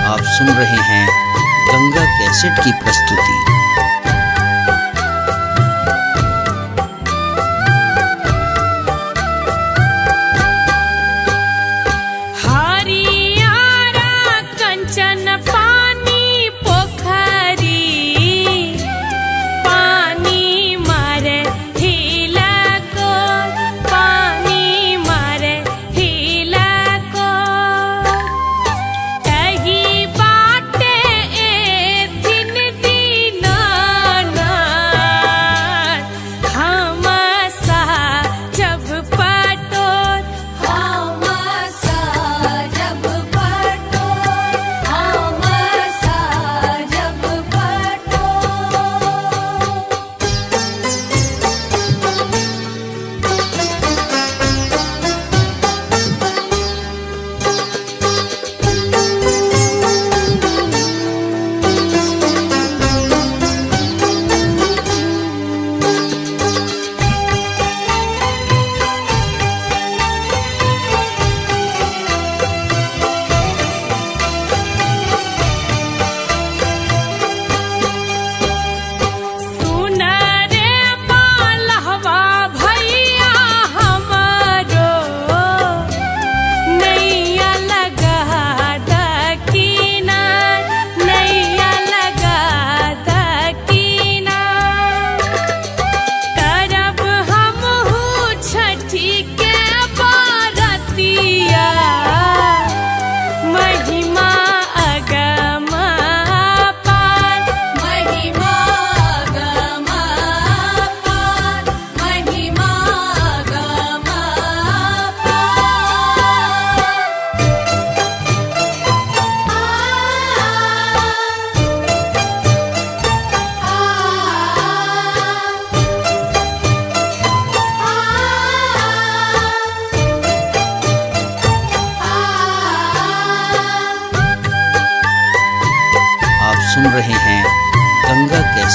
आप सुन रहे हैं गंगा कैसेट की प्रस्तुति। हरियारा कंचन पानी पोखरी पानी मारे हिला को पानी मारे हिला को। एही बाटे ए दिन दिन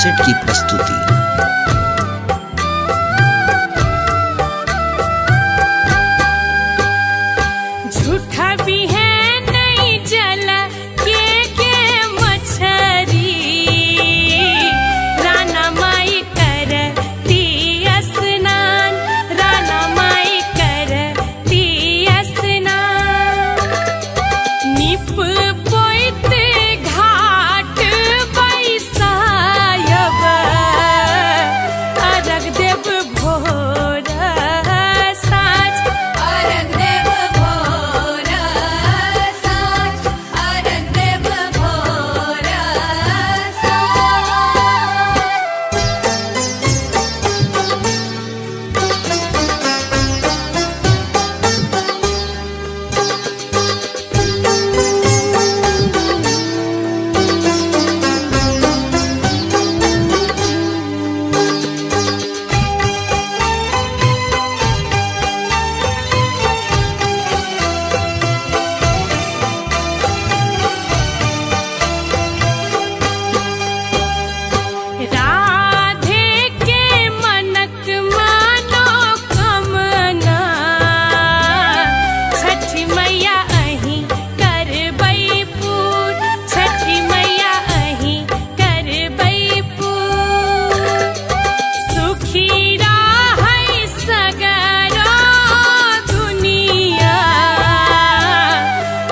कैसेट की प्रस्तुति। झूठा भी है नहीं जला के मछरी, राना माई करती स्नान, राना माई करती स्नान। निप पोइत घाट बैसायब, अरग देव भोर साँझ, अरग देव भोर साँझ, अरग देव भोर साँझ। राधे के मनक मानो कमना, छठी मैया अहीं करबै पूर, छठी मैया अहीं करबै पूर। सुखी रहै सगरो दुनिया,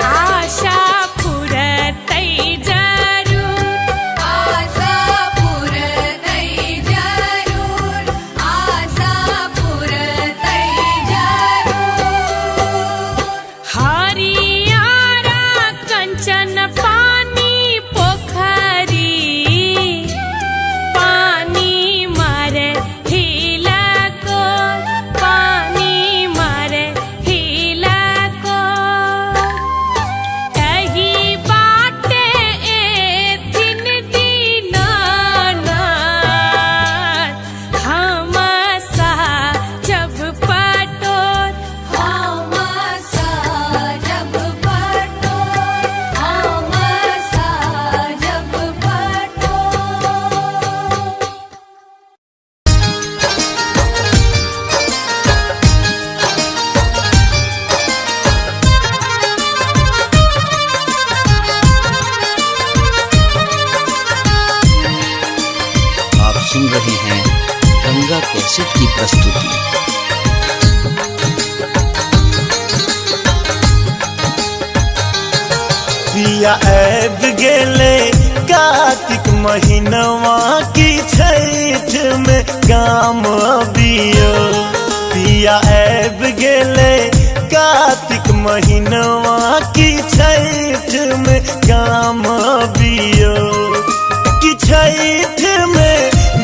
आशा पुरतै जरूर, आशा पुरतै जरूर, आशा पुरतै जरूर। हरियारा कंचन पानी पोखरी, पानी मारे हिला को, पानी मारे हिला को। कही बाटे एथिन दीनानाथ, हम सा जब पटोर, हम साजब पटोर, हम साजब पटोर। आप सुन रहे हैं गंगा कैसेट की प्रस्तुति। पिया ऐब गेले कार्तिक महीनवा की छठ में काम अबियो। पिया ऐब गेले कार्तिक महीनवा की छठ में काम अबियो, कि छठ में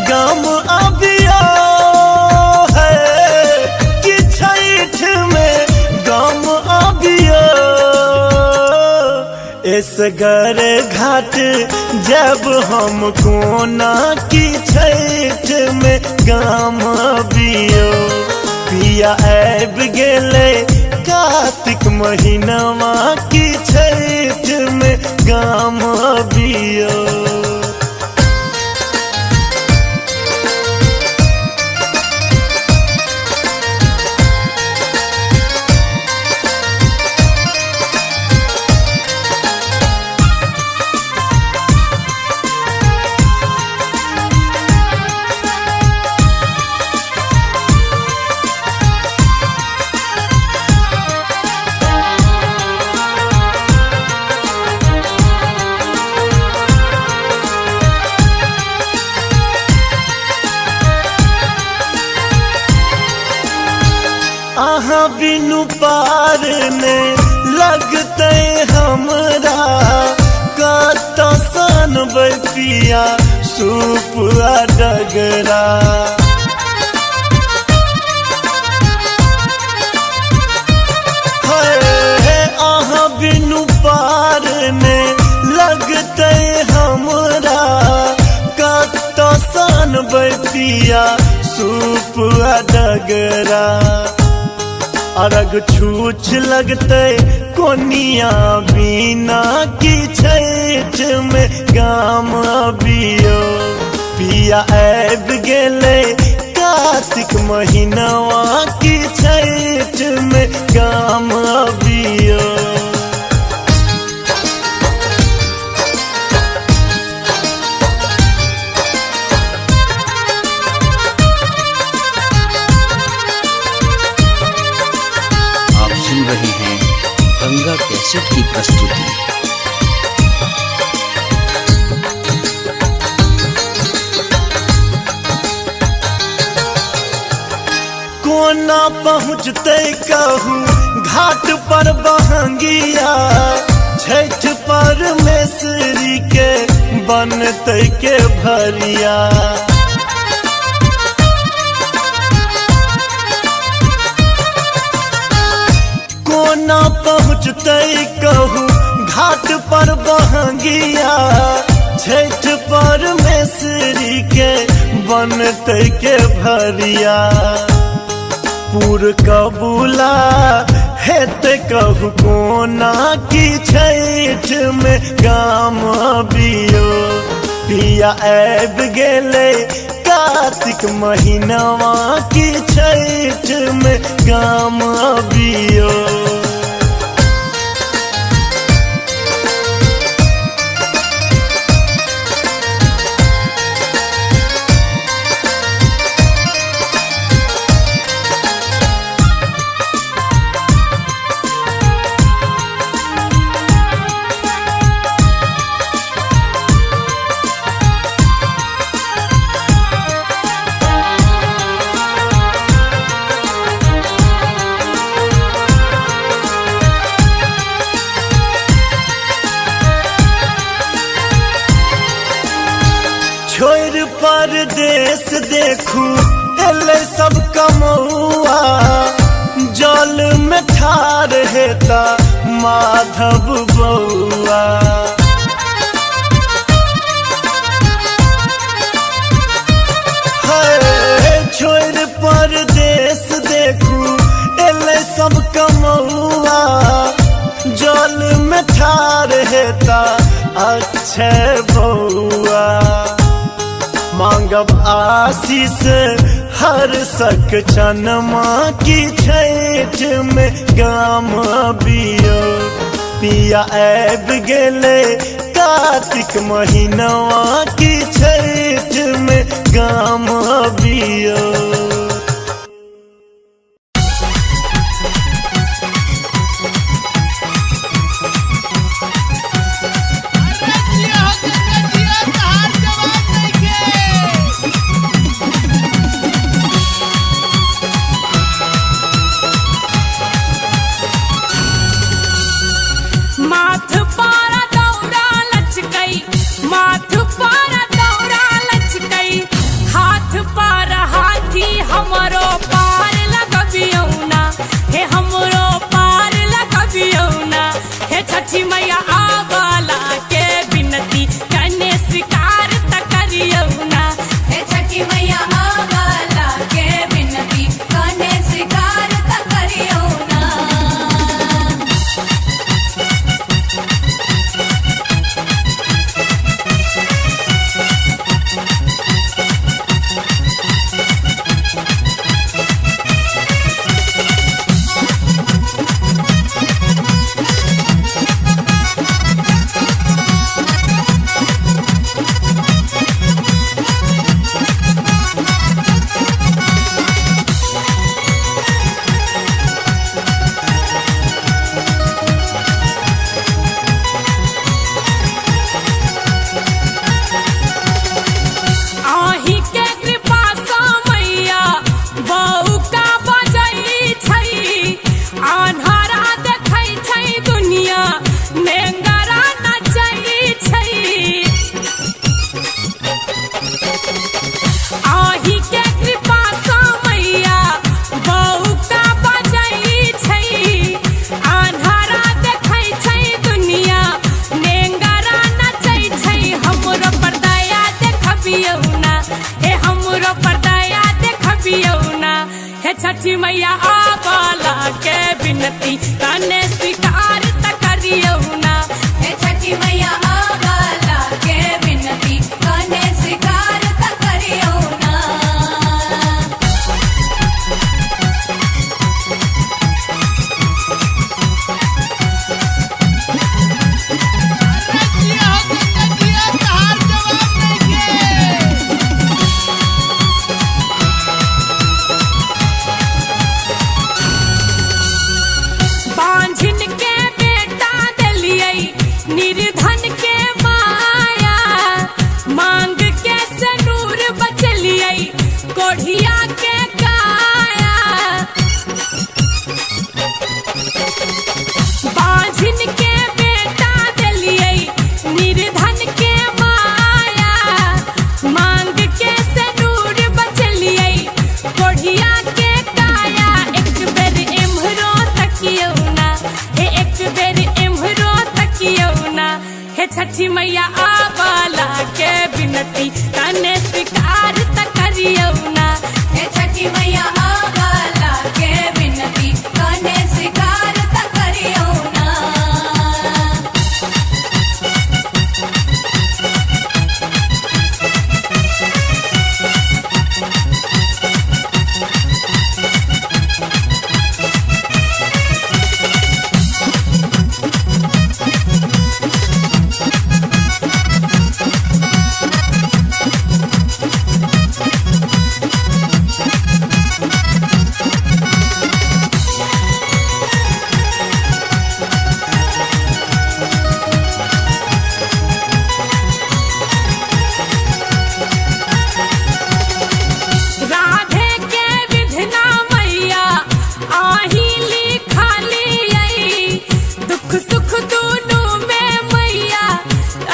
गाम अबियो है, कि छठ में गाम अबियो। इसगर घाट जब हम कोना की छठ में गाम अबियो। पिया ऐब गेले कार्तिक महीनवा की छठ में गाम अबियो। आहा बिनु पार ने लगते हमरा, कत सन पिया सुपुआ डगरा। है आहा बिनु पार ने लगते हमरा, कत सन पिया सुपुआ डगरा। अरग छूछ लगते कोनिया बिना की छठ में गाम अबियो। पिया ऐब गेले कार्तिक महीनवा की छठ में काम अबियो। आप सुन रहे हैं गंगा कैसेट की प्रस्तुति। कोना पहुँचते कहूँ घाट पर बहंगिया, छठ परमेश्वरी के बनते के भरिया। कोना पहुँचते कहूँ घाट पर बहंगिया, छठ परमेश्वरी के बनते के भरिया। पूर कबूला हेते कहू कोना की छठ में काम अबियो। पिया ऐब गेले कार्तिक महीनवा की छठ में काम अबियो। छोड़ परदेश देखू एले सब कमौआ, जल में ठार हेता माधव बउआ। छोड़ परदेश देखू एले सब कमौआ, जल में ठार हेता अक्षय बउआ। मांगब आशीष हर सक चनमा की छठ में काम अबियो। पिया ऐब गेले कार्तिक महीनवा की छठ में काम अबियो। छठी मैया आवाला के बिनती कने स्वीकार त करियौ ना। हे छठी मैया आवाला के बिनती कने स्वीकार त करियौ ना। छठी मैया आवाला के बिनती कने स्वीकार त करियौ ना। हे छठी मैया आवाला के बिनती कने स्वीकार त छठी मैया आवाला के बिनती कने स्वीकार त करियो ना। हे छठी मैया आवाला के बिनती कने स्वीकार त करियो ना। राधे के विधना मैया आही लिखाली आई, दुख सुख दोनों में मैया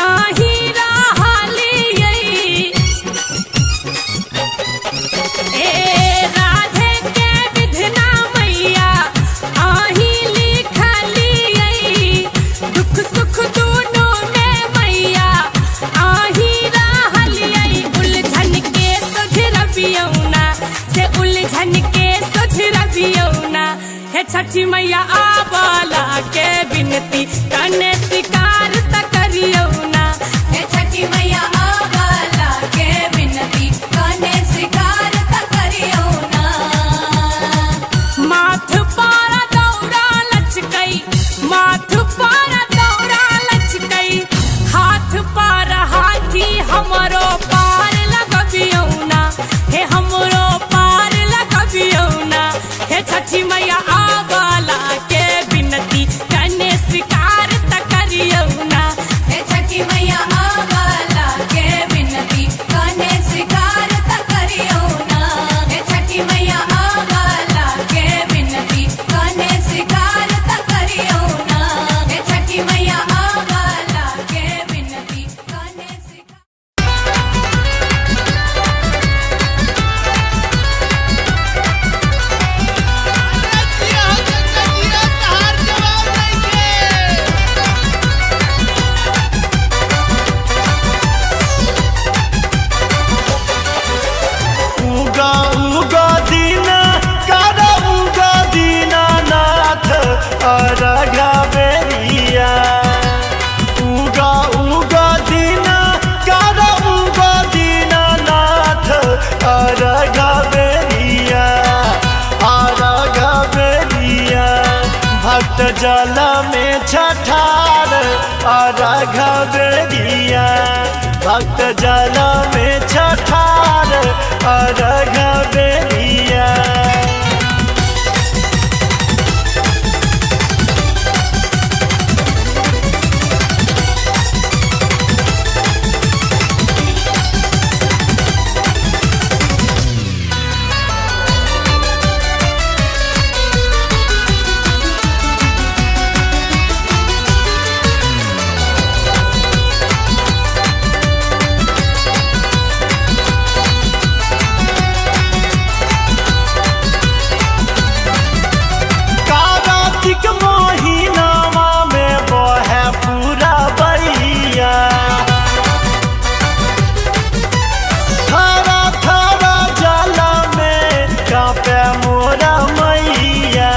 आही रहाली आई। ए राधे के विधना मैया आही लिखाली आई, दुख सुख दोनों में मैया आही रहाली आई। उलझन के सुझरबियौना से उलझन के सुझरबियौना। हे छठी मैया आवाला के बिनती कने स्वीकार त करियो ना। हे छठी मैया आवाला के बिनती कने स्वीकार त करियो ना। माथ पारा दौरा लचकई, माथ पारा दौरा लचकई, हाथ पारा हाथी हमरो पार लगबियो ना। हे हमरो पार लगबियो ना। हे छठी मैया आवाला के बिनती कने स्वीकार त करियो ना। हे छठी मैया आवाला के बिनती कने स्वीकार त करियो ना। हे छठी मैया आवाला के बिनती कने स्वीकार त करियो ना। हे छठी मैया आवाला के बिनती कने स्वीकार। उगा उगा दीन कर उगा दीनानाथ अरघा बेरिया। उगा उगा दीन कर उगा दीनानाथ अरघा बेरिया। अरघा बेरिया भक्त जल में छठार अरघा बेरिया। भक्त जल में छठार अरघा बेरिया। कार्तिक महीनावा में बहे पूरा बइया। थारा थारा जल में कांपे मोरा मैया।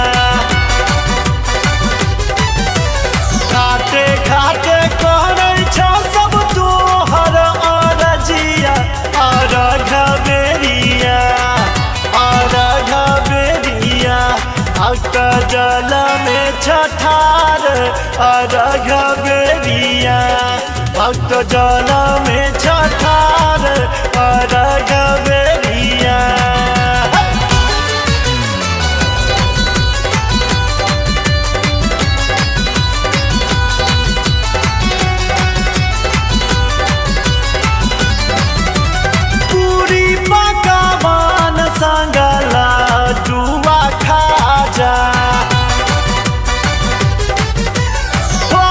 खाते खाते करे छ सब तोहर अरजिया। अरघा बेरिया अरघा बेरिया भक्त जल में छठार अरघा बेरिया। भक्त जल में छठार अरघा बेरिया। पूरी पकवान संगला जुआ खाजा। हो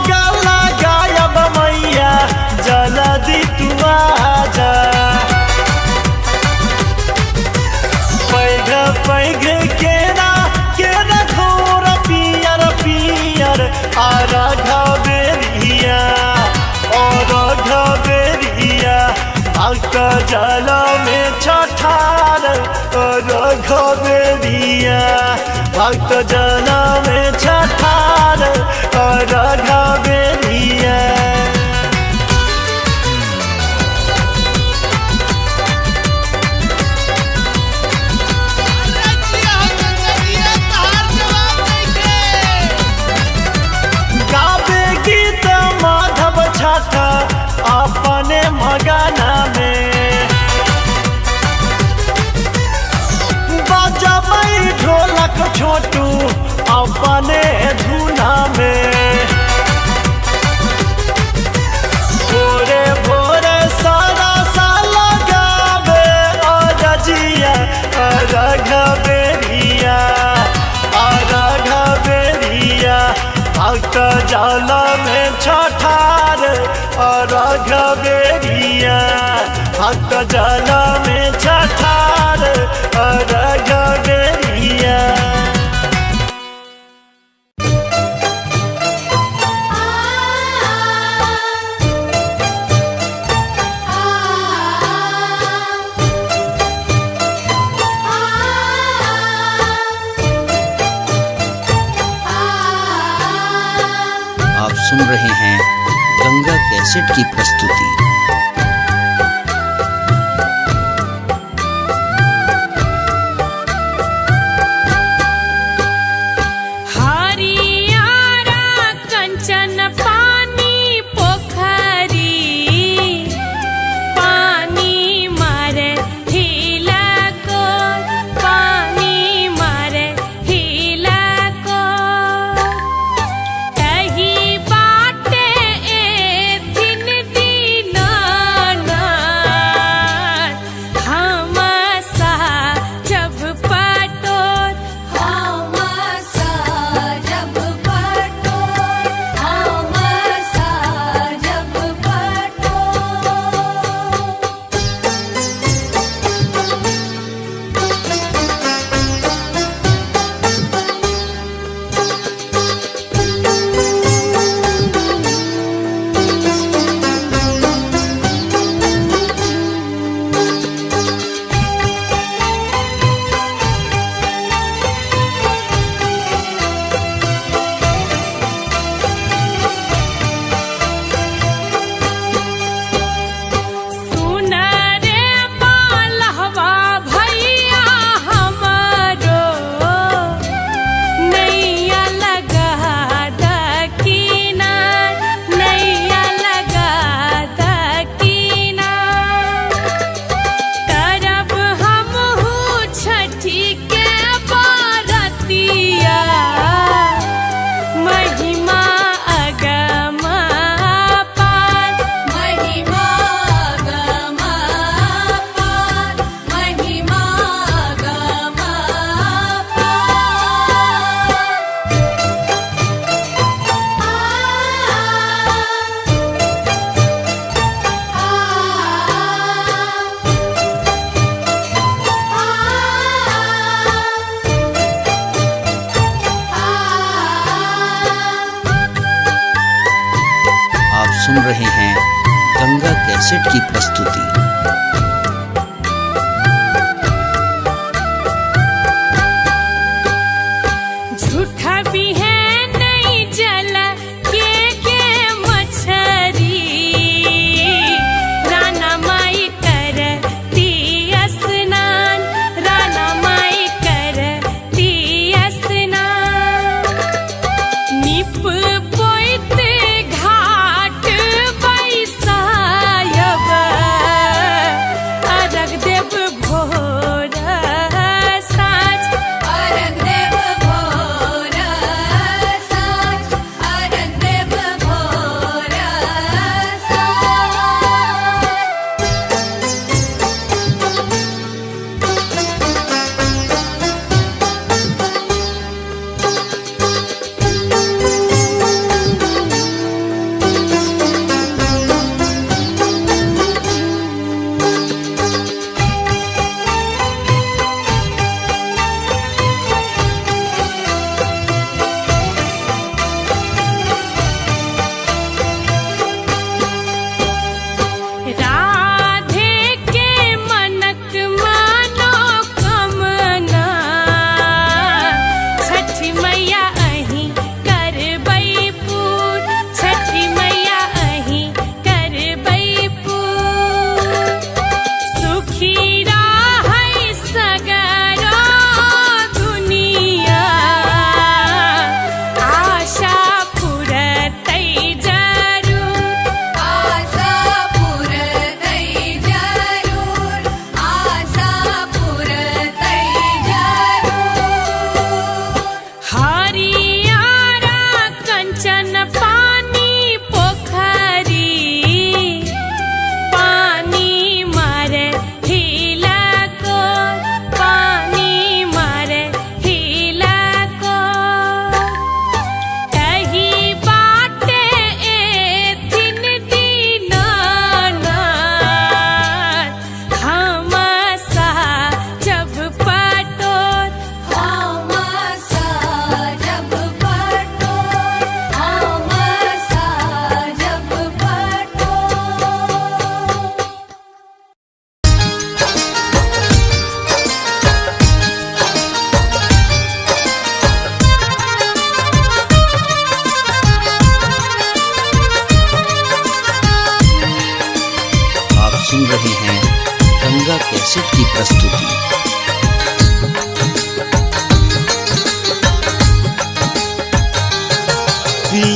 गला गायब मैया जल्दी तू आजा। पैघ पैघ केरा केरा घोर पियर पियर अरघा बेरिया। भक्त जल में छठार रघवेरिया भक्त जल में छठार रघवेरिया गावे गीत माधव छठा अपने मगना में बजबै ढोलक छोटू अपने धुना में भोरे भोरे सारा साल गावे रजिया रघवेरिया रघवेरिया भक्त जल में छठार रघवेरिया भक्त जल में छठार रघवेरिया आप सुन रहे हैं गंगा कैसेट की प्रस्तुति। हरियारा कंचन पानी पोखरी पानी मारे हिला को पानी मारे हिला को तही बाटे ए दिन दीनाना हम सा जब पटोर हम सा जब पटोर हम सा जब पटोर सुन रे मालहवा भैया हमारो नैया लगा दकीनार नैया लगा दकीनार करब हमहू छठी के बारतिया महिमा अगमा पार महिमा गमा पार महिमा गमा आप सुन रहे हैं गंगा कैसेट की प्रस्तुति। झूठा भी है नहीं जल के मछरी राना माई करती स्नान राना माई करती स्नान निप पोइत घाट बैसायब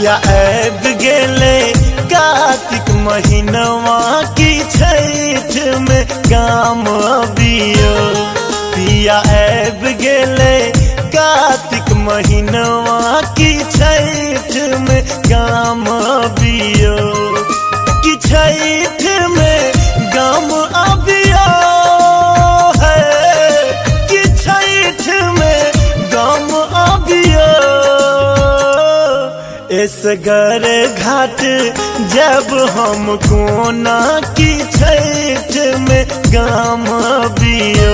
पिया ऐब गेले कार्तिक महीनवा की छठ में गाम अबियो पिया ऐब गेले कार्तिक महीनवा की छठ में गाम अबियो कि छठ में गाम अबियो है कि छठ में गाम अबियो इस घर घाट जब हम कोना की छठ में गाम अबियो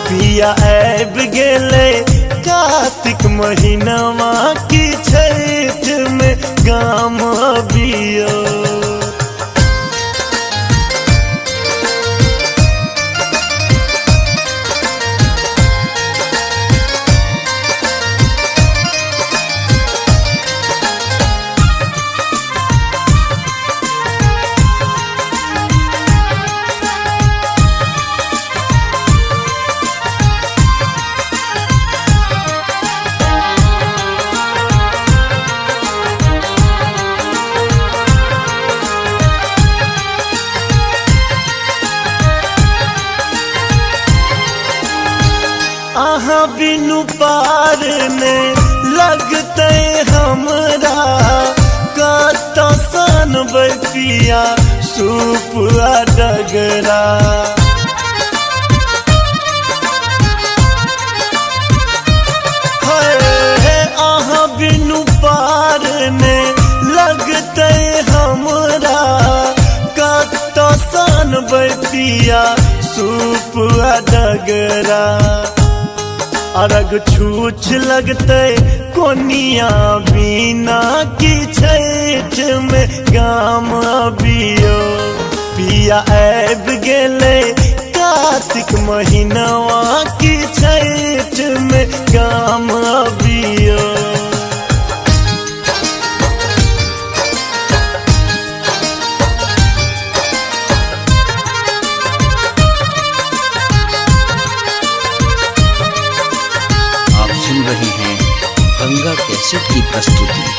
पिया ऐब गेले कार्तिक महीनवा की छठ में गाम अबियो आहा बिनु पार ने लगते हमरा कत सन पिया सूप डगरा आहा बिनु पार ने लगते हमरा कत सन पिया सूप डगरा अरग छूछ लगते कोनिया बिना की छठ में गाम अबियो पिया ऐब गेले कार्तिक महीनवा की छठ में गाम अबियो सुन रहे हैं गंगा कैसेट की प्रस्तुति।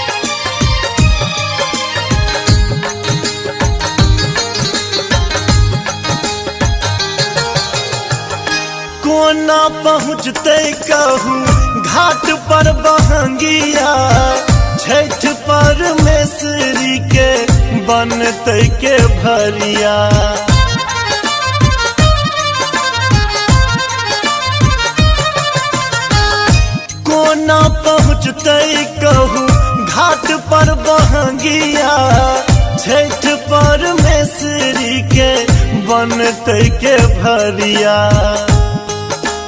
कोना पहुँचते कहूँ घाट पर बहंगिया छठ परमेश्वरी के बनते के भरिया कोना पहुँचते कहूँ घाट पर बहंगिया छठ परमेश्वरी के बनते के भरिया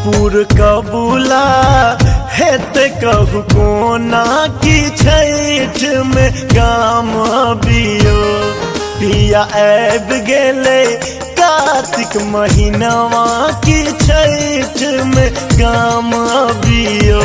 पूर कबूला हेते कहू कोना की छठ में गाम अबियो पिया ऐब गेले कार्तिक महीनवा की छठ में गाम अबियो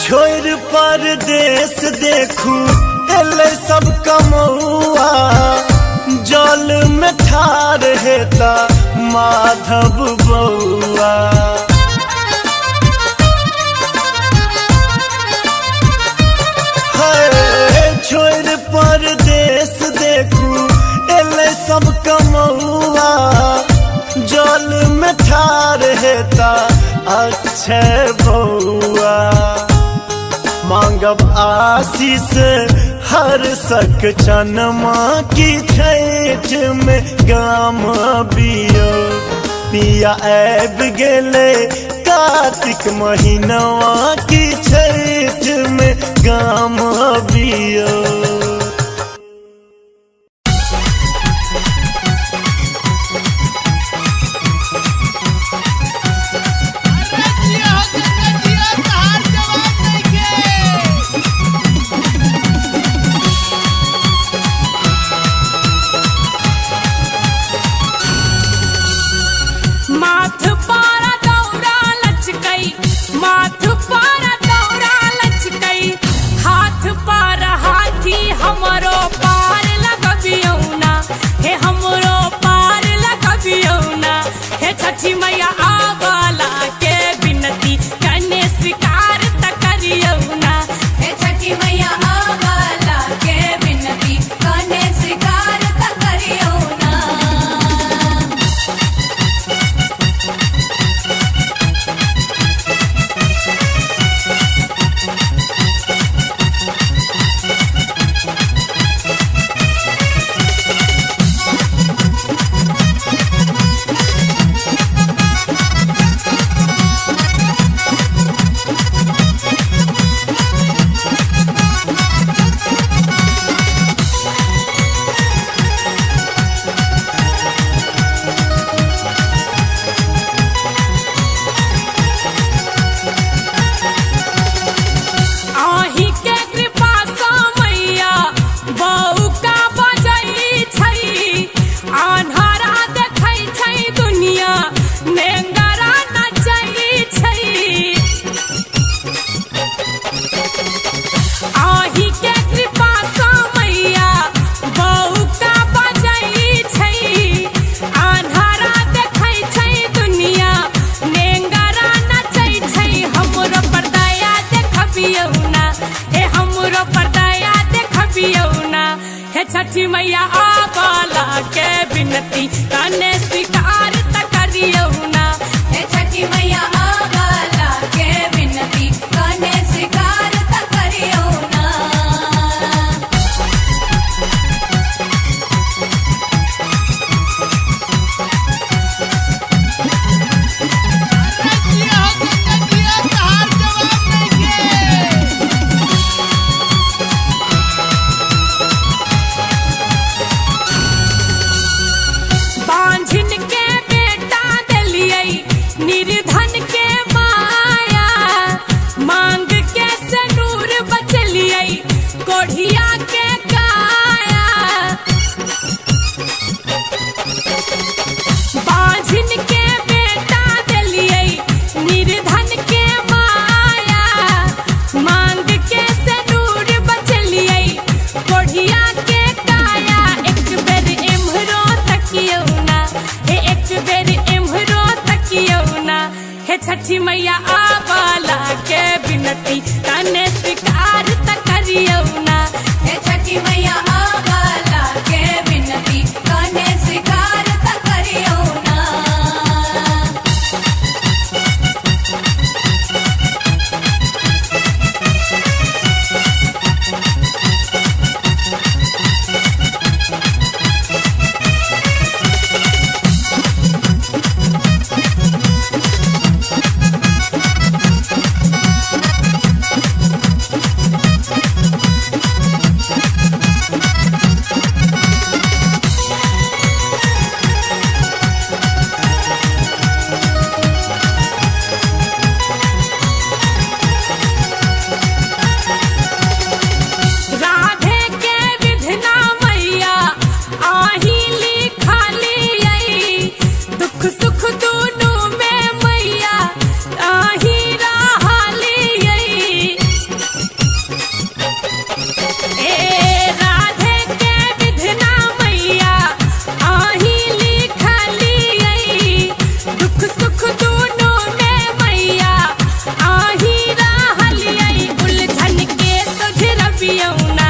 छोड़ परदेश देखू एले सब कमौआ जल में ठार हेता माधव बउआ छोड़ परदेश देखू एले सब कमौआ जल में ठार हेता अक्षय बउआ मांगब आशीष हर सक चनमा की छठ में गाम अबियो पिया ऐब गेले कार्तिक महीनवा की छठ में गाम अबियो छठी मैया आवाला के बिनती कने स्वीकार त करियो ना। हे छठी मैया आवाला के बिनती कने स्वीकार त करियो ना। बांझिन के बेटा दिलियै निर्धन के माया, मांग के सनूर बचलियै कोढ़िया के काया। बांझिन के बेटा दिलियै निर्धन के माया, मांग के सनूर बचलियै कोढ़िया के काया। एक बेर एम्हरो तकियो ना, हे एक बेर एम्हरो तकियो ना। हे छठी मैया आवाला के बिनती कने स्वीकार त करियो ना। हे छठी मैया आवाला के बिनती कने स्वीकार त करियो ना। राधे के विधना मैया आही लिखालियै, दुख सुख दुनू में मैया आही रहलियै। ए राधे के विधना मैया आही लिखालियै, दुख सुख दुनू में मैया आही रहलियै। उलझन के सुझरबियौ ना,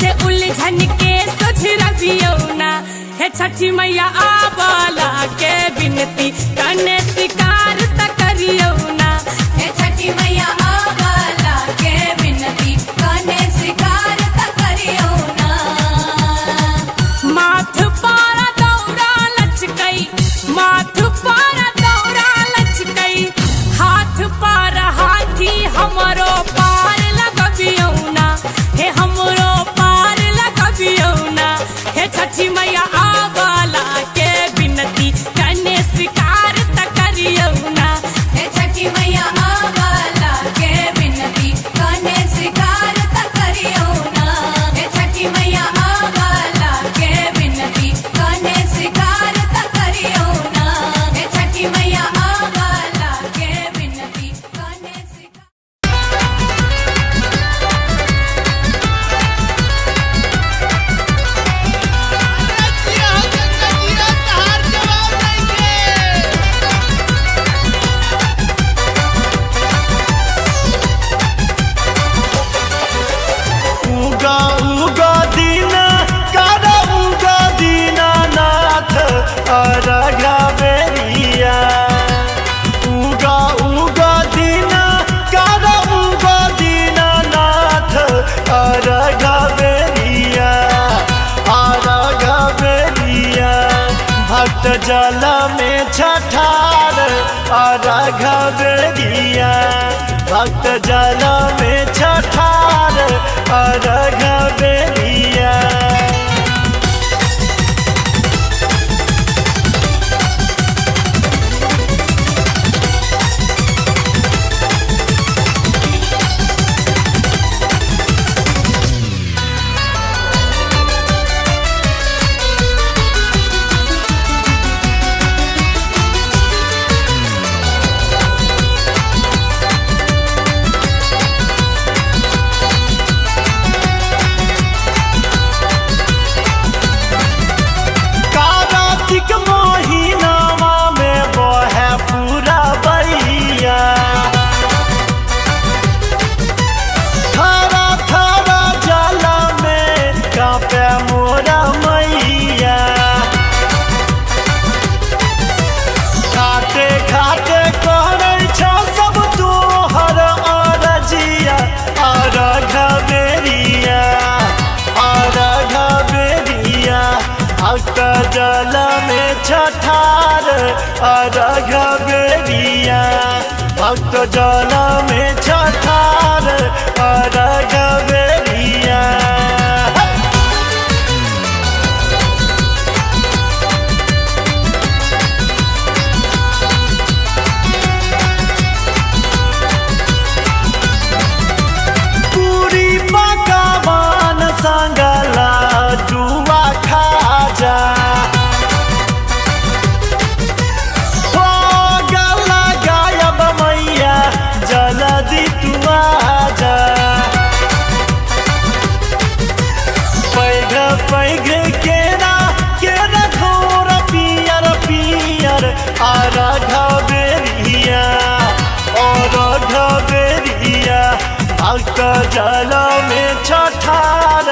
से उलझन के सुझरबियौ ना। हे छठी मैया आवाला के बिनती कने स्वीकार त करियो ना। हे छठी मैया आवाला के बिनती कने स्वीकार त करियो ना। माथ पर दौरा लचकै, माथ पर दौरा लचकै, हाथ पर हाथी हमरो पार लगबियौ ना। हे हमरो पार लगबियौ ना। हे छठी मैया आवाला के बिनती कने स्वीकार त करियो ना। हे छठी मैया आवाला के बिनती कने स्वीकार त करियो ना। हे छठी मैया आवाला के बिनती कने स्वीकार त करियो ना। हे छठी मैया आवाला के बिनती कने स्वीकार। उगा उगा दीना कर उगा दीनानाथ अरगा बेरिया। उगा उगा दीना कर उगा दीनानाथ अरगा बेरिया, अरगा बेरिया। भक्त जल में छठार अरगा बेरिया, भक्त जल में छठार अरगा बेरिया। जल में छठार अर्घ बेरिया भक्त जल में छठार अर्घ बेरिया पूरी पकवान संगला जुआ खाजा हो गला गायब मैया जल्दी तू आजा पैघ पैघ केरा घोर पियर पियर अर्घ बेरिया अर्घ बेरिया भक्त जल में छठार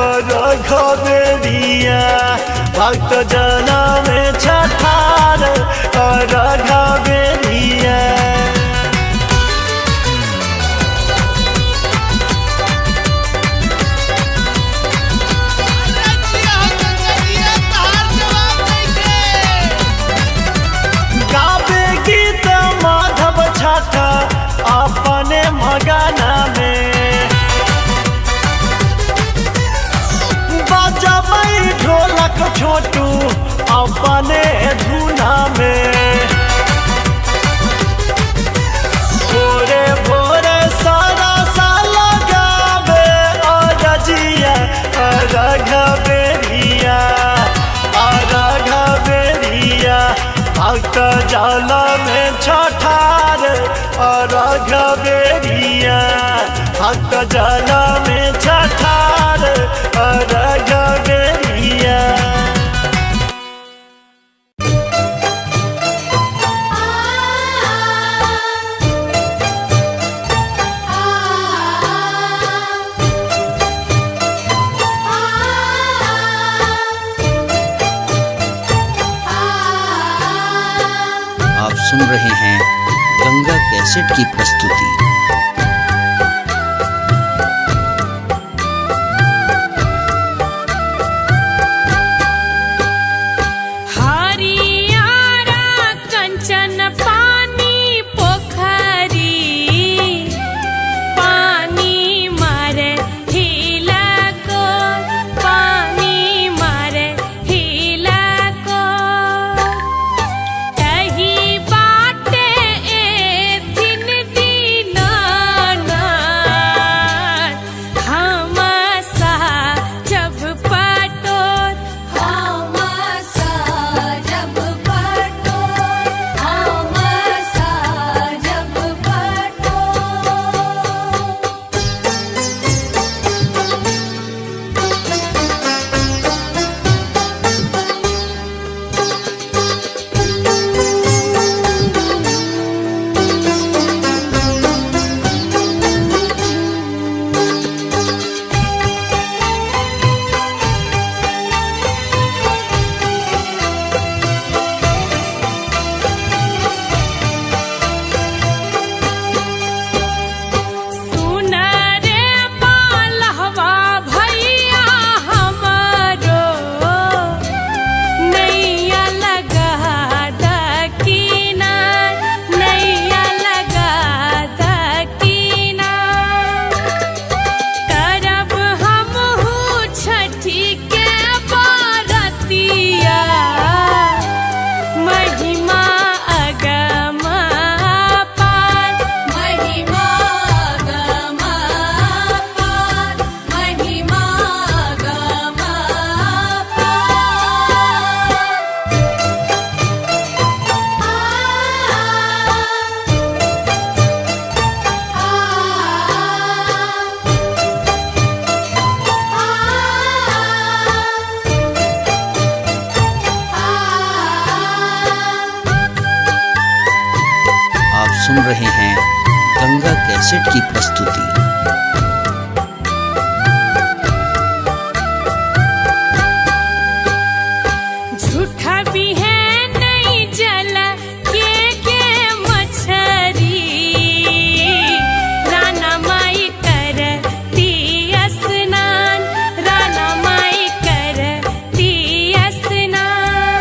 अर्घ बेरिया भक्त जल में छठार अर्घ बेरिया गावे गीत माधव छठ अपने मगना में बजबै ढोलक छोटू अपने धुना में भोरे भोरे सारा साल गावे अरजिया अर्घ बेरिया अर्घ बेरिया भक्त जल में छठार अर्घ बेरिया भक्त जल में छठार अर्घ बेरिया आप सुन रहे हैं गंगा कैसेट की प्रस्तुति। हरियारा कंचन पानी पोखरी पानी मारे हिला को पानी मारे हिला को कही बाटे ए दिन दीनानाथ हम सा जब पटोर हम सा जब पटोर हम सा जब पटोर सुन रे पालहवा भैया हमारो नैया लगा दकीना नैया लगा दकीना करब हमहू छठी के बारतिया महिमा अगम पार महिमा गम पार महिमा गम आप सुन रहे हैं गंगा कैसेट की प्रस्तुति। झूठा भी है नहीं जल के मछरी राना माई करती स्नान राना माई करती स्नान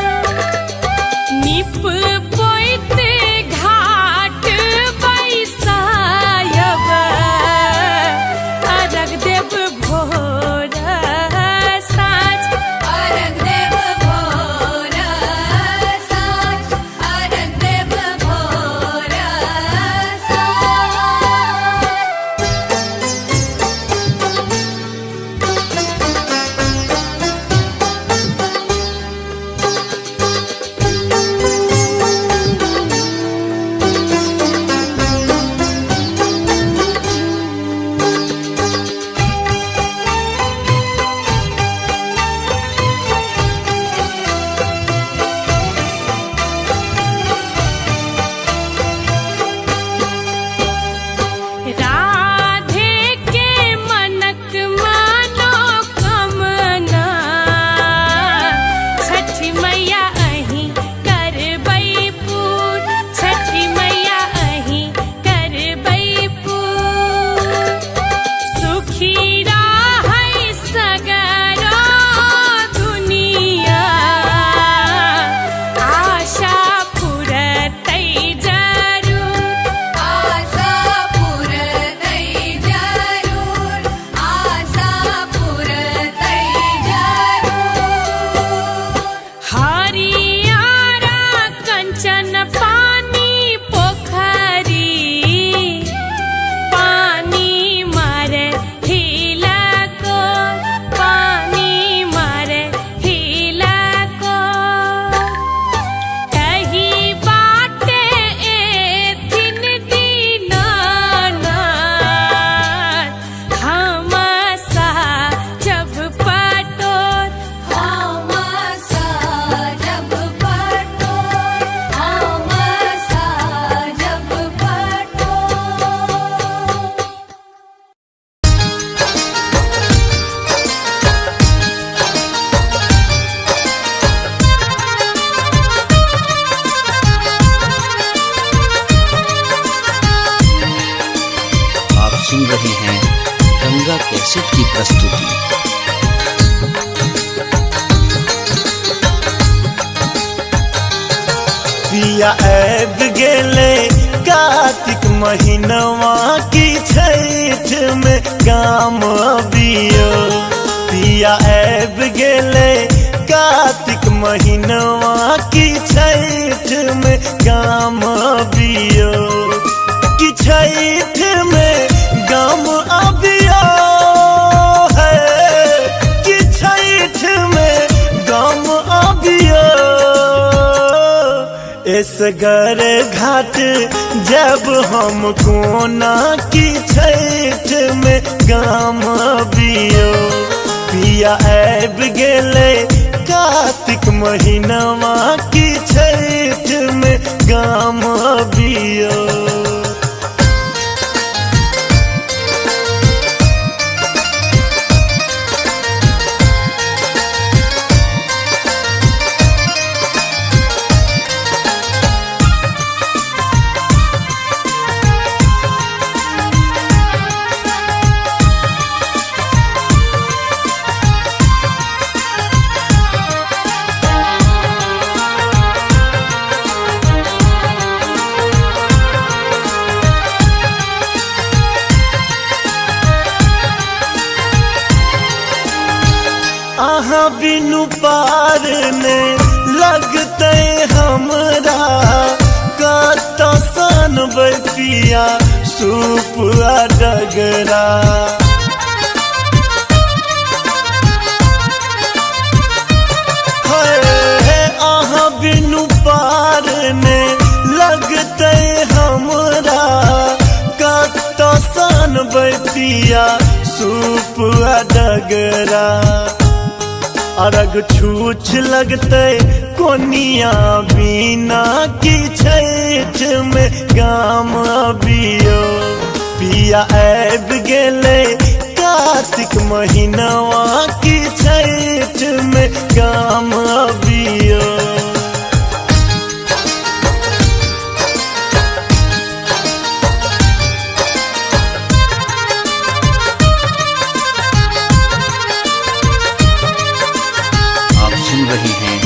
पिया ऐब गेले कार्तिक महीनवा की छठ में गाम अबियो पिया ऐब गेले कार्तिक महीनवा की छठ में गाम अबियो कि छठ में गाम अबियो है कि छठ में गाम अबियो इस घर घाट जब हम कोना की छठ में गाम अबियो पिया ऐब गेले कार्तिक महीनवा की छठ में गाम अबियो आहा बिनु पार ने लगते हमरा कत सन पिया सूप डगरा आहा बिनु पार ने लगते हमरा कत सन पिया सूप डगरा अरग छूछ लगते कोनिया बिना की छठ में गाम अबियो पिया ऐब गेले कार्तिक महीनवा की छठ में गाम अबियो सुन रहे हैं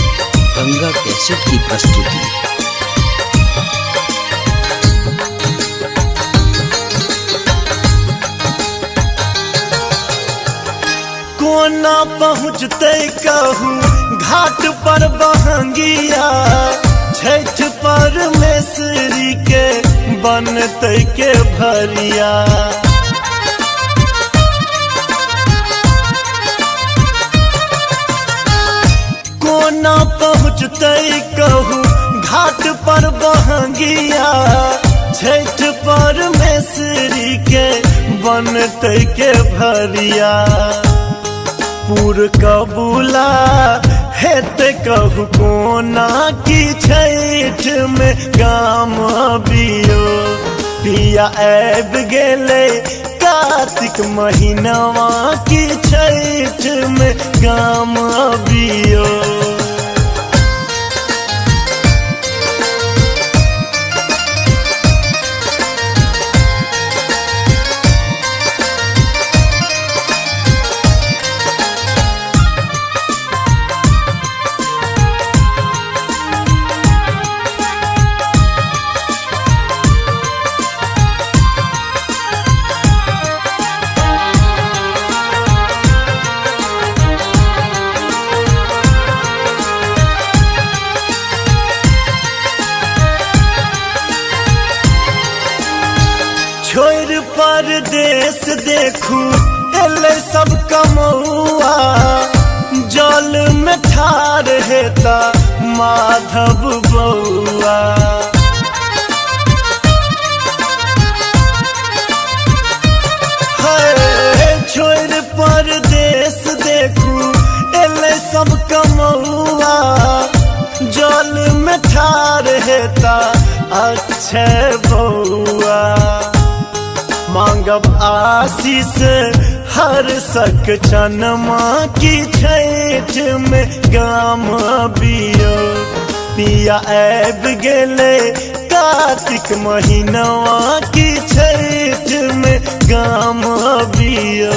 गंगा कैसेट की प्रस्तुति। कोना पहुँचते कहूँ घाट पर बहंगिया छठ परमेश्वरी के बनते के भरिया कोना पहुँचते कहूँ घाट पर बहंगिया छठ परमेश्वरी के बनते के भरिया पूर कबूला हेते कहूँ कोना की छठ में गाम अबियो पिया ऐब गेले कार्तिक महीनवा की छठ में गाम अबियो छोड़ परदेश देखू एले सब कमौआ जल में ठार हेता माधव बउआ छोड़ परदेश देखू एले सब कमौआ जल में ठार हेता अक्षय बउआ मांगब आशीष हर सक चनमा की छठ में गाम अबियो पिया ऐब गेले कार्तिक महीनवा की छठ में गाम अबियो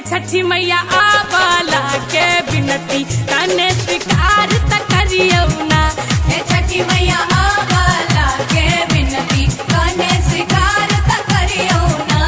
छठी मैया आवाला के बिनती कने स्वीकार त करियो ना। हे छठी मैया आवाला के बिनती कने स्वीकार त करियो ना।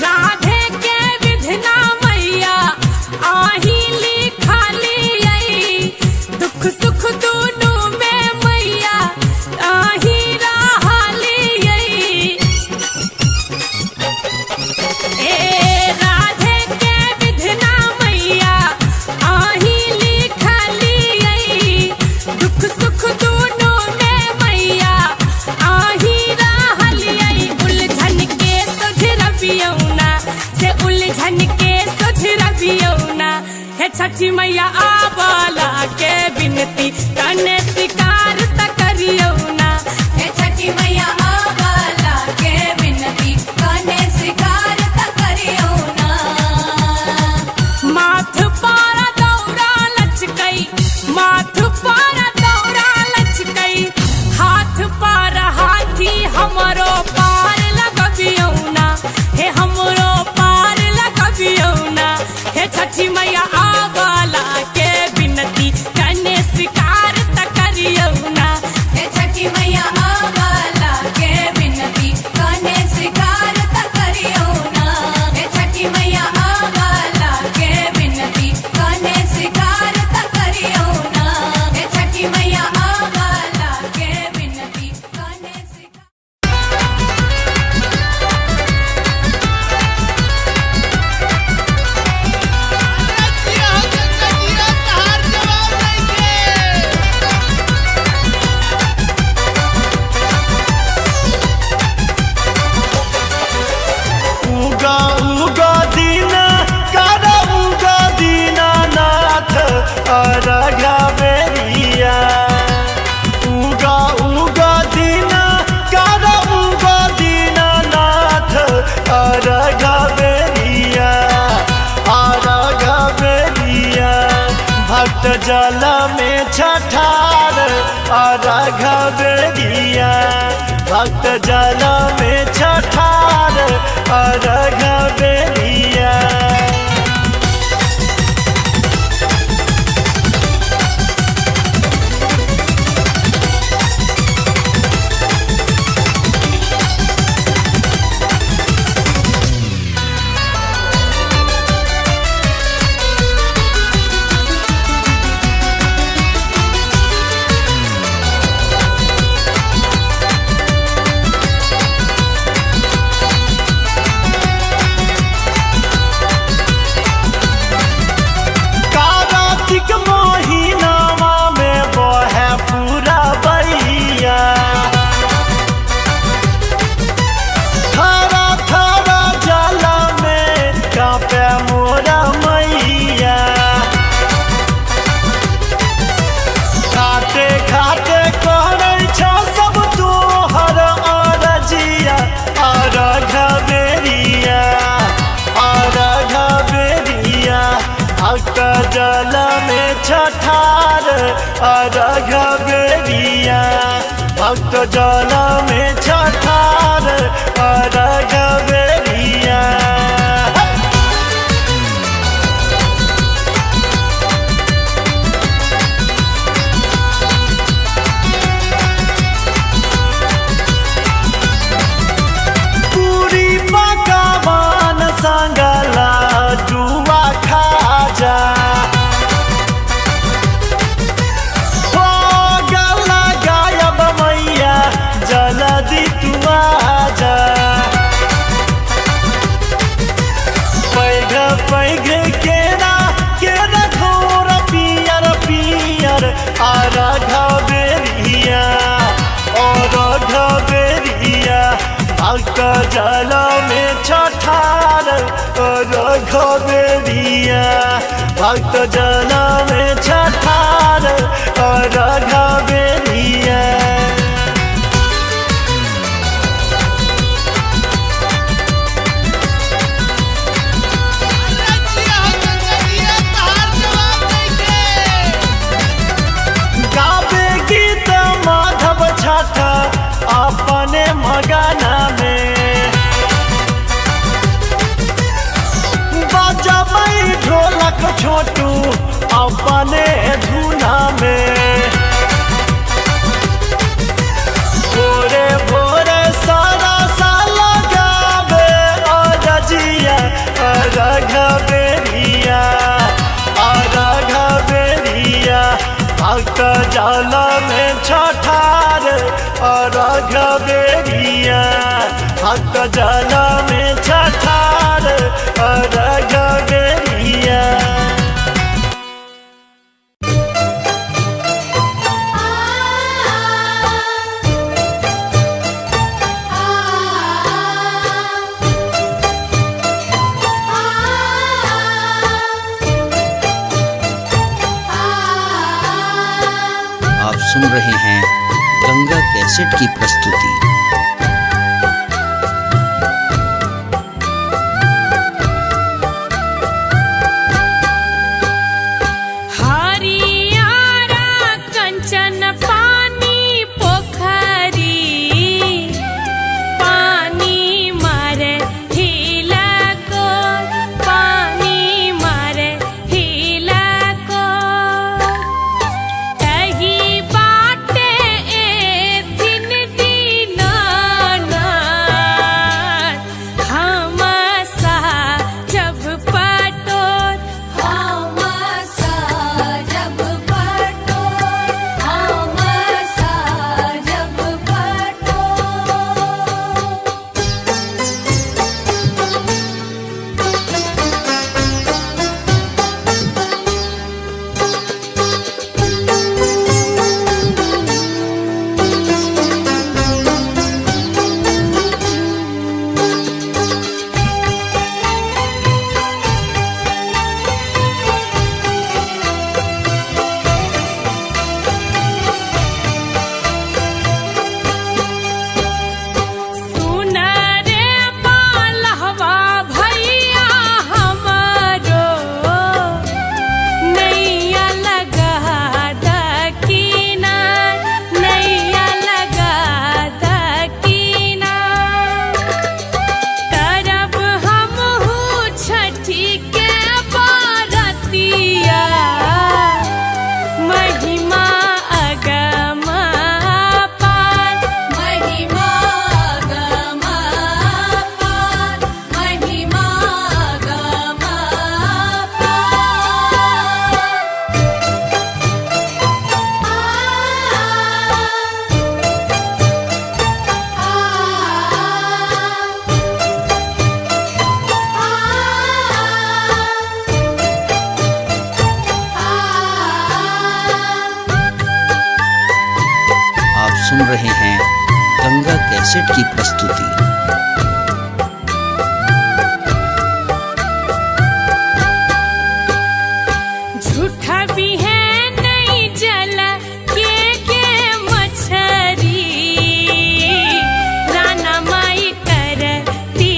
राधे के विधना मैया आही लिखाली आई, दुख सुख दोनों में मैया आही रहाली आई। ए राधे के विधना मैया आही लिखाली आई, दुख सुख दोनों में मैया आही रहाली आई। उलझन के सुझरबियौना से उलझन के सुझरबियौना। हे छठी मैया आवाला के बिनती कने स्वीकार त करियो ना। हे छठी मैया आवाला के बिनती कने स्वीकार त करियो ना। माथ पारा दौरा लचकई, माथ पारा दौरा लचकई, हाथ पारा हाथी हमरो पार लगबियो ना। हे हमरो पार लगबियो ना। हे छठी मैया आवाला के बिनती कने स्वीकार त करियो ना। हे छठी मैया आवाला के बिनती कने स्वीकार त करियो ना। हे छठी मैया आवाला के बिनती कने स्वीकार त करियो ना। हे छठी मैया आवाला के बिनती कने स्वीकार। उगा उगा दीना कर उगा दीनानाथ अरघा बेरिया। उगा उगा दीना कर उगा दीनानाथ अरघा बेरिया। अरघा बेरिया भक्त जल में छठार अरघा बेरिया। भक्त जल में छठार अरघा बेरिया। कार्तिक महीनावा में बहे पूरा बैया। थारा थारा जल में कांपे मोरा मैया। खाते खाते कहै छ सब तोहर अरजिया। अरघा बेरिया अरघा बेरिया भक्त जल में छठार अरघा बेरिया। भक्त जल में छठार अरघा बेरिया। पूरी पकवान संगला जुआ खाजा। हो गला गायब मैया जल्दी तू भक्त जल में छठार रघबेरिया भक्त जल में छठार रघबेरिया गावे गीत माधव छठा अपने मगना में बजबै ढोलक छोटू अपने धुना में भोरे भोरे सारा साल गावे रजिया रघबेरिया रघबेरिया भक्त जल में छठार रघबेरिया भक्त जल में छठार रघबेरिया आप सुन रहे हैं गंगा कैसेट की प्रस्तुति। हरियारा कंचन पानी पोखरी पानी मारे हिला को पानी मारे हिला को तही बाटे ए दिन दीनानाथ हमसा जब पटोर हमसा जब पटोर हमसा जब पटोर सुन रे पालहवा भैया हमारो नैया लगा दकीना नैया लगा दकीना करब हमहू छठी के बारतिया महिमा अगम पार महिमा गम पार महिमा गम आप सुन रहे हैं गंगा कैसेट की प्रस्तुति। झूठा भी है नहीं जला के मछरी राना माई करती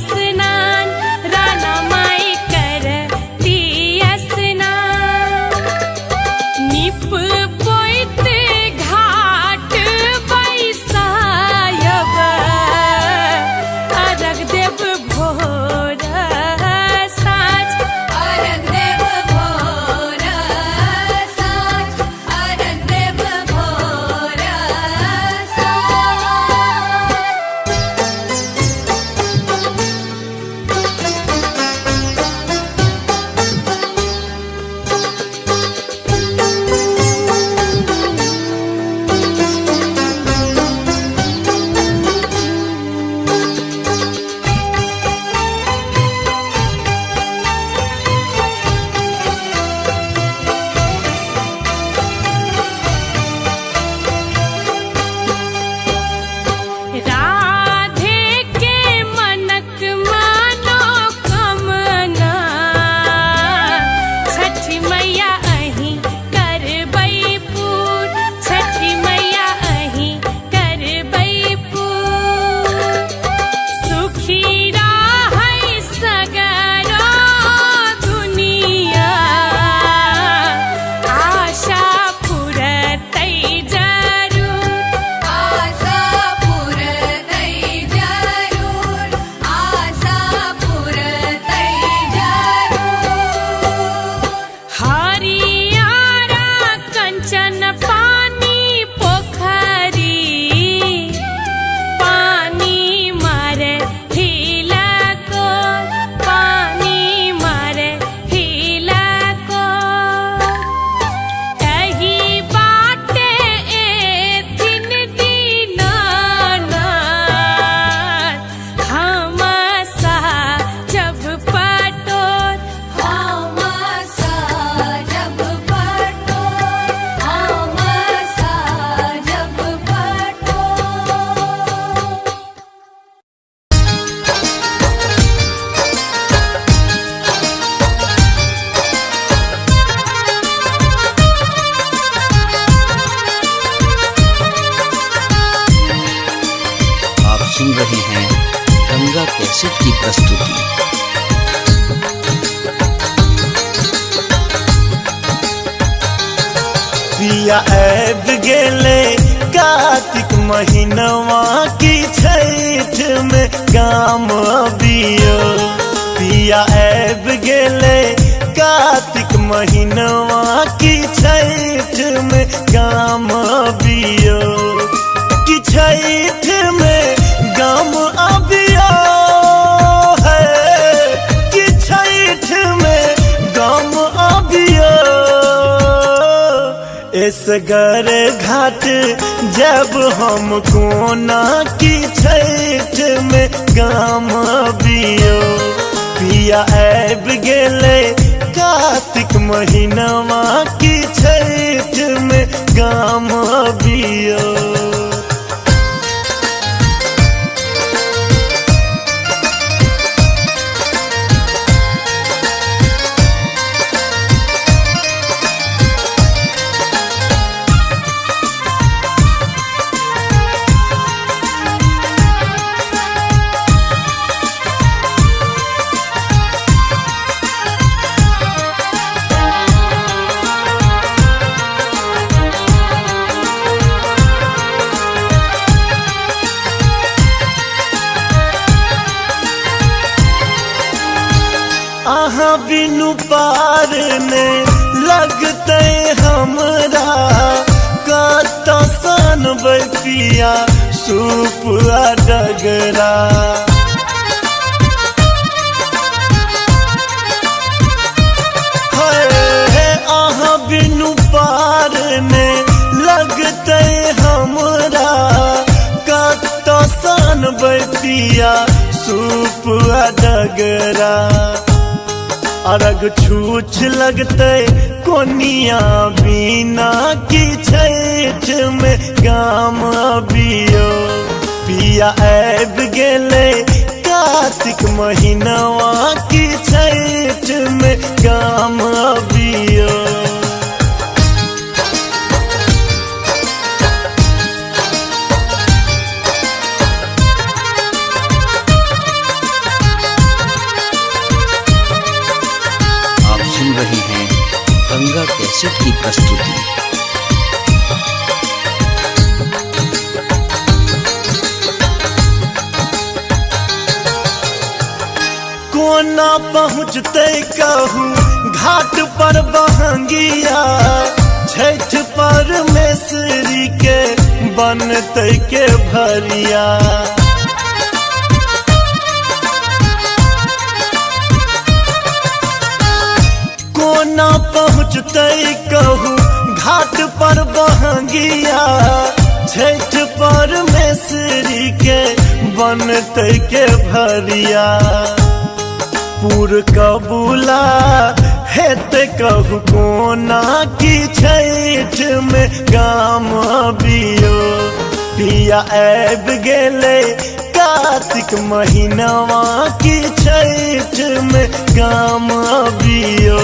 स्नान राना माई करती स्नान निप पोइत घाट बैसायब पिया ऐब गेले कार्तिक महीनवा की छठ में काम अबियो पिया ऐब गेले कार्तिक महीनवा की छठ में काम अबियो कि छठ में काम अबियो है कि छठ में काम अबियो इसगर घाट जब हम कोना की छठ में काम अबियो पिया ऐब गेले कार्तिक महीनवा की छठ में काम अबियो आहा बिनु पार ने लगते हमरा कत सन पिया सुपुआ डगरा आहा बिनु पार ने लगते हमरा कत सन पिया सुपुआ डगरा अरग छूछ लगते कोनिया बिना की छठ में काम अबियो पिया ऐब गेले कार्तिक महीनवा की छठ में काम अबियो सुन रहे हैं गंगा कैसेट की प्रस्तुति। कोना पहुँचते कहूँ घाट पर बहंगिया छठ परमेश्वरी के बनते के भरिया कोना पहुँचते कहूँ घाट पर बहंगिया छठ परमेश्वरी के बनते के भरिया पूर कबूला हेते कहूँ कोना की छठ में काम अबियो पिया ऐब गेले कार्तिक महीनवा की छठ में काम अबियो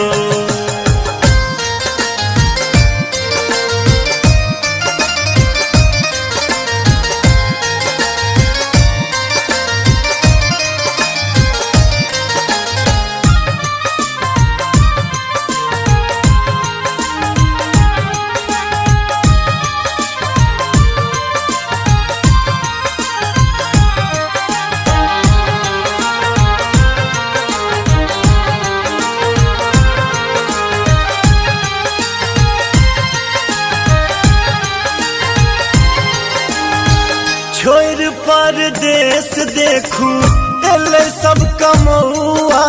छोड़ परदेश देखू एले सब कमौआ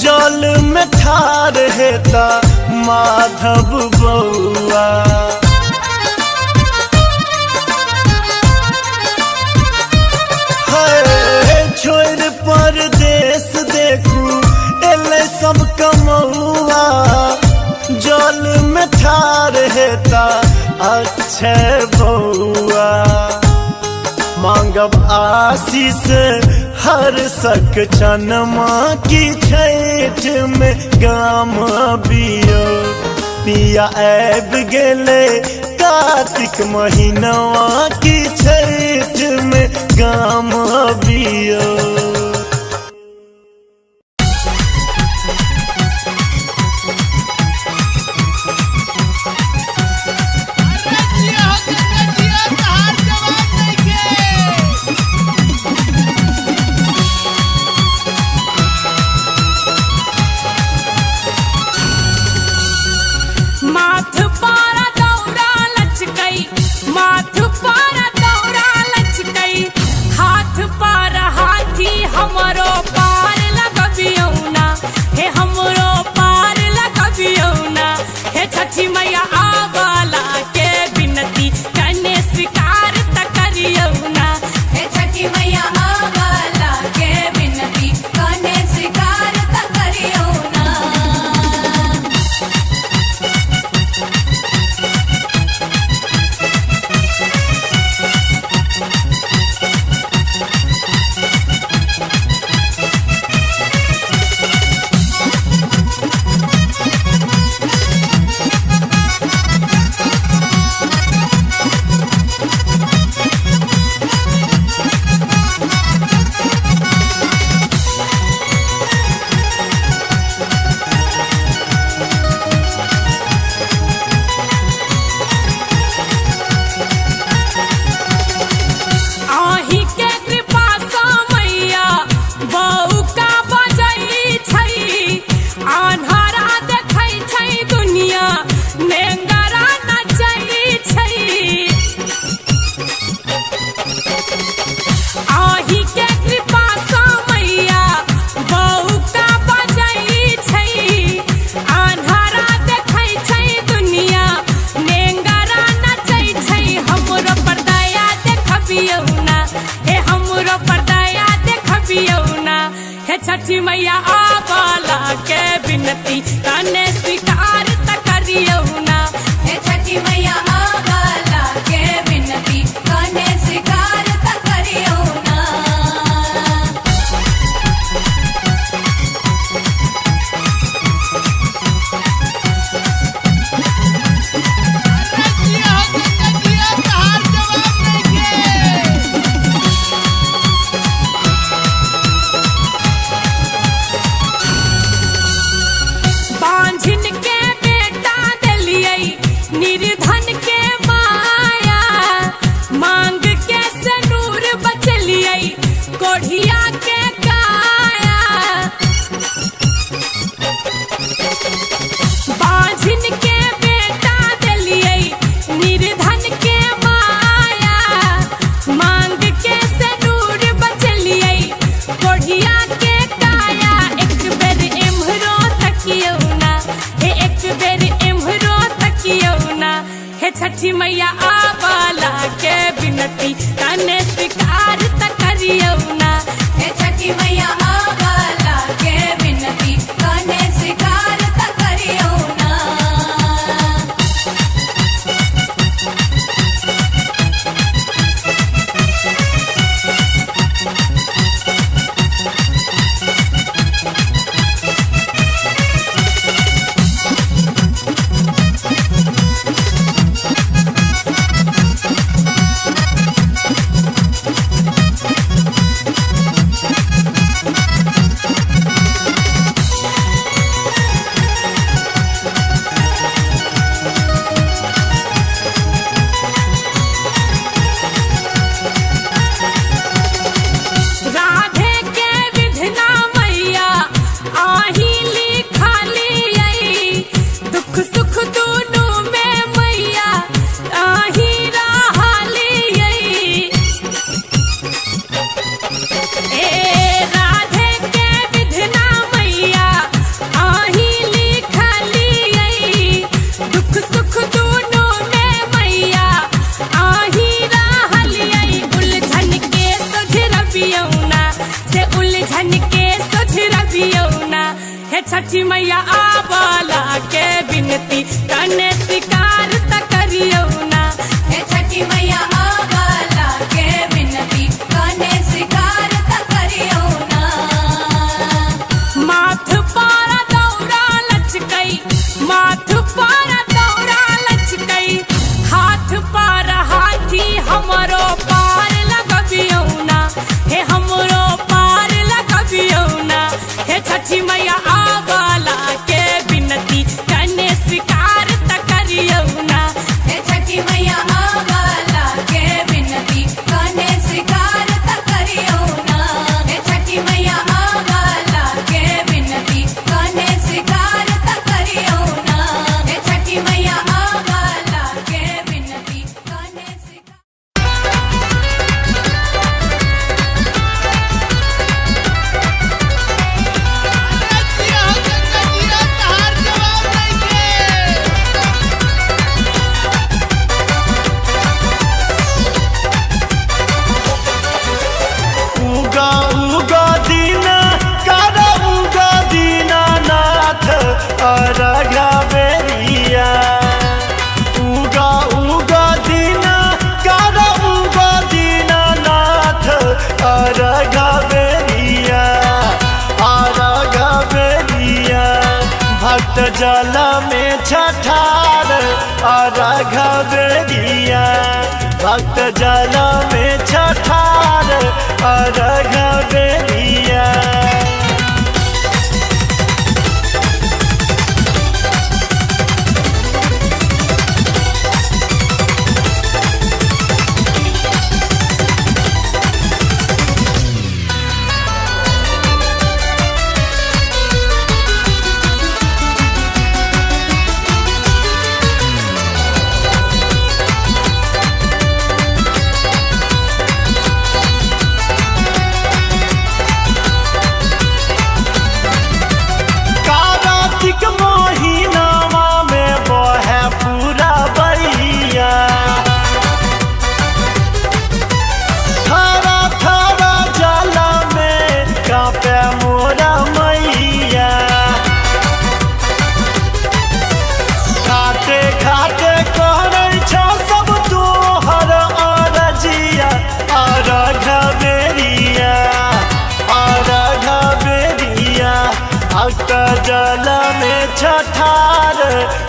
जल में ठार हेता माधव बउआ छोड़ परदेश देखू एले सब कमौआ जल में ठार हेता अक्षय बउआ मांगब आशीष हर सक चनमा की छठ में काम अबियो पिया ऐब गेले कार्तिक महीनवा की छठ में काम अबियो छठी मैया आवाला के बिनती कने स्वीकार त करियो ना। हे छठी मैया आवाला के बिनती कने स्वीकार त करियो ना। बांझिन के बेटा दिलियै निर्धन के माया, मांग के सनूर बचलियै कोढ़िया के काया। बांझिन के बेटा दिलियै निर्धन के माया, मांग के सनूर बचलियै कोढ़िया के काया। एक बेर एम्हरो तकियो ना, हे एक बेर एम्हरो तकियो ना। हे छठी मैया आवाला के बिनती कने स्वीकार त करियो ना। हे छठी मैया आवाला के बिनती कने स्वीकार त करियो ना। राधे के विधना मैया आही लिखालियै, दुख सुख दुनू में मैया आही रहलियै। ए राधे के विधना मैया आही लिखालियै, दुख सुख दुनू में मैया आही रहलियै। उलझन के सुझरबियौ ना, से उलझन के सुझरबियौ ना। हे छठी मैया आवाला के बिनती कने स्वीकार त करियो ना। हे छठी मैया आवाला के बिनती कने स्वीकार त करियो ना। माथ पर दौरा लचकै, माथ पर दौरा लचकै, हाथ पर हाथी हमरो पार लगबियौ ना। हे हमरो पार लगबियौ ना। हे छठी मैया आवाला के बिनती कने स्वीकार त करियो ना। हे छठी मैया आवाला के बिनती कने स्वीकार त करियो ना। हे छठी मैया आवाला के बिनती कने स्वीकार त करियो ना। हे छठी मैया आवाला के बिनती कने स्वीकार। उगा उगा दीना कारा उगा दीना नाथ अरगा बेरिया। उगा उगा दीना कारा उगा दीना नाथ अरगा बेरिया, अरगा बेरिया। भक्त जल में छठार अरगा बेरिया, भक्त जल में छठार अरगा बेरिया।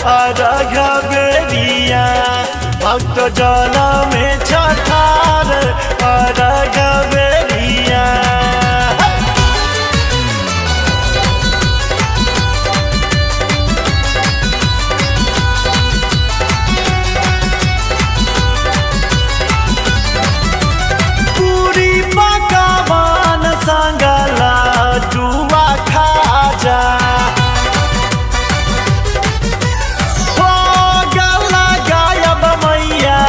अर्घ बेरिया भक्त जल में छठार अर्घ बेरिया। पूरी पकवान संगला जुआ खाजा हो गला गायब मैया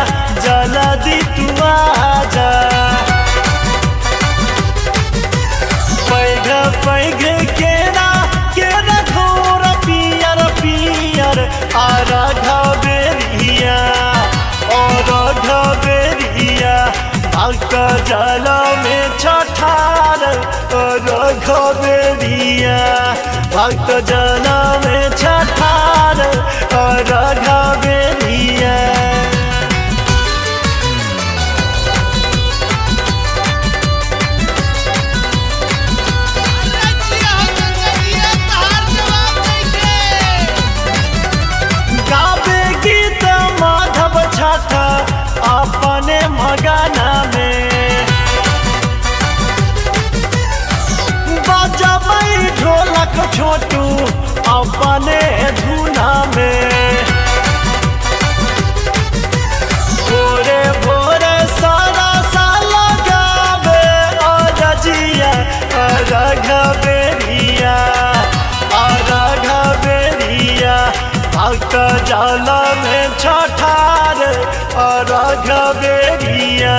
जल्दी तू आजा। पैघ पैघ केरा केरा घोर पियर पियर अर्घ बेरिया अर्घ बेरिया भक्त जल में छठार अर्घ बेरिया भक्त जल में छठार अर्घ बेरिया। गावे गीत माधव छठा अपने मगना में बजबै ढोलक छोटू अपने धुना में। भोरे भोरे सारा साल गावे अरजिया अर्घ बेरिया अर्घ बेरिया भक्त जल में छठार अर्घ बेरिया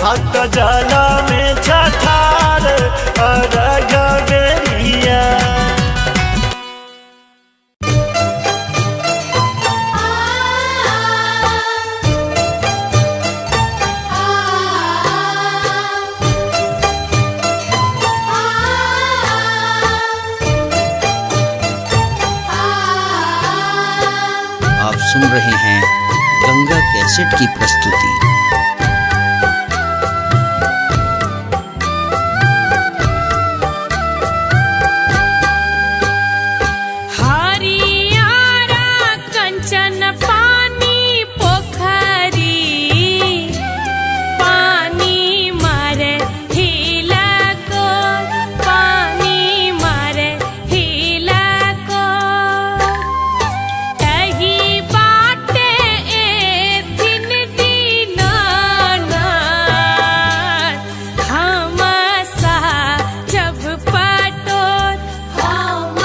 भक्त जल में छठार अर्घ बेरिया। आप सुन रहे हैं गंगा कैसेट की प्रस्तुति। हरियारा कंचन पानी पोखरी पानी मारे हिला को पानी मारे हिला को कही बाटे ए दिन दीनानाथ हम सा जब पटोर हम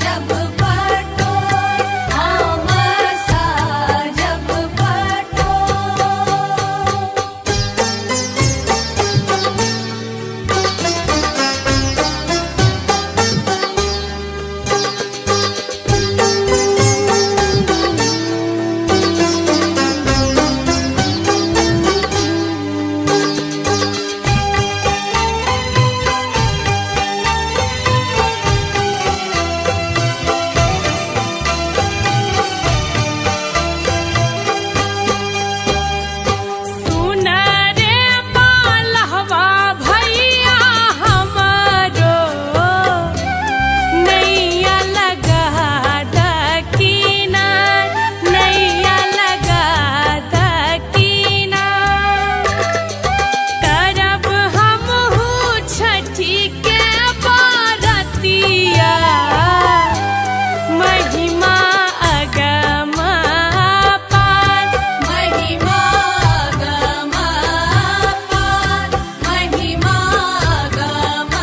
जब पटोर हम जब पटोर। सुन रे मालहवा भैया हमारो नैया लगा दकीनार नैया लगा दकीनार करब हमहू छठी के बारतिया महिमा अगम पार महिमा गम पार महिमा गम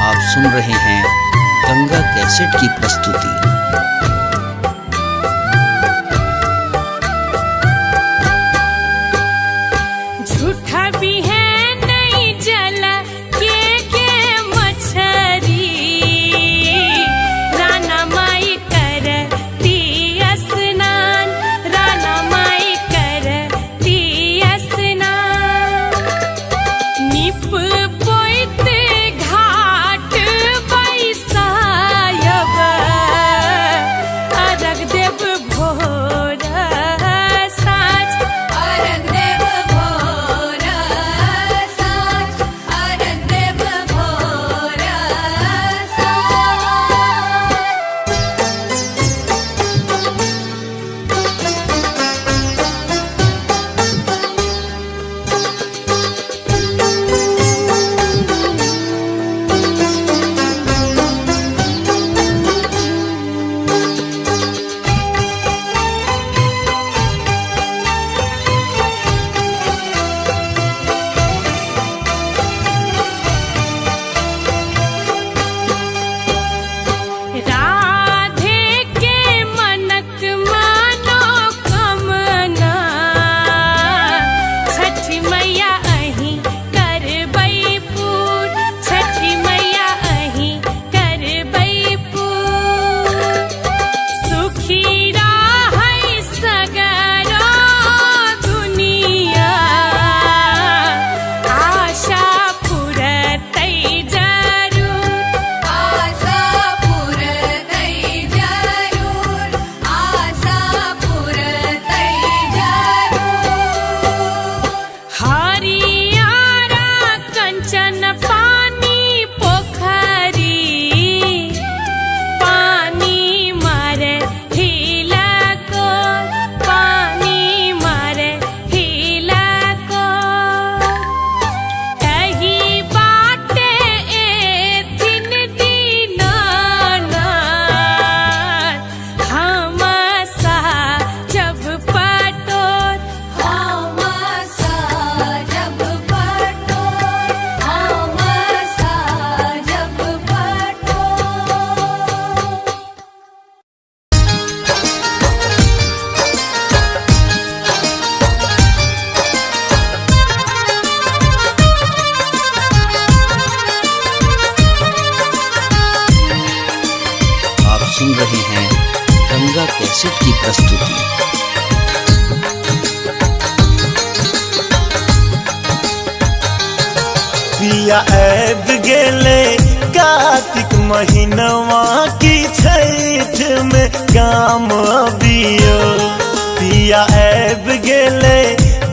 आप सुन रहे हैं गंगा कैसेट की प्रस्तुति। झूठा भी है नहीं जल के मछरी राना माई करती स्नान राना माई करती स्नान निप कैसेट की प्रस्तुति। पिया ऐब गेले कार्तिक महीनवा की छठ में काम अबियो। पिया ऐब गेले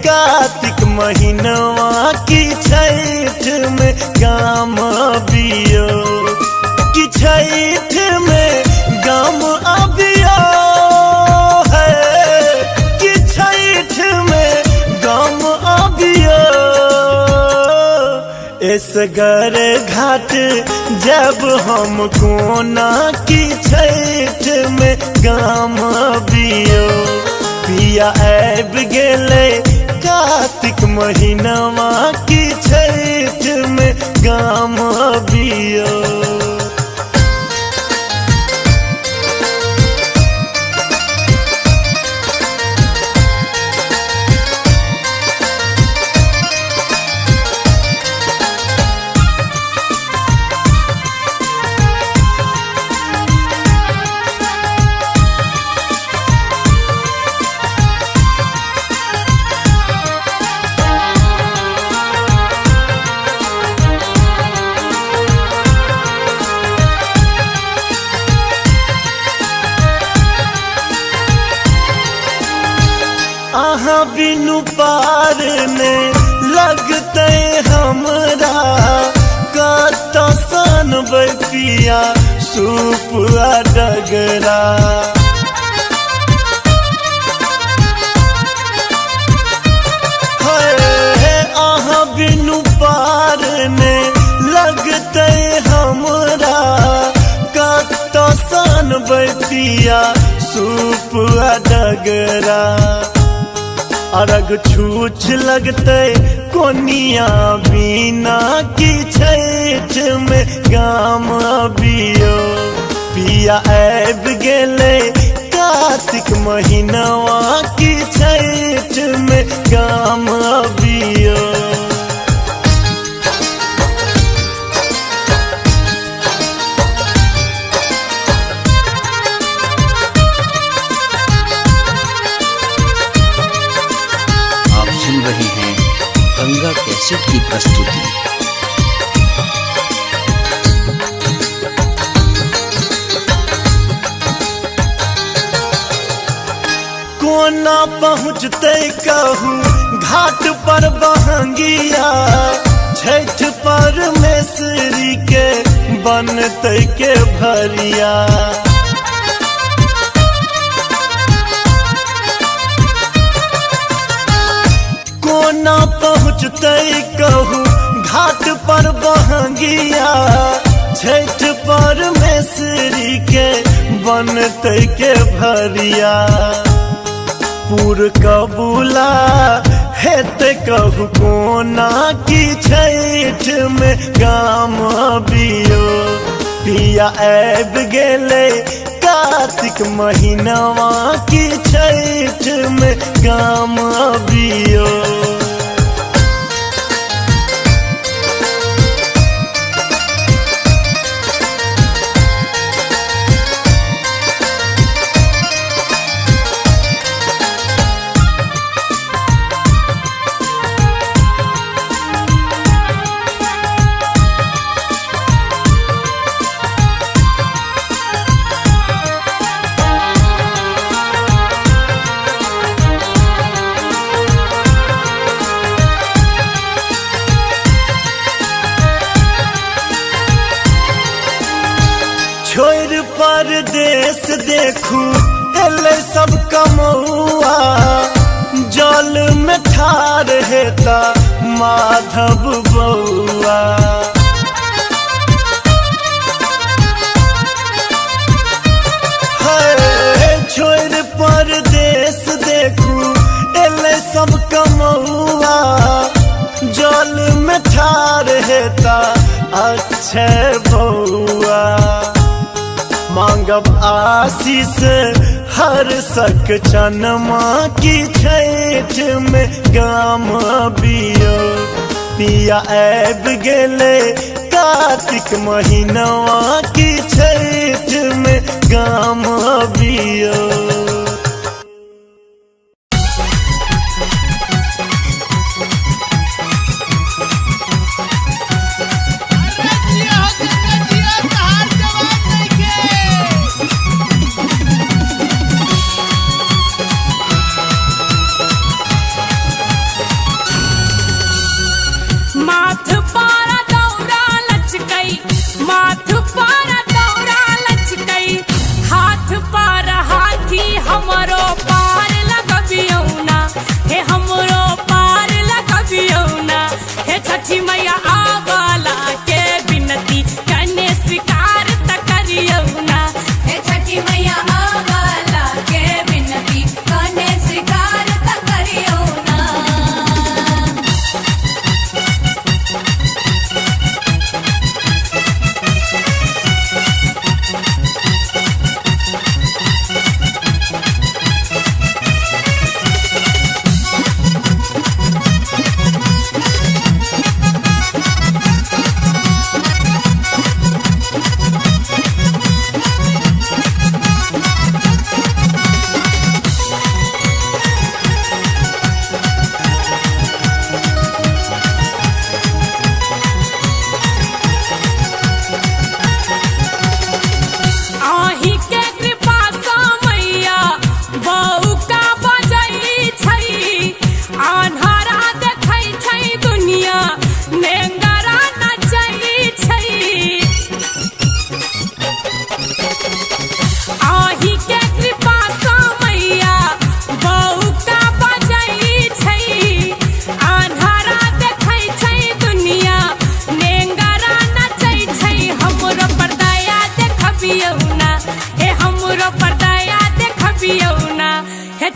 कार्तिक महीनवा की छठ में काम अबियो। कि छठ में काम अबियो है, कि छठ में काम अबियो। इस घर घाट जब हम कोना की छठ में काम अबियो। पिया ऐब गेले कार्तिक महीनवा की छठ में काम अबियो। आहा बिनु पार ने लगते हमरा कत सन पिया सूप डगरा। आहा बिनु पार ने लगते हमरा कत सन पिया सूप डगरा। अरग छूछ लगते कोनिया बिना की छठ में काम अबियो। पिया ऐब गेले कार्तिक महीनवा की छठ में काम अबियो। सुन रहे हैं गंगा कैसेट की प्रस्तुति। कोना पहुँचते कहूँ घाट पर बहंगिया। छठ परमेश्वरी के बनते के भरिया। कोना पहुँचते कहूँ घाट पर बहंगिया। छठ परमेश्वरी के बनते के भरिया। पूर कबूला हेते कहूँ कोना की छठ में काम अबियो। पिया ऐब गेले कार्तिक महीनवा की छठ में काम अबियो। छोड़ परदेश देखू एले सब कमौआ। जल में ठार हेता माधव बउआ। छोड़ परदेश देखू एले सब कमौआ। जल में ठार हेता अक्षय बउआ। मांगब आशीष हर सक चनमा की छठ में काम अबियो। पिया ऐब गेले कार्तिक महीनवा की छठ में काम अबियो।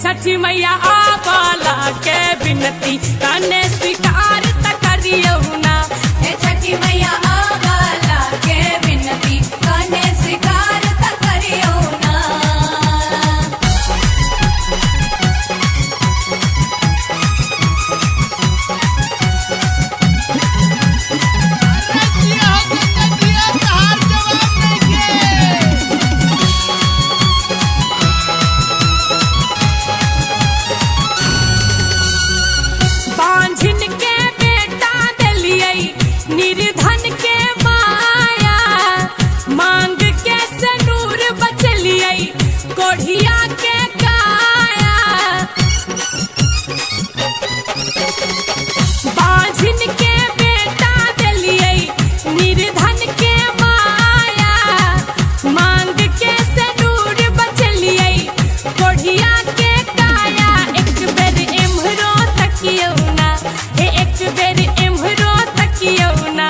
छठी मैया आवाला के बिनती कने स्वीकार त करियो ना। हे छठी मैया आवाला के बिनती कने स्वीकार त करियो ना। बांझिन के बेटा दिलियै निर्धन के माया, मांग के सनूर बचलियै कोढ़िया के काया। बांझिन के बेटा दिलियै निर्धन के माया, मांग के सनूर बचलियै कोढ़िया के काया। एक बेर एम्हरो तकियो ना, हे एक बेर एम्हरो तकियो ना।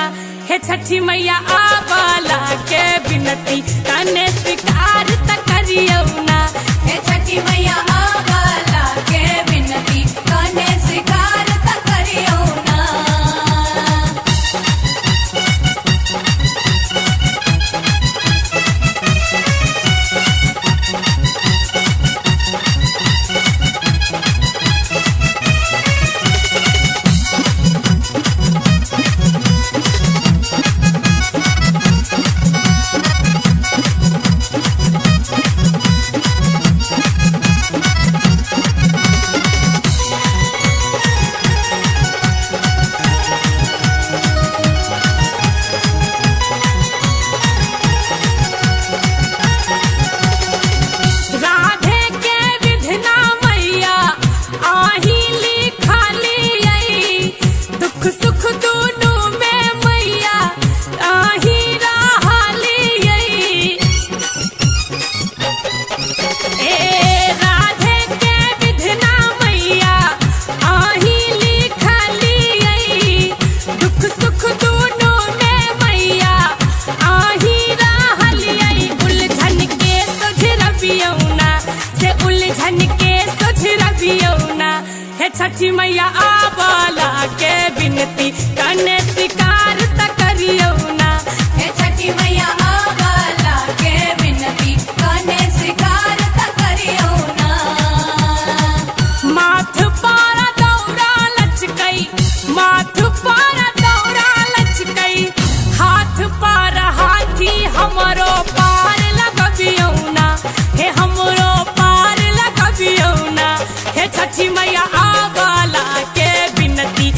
हे छठी मैया आवाला के बिनती कने स्वीकार त करियो ना। हे छठी मैया आवाला के बिनती कने स्वीकार त करियो ना। राधे के विधना मैया आही लिखालियै, दुख सुख दोनों में मैया आही रहलियै। ए राधे के विधना मैया आही लिखालियै, दुख सुख दोनों में मैया आही रहलियै। उलझन के सुझरबियौ ना, से उलझन के सुझरबियौ ना। हे छठी मैया आवाला के बिनती कने स्वीकार त करियो ना। हे छठी मैया आवाला के बिनती कने स्वीकार त करियो ना। माथ पारा दौरा लचकै, माथ पारा दौरा लचकै, हाथ पारा हाथी हमरो पार लगबियौ ना। हे हमरो पार लगबियौ ना। हे छठी मैया आवाला के बिनती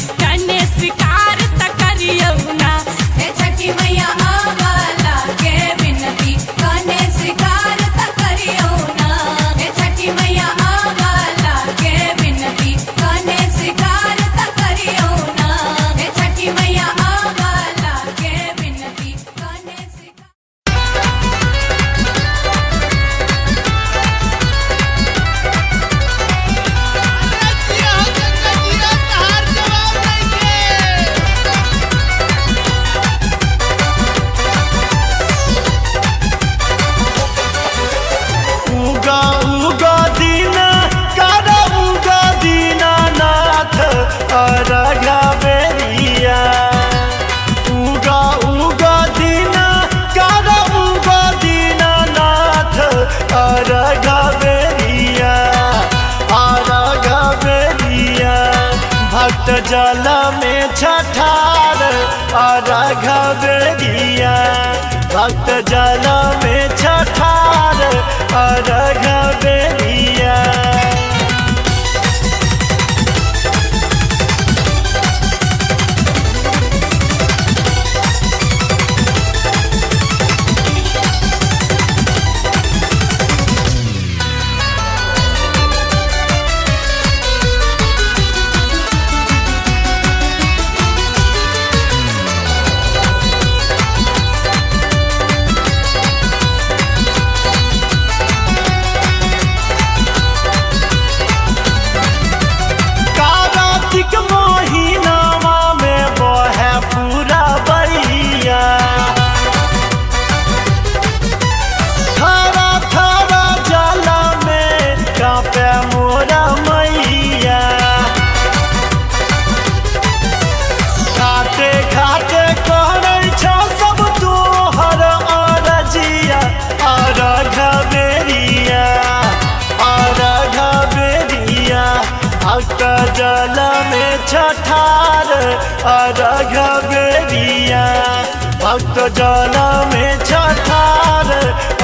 जल में छठार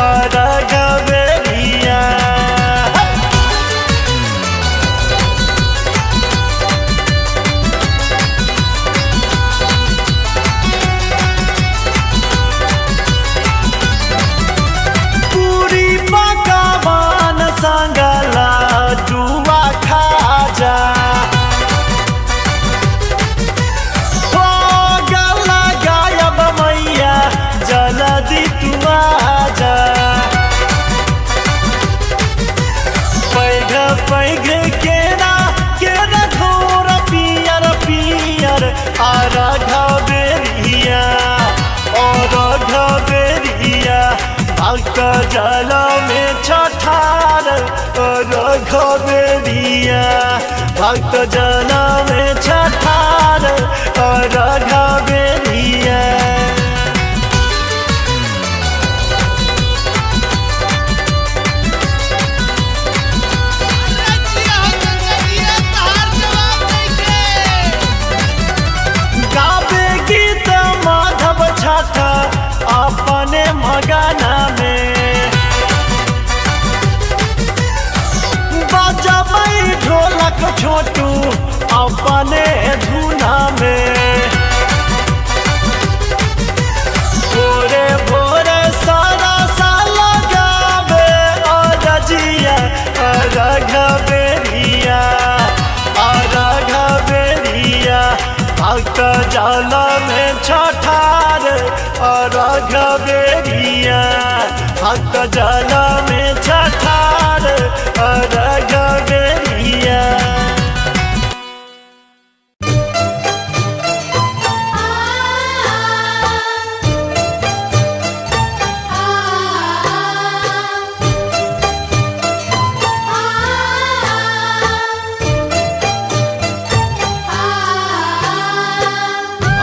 अर्घ बेरिया। पूरी पकवान संगला जुआ खाजा हो गला गायब मैया जल्दी तू आजा। पैघ पैघ केरा केरा घोर पियर पियर अर्घ बेरिया अर्घ बेरिया। भक्त जल में छठार अर्घ बेरिया भक्त जल में छठार अर्घ बेरिया। गावे गीत माधव छठ अपने मगना में बजबै ढोलक छोटू अपने धुना में। भोरे भोरे सारा साल गावे अरजिया अर्घ बेरिया अर्घ बेरिया। भक्त जल में छठार अर्घ बेरिया भक्त जल में छठार अर्घ बेरिया।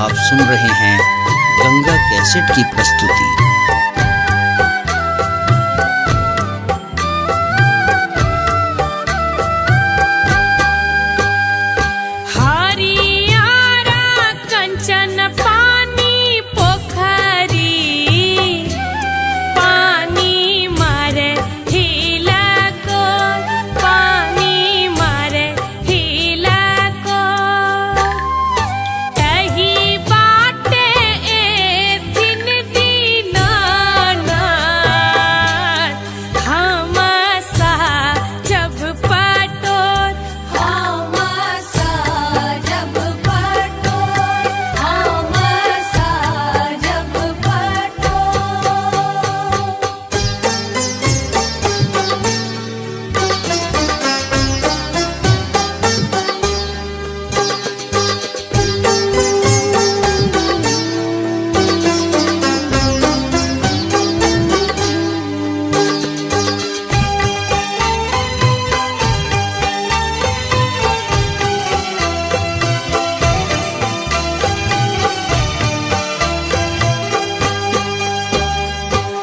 आप सुन रहे हैं गंगा कैसेट की प्रस्तुति। हरियारा कंचन पानी पोखरी पानी मारे हिला को पानी मारे हिला को। तही बाटे ए दिन दीनानाथ हमसा जब पटोर हमसा जब पटोर हमसा जब पटोर।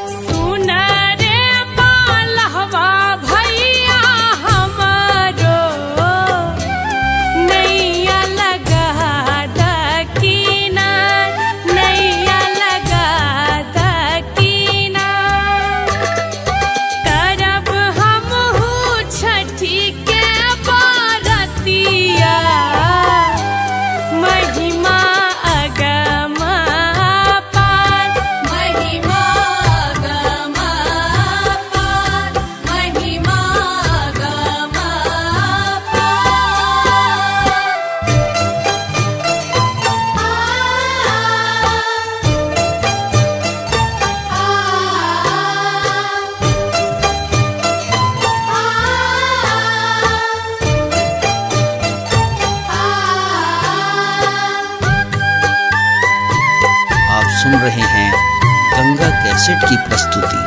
सुन रे बालहवा भैया हमारो नैया लगा दकीना नैया लगा दकीना। करब हमहू छठी के बारतिया महिमा अगम पार महिमा गम पार महिमा गम आप सुन रहे हैं गंगा कैसेट की प्रस्तुति।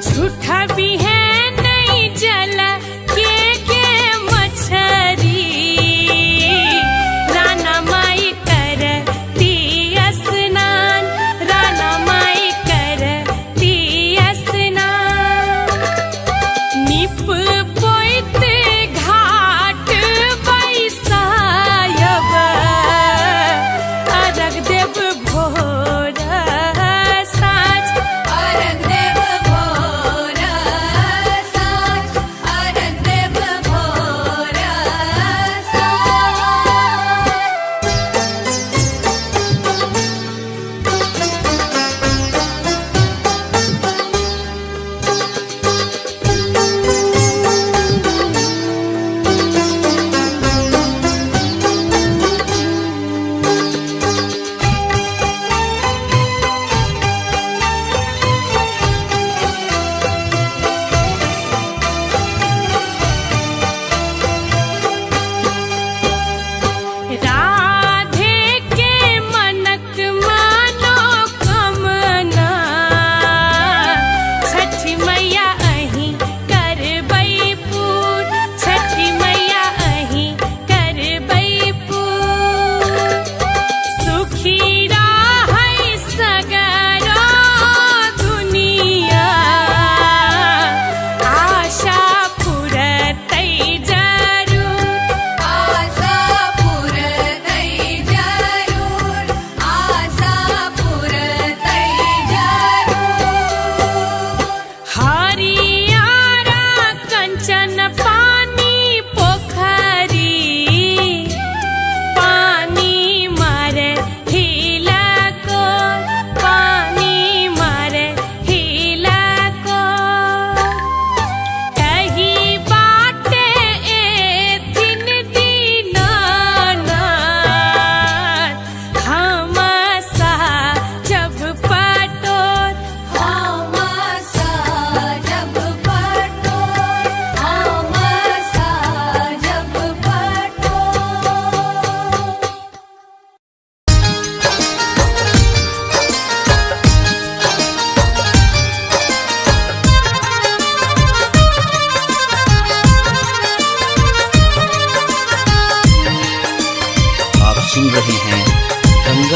झूठा भी है नहीं जल के मछरी राना माई करती स्नान राना माई करती स्नान। निप पोइत घाट बैस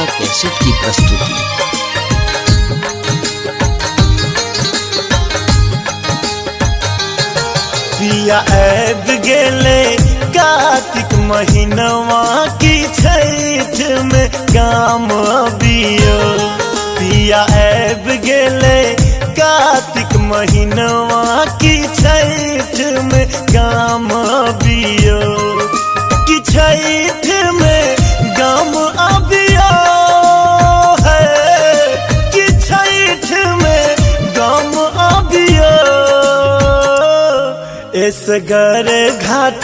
कैसेट की प्रस्तुति। पिया ऐब गेले कार्तिक महीनवा की छठ में काम अबियो। पिया ऐब गेले कार्तिक महीनवा की छठ में काम अबियो। कि छठ में काम अबियो है, कि छठ में काम अबियो। इस घर घाट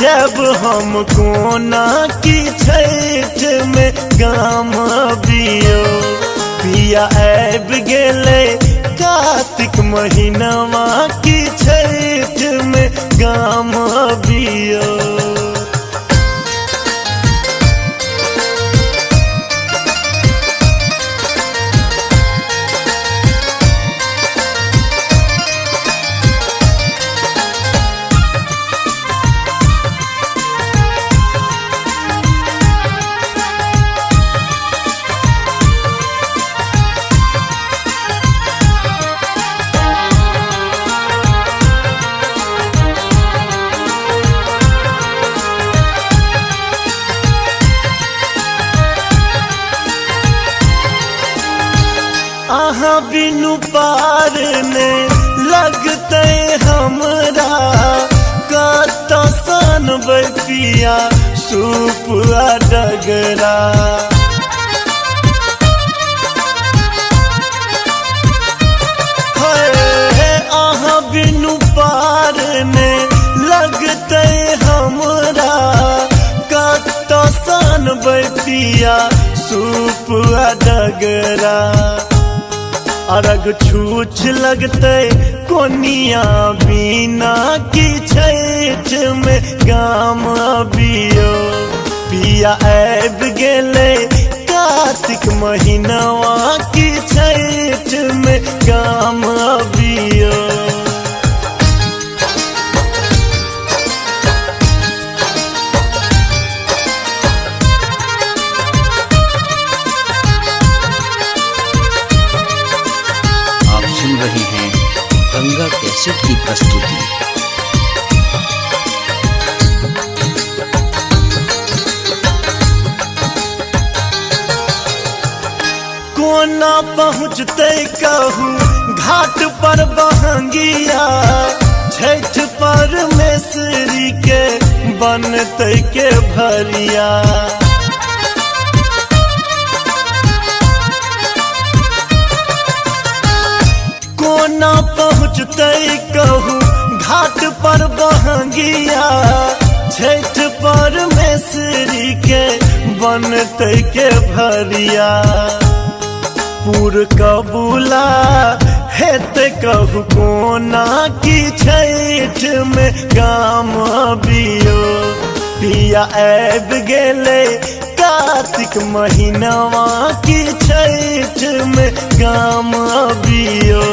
जब हम कोना की छठ में काम अबियो। पिया ऐब गेले कार्तिक महीनवा की छठ में काम अबियो। आहा बिनु पार ने लगते हमरा कत सन पिया सुपुआ डगरा। आहा बिनु पार ने लगते हमरा कत सन पिया सुपुआ डगरा। अरग छूछ लगते कोनिया बिना की छठ में काम अबियो। पिया ऐब गेले कार्तिक महीनवा की छठ में काम अबियो। सुन रहे हैं गंगा कैसेट की प्रस्तुति। कोना पहुँचते कहूँ घाट पर बहंगिया। छठ परमेश्वरी के बनते के भरिया। कोना पहुँचते कहूँ घाट पर बहंगिया। छठ परमेश्वरी के बनते के भरिया। पूर कबूला हेते कहूँ कोना की छठ में काम अबियो। पिया ऐब गेले कार्तिक महीनवा की छठ में काम अबियो।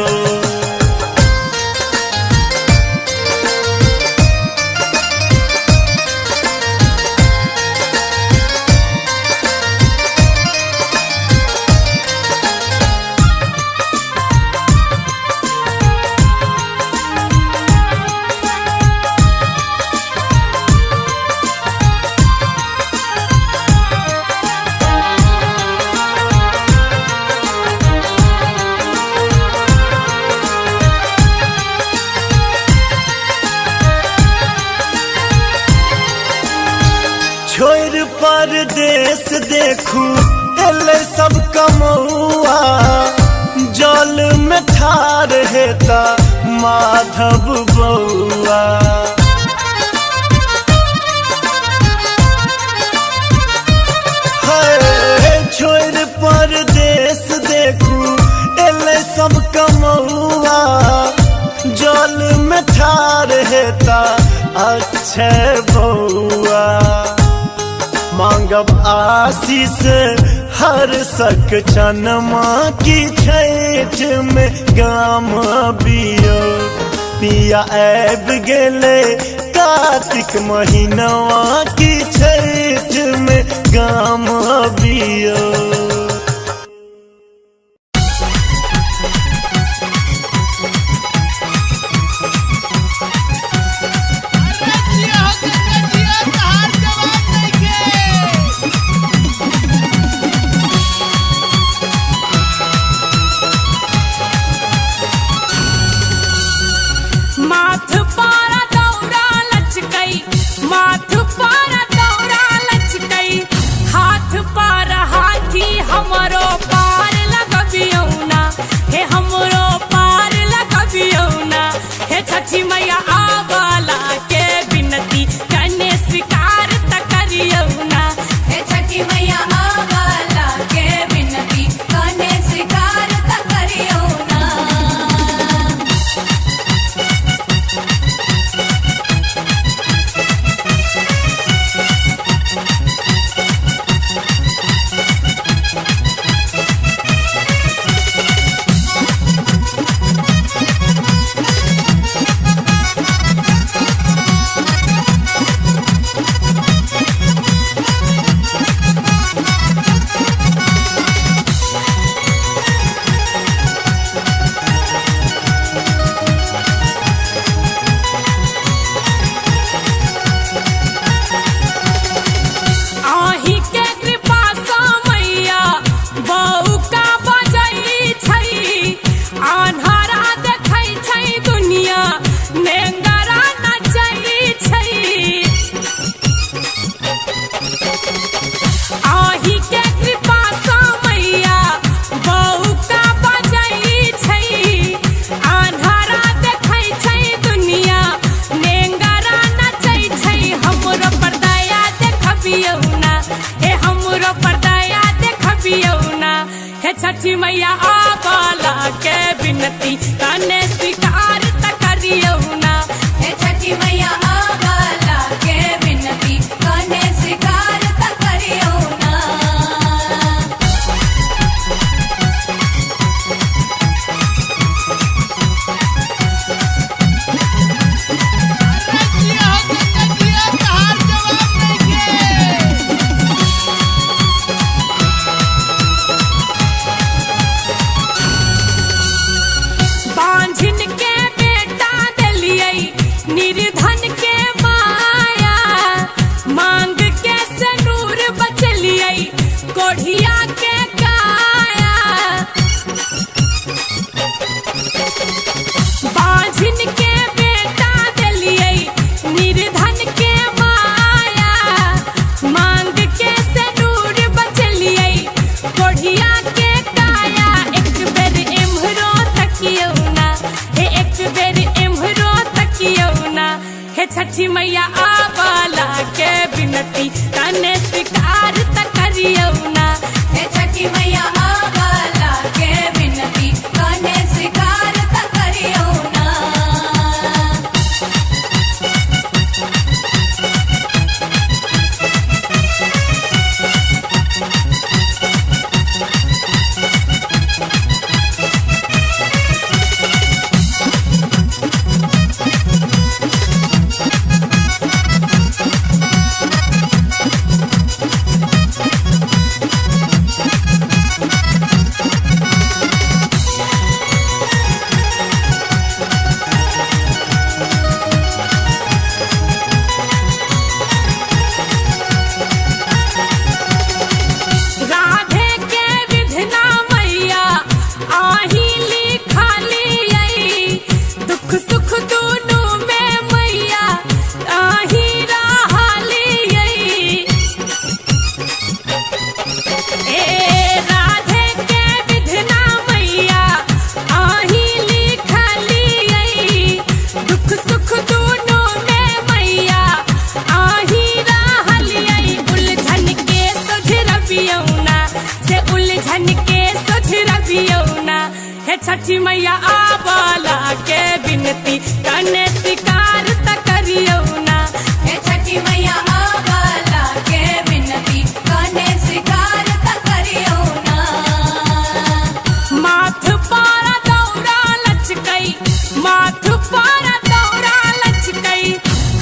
छोड़ परदेश देखू एले सब कमौआ। जल में ठार हेता माधव बउआ। छोड़ परदेश देखू एले सब कमौआ। जल में ठार हेता अक्षय बउआ। मांगब आशीष हर सक चनमा की छठ में काम अबियो। पिया ऐब गेले कार्तिक महीनवा की छठ में काम अबियो। छठी मैया आवाला के बिनती कने स्वीकार त करियो ना। हे छठी मैया आवाला के बिनती कने स्वीकार त करियो ना। बांझिन के बेटा दिलियै निर्धन के माया, मांग के सनूर बचलियै कोढ़िया के काया। बांझिन के बेटा दिलियै निर्धन के माया, मांग के सनूर बचलियै कोढ़िया के काया। एक बेर एम्हरो तकियो ना, हे एक बेर एम्हरो तकियो ना। हे छठी मैया आवाला के बिनती कने स्वीकार त करियो ना। हे छठी मैया आवाला के बिनती कने स्वीकार त करियो ना। राधे के विधना मैया आही लिखालियै, दुख सुख दुनू में मैया आही रहलियै। ए राधे के विधना मैया आही लिखालियै, दुख सुख दुनू में मैया आही रहलियै। उलझन के सुझरबियौ ना, से उलझन के सुझरबियौ ना। हे छठी मैया आवाला के बिनती कने स्वीकार त करियो ना। हे छठी मैया आवाला के बिनती कने स्वीकार त करियो ना। माथ पर दौरा लचकै, माथ पर दौरा लचकै,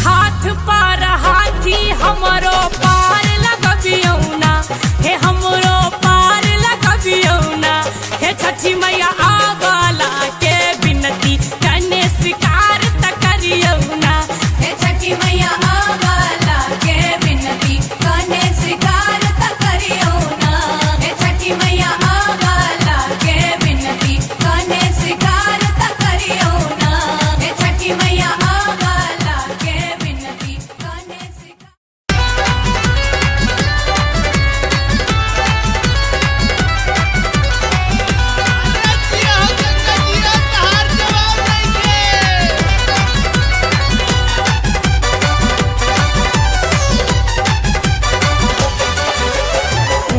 हाथ पर हाथी हमरो पार लगबियौ ना। हे हमरो पार लगबियौ ना। हे छठी मैया आवाला के बिनती कने स्वीकार त करियो ना। हे छठी मैया आवाला के बिनती कने स्वीकार त करियो ना। हे छठी मैया आवाला के बिनती कने स्वीकार त करियो ना। हे छठी मैया आवाला के बिनती कने स्वीकार।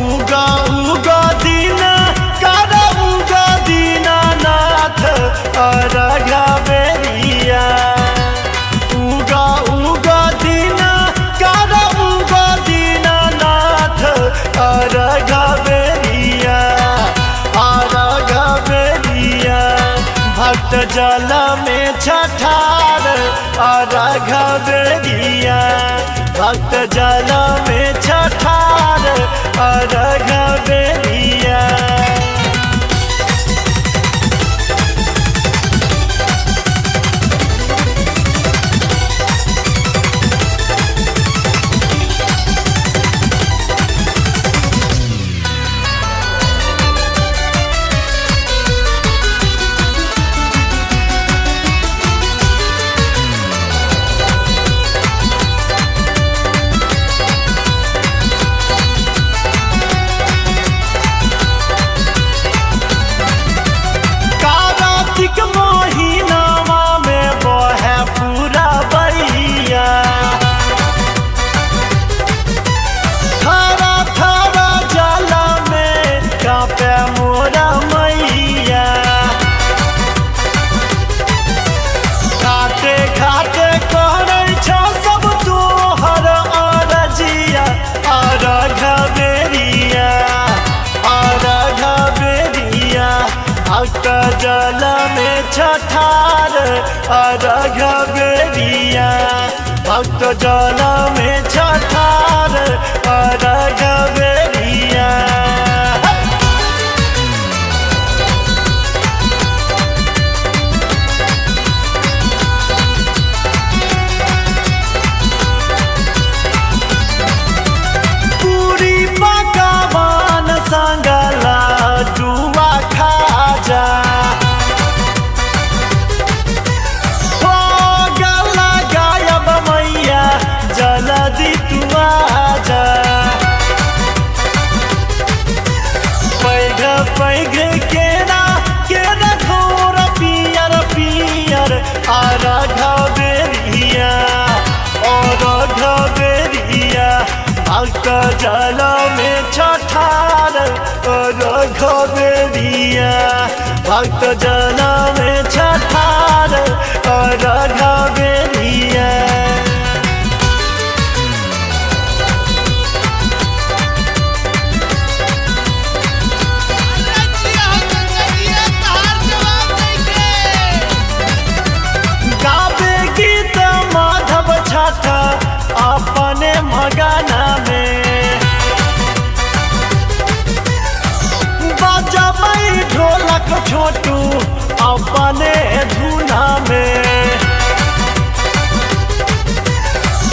उगा उगा दीना कारा उगा दीनानाथ अरघा बेरिया। उगा उगा दीना कारा उगा दीनानाथ अरघा बेरिया, अरघा बेरिया। भक्त जल में छठार अरघा बेरिया, भक्त जल में छठार अरघा बेरिया। छठार अर्घ बेरिया भक्त जल में छठार अर्घ बेरिया पूरी पकवान संगला जुआ खाजा जल्दी तू आजा पैघ पैघ केरा घोर पियर पियर अर्घ बेरिया अर्घ बेरिया भक्त जल में छठार अर्घ बेरिया भक्त जल में छठार अर्घ बेरिया अपने मगाना में बजबै ढोलक छोटू अपने धुना में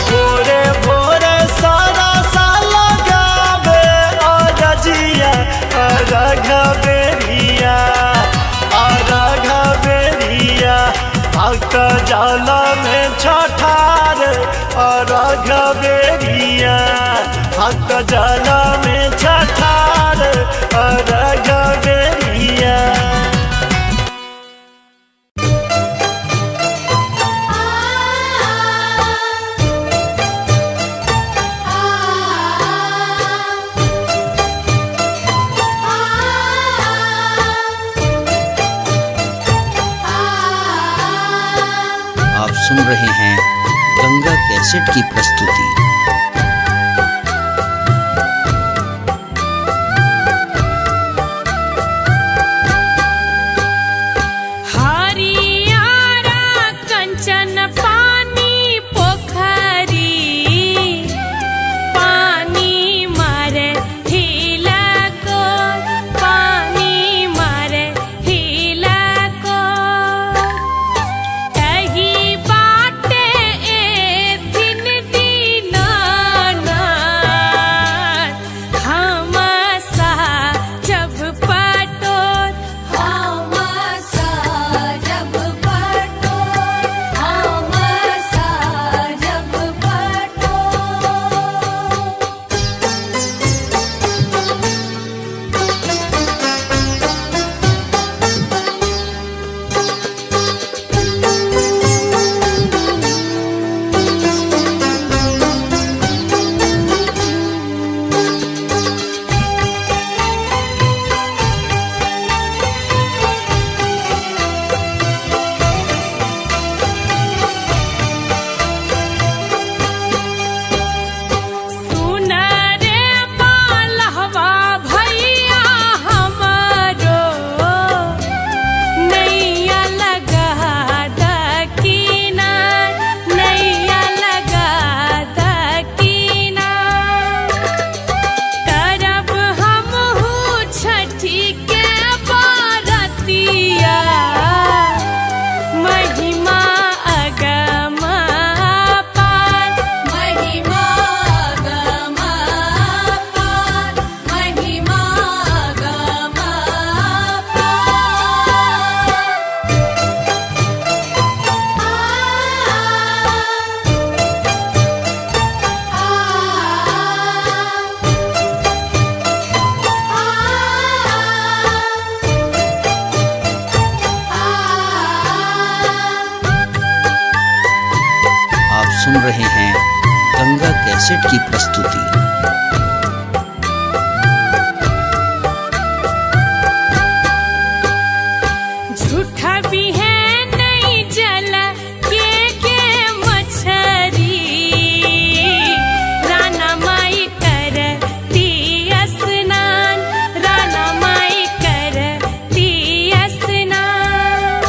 भोरे भोरे सारा साल गावे अरजिया अर्घ बेरिया अर्घ बेरिया भक्त जल में छठार अर्घ बेरिया भक्त जल में छठार अर्घ बेरिया आप सुन रहे हैं गंगा कैसेट की प्रस्तुति। सुन रहे हैं गंगा कैसेट की प्रस्तुति। झूठा भी है नहीं जला के मछरी राना माई करती स्नान, राना माई करती स्नान।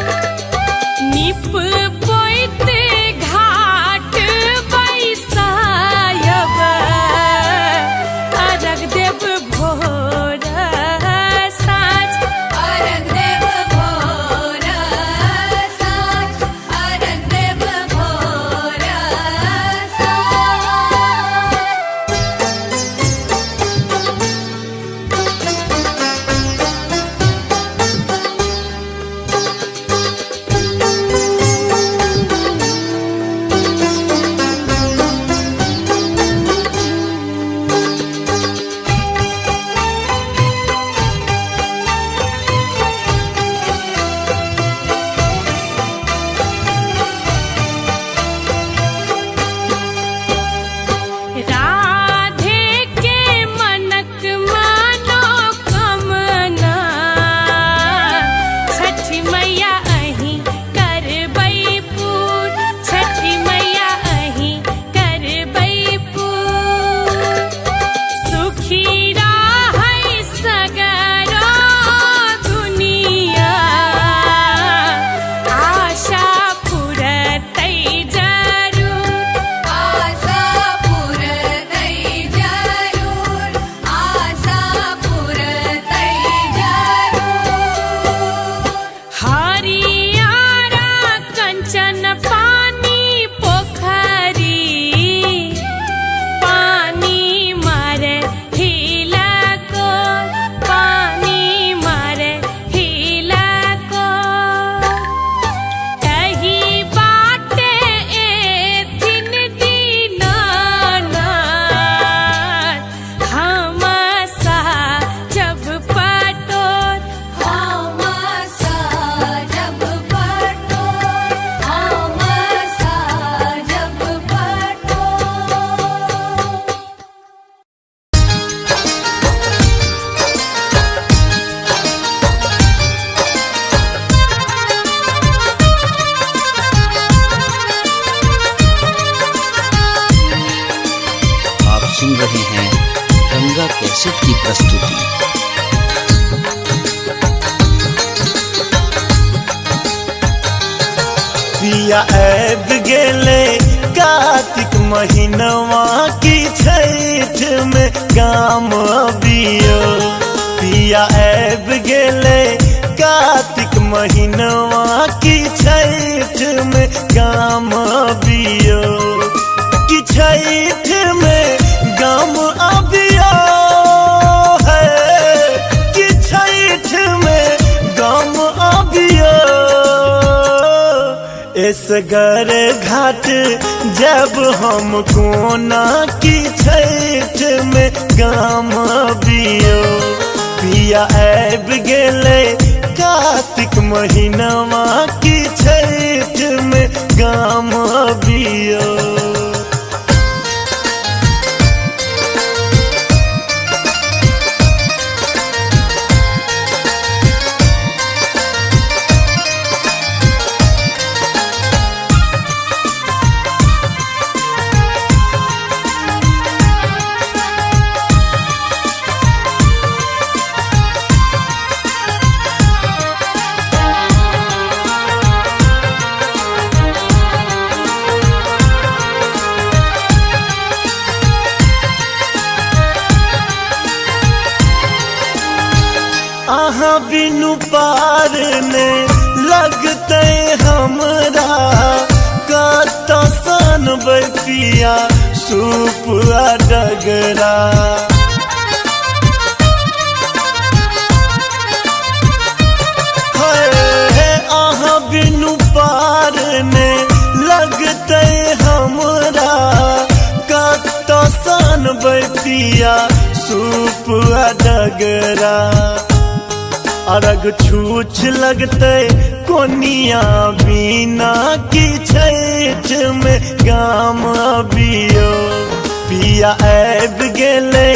पिया ऐब गेले कार्तिक महीनवा की छठ में काम अबियो पिया ऐब गेले कार्तिक महीनवा की छठ में काम अबियो कि छठ में काम अबियो है कि छठ में काम अबियो इस घर घाट जब हम कोना की छठ में काम अबियो पिया ऐब गेले कार्तिक महीनवा की छठ में काम अबियो आहा बिनु पार ने लगते हमरा कत सन पिया सूप डगरा आहा बिनु पार ने लगते हमरा कत सन पिया सूप डगरा अरग छूछ लगते कोनिया बिना की छठ में काम अबियो पिया ऐब गेले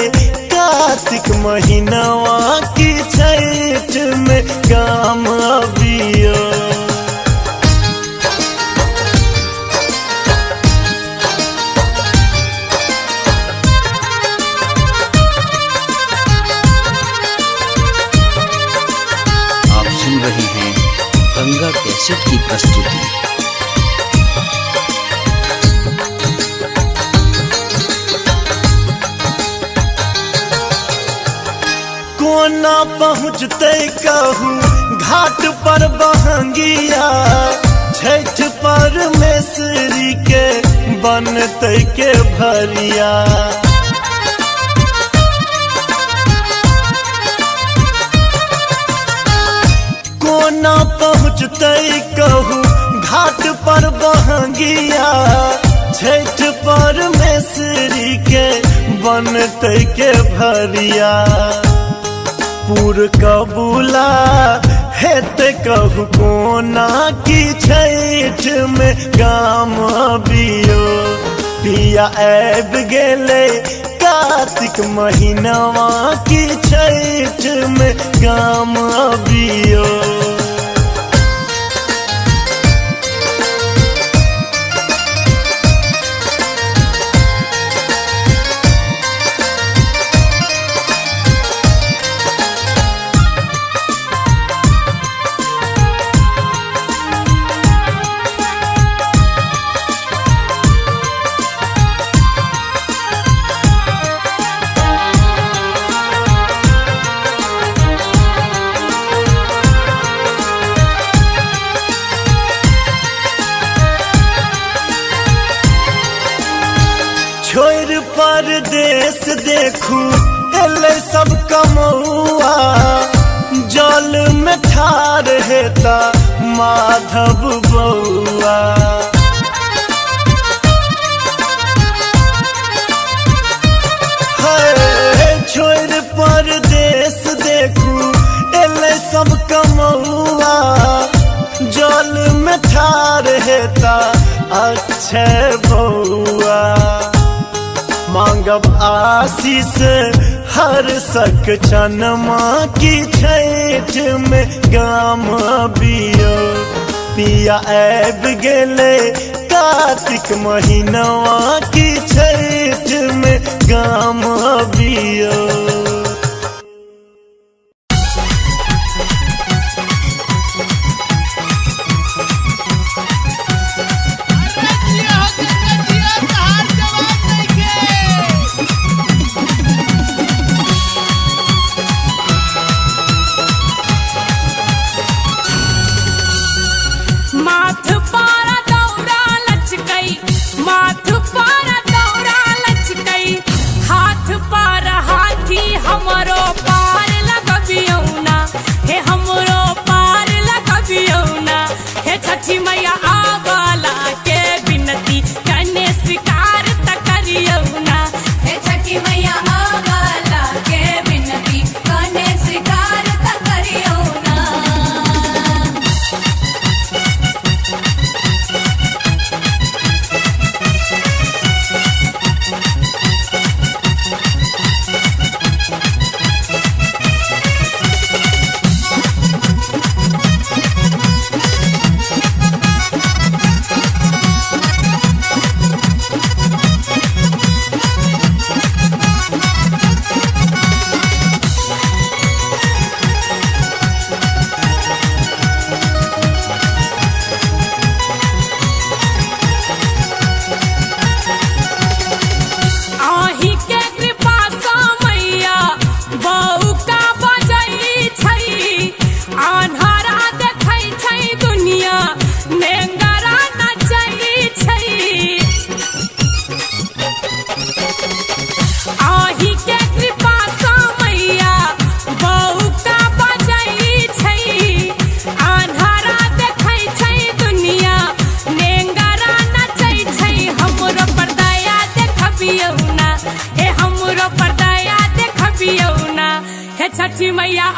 कार्तिक महीनवा की छठ में काम अबियो सुन रहे हैं गंगा कैसेट की प्रस्तुति। कोना पहुँचते कहूँ घाट पर बहंगिया छठ परमेश्वरी के बनते के भरिया कोना पहुँचते कहूँ घाट पर बहंगिया छठ परमेश्वरी के बनते के भरिया पूर कबूला हेते कहूँ कोना की छठ में काम अबियो पिया ऐब गेले कार्तिक महीनवा की छठ में काम अबियो छोड़ परदेश देखू एले सब कमौआ जल में ठार हेता माधव बउआ छोड़ परदेश देखू एले सब कमौआ जल में ठार हेता अक्षय बउआ मांगब आशीष हर सक चनमा की छठ में काम अबियो पिया ऐब गेले कार्तिक महीनवा की छठ में काम अबियो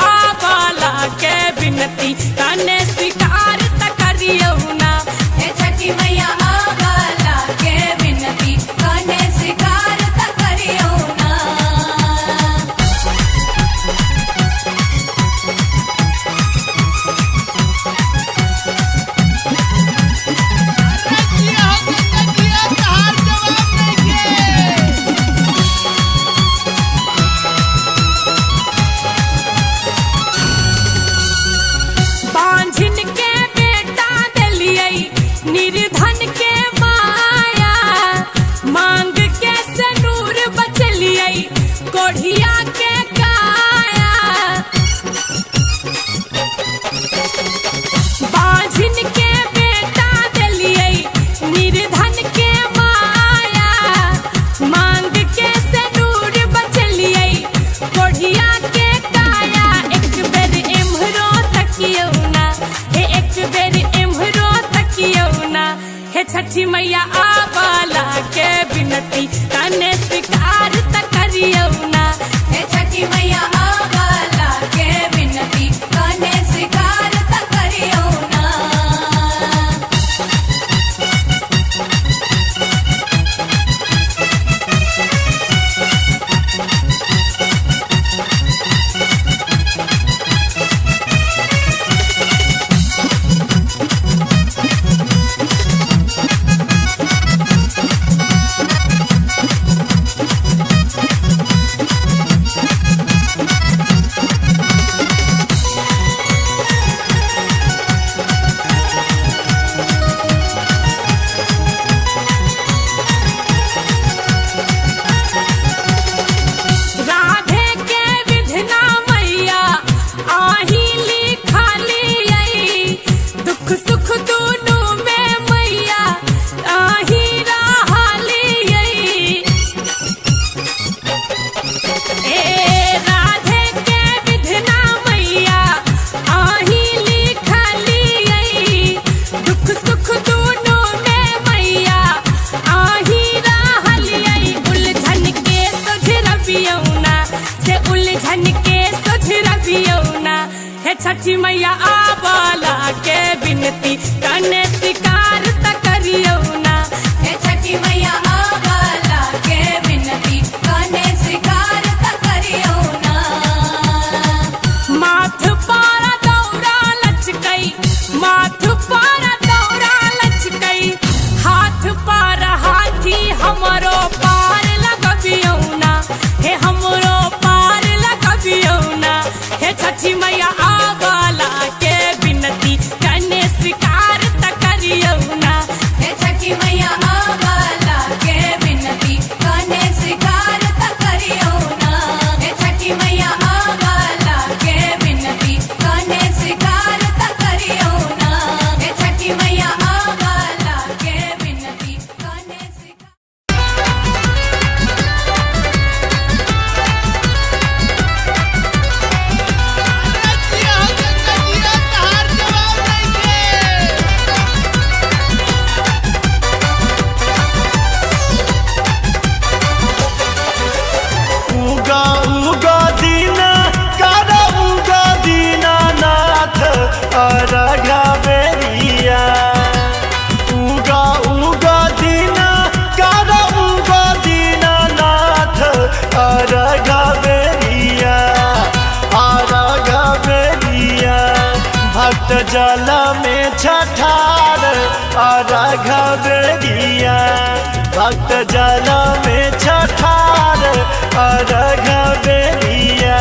आवाला के बिनती कने स्वीकार त करियो ना। हे छठी मैया आवाला के बिनती कने स्वीकार त करियो ना। बांझिन के बेटा दिलियै निर्धन के माया, मांग के सनूर बचलियै कोढ़िया के काया। बांझिन के बेटा दिलियै निर्धन के माया, मांग के सनूर बचलियै कोढ़िया के काया। एक बेर एम्हरो तकियो ना, हे एक बेर एम्हरो तकियो ना। हे छठी मैया आवाला के बिनती कने स्वीकार त करियो ना। हे छठी मैया आवाला के बिनती कने स्वीकार त करियो ना। राधे के विधना मैया आही लिखालियै, दुख सुख दोनों में मैया आही रहलियै। ए राधे के विधना मैया आही लिखालियै, दुख सुख दोनों में मैया आही रहलियै। उलझन के सुझरबियो ना, से उलझन के सुझरबियो ना। हे छठी मैया आवाला के बिनती कने स्वीकार त करियो ना। हे छठी मैया आवाला के बिनती कने स्वीकार त करियो ना। माथ पर दौरा लचकै, माथ पर दौरा लचकै, हाथ पर हाथी हमरो पार लगबियो ना। हे हमरो पार लगबियो ना। हे छठी मैया आवाला के बिनती कने स्वीकार त करियो ना। हे छठी मैया आवाला के बिनती कने स्वीकार त करियो ना। हे छठी मैया आवाला के बिनती कने स्वीकार त करियो ना। हे छठी मैया आवाला के बिनती कने स्वीकार। उगा उगा दीना कारा उगा दीना नाथ अरघा बेरिया। उगा उगा दीना कारा उगा दीना नाथ अरघा बेरिया, अरघा बेरिया। भक्त जल में छठार अरघा बेरिया, भक्त जल में छठार अरघा बेरिया।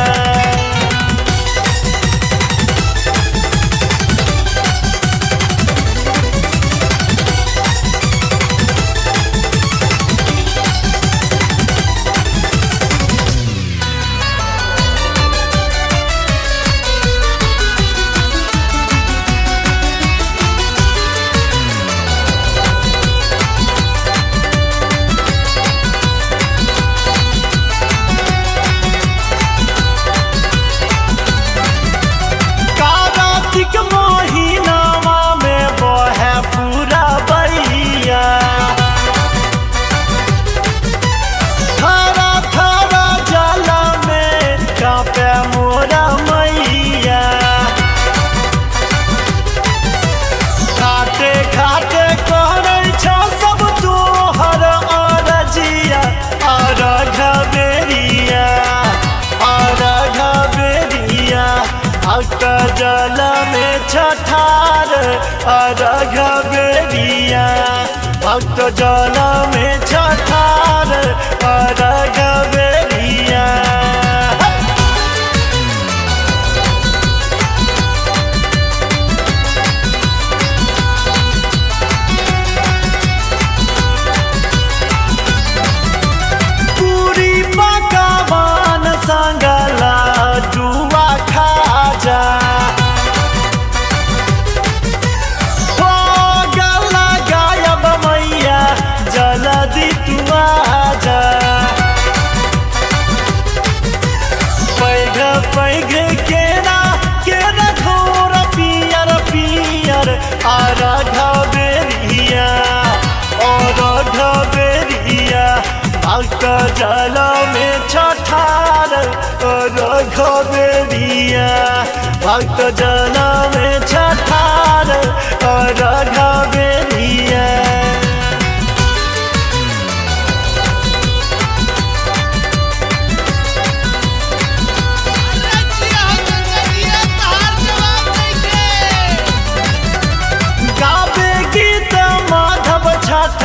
भक्त जल में छठार अर्घ बेरिया भक्त जल में छठार अर्घ बेरिया पूरी पकवान संगला जुआ खाजा हो गला गायब मैया जल्दी तू आजा पैघ पैघ केरा घोर पियर पियर अर्घ बेरिया अर्घ बेरिया भक्त जल में छठार अर्घ बेरिया भक्त जल में छठार अर्घ बेरिया गावे गीत माधव छठ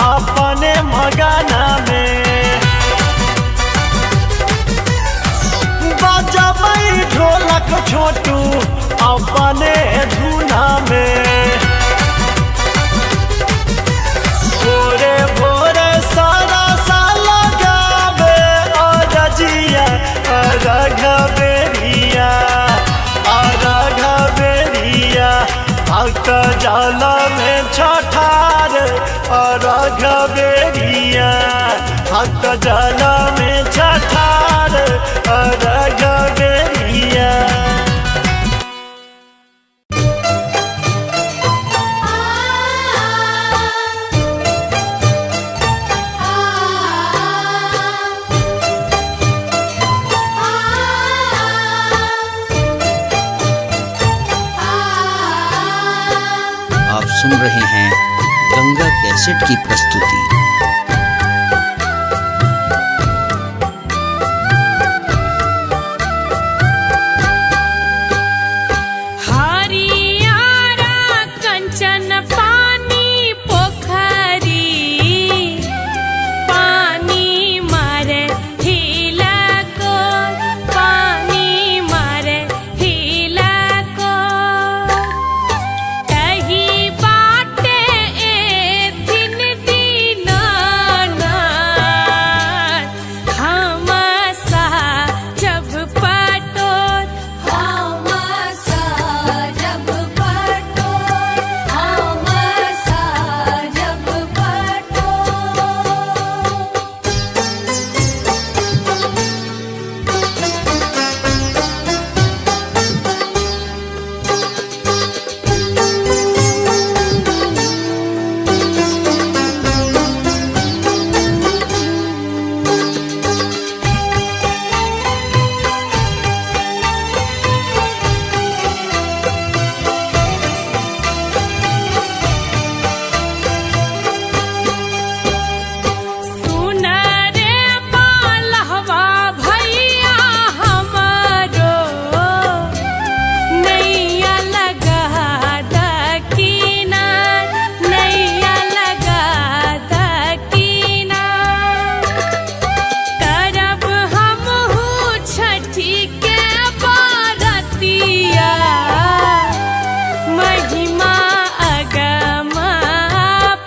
अपने मगना में बजबै ढोलक छोटू अपने धुना में भोरे भोरे सारा साल गावे अरजिया अर्घ बेरिया अर्घ बेरिया भक्त जल में छठार अर्घ बेरिया भक्त जल में छठार अर्घ बेरिया आप सुन रहे हैं गंगा कैसेट की प्रस्तुति। हरियारा कंचन पानी पोखरी पानी मारे हिला को पानी मारे हिला को कही बाटे ए दिन दीनानाथ हम सा जब पटोर हम सा जब पटोर हम सा जब पटोर सुन रे मालहवा भैया हमारो नैया लगा दकीना नैया लगा दकीना करब हमहू छठी के बारतिया महिमा अगम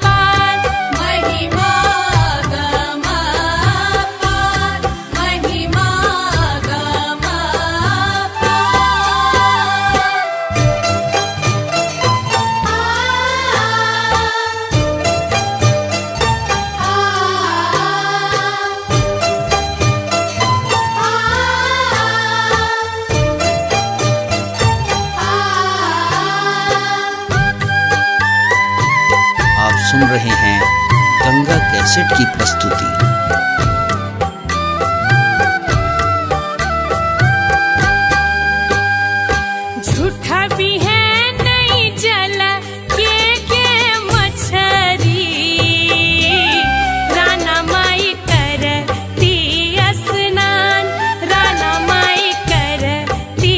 पार महिमा गम पार महिमा गम आप सुन रहे हैं गंगा कैसेट की प्रस्तुति। झूठा भी है नहीं जल के मछरी राना माई करती स्नान राना माई करती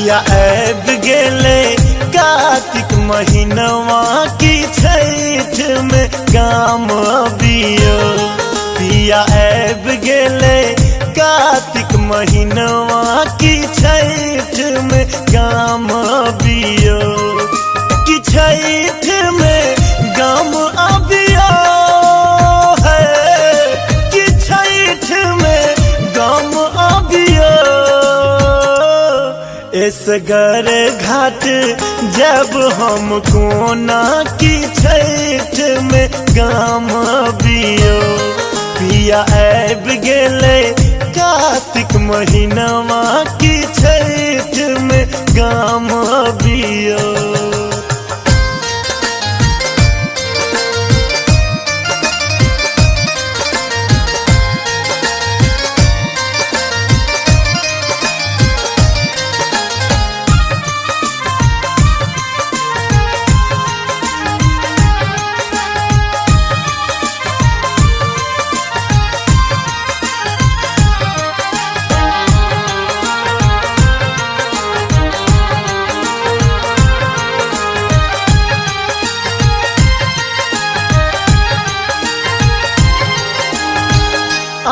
पिया ऐब गेले कार्तिक महीनवा की छठ में गाम अबियो पिया ऐब गेले कार्तिक महीनवा की छठ में गाम अबियो कि छठ में गाम अबियो है कि छठ में गाम अबियो इसगर घाट जब हम कोना की छठ में गाम अबियो पिया ऐब गेले कार्तिक महीनवा की छठ में गाम अबियो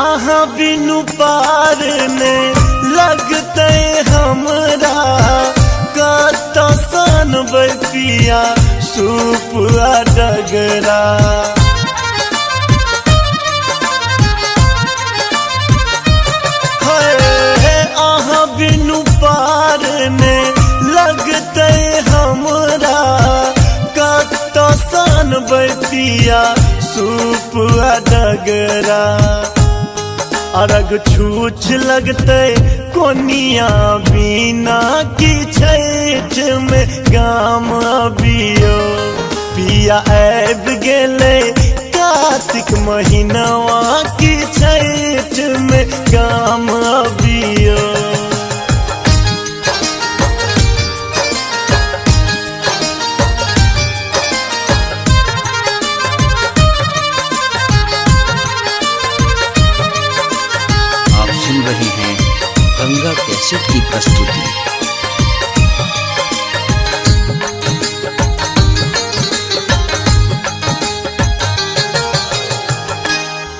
आहा बिनु पार ने लगते हमरा कत सन पिया सूप डगरा आहा बिनु पार ने लगते हमरा कत सन पिया सूप डगरा अरग छूछ लगते कोनिया बिना की छठ में गाम अबियो पिया ऐब गेले कार्तिक महीनवा की छठ में गाम अबियो सुन रहे हैं गंगा कैसेट की प्रस्तुति।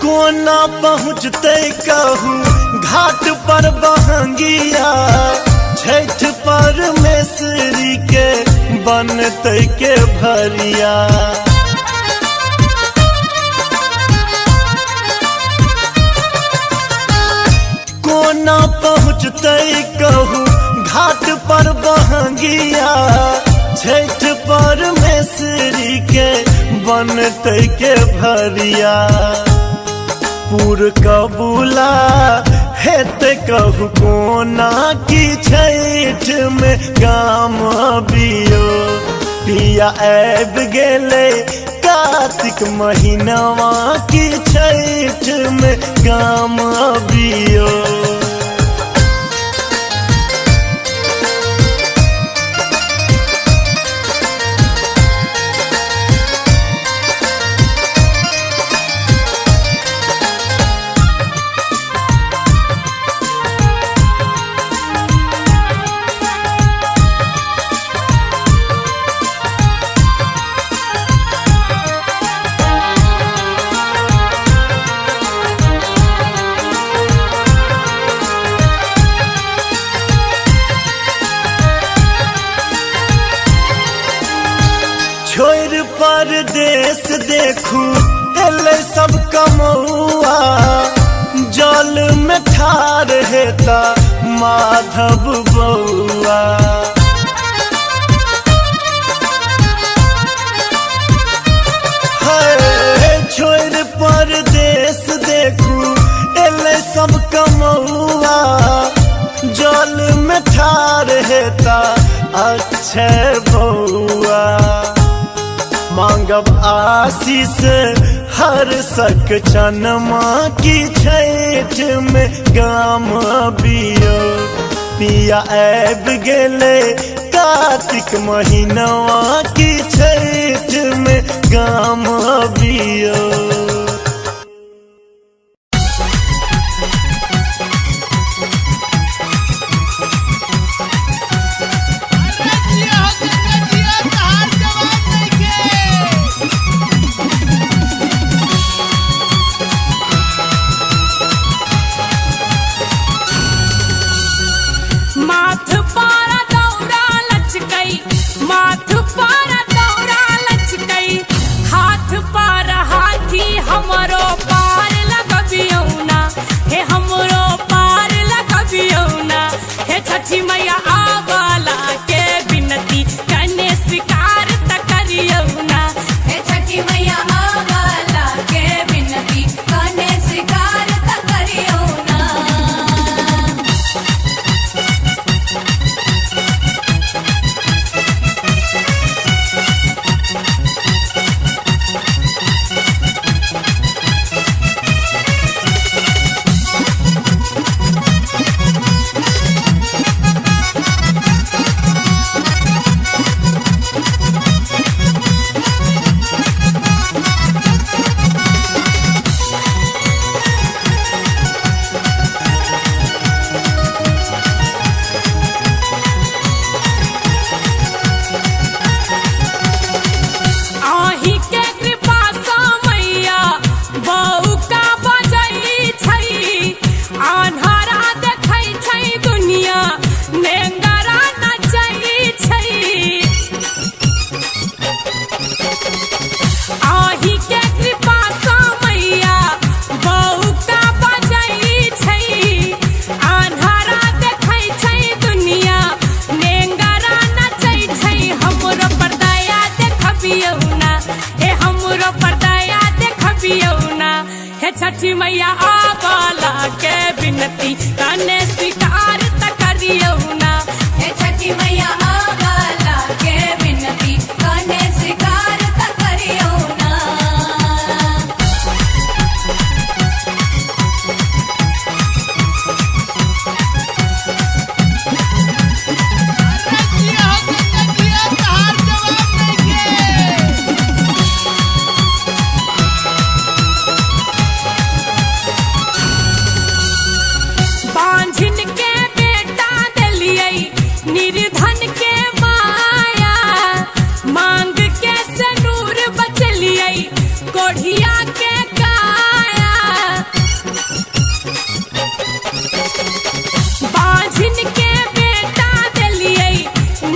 कोना पहुँचते कहूँ घाट पर बहंगिया छठ परमेश्वरी के बनते के भरिया कोना पहुँचते कहूँ घाट पर बहंगिया छठ परमेश्वरी के बनते के भरिया पूर कबूला हेत कहूँ कोना की छठ में गाम अबियो पिया ऐब गेले कार्तिक महीनवा की छठ में गाम अबियो छोड़ परदेश देखू एले सब कमौआ जल में ठार हेता माधव बउआ छोड़ परदेश देखू एले सब कमौआ जल में ठार हेता अक्षय बउआ मांगब आशीष हर सक चनमा की छठ में गाम अबियो पिया ऐब गेले कार्तिक महीनवा की छठ में गाम अबियो छठी मैया आवाला के बिनती कने स्वीकार त करियो ना। हे छठी मैया आवाला के बिनती कने स्वीकार त करियो ना। बांझिन के बेटा दिलियै निर्धन के माया, मांग के सनूर बचलियै कोढ़िया के काया। बांझिन के बेटा दिलियै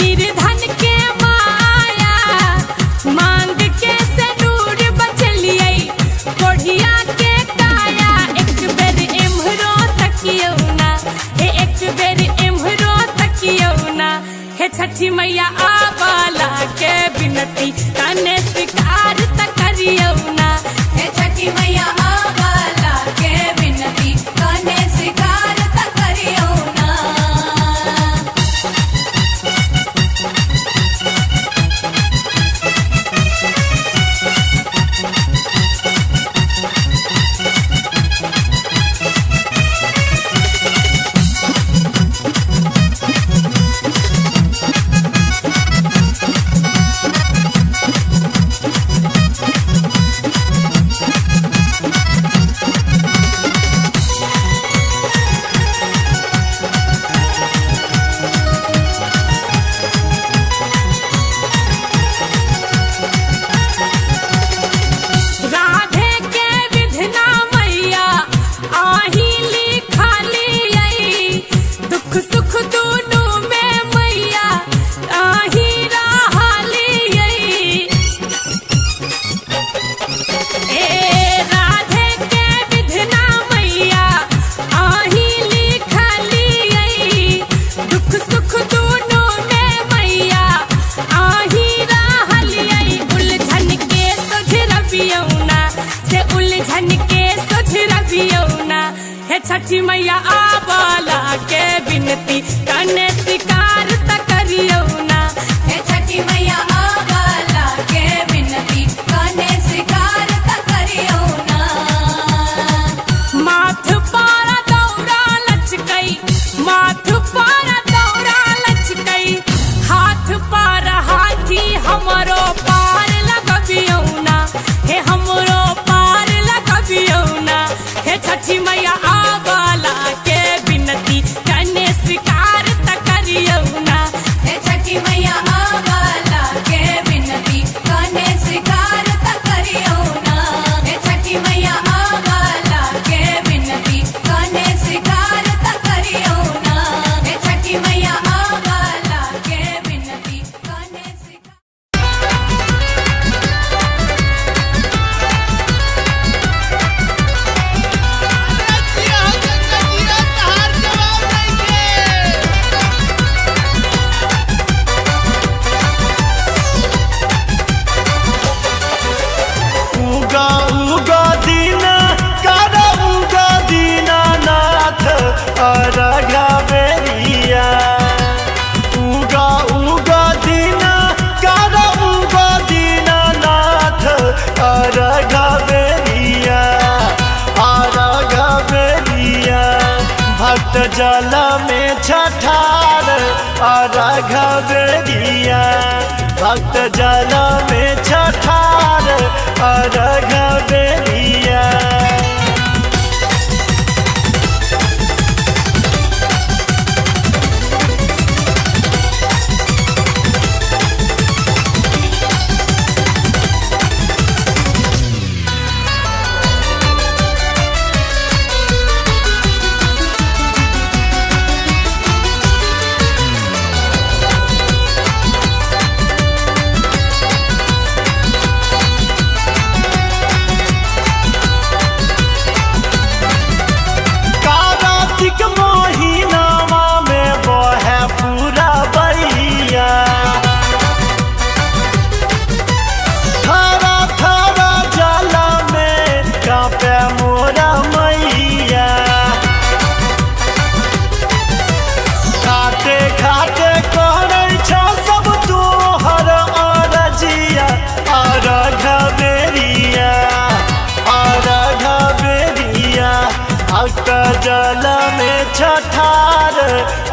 निर्धन के माया, मांग के सनूर बचलियै कोढ़िया के काया। एक बेर एम्हरो तकियो ना, हे एक बेर एम्हरो तकियो ना। हे छठी मैया आवाला के बिनती कने स्वीकार त करियो ना। हे छठी मैया आवाला के बिनती कने स्वीकार त करियो ना। राधे के विधना मैया आही लिखालियै, दुख सुख दुनू में मैया आही रहलियै। ए राधे के विधना मैया आही लिखालियै, दुख सुख दुनू में मैया आही रहलियै। उलझन के सोझरबियौ ना, से उलझन के सोझरबियौ ना। हे छठी मैया आवाला के बिनती कने स्वीकार त करियो ना। हे छठी मैया आवाला के बिनती कने स्वीकार त करियो ना। माथ पारा दौरा लचकै, माथ पारा दौरा लचकै, हाथ पारा हाथी हमरो पार लगबियौ ना। हे हमरो पार लगबियौ ना। हे छठी मैया आवाला के बिनती कने स्वीकार त करियो ना। हे छठी मैया आवाला के बिनती कने स्वीकार त करियो ना। हे छठी मैया आवाला के बिनती कने स्वीकार त करियो ना। हे छठी मैया आवाला के बिनती कने स्वीकार। उगा उगा दीना कर उगा दीनानाथ अरघा बेरिया। उगा उगा दीना कर उगा दीनानाथ अरघा बेरिया, अरघा बेरिया। भक्त जल में छठार अरघा बेरिया, भक्त जल में छठार अरघा बेरिया।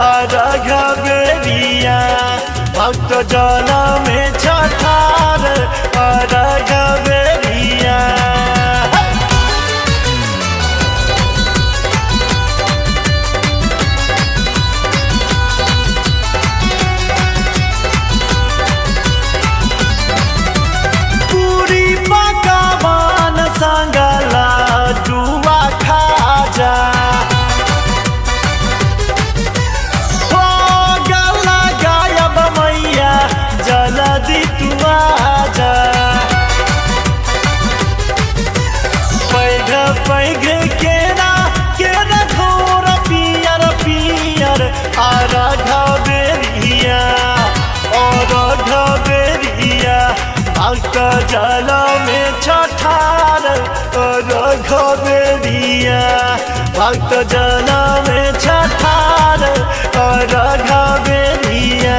अर्घ बेरिया भक्त जल में छठार अर्घ बेरिया। पूरी पकवान संगला जुआ खाजा हो गला गायब मैया जल्दी तू आजा। पैघ पैघ केरा केरा घोर पियर पियर अर्घ बेरिया अर्घ बेरिया भक्त जल में छठार अर्घ बेरिया भक्त जल में छठार अर्घ बेरिया।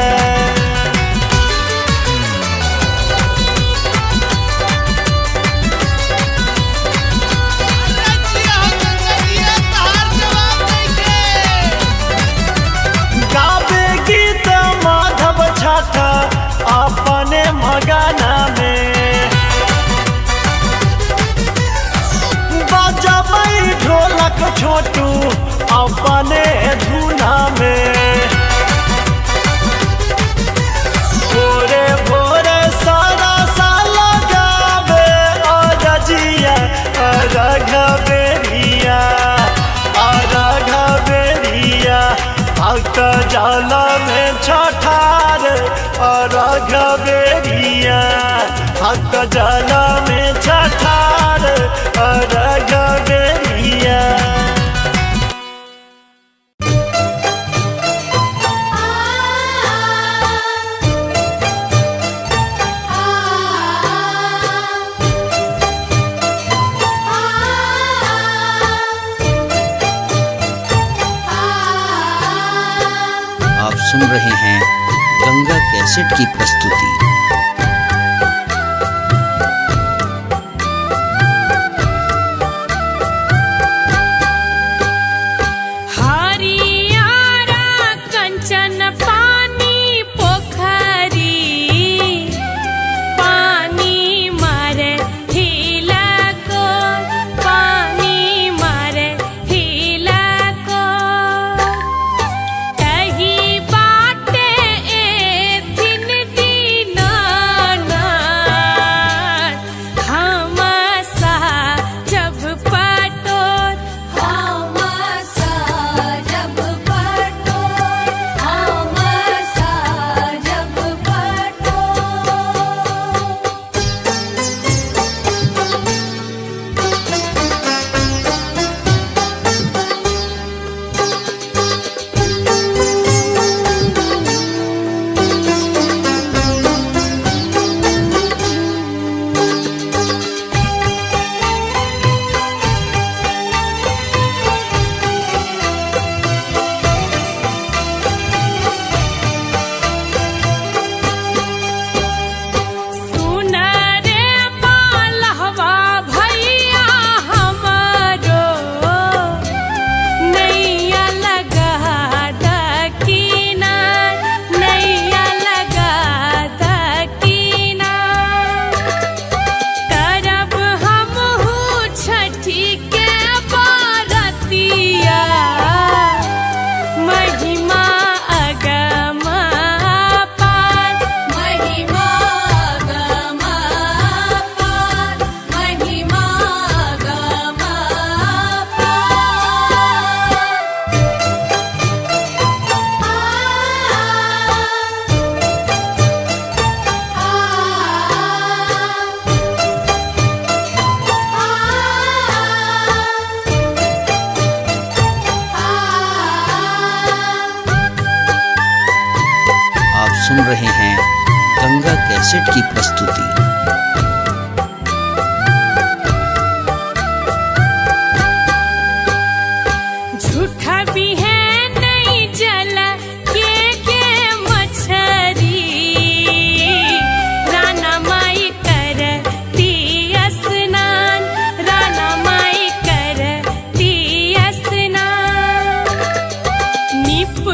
गावे गीत माधव छठ अपने मगना में बजबै ढोलक छोटू अपने धुना में। भोरे भोरे सारा साल गावे अरजिया अर्घ बेरिया अर्घ बेरिया भक्त जल में छठार अर्घ बेरिया भक्त जल में छठार अर्घ बेरिया। आप सुन रहे हैं गंगा कैसेट की प्रस्तुति। हरियारा कंचन पानी पोखरी पानी मारे हिला को पानी मारे हिला को कही बाटे ए दिन दीनानाथ हम सा जब पटोर हम सा जब पटोर हम सा जब पटोर। सुन रे पालहवा भैया हमारो नैया लगा दकीना नैया लगा दकीना करब हमहू छठी के बारतिया महिमा अगम पार महिमा गम पार महिमा गम आप सुन रहे हैं गंगा कैसेट की प्रस्तुति। झूठा भी है नहीं जल के मछरी राना माई कर स्नान राना माई कर स्नान निप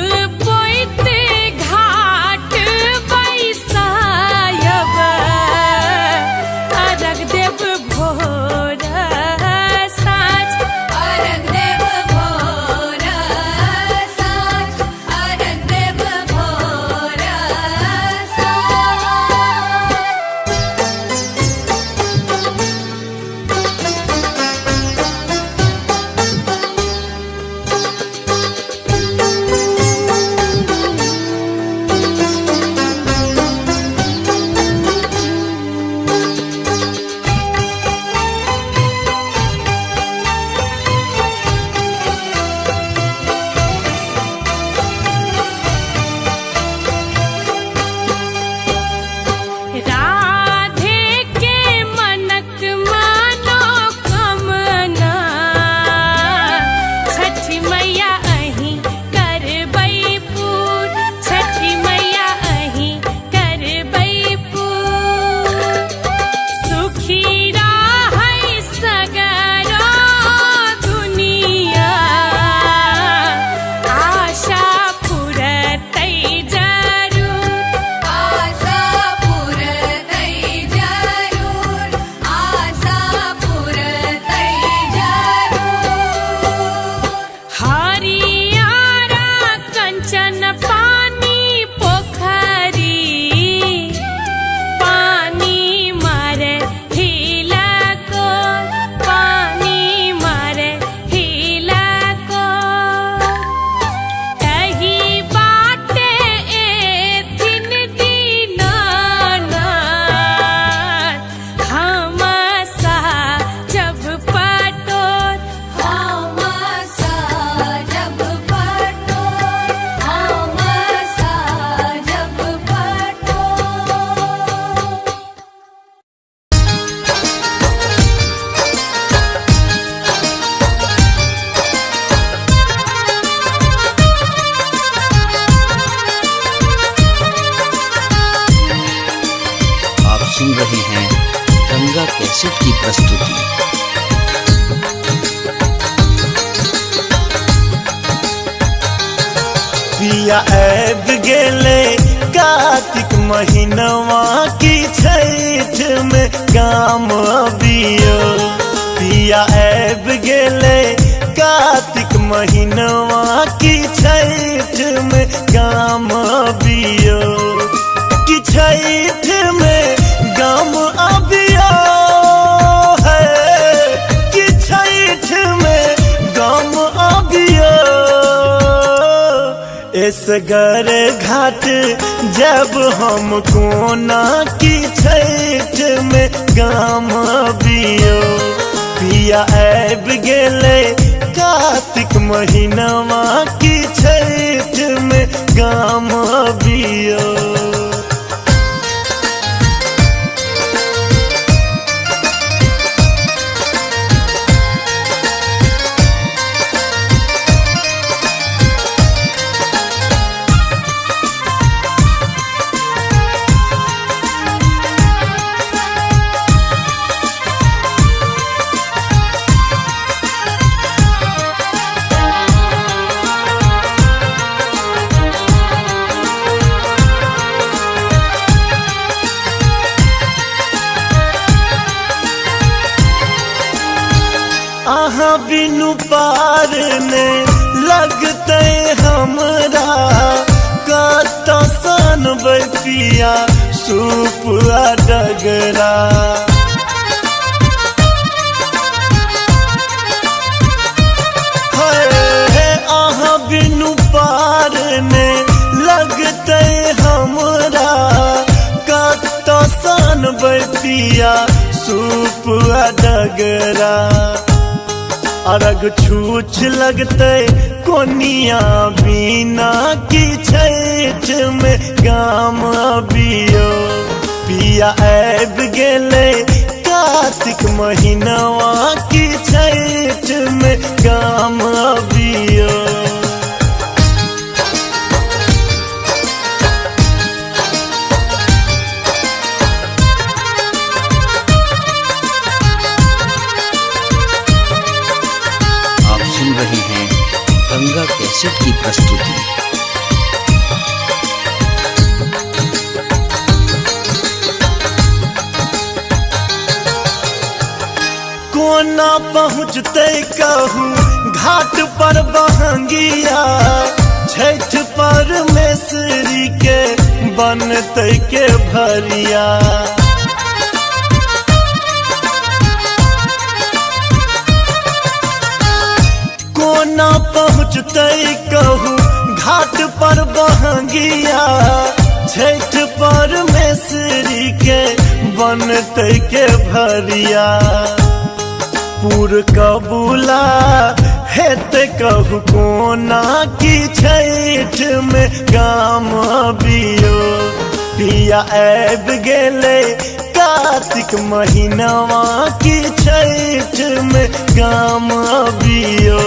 पिया ऐब गेले कार्तिक महीनवा की छठ में काम अबियो पिया ऐब गेले कार्तिक महीनवा की छठ में काम अबियो कि छठ में काम अबियो है कि छठ में काम अबियो इस घर घाट जब हम कोना की छठ में काम अबियो पिया ऐब गेले कार्तिक महीनवा की छठ में काम अबियो आहा बिनु पार ने लगते हमरा कत सन पिया सुपुआ डगरा आहा बिनु पार ने लगते हमरा कत सन पिया सुपुआ डगरा अरग छूछ लगते कोनिया बिना की छठ में काम अबियो पिया ऐब गेले कार्तिक महीनवा की छठ में काम अबियो सुन रहे हैं गंगा कैसेट की प्रस्तुति। कोना पहुँचते कहूँ घाट पर बहंगिया छठ परमेश्वरी के बनते के भरिया कोना पहुँचते कहूँ घाट पर बहंगिया छठ परमेश्वरी के बनते के भरिया पूर कबूला हेते कहूँ कोना की छठ में काम अबियो पिया ऐब गेले कार्तिक महीनवा की छठ में काम अबियो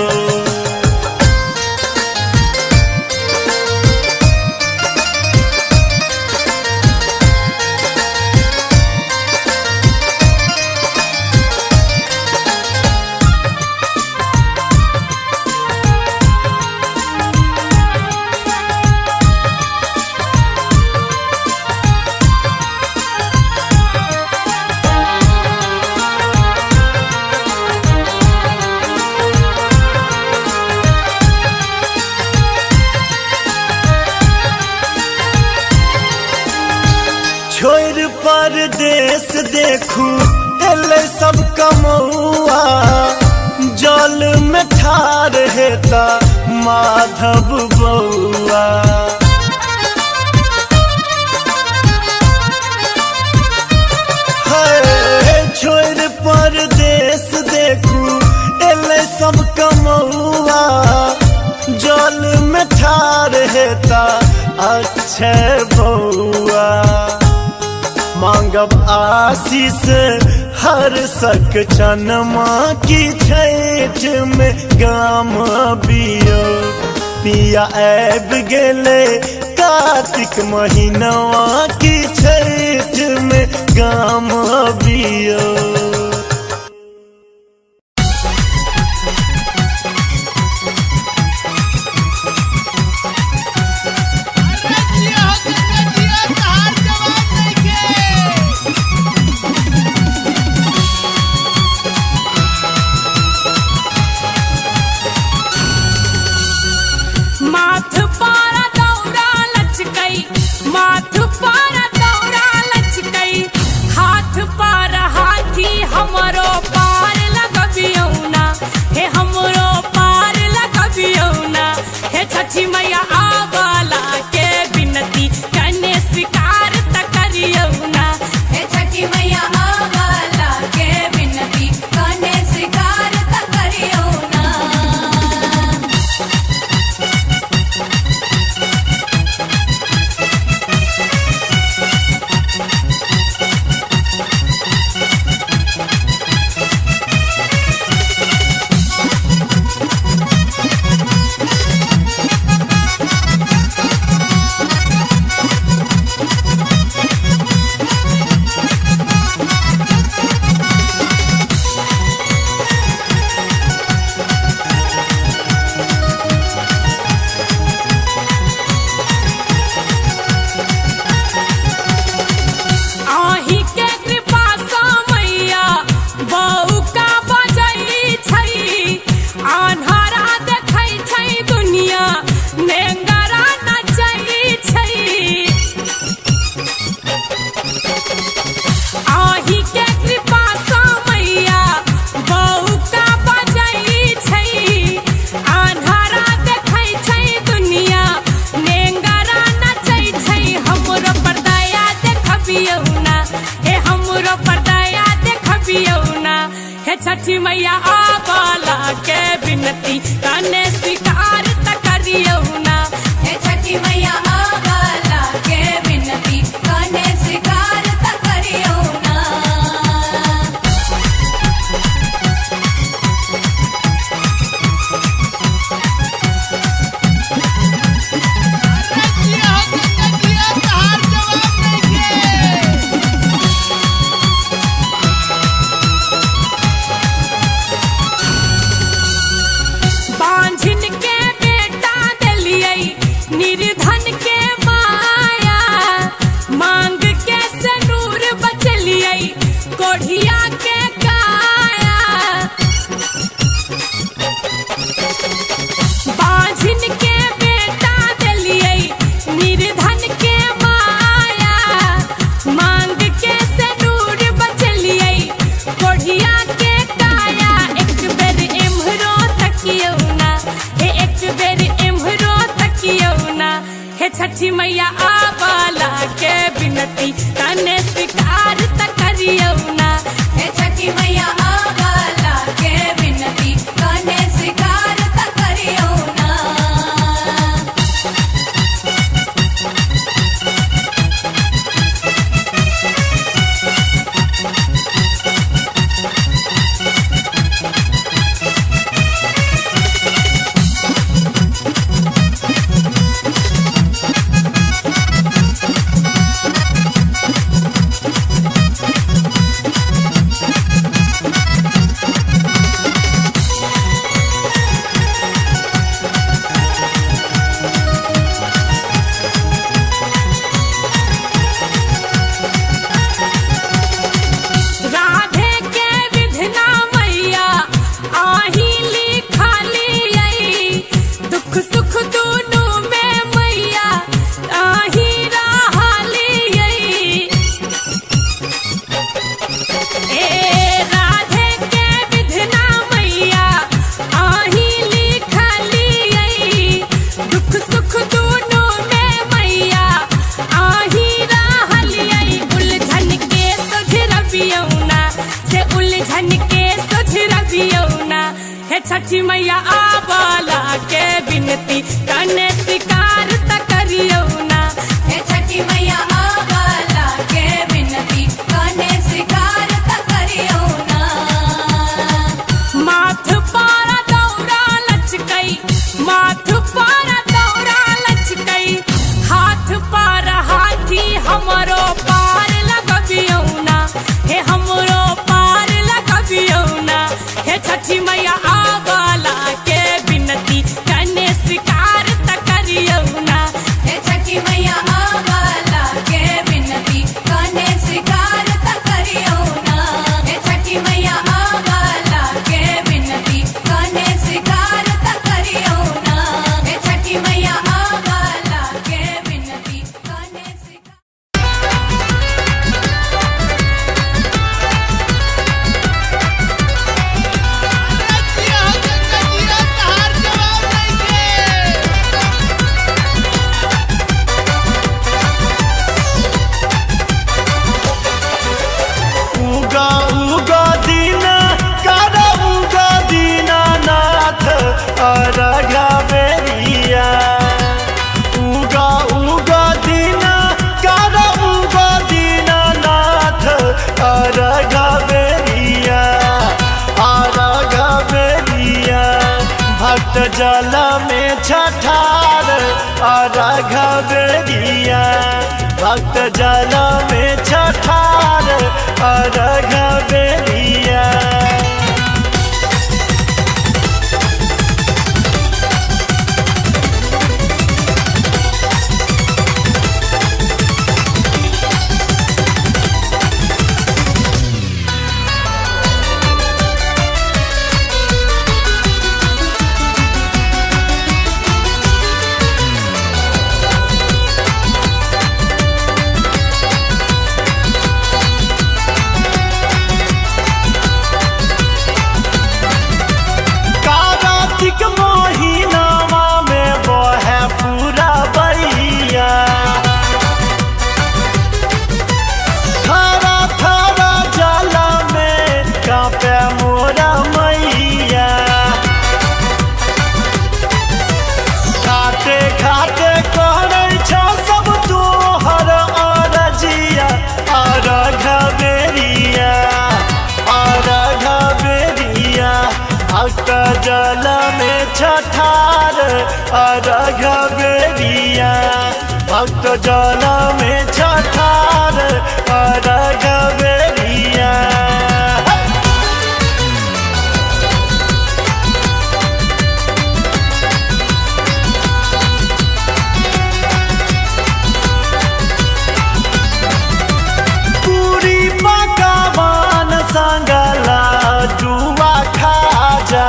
छोड़ परदेश देखू एले सब कमौआ जल में ठार हेता माधव बउआ छोड़ परदेश देखू एले सब कमौआ जल में ठार हेता अक्षय बउआ मांगब आशीष हर सक चनमा की छठ में काम अबियो पिया ऐब गेले कार्तिक महीनवा की छठ में काम अबियो छठी मैया आवाला के बिनती कने स्वीकार त करियो ना। हे छठी मैया आवाला के बिनती कने स्वीकार त करियो ना। बांझिन के बेटा दिलियै निर्धन के माया, मांग के सनूर बचलियै कोढ़िया के काया। बांझिन के बेटा दिलियै निर्धन के माया, मांग के सनूर बचलियै कोढ़िया के काया। एक बेर एम्हरो तकियो ना, हे एक बेर एम्हरो तकियो ना। हे छठी मैया आवाला के बिनती कने स्वीकार त करियो ना। हे छठी मैया आवाला के बिनती कने स्वीकार त करियो ना। राधे के विधना मैया आही लिखालियै, दुख सुख दुनू में मैया आही रहलियै। ए राधे के विधना मैया आही लिखालियै, दुख सुख दुनू में मैया आही रहलियै। उलझन के सुझरबियौ ना, से उलझन के सुझरबियौ ना। हे छठी मैया आवाला के बिनती कने स्वीकार त करियो ना। हे छठी मैया आवाला के बिनती कने स्वीकार त करियो ना। माथ पर दौरा लचकई, माथ पर दौरा लचकई, हाथ पर हाथी हमरो पार लगबियौ ना। हे हमरो पार लगबियौ ना। हे छठी मैया आवाला के बिनती कने स्वीकार त करियो ना। हे छठी मैया आवाला के बिनती कने स्वीकार त करियो ना। हे छठी मैया आवाला के बिनती कने स्वीकार त करियो ना। हे छठी मैया आवाला के बिनती कने स्वीकार। उगा उगा दीना कारा उगा दीनानाथ अरघा बेरिया। उगा उगा दीना कारा उगा दीनानाथ अरघा बेरिया, अरघा बेरिया। भक्त जल में छठार अरघा बेरिया, भक्त जल में छठार अरघा बेरिया। बेरिया भक्त जल में छठार अर्घ बेरिया। पूरी पकवान संगला जुआ खाजा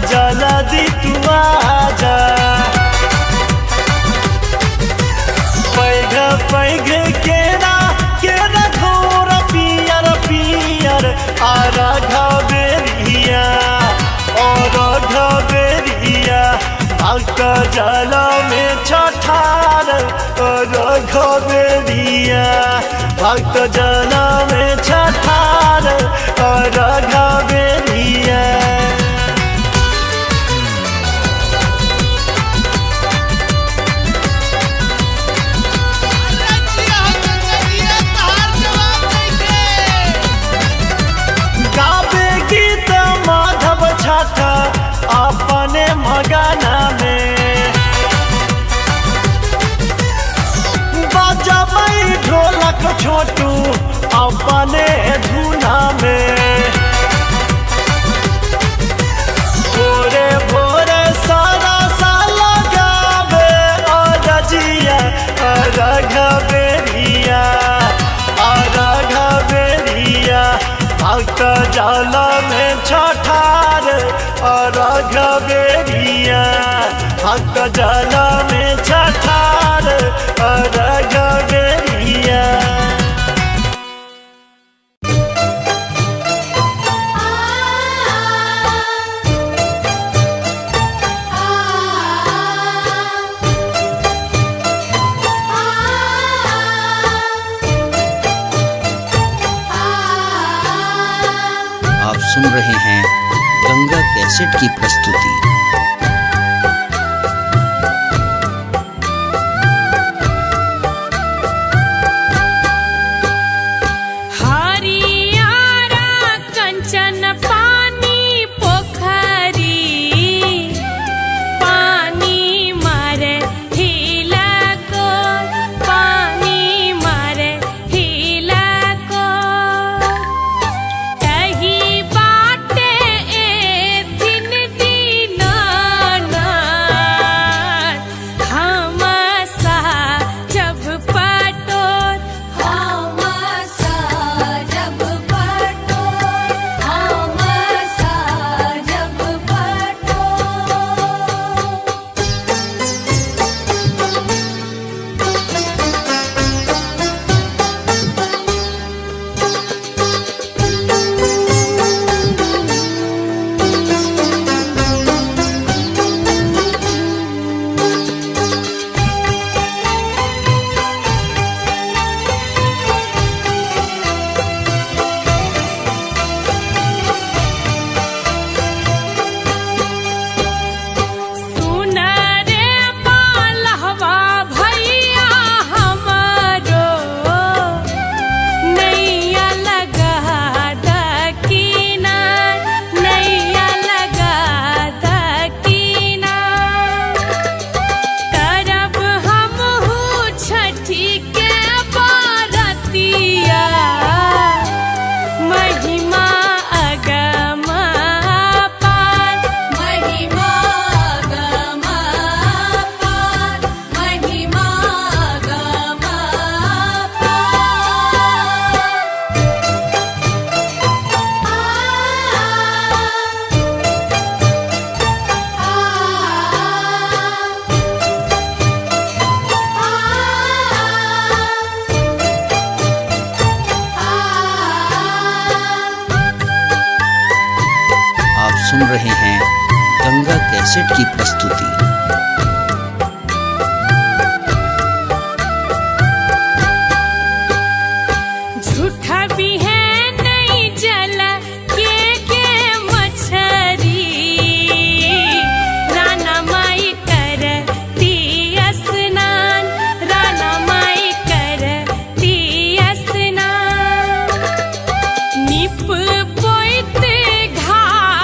जल्दी तू आजा। पैघ पैघ केरा केरा घोर पियर पियर अर्घ बेरिया अर्घ बेरिया भक्त जल में छठार अर्घ बेरिया भक्त जल में छठार अर्घ बेरिया। अपने मगाना में बजबै ढोलक छोटू अपने धुना में। भोरे भोरे सारा साल गावे अरजिया अर्घ बेरिया अर्घ बेरिया भक्त जल में छठार अर्घ बेरिया भक्त जल में छठार अर्घ बेरिया। आप सुन रहे हैं गंगा कैसेट की प्रस्तुति। सुन रहे हैं गंगा कैसेट की प्रस्तुति। झूठा भी है नहीं जला के मछरी राना माई करती स्नान राना माई करती स्नान निप पोइत घाट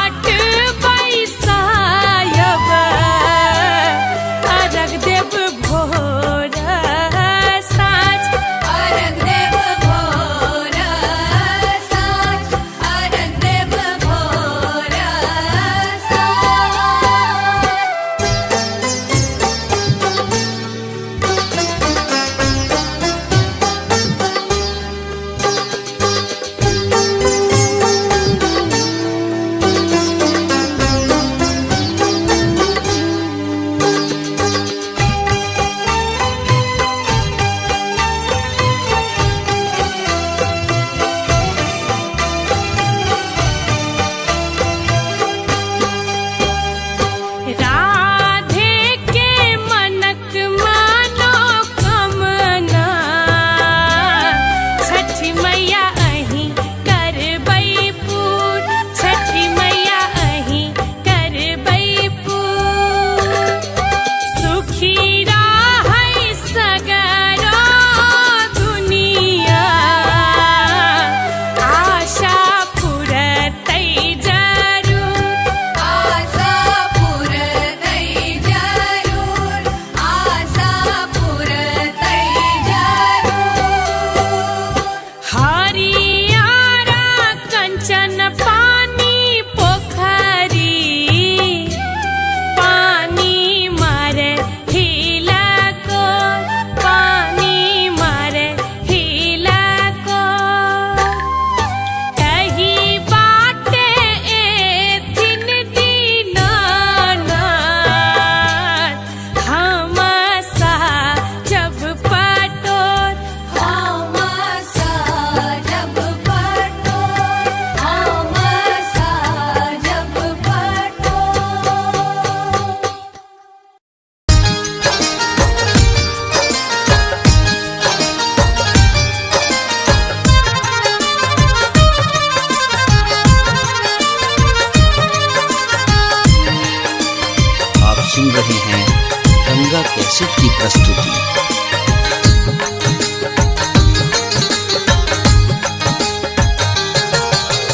कैसेट की प्रस्तुति।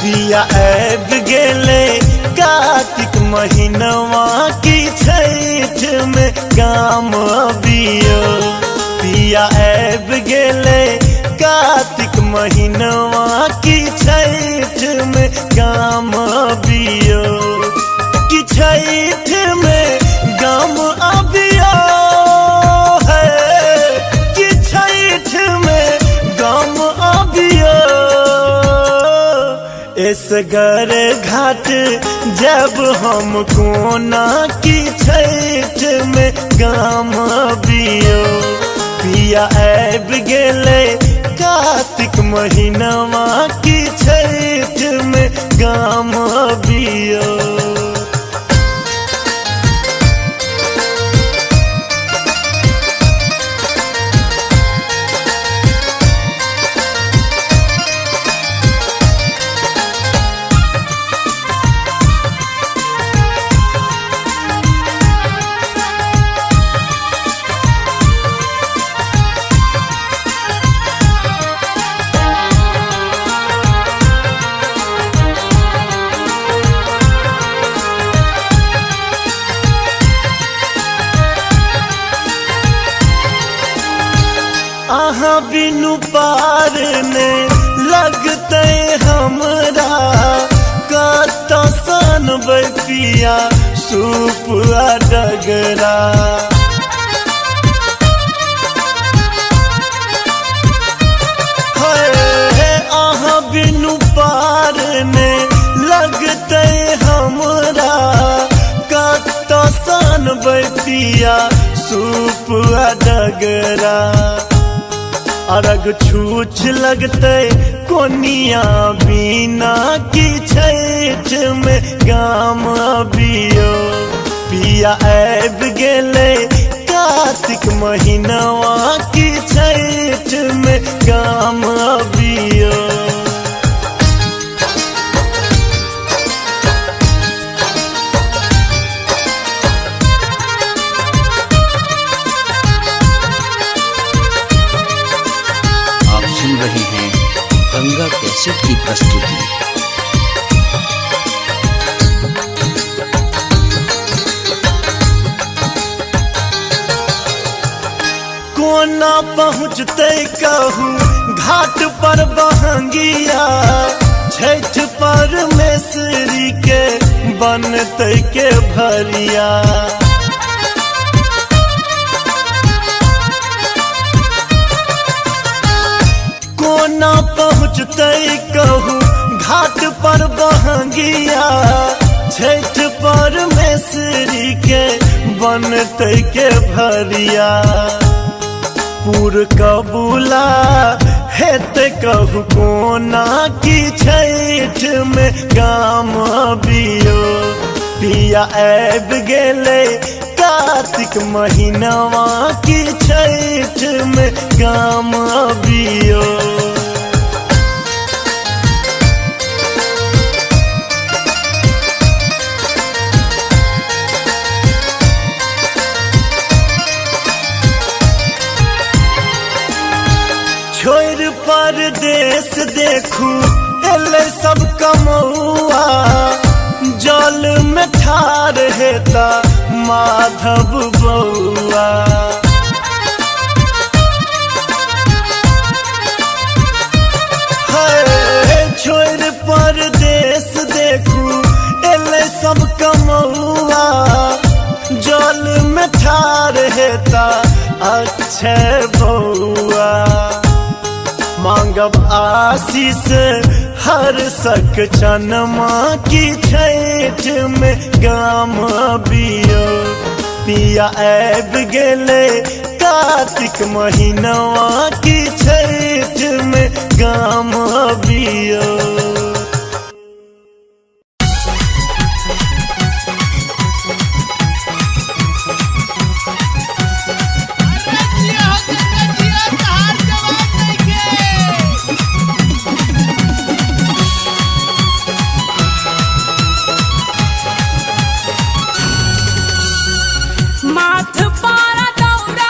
पिया ऐब गेले कार्तिक महीनवा की छठ में गाम अबियो। पिया ऐब गेले कार्तिक महीनवा की छठ में गाम अबियो। कि छठ में गाम अबियो है, कि छठ में गाम अबियो। इस घर घाट जब हम कोना की छठ में गाम अबियो। पिया ऐब गेले कार्तिक महीनवा की छठ में गाम अबियो। आहा बिनु पार ने लगते हमरा कत सन पिया सूप डगरा। आहा बिनु पार ने लगते हमरा कत सन पिया सूप डगरा। अरग छूछ लगते कोनिया बिना की छठ में गाम अबियो। पिया ऐब गेले कार्तिक महीनवा की छठ में गाम अबियो। सुन रहे हैं गंगा कैसेट की प्रस्तुति। कोना पहुँचते कहूँ घाट पर बहंगिया। छठ परमेश्वरी के बनते के भरिया। कोना पहुँचते कहूँ घाट पर बहंगिया। छठ परमेश्वरी के बनते के भरिया। पूर कबूला हेते कहूँ कोना की छठ में गाम अबियो। पिया ऐब गेले कार्तिक महीनवा की छठ में गाम अबियो। छोड़ परदेश देखू एले सब कमौआ। जल में ठार हेता माधव बउआ। छोड़ परदेश देखू एले सब कमौआ। जल में ठार हेता अक्षय बउआ। मांगब आशीष हर सक चनमा की छठ में गाम अबियो। पिया ऐब गेले कार्तिक महीनवा की छठ में गाम अबियो। माथ पारा दौड़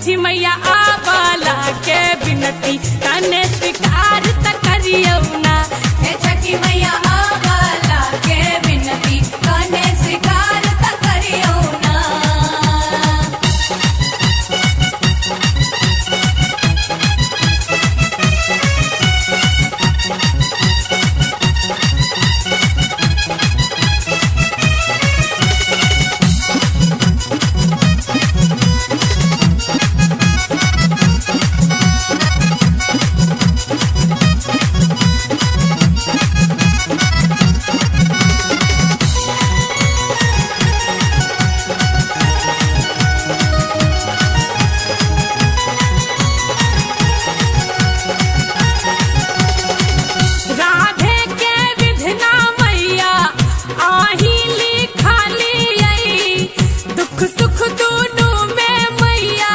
छठी मैया आवाला के बिनती कने स्वीकार त करियो ना। हे छठी मैया आवाला के बिनती कने स्वीकार त करियो ना। राधे के विधना मैया आही लिखाली आई, दुख सुख दोनों में मैया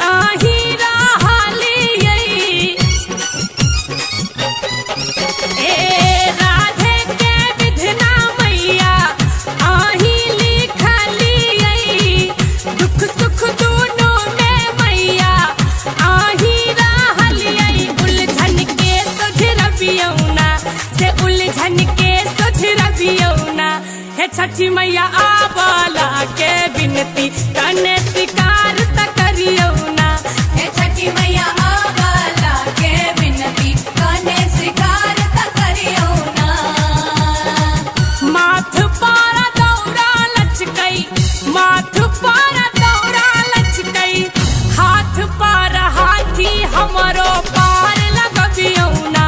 आही रहाली आई। ए राधे के विधना मैया आही लिखाली आई, दुख सुख दोनों में मैया आही रहाली आई। उलझन के सोझरबियौना से उलझन के सोझरबियौना। हे छठी मैया आवाला के बिनती कने स्वीकार त करियो ना। हे छठी मैया आवाला के बिनती कने स्वीकार त करियो ना। माथ पारा दौरा लचकई, माथ पारा दौरा लचकई, हाथ पारा हाथी हमरो पार लगबियो ना।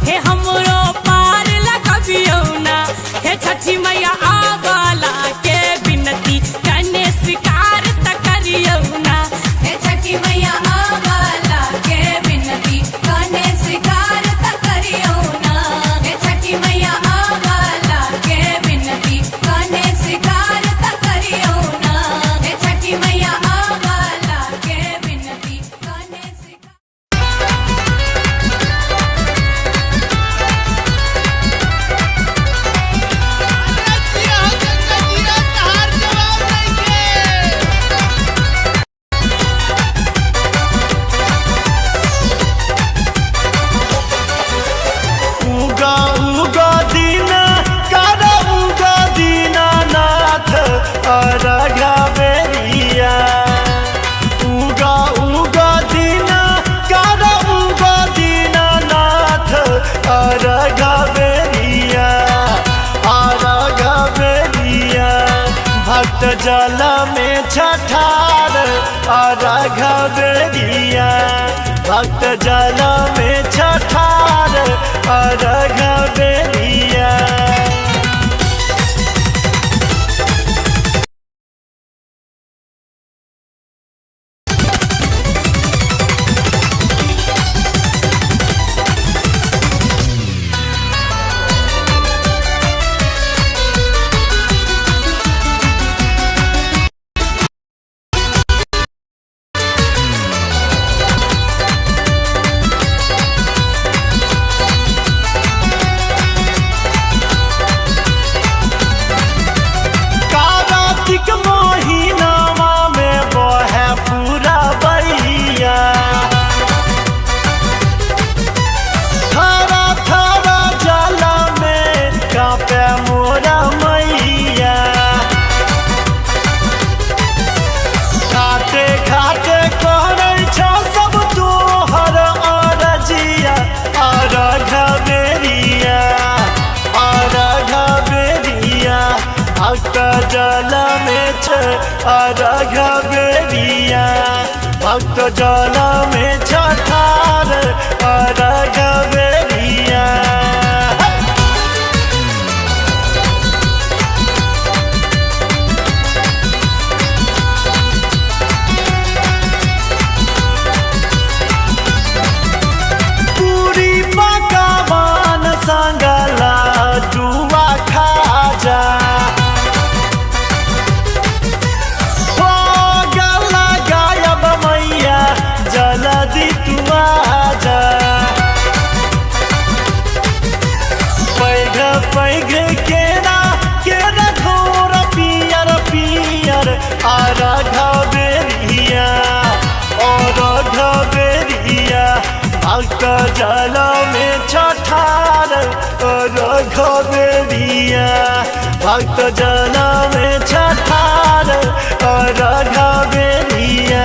हे हमरो पार लगबियो ना। हे छठी मैया आवाला के बिनती कने स्वीकार त करियो ना। हे छठी मैया आवाला के बिनती कने स्वीकार त करियो ना। हे छठी मैया आवाला के बिनती कने स्वीकार त करियो ना। हे छठी मैया आवाला के बिनती कने स्वीकार। उगा उगा दीना कारा उगा दीनानाथ अरघा बेरिया। उगा उगा दीना कारा उगा दीनानाथ अरघा बेरिया। अरघा बेरिया भक्त जल में छठार अरघा बेरिया। भक्त जल में छठार अरघा बेरिया। कार्तिक महीनावा में बहे पूरा बैया। थारा थारा जल में कांपे मोरा मैया। घाटे घाटे करे छ सब तोहर अरजिया। अरघा बेरिया अरघा बेरिया भक्त जल में छ अरघा बेरिया। भक्त जल में छठार अरघा बेरिया। पूरी पकवान संगला जुआ खाजा। हो गला गायब मैया जल्दी तू आजा। जल में छठार रघबेरिया भक्त जल में छठार रघबेरिया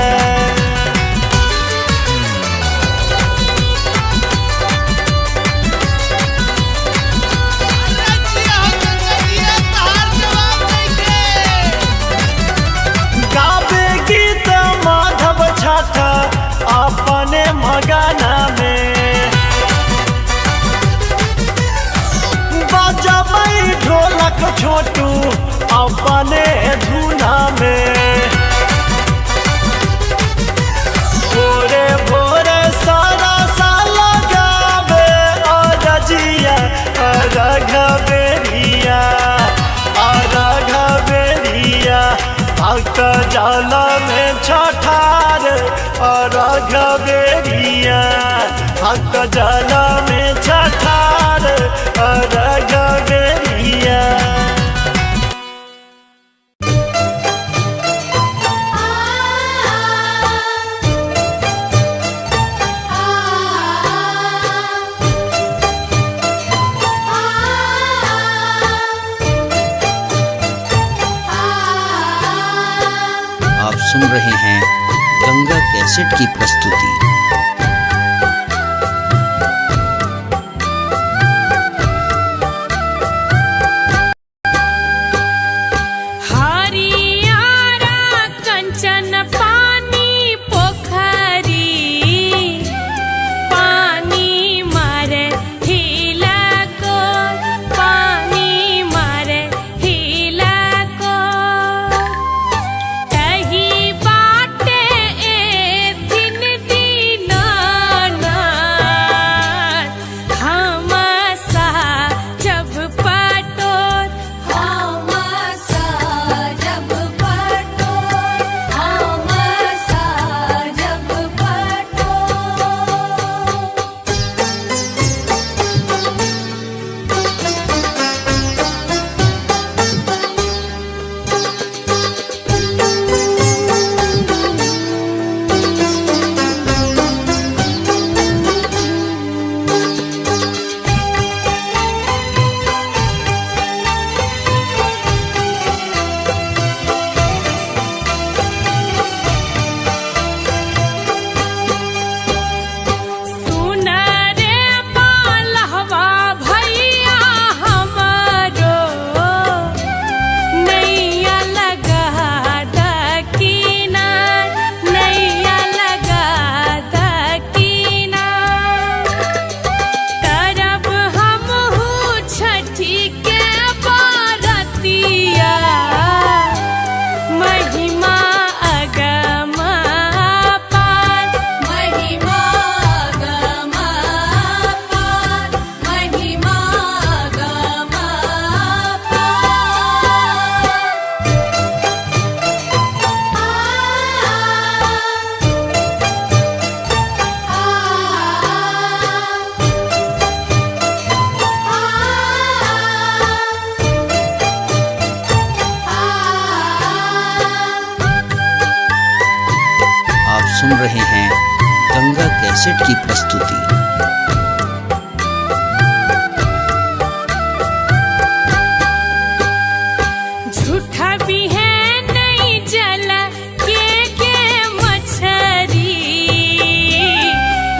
गावे गीत माधव छठा अपने मगना में बजबै ढोलक छोटू अपने धुना में भोरे भोरे सारा साल गावे रजिया रघबेरिया रघबेरिया भक्त जल में छठार रघबेरिया भक्त जल में छठार रघबेरिया आप सुन रहे हैं गंगा कैसेट की प्रस्तुति। हरियारा कंचन पानी पोखरी पानी मारे हिला को पानी मारे हिला को कही बाटे ए दिन दीना हमसा जब पटोर हमसा जब पटोर हमसा जब पटोर सुन रे पालहवा भैया हमारो नैया लगा दकीना नैया लगा दकीना करब हमहू छठी के बरतिया महिमा अगमा पार महिमा गमा पार महिमा गमा आप सुन रहे हैं गंगा कैसेट की प्रस्तुति। झूठा भी है नहीं जला के मछरी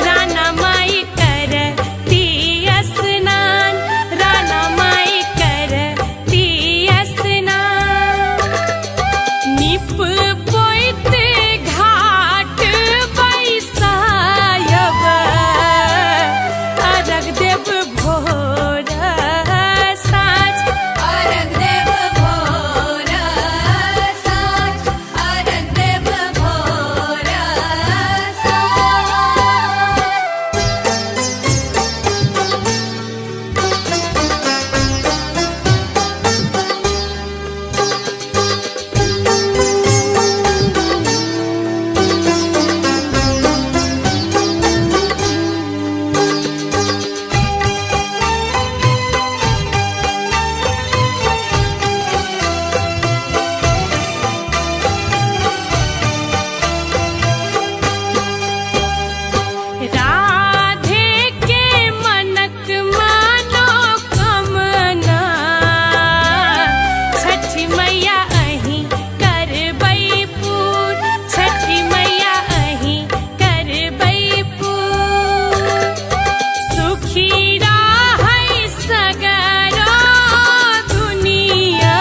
राना माई करती स्नान राना माई करती स्नान निप पोइत घाट बैसायब अरग देव भोर साँझ अर्घ देव भोर मैया अहीं करबै पूर, छठी मैया अहीं करबै पूर। सुखी रहै सगरो दुनिया,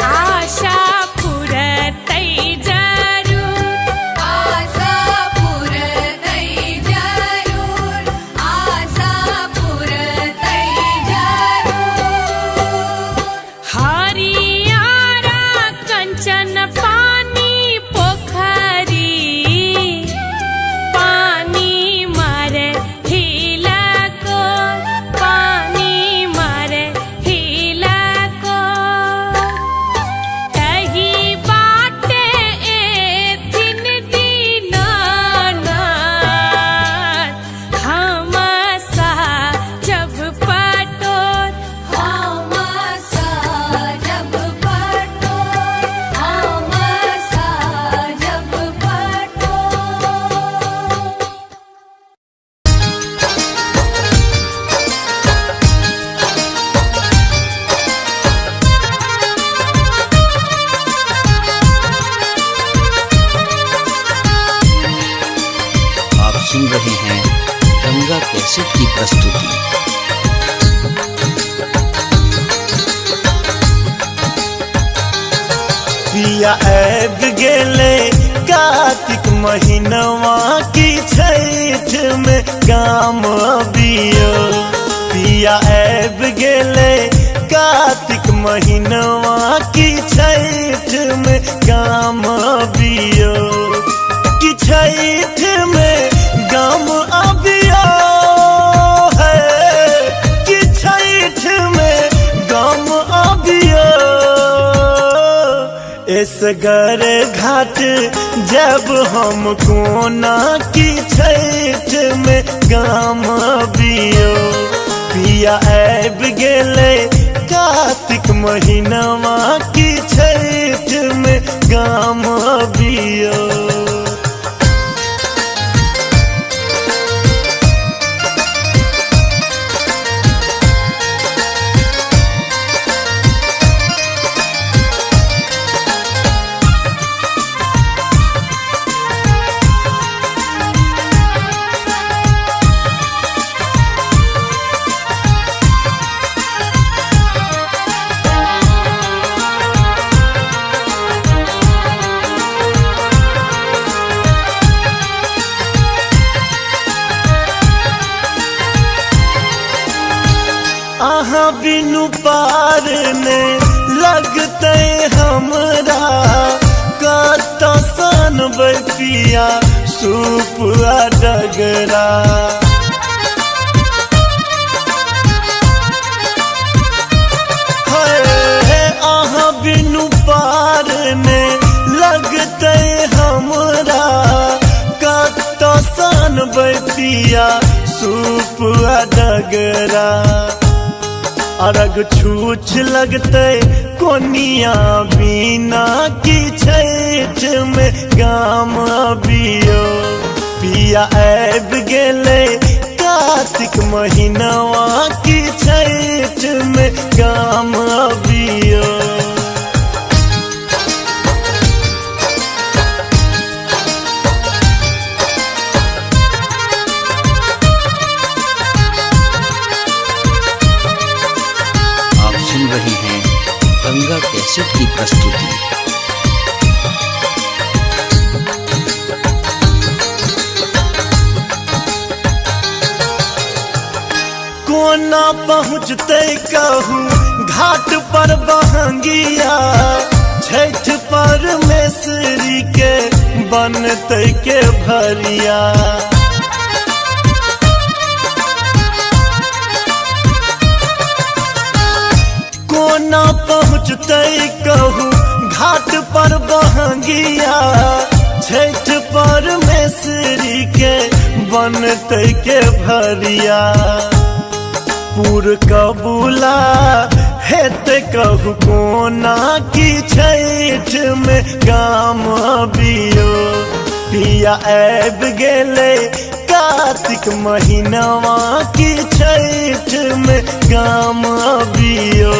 आशा पुरतै जरूर। आशा पुरतै जरूर, आशा पुरतै जरूर। हरियारा कंचन पानी पोखरी, पानी मारे हिला को, पानी मारे हिला को। कही बाटे एथिन दीनानाथ, हम सा जब पटोर। हम साजब पटोर, हम साजब पटोर। आप सुन रहे हैं गंगा कैसेट की प्रस्तुति। पिया ऐब गेले कार्तिक महीनवा की छठ में काम बियो। पिया ऐब गेले कार्तिक महीनवा की छठ में काम बियो। कि छठ में गाम अबियो है, कि छठ में गाम अबियो। इसगर घाट जब हम कोना की छठ में गाम बियो। पिया ऐब गेले कार्तिक महीनवा की छठ में गाम बियो। आहाँ बिनु पार ने लगते हमरा, कत सन पिया सूप डगरा। आहाँ बिनु पार ने लगते हमरा, कत सन पिया सूप डगरा। अरग छूछ लगते कोनिया बिना की छठ में गाम बियो। पिया ऐब गेले कार्तिक महीनवा की छठ में गाम बियो। सुन रहे हैं गंगा कैसेट की प्रस्तुति। कोना पहुँचते कहूँ घाट पर बहंगिया, छठ परमेश्वरी के बनते के भरिया। कोना पहुँचते कहूँ घाट पर बहंगिया, छठ परमेश्वरी के बनते के भरिया। पूर कबूला हेते कहू कोना की छठ में गाम बियो। पिया ऐब गेले कार्तिक महीनवा की छठ में गाम बियो।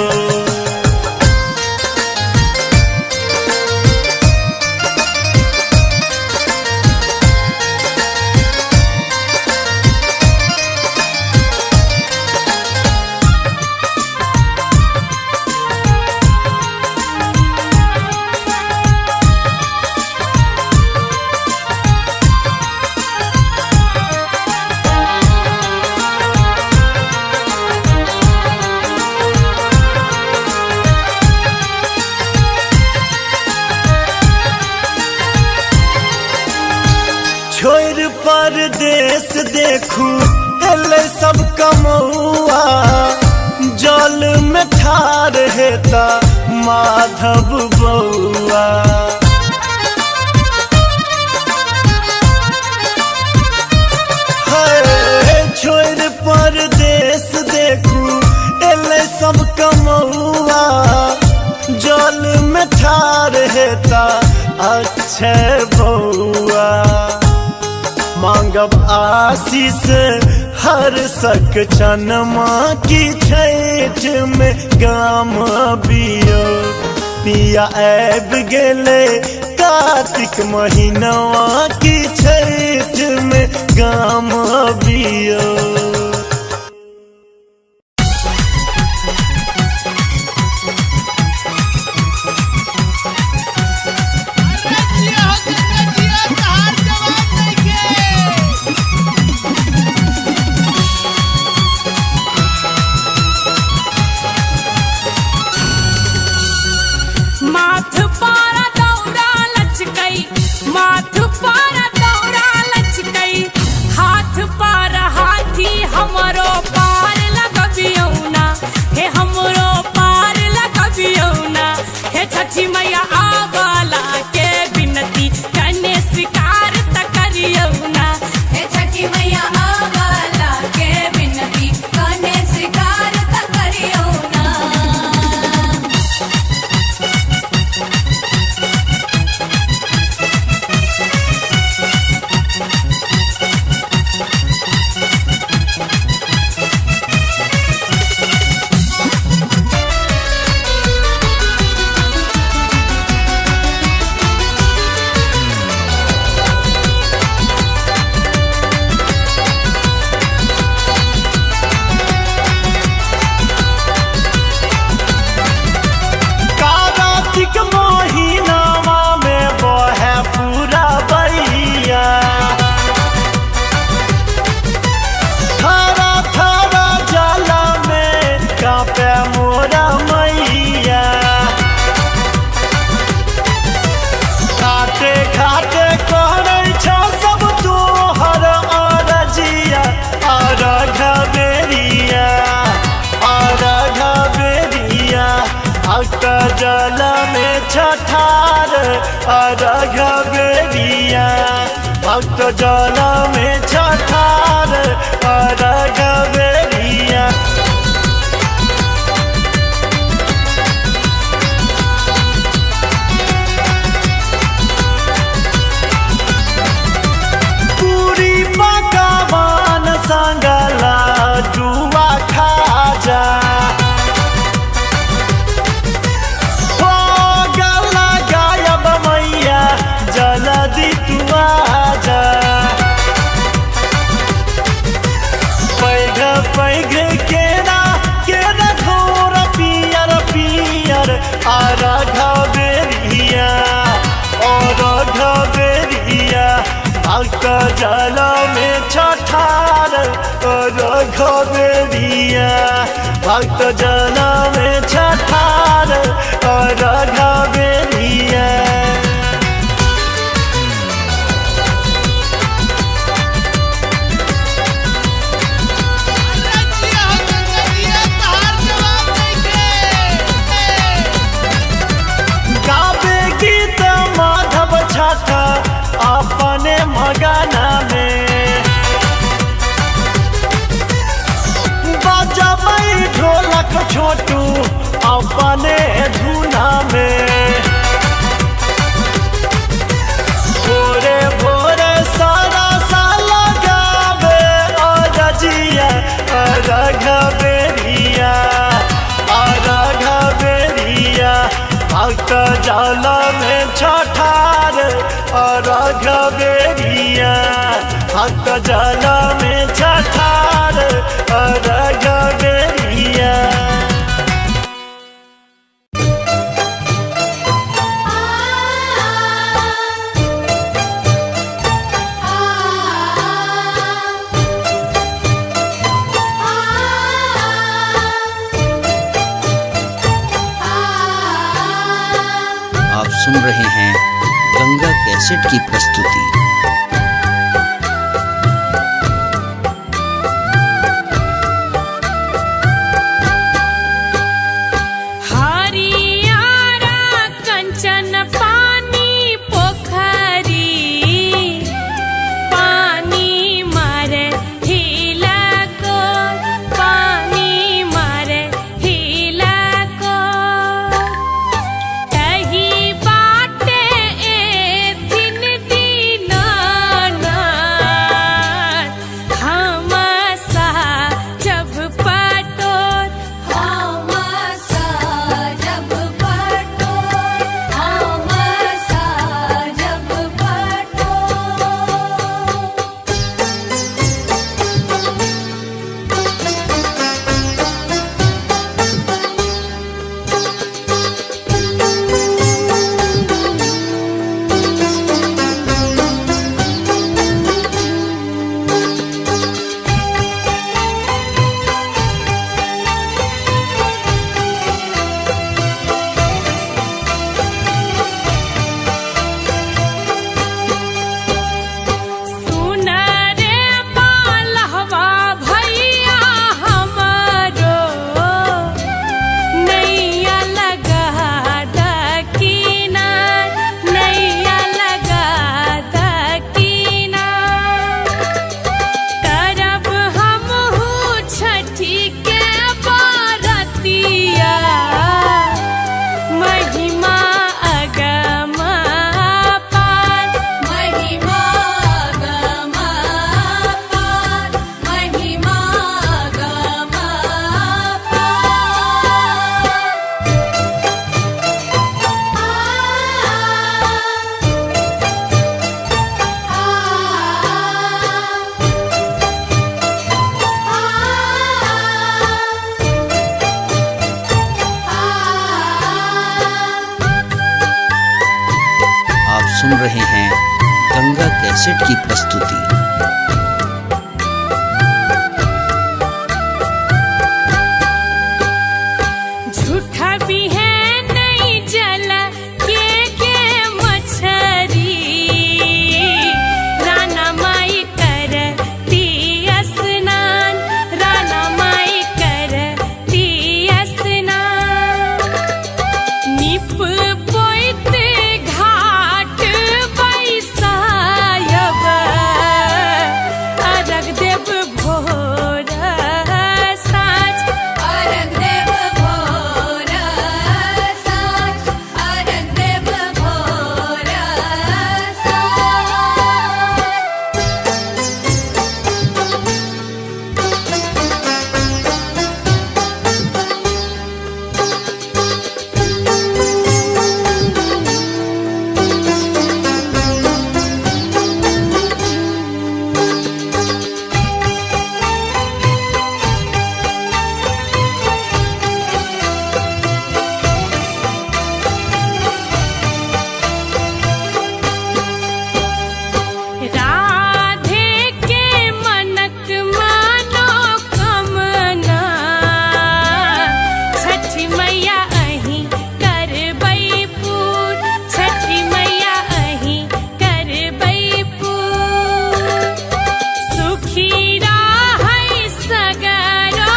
सब कमौआ जल में ठार हेता माधव बउआ। छोड़ परदेश देखू एले सब कमौआ जल में ठार हेता अक्षय बउआ। मांगब आशीष हर सक चनमा की छठ में गाम बियो। पिया ऐब गेले कार्तिक महीनवा की छठ में गाम बियो। छठी मैया आवाला के बिनती कने स्वीकार त करियौ ना। हे छठी मैया आवाला के बिनती कने स्वीकार त करियौ ना। जल में छठार अर्घ बेरिया भक्त जल में छठार अर्घ बेरिया। पूरी पकवान संगला जुआ खाजा जल्दी तू आजा। पैघ पैघ केरा केरा घोर पियर पियर अर्घ बेरिया अर्घ बेरिया भक्त जल में छठार अर्घ बेरिया भक्त जल में छठार अर्घ बेरिया। अपने मगाना में बजबै ढोलक छोटू अपने धुना में। भोरे भोरे सारा साल गावे रजिया अर्घ बेरिया अर्घ बेरिया भक्त जल में छठार अर्घ बेरिया भक्त जल में छठार अर्घ बेरिया। आप सुन रहे हैं गंगा कैसेट की प्रस्तुति। सुन रहे हैं गंगा कैसेट की प्रस्तुति। झूठा भी है नहीं जल के मछरी, राना माई करती स्नान, राना माई करती स्नान। निप पोइत घाट बैसायब, अर्घ देव भोर साँझ, अर्घ देव भोर साँझ, अर्घ देव भोर साँझ। राधे के मनक मनोकामना, छठी मैया अहीं करबै पूर, छठी मैया अहीं करबै पूर। सुखी रहै सगरो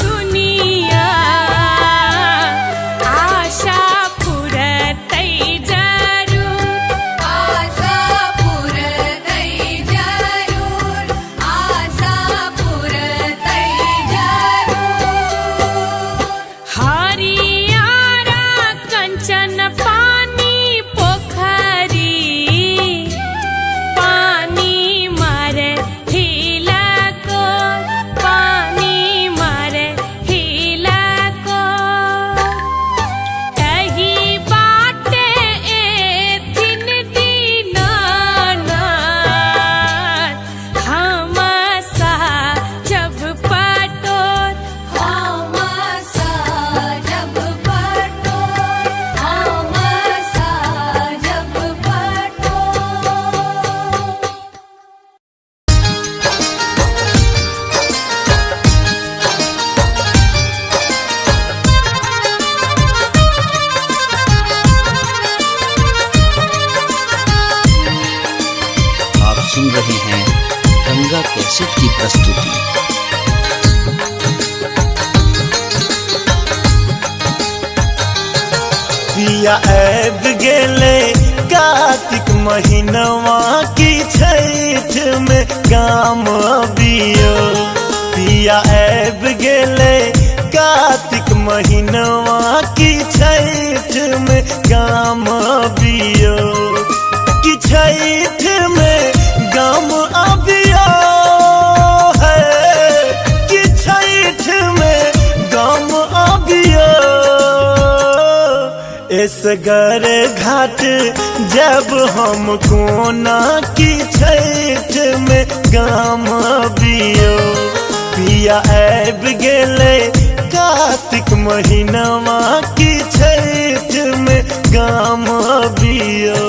दुनिया, आशा पुरतै जरूर, आशा पुरतै जरूर, आशा पुरतै जरूर। हरियारा कंचन पानी पोखरी, पानी मारे हिला को, पानी मारे हिला को। एही बाटे एथिन दीनानाथ, हम जब पटोर, हम जब पटोर, हम जब पटोर। आप सुन रहे हैं गंगा कैसेट की प्रस्तुति। पिया ऐब गेले कार्तिक महीनवा की छठ में गाम अबियो। पिया ऐब गेले कार्तिक महीनवा की छठ में गाम अबियो। कि छठ में गाम अबियो है, कि छठ में गाम अबियो। इसगर घाट जब हम कोना की छठ में गाम अबियो। पिया ऐब गेले कार्तिक महीनवा की छठ में गाम अबियो।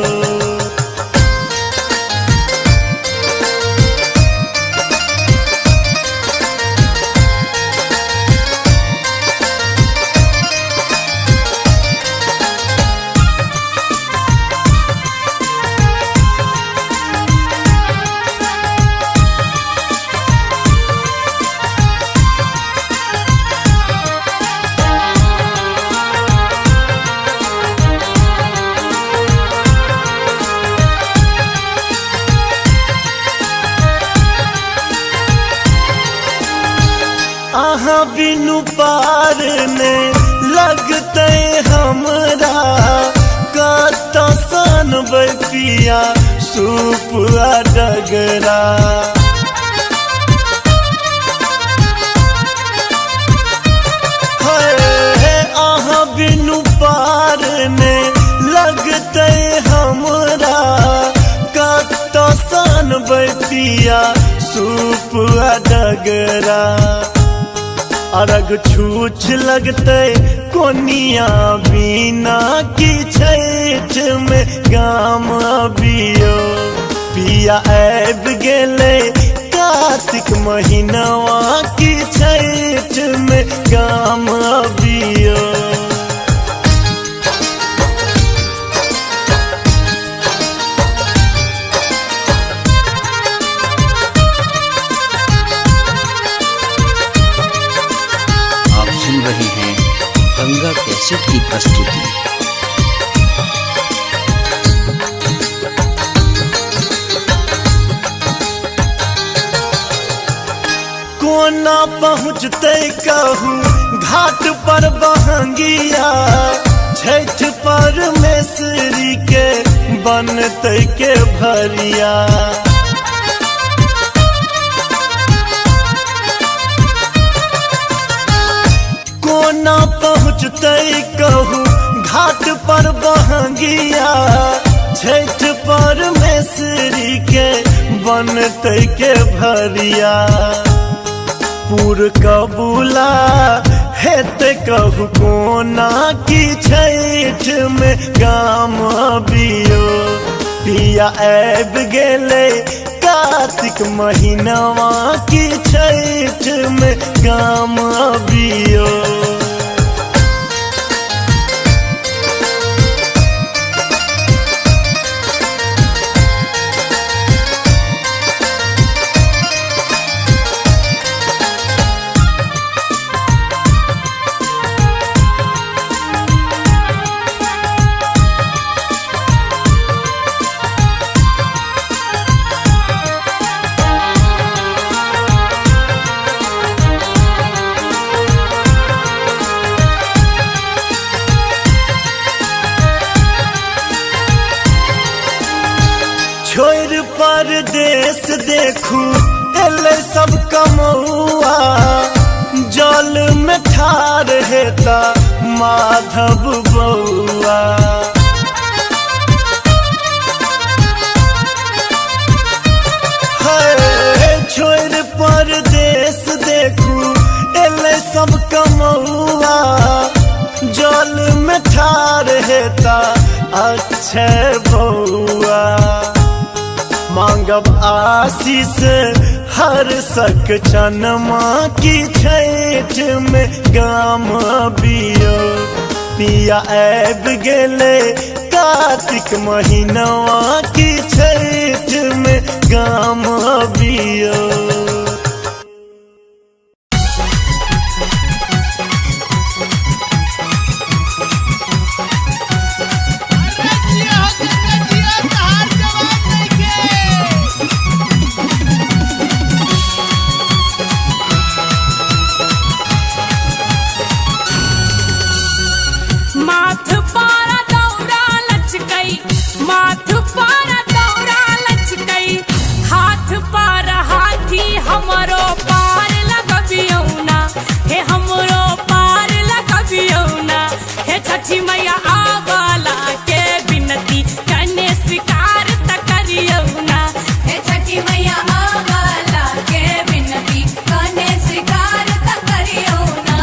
आहाँ बिनु पार ने लगते हमरा, कत सन पिया सूप डगरा। आहाँ बिनु पार ने लगते हमरा, कत सन पिया सूप डगरा। अर्घ छूछ लगते कोनिया बिना की छठ में गाम अबियो पिया आब गेले कार्तिक महीनवा की छठ में गाम अबियो आप सुन रहे हैं गंगा कैसेट की प्रस्तुति। कोना पहुँचते कहूँ घाट पर बहंगिया छठ परमेश्वरी के बनते के भरिया कोना पहुँचते कहूँ घाट पर बहंगिया छठ परमेश्वरी के बनते के भरिया पूर कबूला हेते कहू कोना की छठ में गाम अबियो पिया आब गेले कार्तिक महीनवा की छठ में गाम अबियो छोड़ परदेश देखू एले सब कमौआ जल में ठार हेता माधव बउआ छोड़ परदेश देखू एले सब कमौआ जल में ठार हेता अक्षय बउआ मांगब आशीष हर सक चनमा की छठ में गाम अबियो पिया आब गेले कार्तिक महीनवा की छठ में गाम अबियो माथ पारा दौरा लचकई माथ पारा दौरा लचकई हाथ पारा हाथी हमरो पार लगबियौना हे हमरो पार लगबियौना हे छठी मैया आवाला के बिनती कने स्वीकार त करियौना हे छठी मैया आवाला के बिनती कने स्वीकार त करियो ना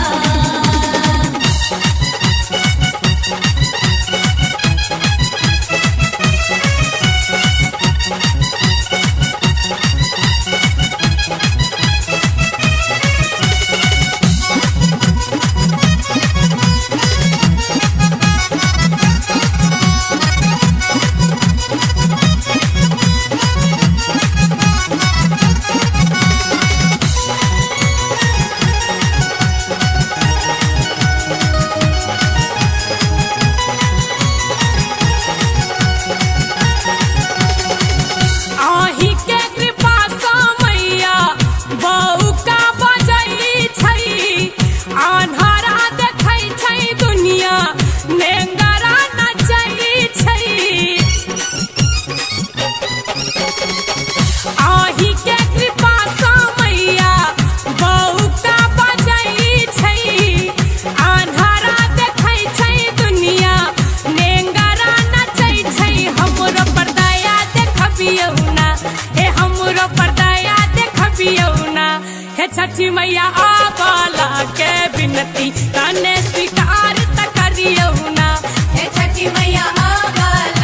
छठी मैया आवाला के बिनती कने स्वीकार त करियौ ना हे छठी मैया आवाला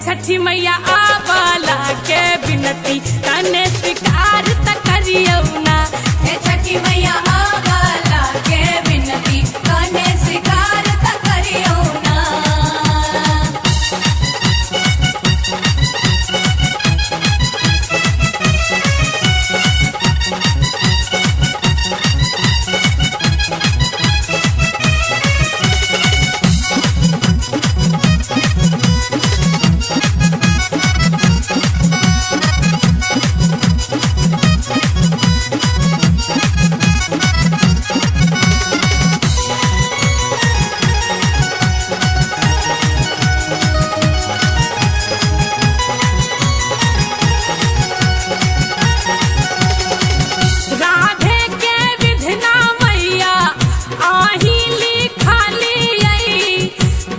छठी मैया आवाला के बिनती कने स्वीकार त करियो ना। हे छठी मैया आवाला के बिनती कने स्वीकार त करियो ना। राधे के विधना मैया आही लिखाली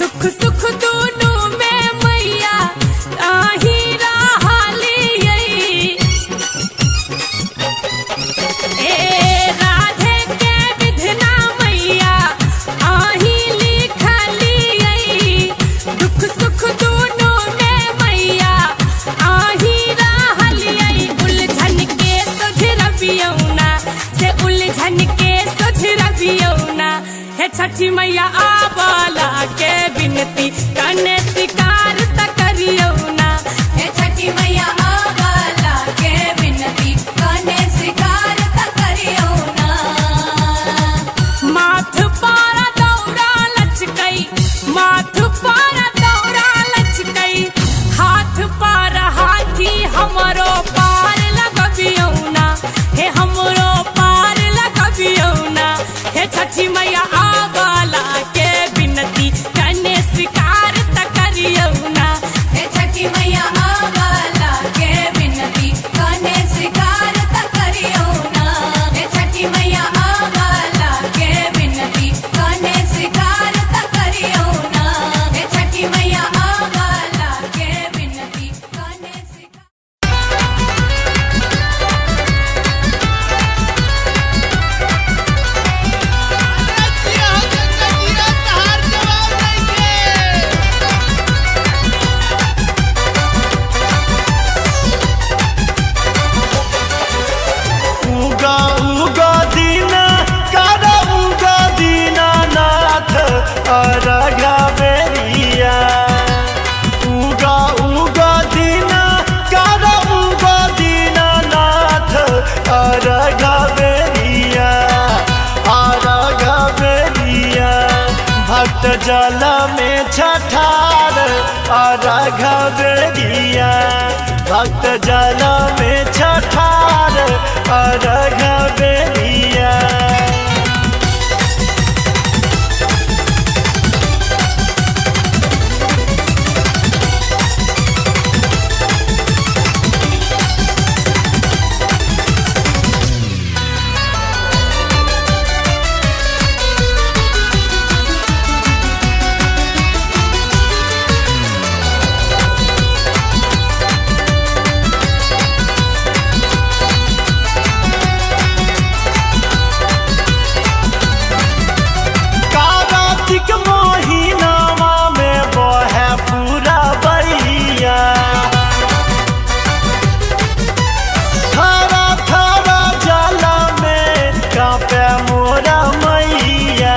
दुख सुख दोनों में मैया आही रहाली ए राधे के विधना मैया आही लिखाली दुख सुख दोनों में मैया आही रहाली उलझन के सुझरबियौना से उलझन के सुझरबियौना। हे छठी मैया आवाला के बिनती कने स्वीकार त करियो ना। हे छठी मैया आवाला के बिनती कने स्वीकार त करियो ना। माथ पारा दौरा लचकई माथ पारा दौरा लचकई हाथ पारा हाथी हमरो पार लगबियो ना। हे हमरो पार लगबियो ना। हे छठी मैया आवाला के बिनती कने स्वीकार त करियो ना। हे छठी मैया आवाला के बिनती कने स्वीकार त करियो ना। हे छठी मैया आवाला के बिनती कने स्वीकार त करियो ना। हे छठी मैया आवाला के बिनती कने स्वीकार। उगा उगा दीना कर उगा दीनानाथ अरघा बेरिया। उगा उगा दीना कर उगा दीनानाथ अरघा बेरिया। अरघा बेरिया भक्त जल में छठार अरघा बेरिया। भक्त जल में छठार अरघा बेरिया। कार्तिक महीनावा में बहे पूरा बइया। थारा थारा जल में कांपे मोरा मैया।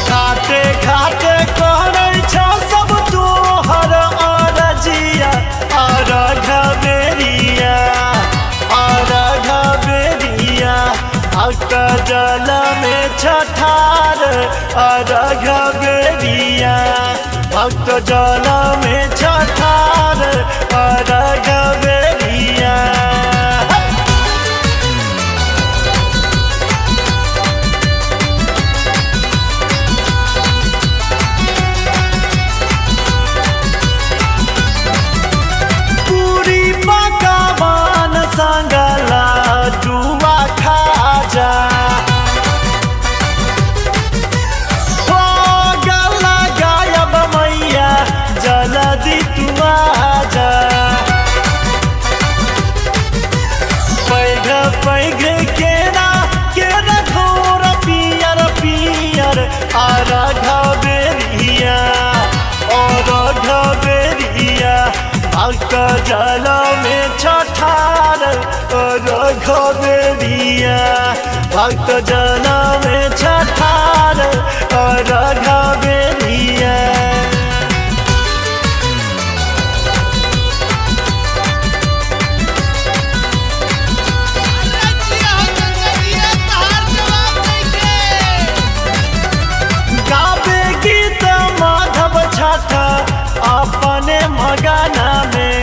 घाटे घाटे कहै छ सब तोहर अरजिया। अरघा बेरिया अरघा बेरिया भक्त जल में छठार अरघा बेरिया। भक्त जल में छठार अरघा बेरिया। पूरी पकवान संगला जुआ खाजा। हो गला गायब मैया जल्दी जल में छठार रघबेरिया भक्त जल में छठार रघबेरिया गावे गीत माधव छठा अपने मगना में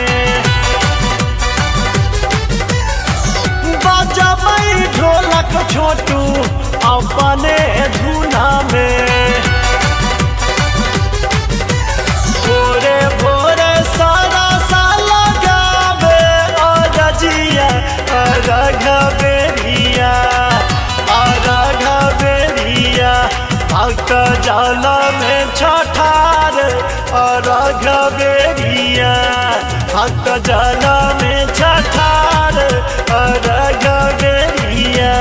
बजबै ढोलक छोटू अपने धुना में भोरे भोरे सारा साल गावे रजिया रघबेरिया रघबेरिया भक्त जल में छठार रघबेरिया भक्त जल में छठार रघबेरिया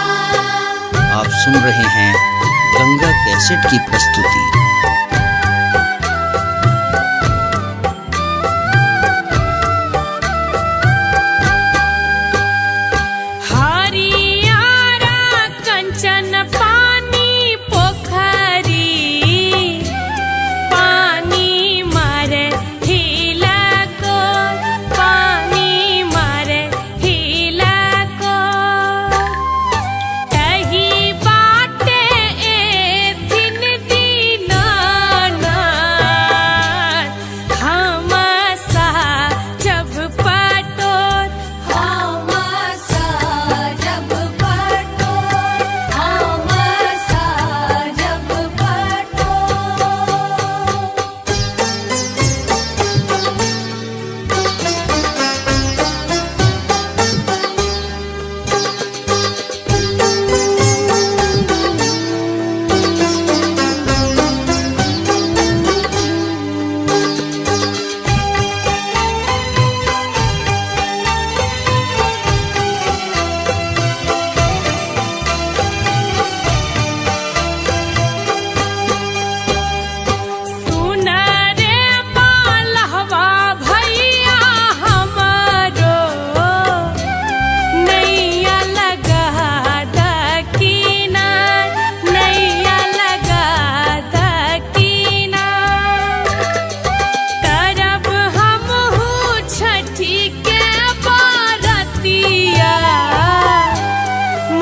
आप सुन रहे हैं गंगा कैसेट की प्रस्तुति। हरियारा कंचन पानी पोखरी पानी मारे हिला को पानी मारे हिला को तही बाटे दिन दीनानाथ हमसा जब पटोर हमसा जब पटोर हमसा जब पटोर सुन रे मालहवा भैया हमारो नैया लगा दकीना नैया लगा दकीना करब हमहू छठी के बारतिया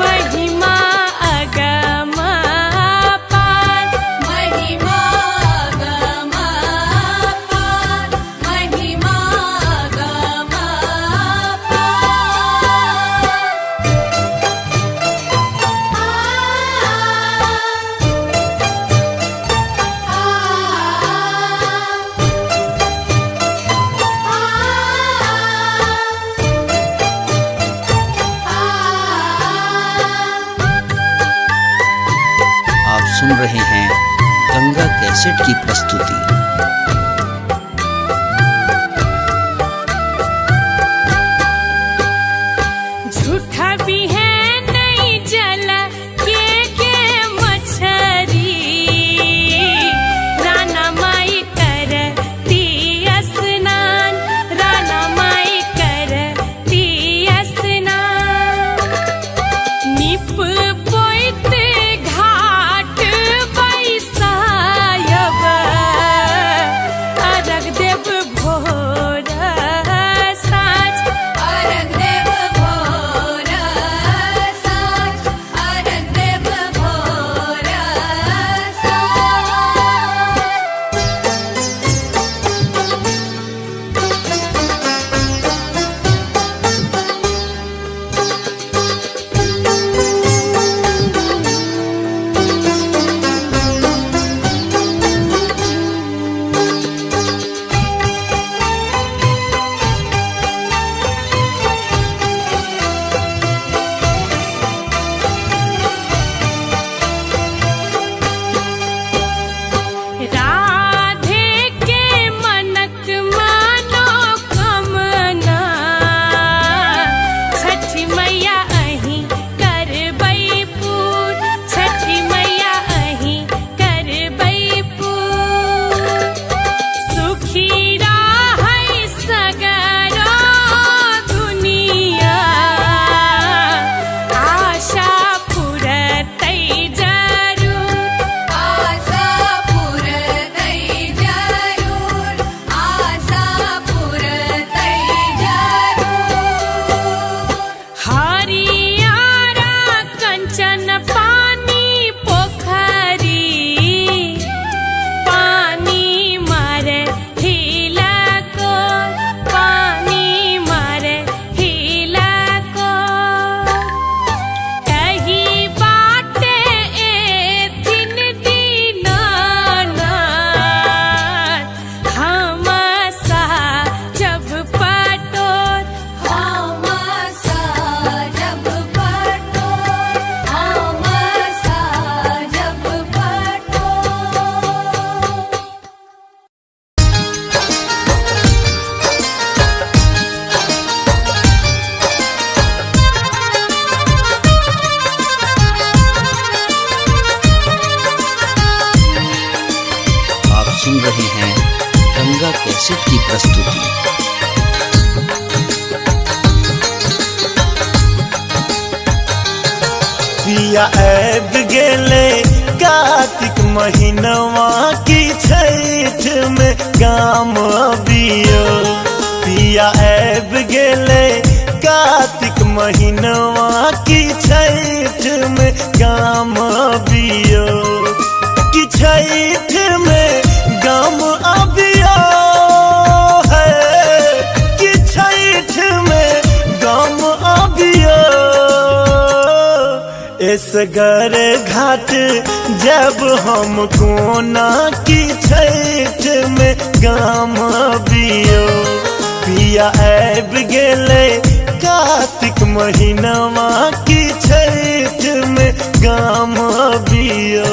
महिमा अगम पार महिमा गम पार महिमा गम आप सुन रहे हैं गंगा कैसेट की प्रस्तुति। झूठा भी है नहीं जल के मछरी राना माई करती स्नान राना माई करती स्नान निप पोइत घाट बैसायब सुन रहे हैं गंगा कैसेट की प्रस्तुति। पिया ऐब गेले कार्तिक महीनवा की छठ में गाम अबियो। पिया ऐब गेले कार्तिक महीनवा की छठ में गाम अबियो। कि छठ में गाम अबियो है, कि छठ में गाम अबियो। इस घर घाट जब हम कोना की छठ में गाम अबियो। पिया ऐब गेले कार्तिक महीनवा की छठ में गाम अबियो।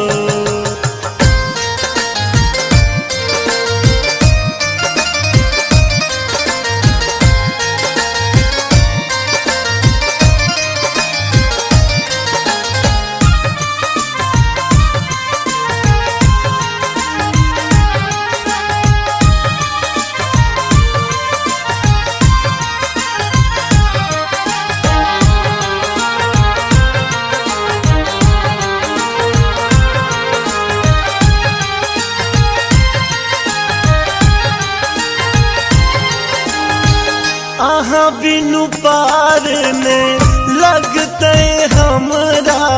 आहा बिनु पार ने लगते हमरा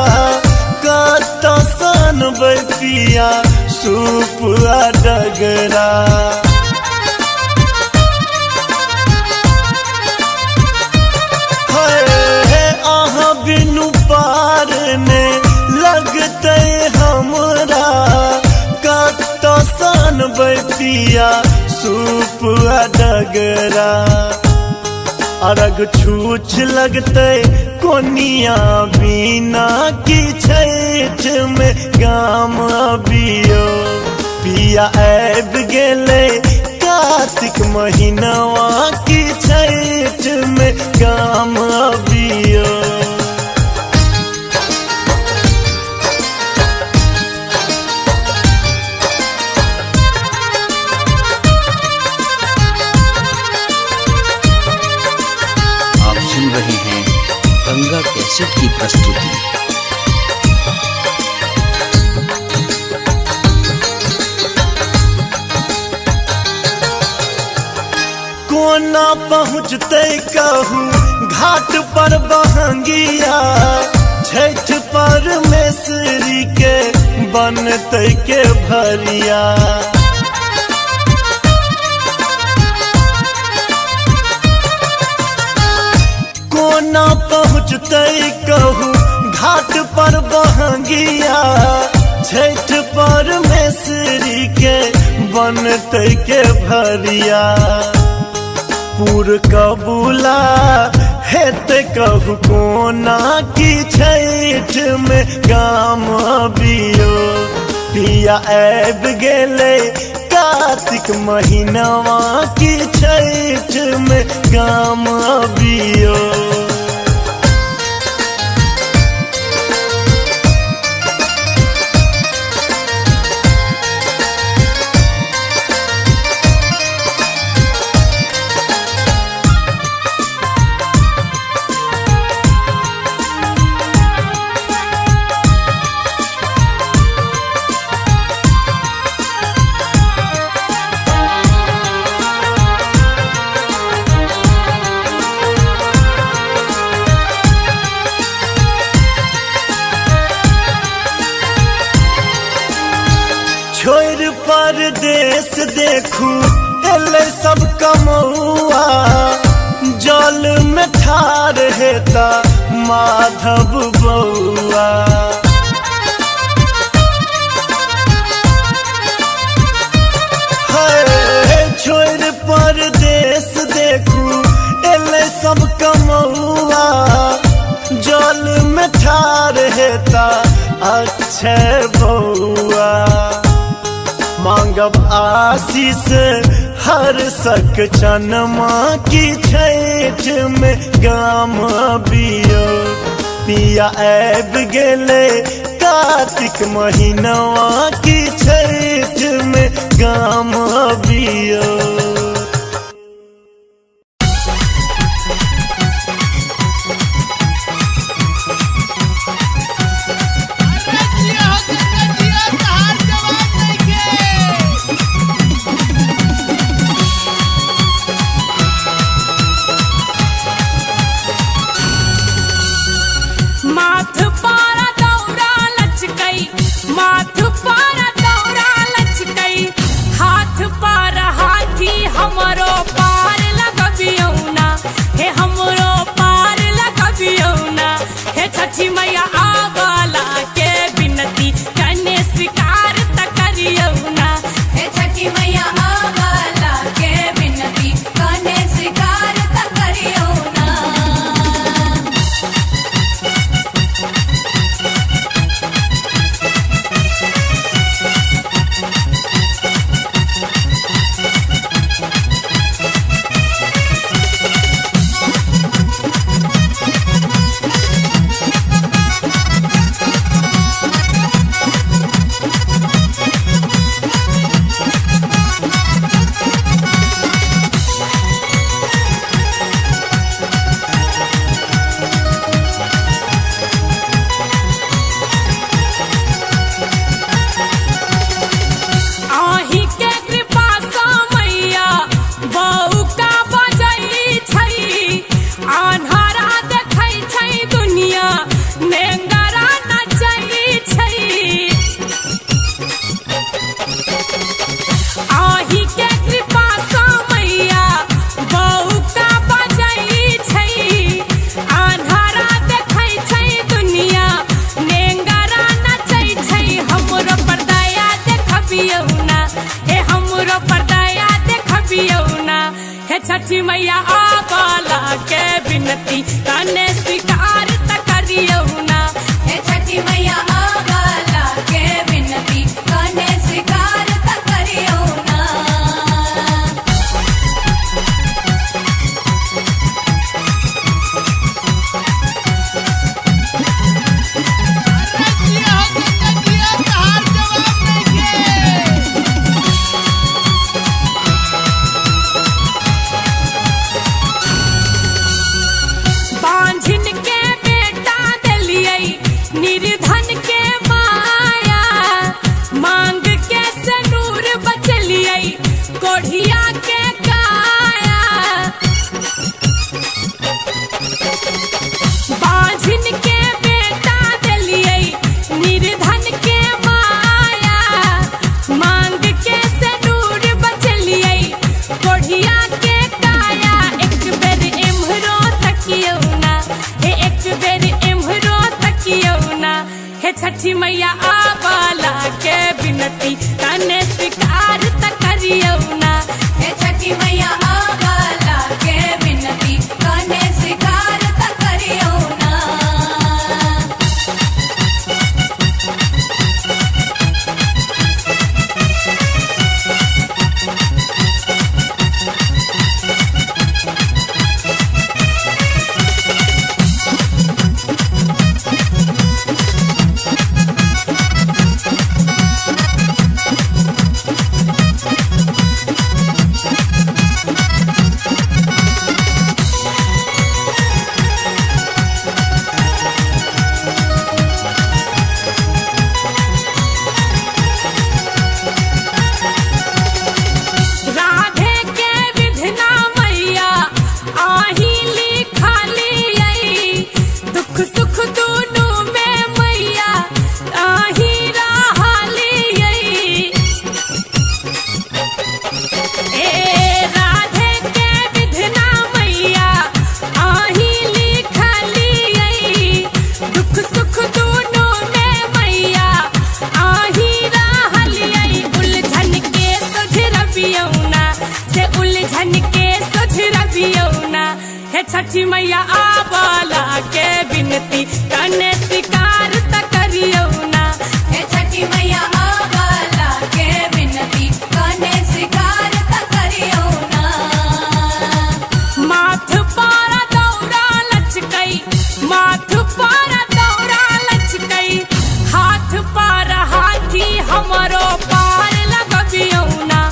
कत सन पिया सुपुआ डगरा। आहा बिनु पार ने लगते हमरा कत सन पिया सुपुआ डगरा। अरग छूछ लगते कोनिया बिना की छठ में गाम अबियो। पिया ऐब गेले कार्तिक महीनवा की छठ में गाम अबियो। सुन रहे हैं गंगा कैसेट की प्रस्तुति। कोना पहुँचते कहूँ घाट पर बहंगिया। छठ परमेश्वरी के बनते के भरिया। कोना पहुँचते कहूँ घाट पर बहंगिया। छठ परमेश्वरी के बनते के भरिया। पूर कबूला हेते कहूँ कोना की छठ में गाम अबियो। पिया ऐब गेले कार्तिक महीनवा की छठ में गाम अबियो। छोड़ परदेश देखू एले सब कमौआ। जल में ठार हेता माधव बउआ। छोड़ परदेश देखू एले सब कमौआ। जल में ठार हेता अक्षय बउआ। मांगब आशीष हर सक चनमा की छठ में गाम अबियो। पिया ऐब गेले कार्तिक महीनवा की छठ में काम अबियो। माथ पारा दौरा लचकई, माथ पारा दौरा लचकई, हाथ पारा हाथी हमरो पार लगबियौना, हे हमरो पार लगबियौना, हे छठी मैया आवाला के बिनती कने स्वीकार त करियौना, हे छठी मैया आवाला के बिनती कने स्वीकार त करियो ना। आही के कृपा सा मैया बहू का बजई छै, अन्हारा देखै छै दुनिया नेंगरा नचै छै। आही के कृपा सा मैया बहू का बजई छै, अन्हारा देखै छै दुनिया नेंगरा नचै छै। हमरो पर दया देखबियौना, हे हमरो पर दया देखबियौना, हे छठी मैया आवाला के बिनती कने स्वीकार त करियौना, हे छठी मैया आवाला के बिनती कने स्वीकार त करियो ना। बांझिन के बेटा देलियै निर्धन के माया, मांग के सनूर बचलियै कोढ़िया के काया। बांझिन के बेटा देलियै निर्धन के माया, मांग के सनूर बचलियै कोढ़िया के काया। एक बेर एम्हरो तकियौना, हे एक बेर एम्हरो तकियौना, हे छठी मैया आवाला के बिनती कने स्वीकार त करियौना, हे छठी मैया आवाला के बिनती कने स्वीकार त करियो ना। राधे के विधना मैया आही लिखालियै, दुख सुख दुनू में मैया आही रहलियै। ए राधे के विधना मैया आही लिखालियै, दुख सुख दुनू में मैया आही रहलियै। उलझन के सुझरबियौना, से उलझन के सुझरबियौना, हे छठी मैया आवाला के बिनती कने स्वीकार त करियौना, हे छठी मैया आवाला के बिनती कने स्वीकार त करियो ना। माथ पारा दौरा लचकई, माथ पारा दौरा लचकई, हाथ पारा हाथी हमरो पार लगबियौना,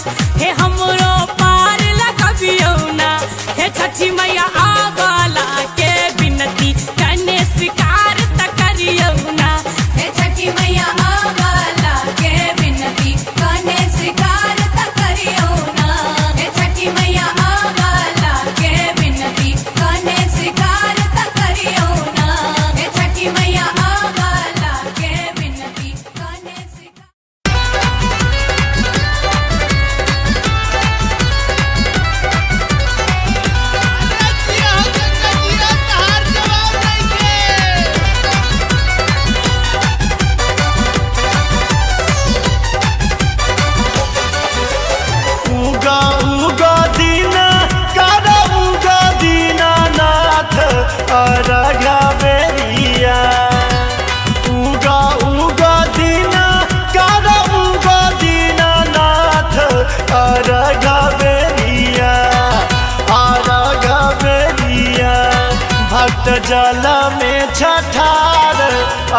जल में छठार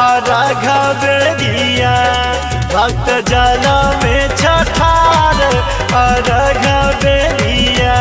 अर्घ बेरिया भक्त जल में छठार अर्घ बेरिया।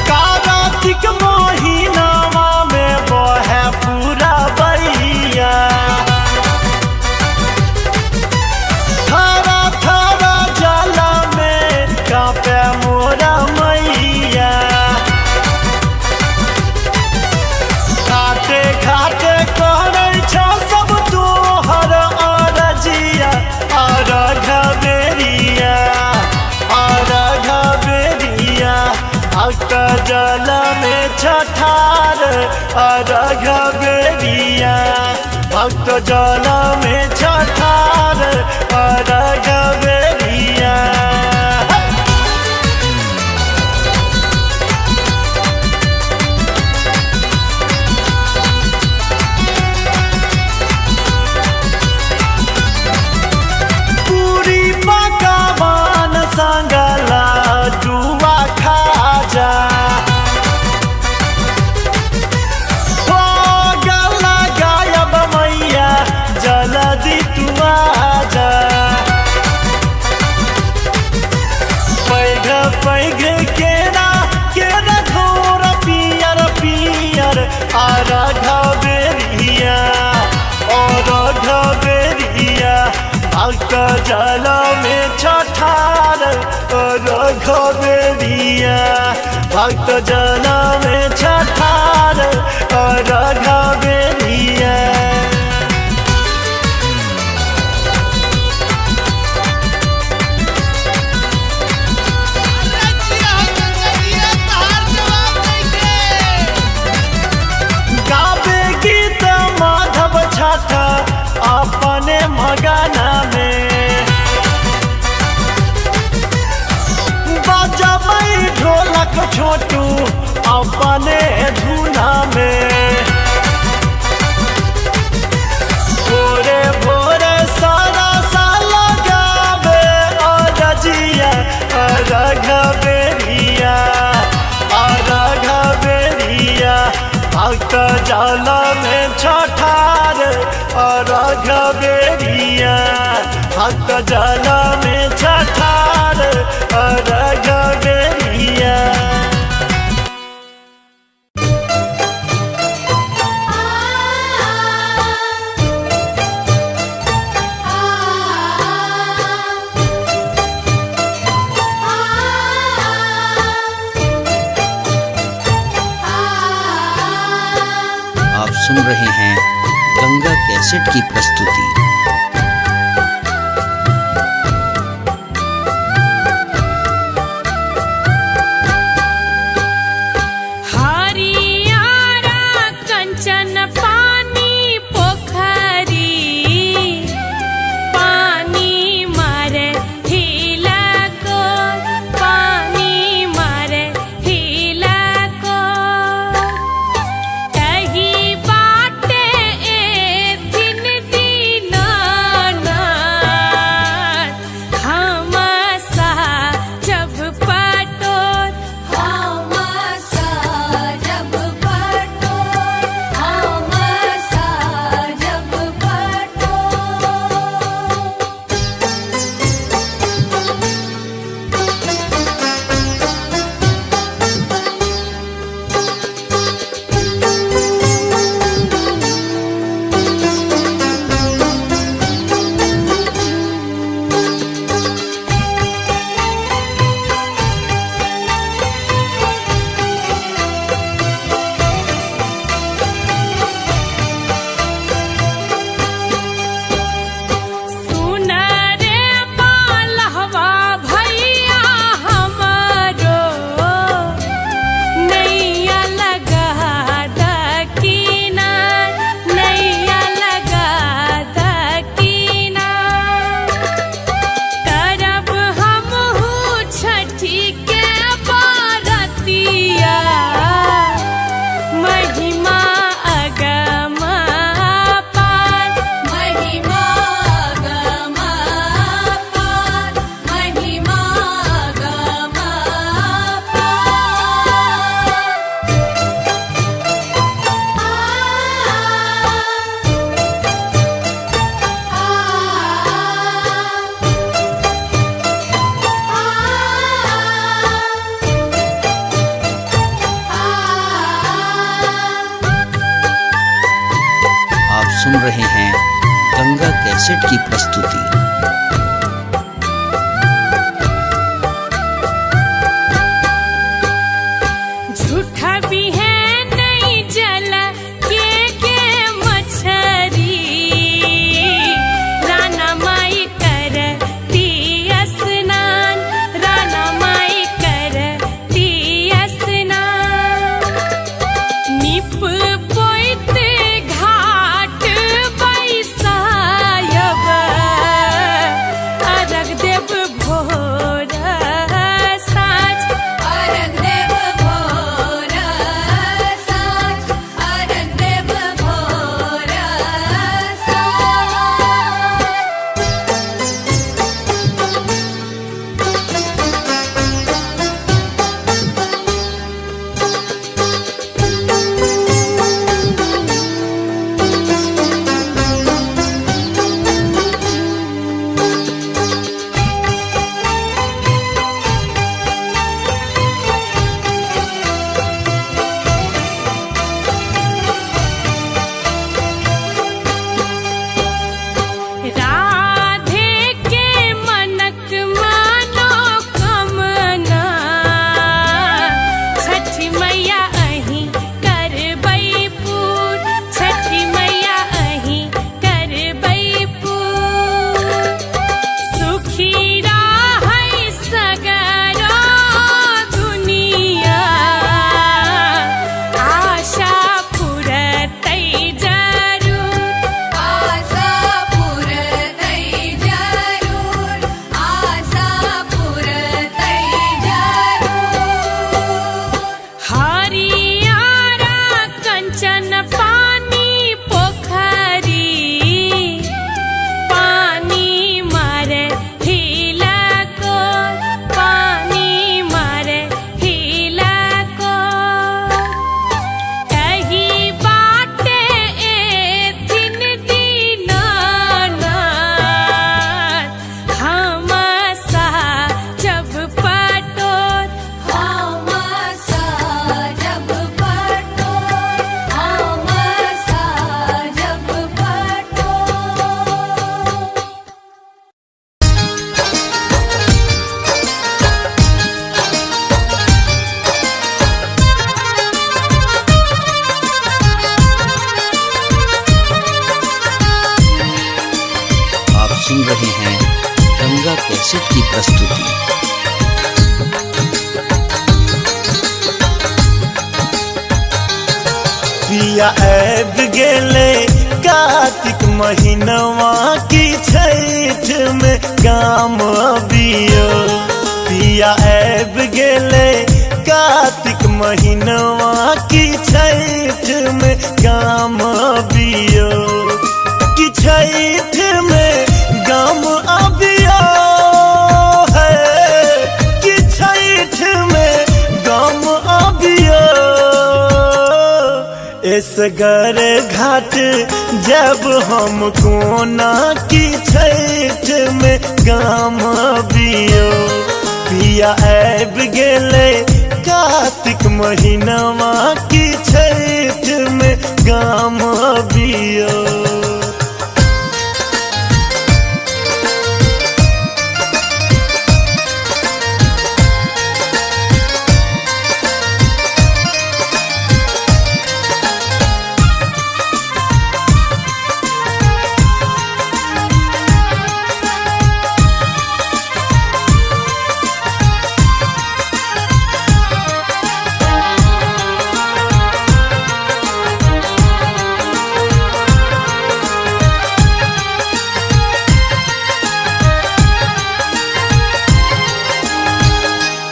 कार्तिक महीनावा में बहे पूरा बैया थारा थारा जल में कांपे मोरा मैया। घाटे घाटे करे छ सब तोहर अरजिया अर्घ बेरिया अर्घ बेरिया भक्त जल में छठार अर्घ बेरिया भक्त जल में छठार अर्घ बेरिया। पूरी पकवान संगला जुआ खाजा हो गला गायब मैया जल्दी तू आजा। पैघ पैघ केरा केरा घोर पियर पियर अर्घ बेरिया अर्घ बेरिया भक्त जल में छठार अर्घ बेरिया भक्त जल में छठार अर्घ बेरिया। गावे गीत माधव छठ अपने मगना में बजबै ढोलक छोटू अपने धुना में। भोरे भोरे सारा साल गावे अरजिया अर्घ बेरिया अर्घ बेरिया भक्त जल में छठार अर्घ बेरिया भक्त जल में छठार अर्घ बेरिया। आप सुन रहे हैं गंगा कैसेट की प्रस्तुति। हरियारा कंचन पानी पोखरी पानी मारे हिला को पानी मारे हिला को तही बाटे ए दिन दी सुन रहे हैं गंगा कैसेट की प्रस्तुति। झूठा भी है नहीं जला के मछरी, राना माई करती स्नान, राना माई करती स्नान। निप पोइत घाट बैसायब, अरग देव भोर साँझ, अरग देव भोर साँझ, अरग देव भोर साँझ। राधे के मनक मनोकामना, छठी मैया अहीं करबै पूर, छठी मैया अहीं करबै पूर। सुखी रहै सगरो दुनिया, आशा पुरतै जरूर, आशा पुरतै जरूर, आशा पुरतै जरूर। हरियारा कंचन पानी पोखरी, पानी मारे हिला को, पानी मारे हिला को। कही बाटे एथिन दीनानाथ, हम सा जब पटोर, हम साजब पटोर, हम साजब पटोर। आप सुन रहे हैं गंगा कैसेट की प्रस्तुति। पिया ऐब गेले कार्तिक महीनवा की छठ में गाम अबियो। पिया ऐब गेले कार्तिक महीनवा की छठ में गाम अबियो, कि छठ में गाम अबियो है, कि छठ में गाम अबियो। एसगर घाट जब हम कोना की छठ में गाम अबियो। पिया ऐब गेले कार्तिक महीनवा की छठ में गाम अबियो।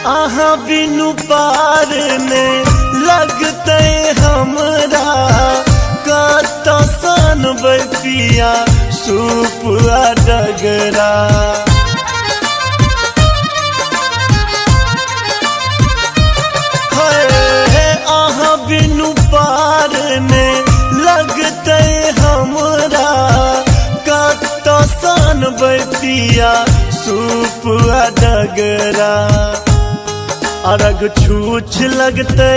आहाँ बिनु पार ने लगते हमरा, कत सन पिया सूप डगरा। आहाँ बिनु पार ने लगते हमरा, कत सन पिया सूप डगरा। अरग छूछ लगते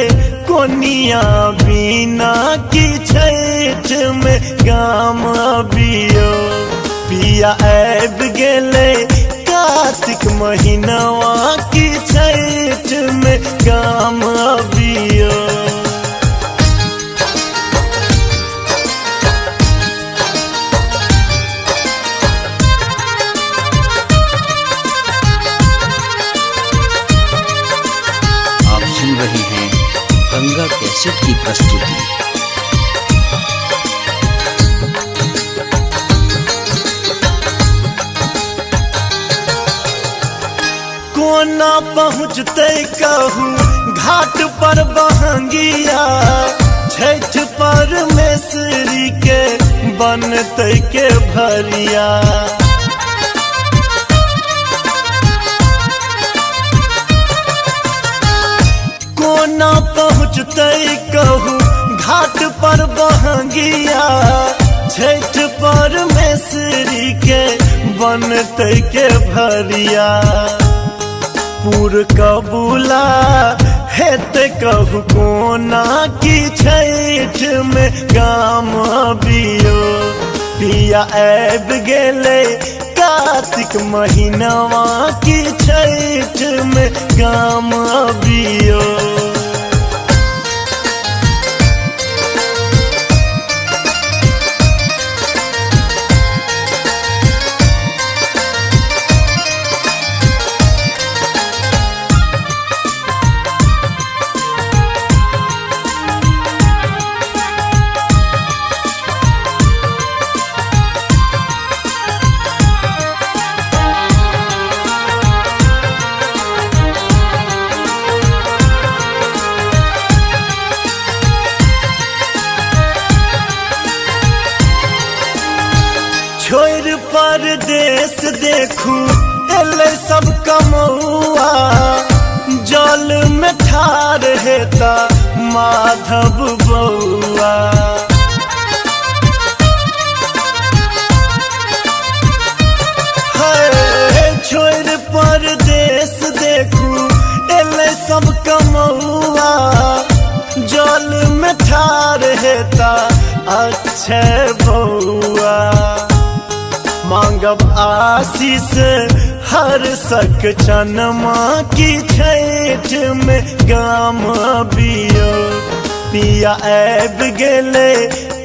कोनिया बिना की छठ में गाम अबियो पिया ऐब गेले कार्तिक महीनवा की छठ में गाम अबियो आप सुन रहे हैं गंगा कैसेट की प्रस्तुति। कोना पहुँचते कहूँ घाट पर बहंगिया छठ परमेश्वरी के बनते के भरिया कोना पहुँचते कहूँ घाट पर बहंगिया छठ परमेश्वरी के बनते के भरिया पूर कबूला हेते कहू कोना की छठ में गाम अबियो पिया ऐब गेले कार्तिक महीनवा की छठ में गाम अबियो छोड़ परदेश देखू एले सब कमौआ जल में ठार हेता माधव बउआ छोड़ परदेश देखू एले सब कमौआ जल में ठार हेता अक्षय बउआ मांगब आशीष हर सक चनमा की छठ में गाम अबियो पिया ऐब गेले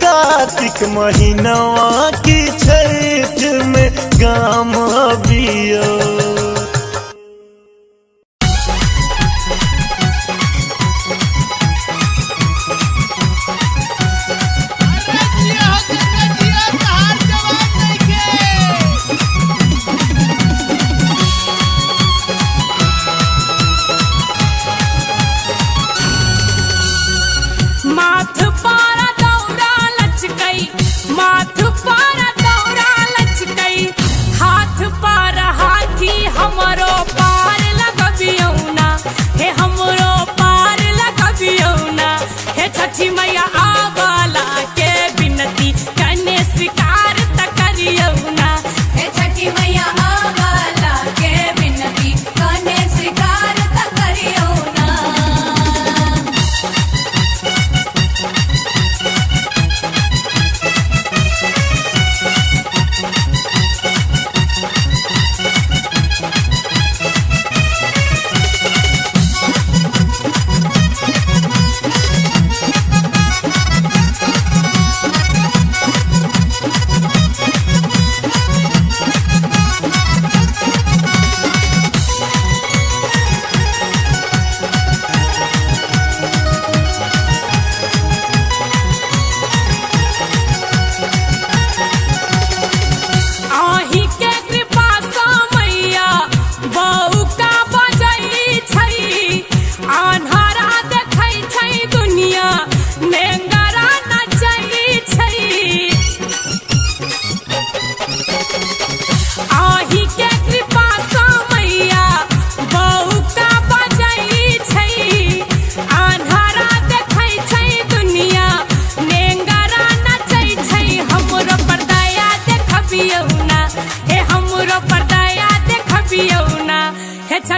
कार्तिक महीनवा की छठ में गाम अबियो माथ पारा दौरा लचकई माथ पारा दौरा लचकई हाथ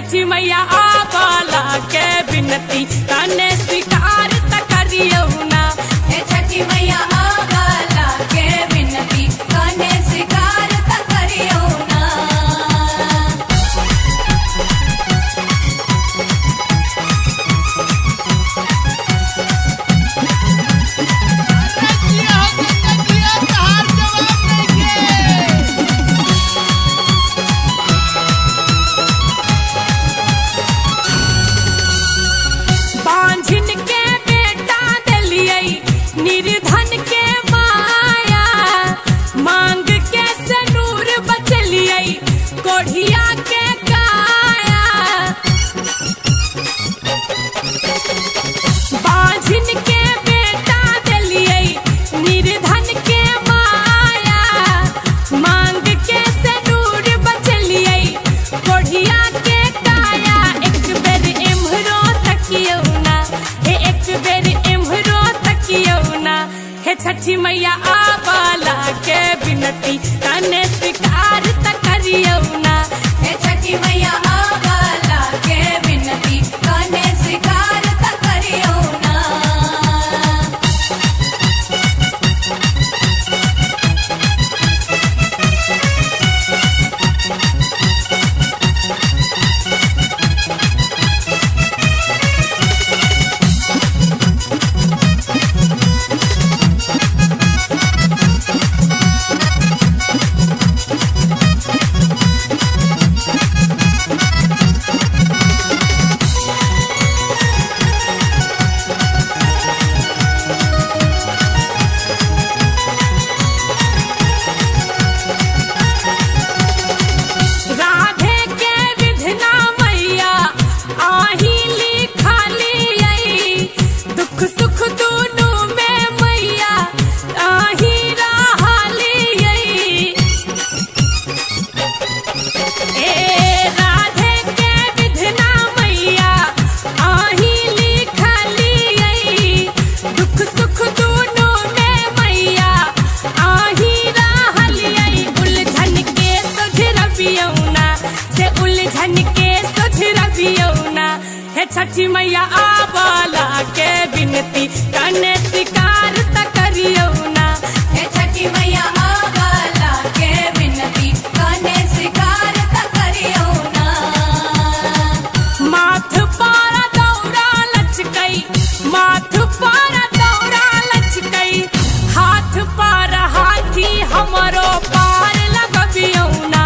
छठी मैया आवाला के बिनती कने स्वीकार त करियो ना। हे छठी मैया आवाला के बिनती कने स्वीकार त करियो ना। बांझिन के बेटा दिलियै निर्धन के माया, मांग के सनूर बचलियै कोढ़िया के काया। बांझिन के बेटा दिलियै निर्धन के माया, मांग के सनूर बचलियै कोढ़िया के काया। एक बेर एम्हरो तकियो ना, हे एक बेर एम्हरो तकियो ना। हे छठी मैया आवाला के बिनती कने स्वीकार त करियो ना। हे छठी मैया आवाला के बिनती कने स्वीकार त करियो ना। राधे के विधना मैया आही लिखालियै, दुख सुख दुनू में मैया आही रहलियै। ए राधे के विधना मैया आही लिखालियै, दुख सुख दुनू में मैया आही रहलियै। उलझन के सुझरबियौ ना, से उलझन के सुझरबियौ ना। हे छठी मैया आवाला के बिनती कने स्वीकार त करियो ना। हे छठी मैया आवाला के बिनती कने स्वीकार त करियो ना। माथ पर दौरा लचकै, माथ पर दौरा लचकै, हाथ पर हाथी हमरो पार लगबियौ ना।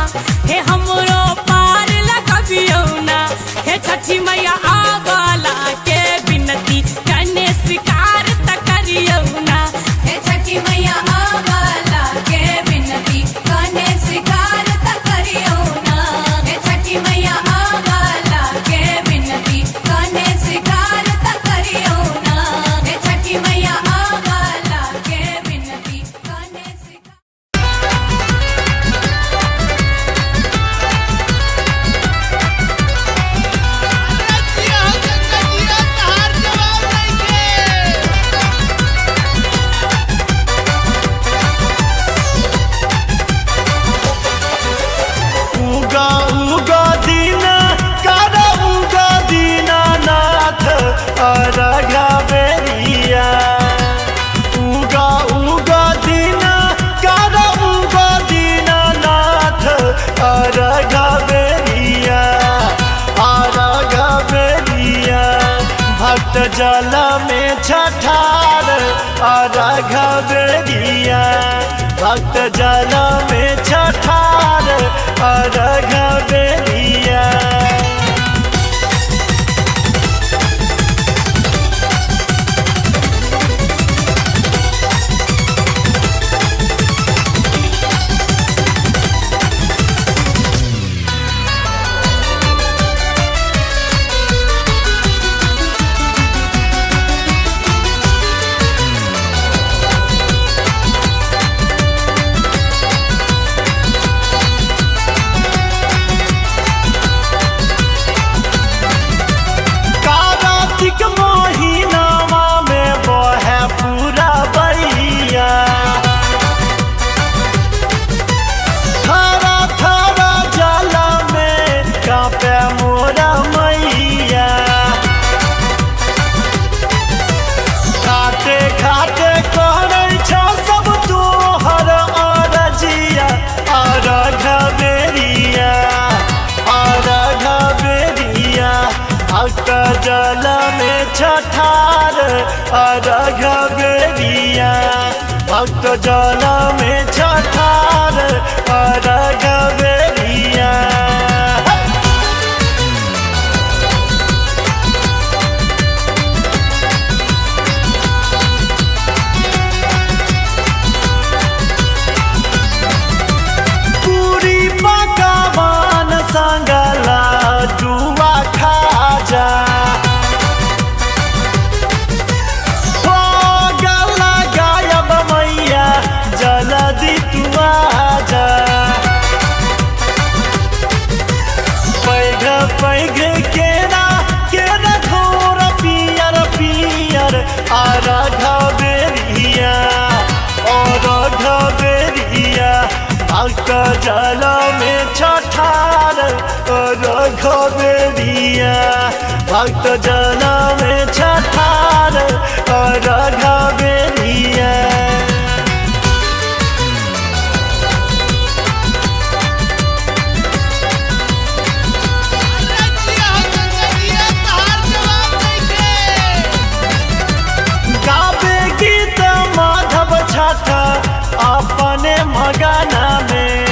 हे हमरो पार लगबियौ ना। हे छठी मैया आवाला के बिनती कने स्वीकार त करियो ना। हे छठी मैया आवाला के बिनती कने स्वीकार त करियो ना। हे छठी मैया आवाला के बिनती कने स्वीकार त करियो ना। हे छठी मैया आवाला के बिनती कने स्वीकार। उगा उगा दीना कारा उगा दीना नाथ अरघा बेरिया। उगा उगा दीना कारा उगा दीना नाथ अरघा बेरिया, अरघा बेरिया। भक्त जल में छठार अरघा बेरिया, भक्त जल में छठार अरघा बेरिया। जल में छठार अर्घ बेरिया भक्त जल में छठार अर्घ बेरिया पूरी पकवान संगला जुआ खाजा हो गला गायब मैया जल्दी तू आजा पैघ पैघ केरा घोर पियर पियर अर्घ बेरिया अर्घ बेरिया भक्त जल में छठार अर्घ बेरिया भक्त जल में छठार अर्घ बेरिया गावे गीत माधव छठ अपने मगना में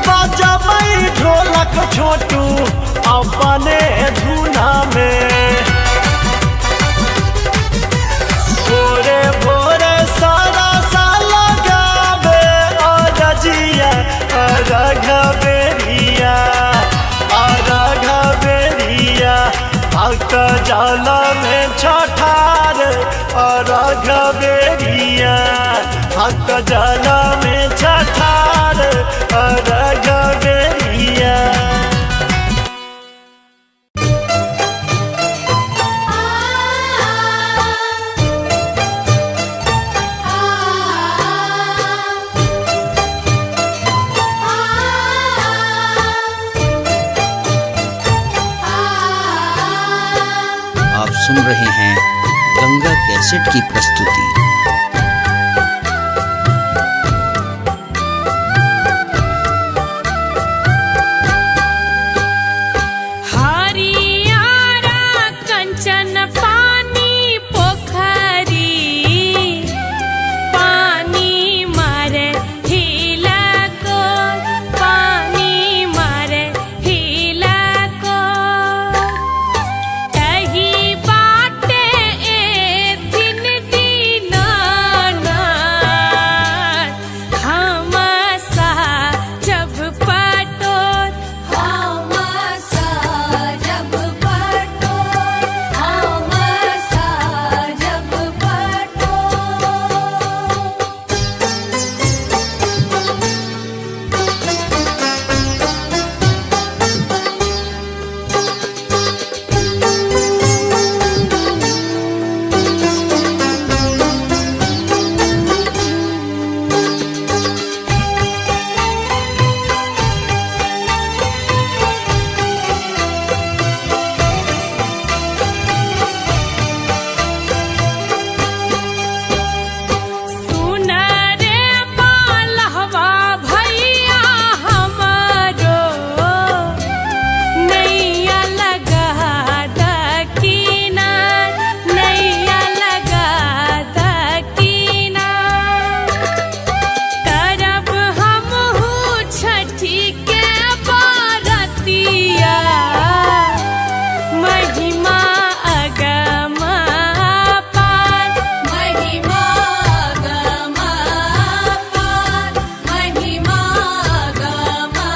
बजबै ढोलक छोटू अपने धुना में भोरे भोरे सारा साल गावे अरजिया अर्घ बेरिया अर्घ बेरिया भक्त जल में छठार अर्घ बेरिया भक्त जल में छठार अर्घ बेरिया आप सुन रहे हैं गंगा कैसेट की प्रस्तुति। हरियारा कंचन पानी पोखरी पानी मारे हिला को पानी मारे हिला को कही बाटे ए दिन दीनानाथ हम सा जब पटोर हम सा जब पटोर हम सा जब पटोर सुन रे मालहवा भैया हमारो नैया लगा दकीना नैया लगा दकीना करब हमहू छठी के बारतिया महिमा अगम पार महिमा गमा पार महिमा गमा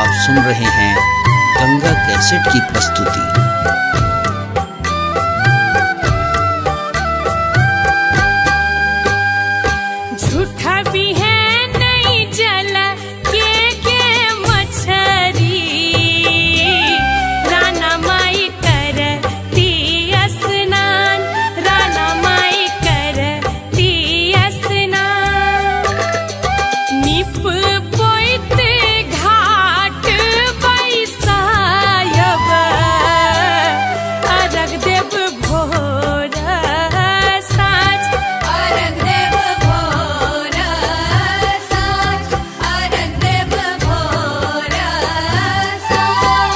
आप सुन रहे हैं गंगा कैसेट की प्रस्तुति। झूठा भी है नहीं जल के मछरी राना माई करती स्नान राना माई करती स्नान अर्घ देव भोर साँझ अर्घ देव भोर साँझ अर्घ देव भोर साँझ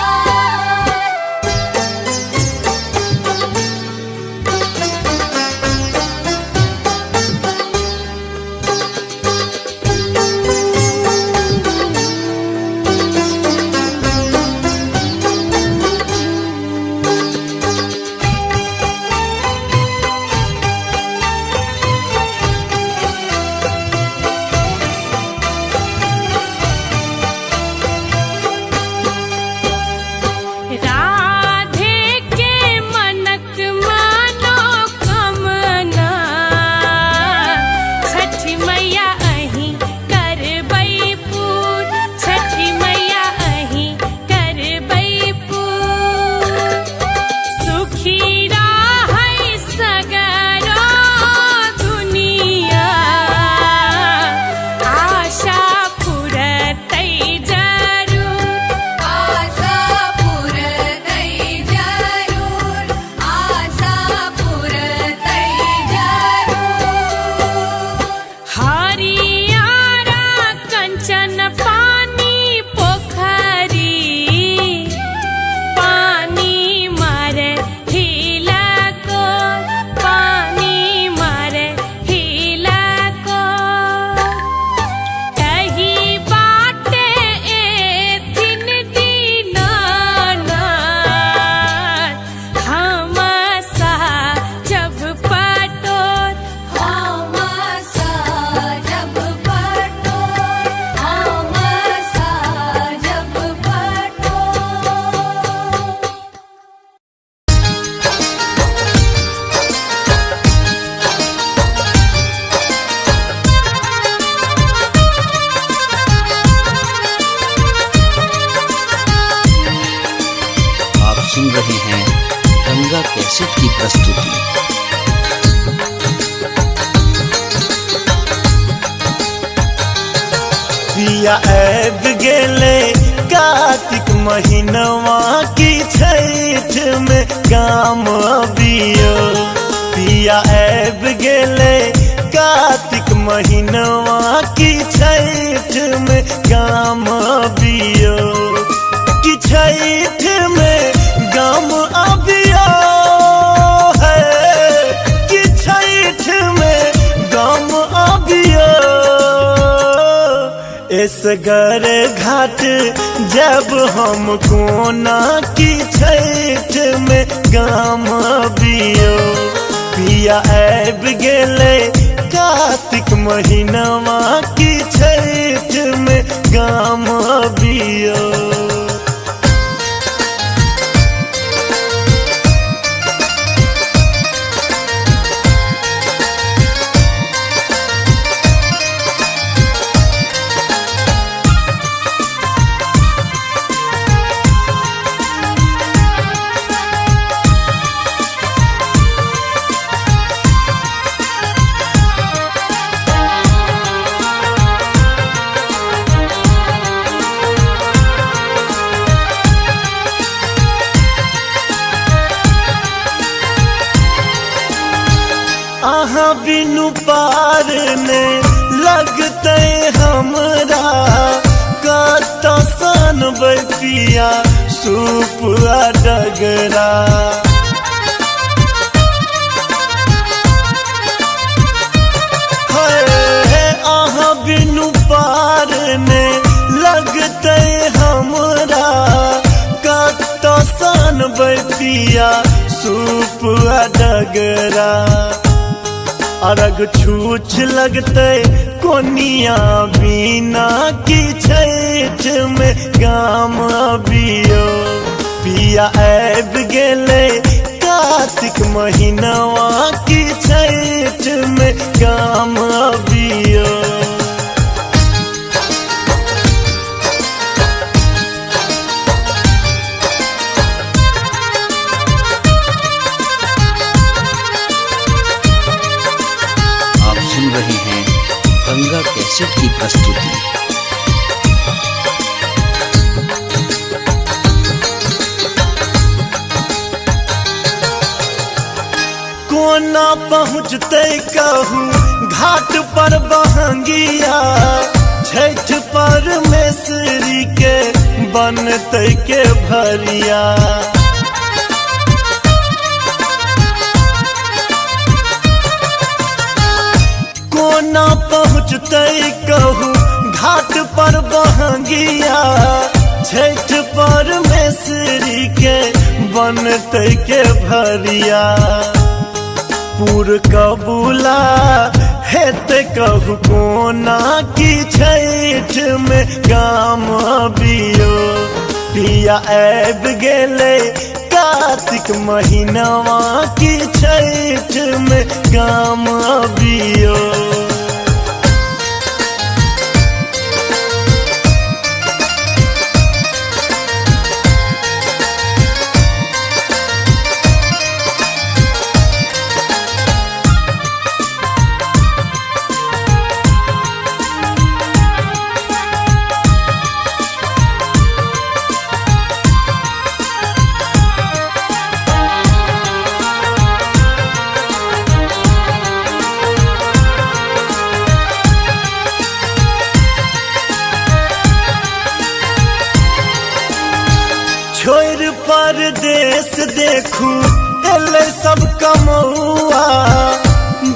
राधे के मनक मनोकामना छठी मैया अहीं करबै पूर छठी मैया अहीं करबै पूर सुखी रहै सगरो दुनिया आशा पुरतै जरूर आशा पुरतै जरूर आशा पुरतै जरूर हरियारा कंचन पानी पोखरी पानी मारे हिला को पानी मारे हिला को कही बाटे एथिन दीनानाथ हम सा जब पटोर हम सा जब पटोर हम सा जब पटोर आप सुन रहे हैं गंगा कैसेट की प्रस्तुति। पिया ऐब गेले कार्तिक महीनवा की छठ में गाम अबियो पिया ऐब गेले कार्तिक महीनवा की छठ में गाम अबियो कि छठ में गाम अबियो है कि छठ में गाम अबियो इसगर घाट जब हम कोना की छठ में गाम अबियो पिया ऐब गेले कार्तिक महीनवा की छठ में गाम अबियो आहा बिनु पार ने लगते हमरा कत सन पिया सूप डगरा आहा बिनु पार ने लगते हमरा कत सन पिया सूप डगरा अर्घ छूछ लगते कोनिया बिना की छठ में गाम अबियो पिया ऐब गेले कार्तिक महीनवा की छठ में गाम अबियो कैसेट की प्रस्तुति। कोना पहुँचते कहूँ घाट पर बहंगिया छठ परमेश्वरी के बनते के भरिया। कोना पहुँचते कहूँ घाट पर बहंगिया छठ परमेश्वरी के बनते के भरिया। पूर कबूला हेते कहू कोना की छठ में गाम बियो पिया ऐब गेले कार्तिक महीनवा की छठ में गाम बियो। छोड़ परदेश देखू एले सब कमौआ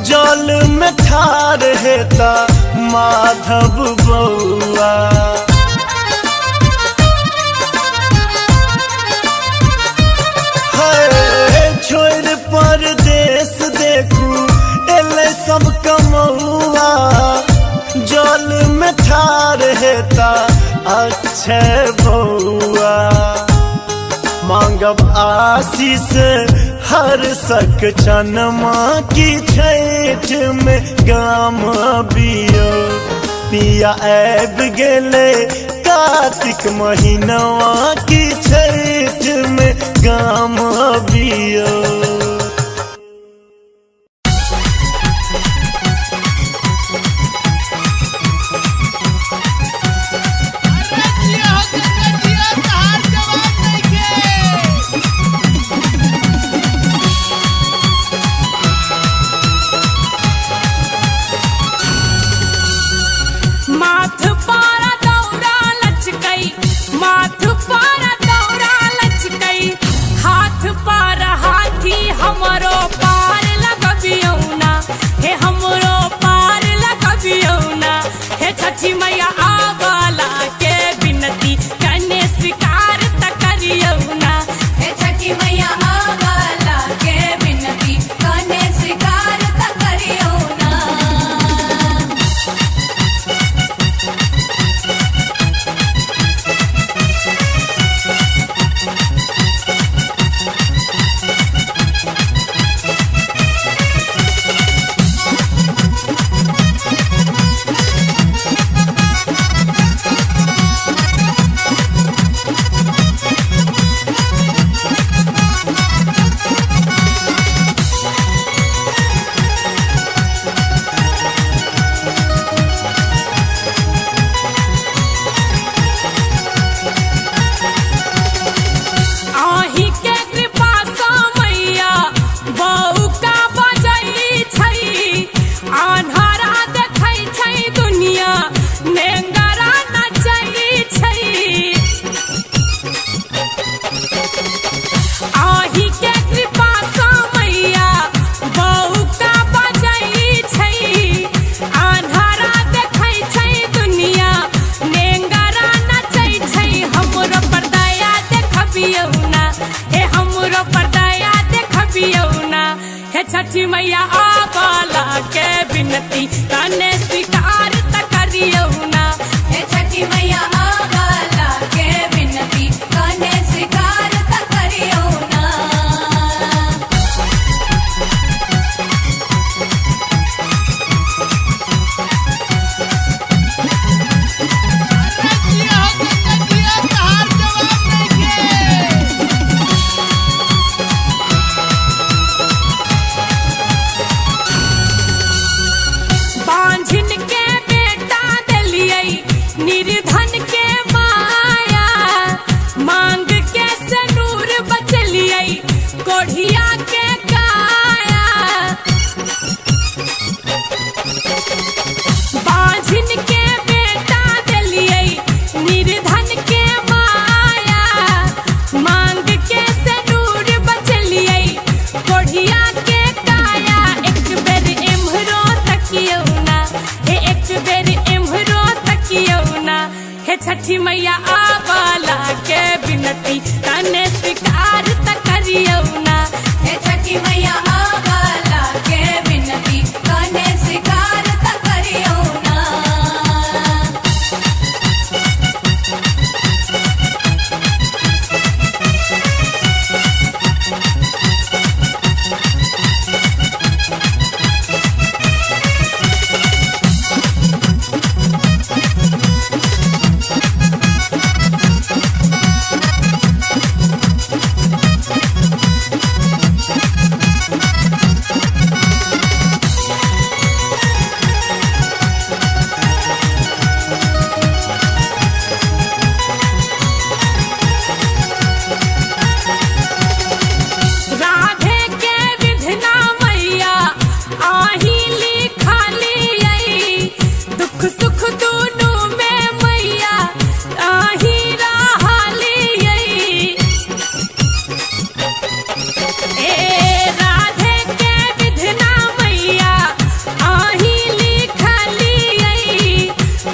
जल में ठार हेता माधव बउआ। छोड़ परदेश देखू एले सब कमौआ जल में ठार हेता अक्षय बउआ। मांगब आशीष हर सक चनमा की छठ में गाम बियो पिया ऐब गेले कार्तिक महीनवा की छठ में गाम बियो। माथ पारा दौरा लचकई, माथ पारा दौरा लचकई, हाथ पारा हाथी हमरो पार लगबियौना, हे हमरो पार लगबियौना। हे छठी मैया आवाला के बिनती कने स्वीकार त करियौना। हे छठी मैया आवाला के बिनती कने स्वीकार त करियौना। छठी मैया आवाला के बिनती कने स्वीकार त करियौना। हे छठी मैया आवाला के बिनती कने स्वीकार त करियौना। बांझिन के बेटा दिलियै निर्धन के छठी मैया आवाला के बिनती तने स्वीकार त करियो ना। हे छठी मैया आवाला के बिनती कने स्वीकार त करियो ना। राधे के विधना मैया आही लिखाली आई, दुख सुख दोनों में मैया आही रहाली आई। ए राधे के विधना मैया आही लिखाली आई,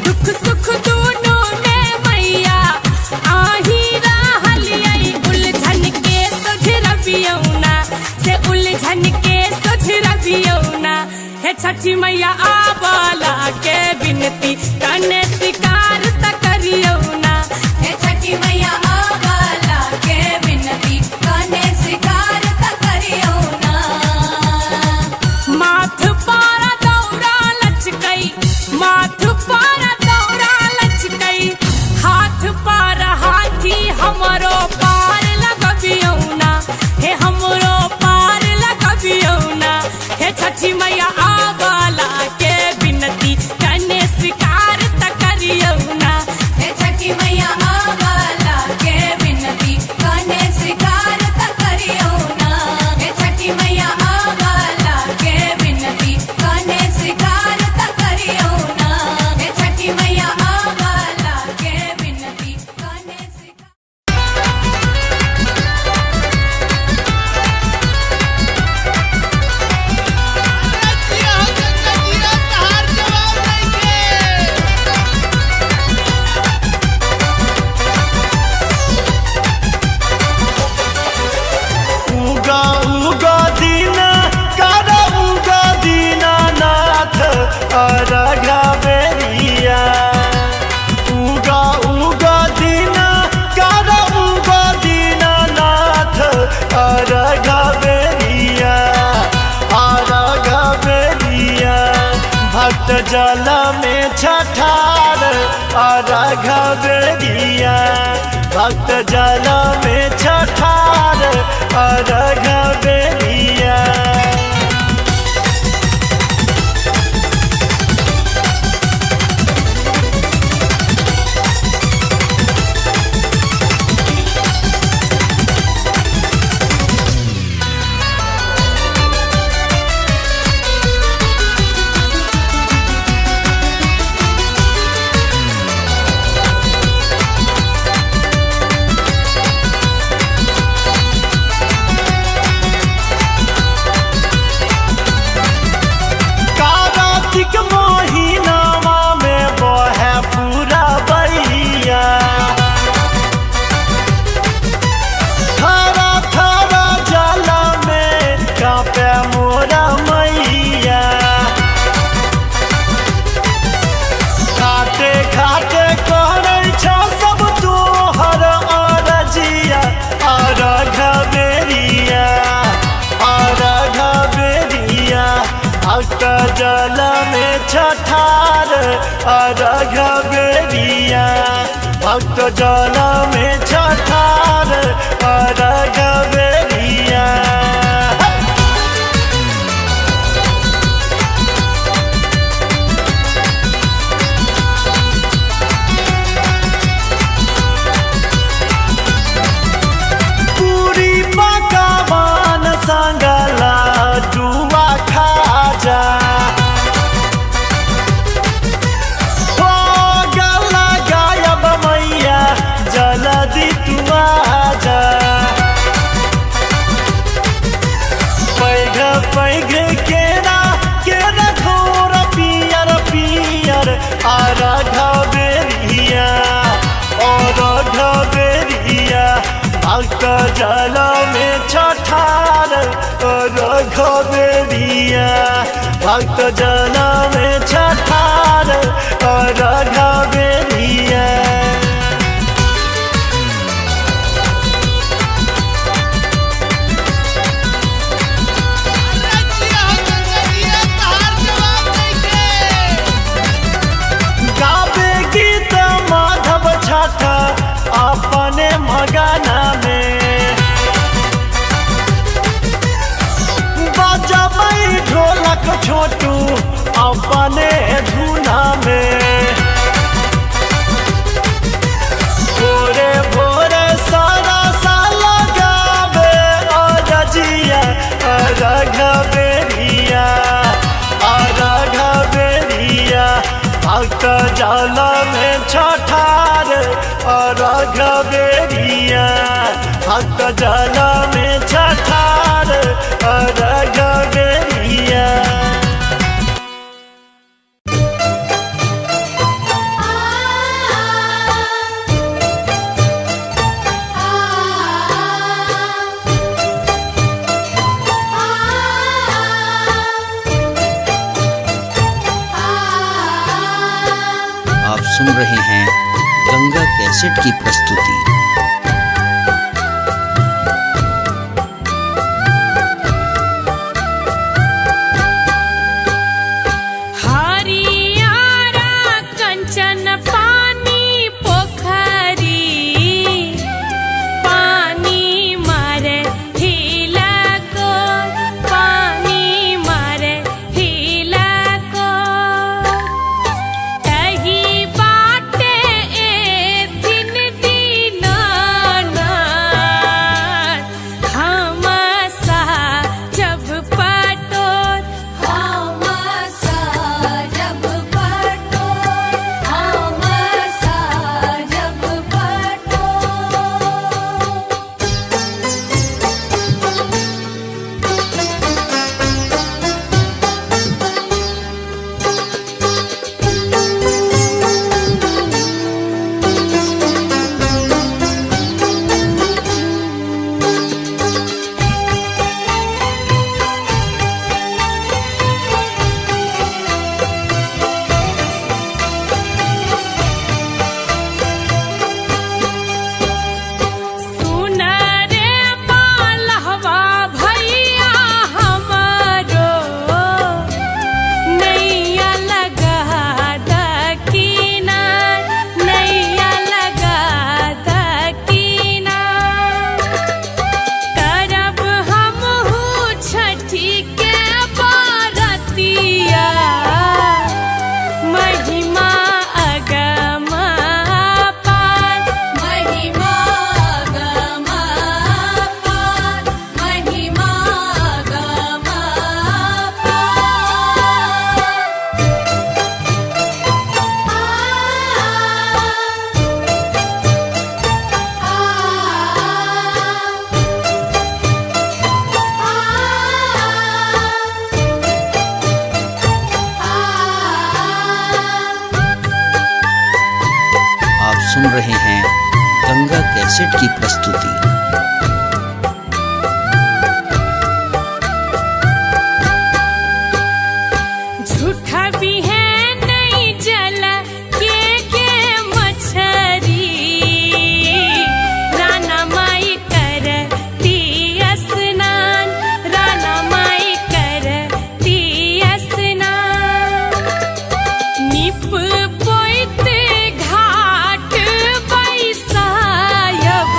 दुख सुख दोनों में मैया आही रहाली आई। उलझन के सुझरबियौना से उलझन के सुझरबियौना। हे छठी मैया आवाला के बिनती कने स्वीकार त करियो ना। हे छठी मैया आवाला के बिनती कने स्वीकार त करियो ना। माथ पारा दौरा लचकई, माथ पारा दौरा लचकई, हाथ पारा हाथी हमरो पार लगबियो ना। हे हमरो पार लगबियो ना। हे छठी मैया आवाला के बिनती कने स्वीकार त करियो ना। हे छठी मैया आवाला के बिनती कने स्वीकार त करियो ना। हे छठी मैया आवाला के बिनती कने स्वीकार त करियो ना। हे छठी मैया आवाला के बिनती कने स्वीकार। उगा उगा दीन कर उगा दीनानाथ अरघा बेरिया। उगा उगा दीन कर उगा दीनानाथ अरघा बेरिया। अरघा बेरिया भक्त जल में छठार अरघा बेरिया। भक्त जल में छठार अरघा बेरिया। कार्तिक महीनावा में बहे पूरा बइया। थारा थारा जल में कांपे मोरा मैया। घाटे घाटे कहै छ सब तोहर अरजिया। अरघा बेरिया अरघा बेरिया भक्त जल में छठार अरघा बेरिया। भक्त जल में छठार अरघा बेरिया। पूरी पकवान संगला जुआ खाजा। हो गला गायब मैया जल्दी तू आजा। पैघ पैघ केरा केरा घोर पियर पियर अरघा बेरिया। जल में छठार रघबेरिया भक्त जल में छठार रघबेरिया गावे गीत माधव छठा अपने मगना में बजबै ढोलक छोटू अपने धुना में भोरे भोरे सारा साल गावे रजिया रघबेरिया रघबेरिया भक्त जल में छठार रघबेरिया भक्त जल में छठार रघबेरिया आप सुन रहे हैं गंगा कैसेट की प्रस्तुति। हरियारा कंचन पानी पोखरी पानी मारे हिला को पानी मारे हिला को तही बाटे ए दिन दीनानाथ हमसा जब पटोर हमसा जब पटोर हमसा जब पटोर सुन रे पालहवा भैया हमारो नैया लगा दकीनार नैया लगा दकीनार करब हमहू छठी के बारतिया महिमा अगम पार महिमा गम पार महिमा गम आप सुन रहे हैं गंगा कैसेट की प्रस्तुति। झूठा भी है नहीं जल के मछरी राना माई करती स्नान राना माई करती स्नान निप पोइत घाट बैसायब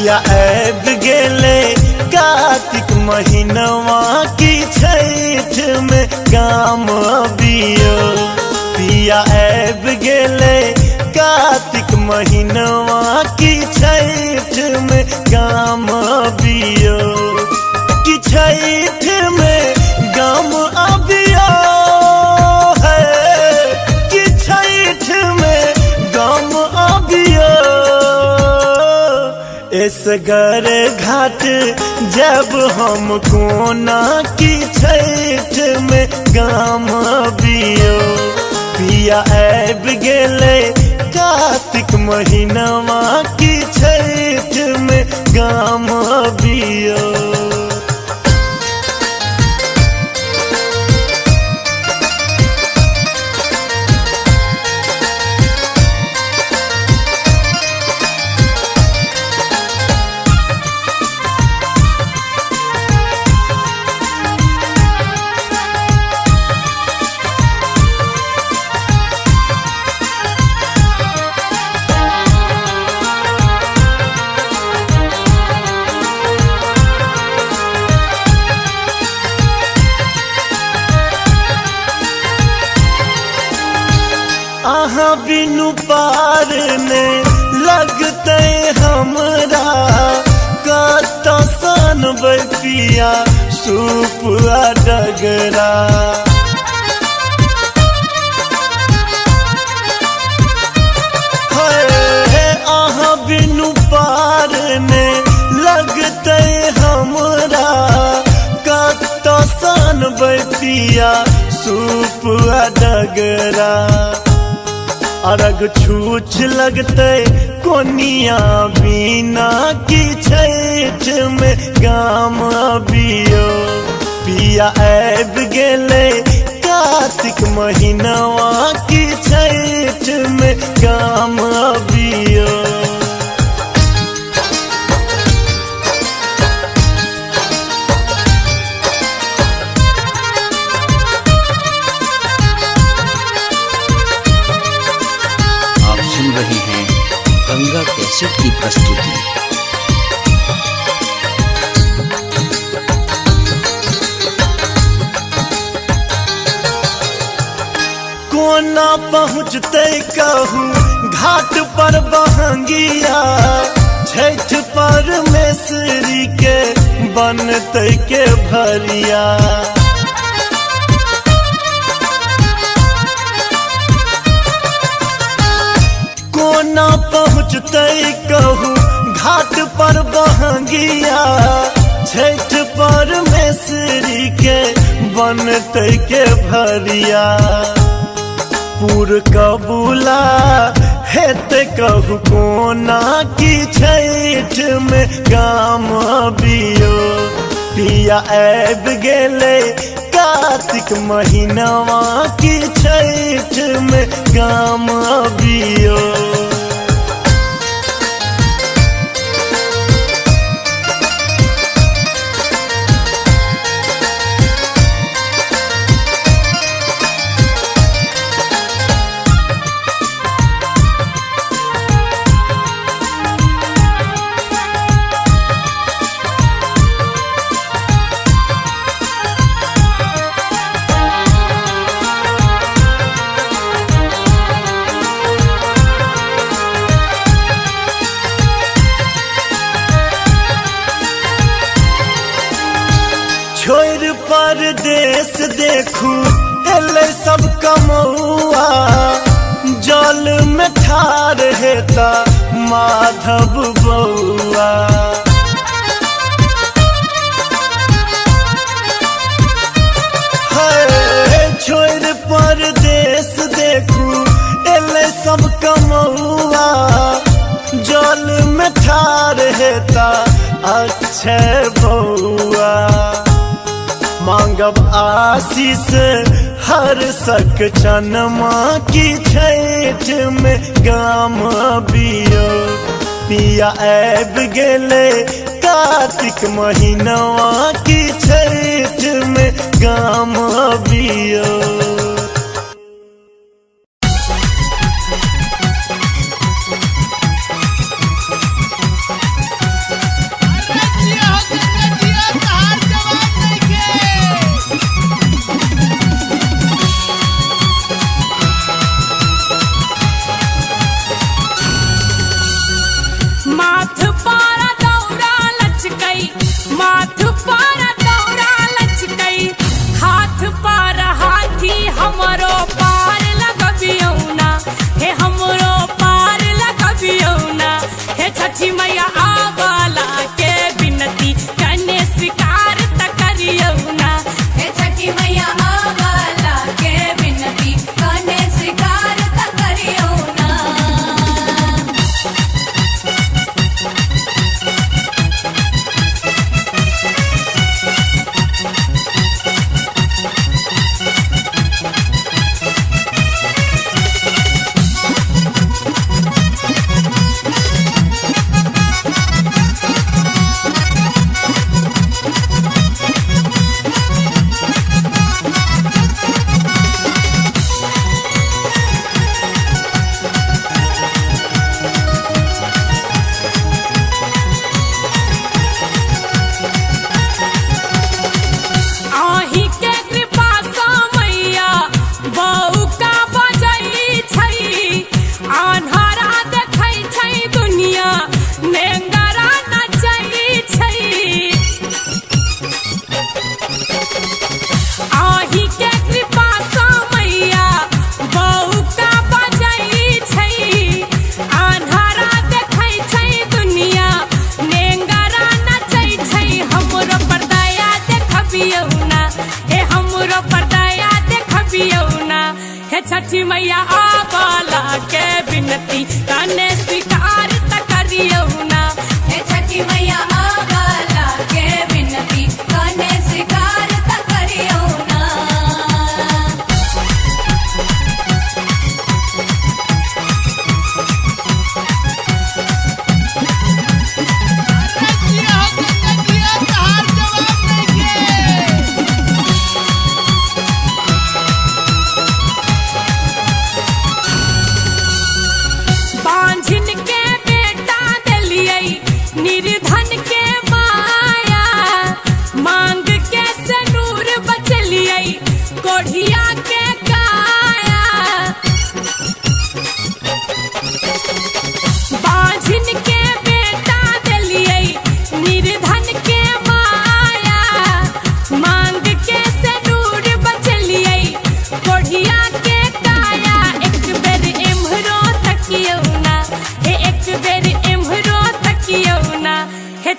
पिया ऐब गेले कार्तिक महीनवा की छठ में काम अबियो पिया ऐब गेले कार्तिक महीनवा की छठ में काम अबियो कि छठ में काम अबियो है कि छठ में काम अबियो इस घर घाट जब हम कोना की छठ में काम अबियो पिया ऐब गेले कार्तिक महीनवा की छठ में काम अबियो आहा बिनु पार ने लगते हमरा कत सन पिया सुपुआ डगरा आहा बिनु पार ने लगते हमरा कत सन पिया सुपुआ डगरा अरग छूछ लगते कोनिया बिना की छठ में काम अबियो पिया ऐब गेले कार्तिक महीनवा की छठ में काम अबियो रहे हैं गंगा कैसेट की प्रस्तुति। कोना पहुँचते कहूँ घाट पर बहंगिया छठ परमेश्वरी के बनते के भरिया कोना पहुँचते कहूँ घाट पर बहंगिया छठ परमेश्वरी के बनते के भरिया पूर कबूला हेते कहूँ कोना की छठ में काम अबियो पिया ऐब गेले कार्तिक महीनवा की छठ में काम अबियो छोड़ परदेश देखू एले सब कमौआ जल में ठार हेता माधव बउआ छोड़ परदेश देखू एले सब कमौआ जल में ठार हेता अक्षय बउआ मांगब आशीष हर सक चनमा की छठ में काम अबियो पिया ऐब गेले कार्तिक महीनवा की छठ में काम अबियो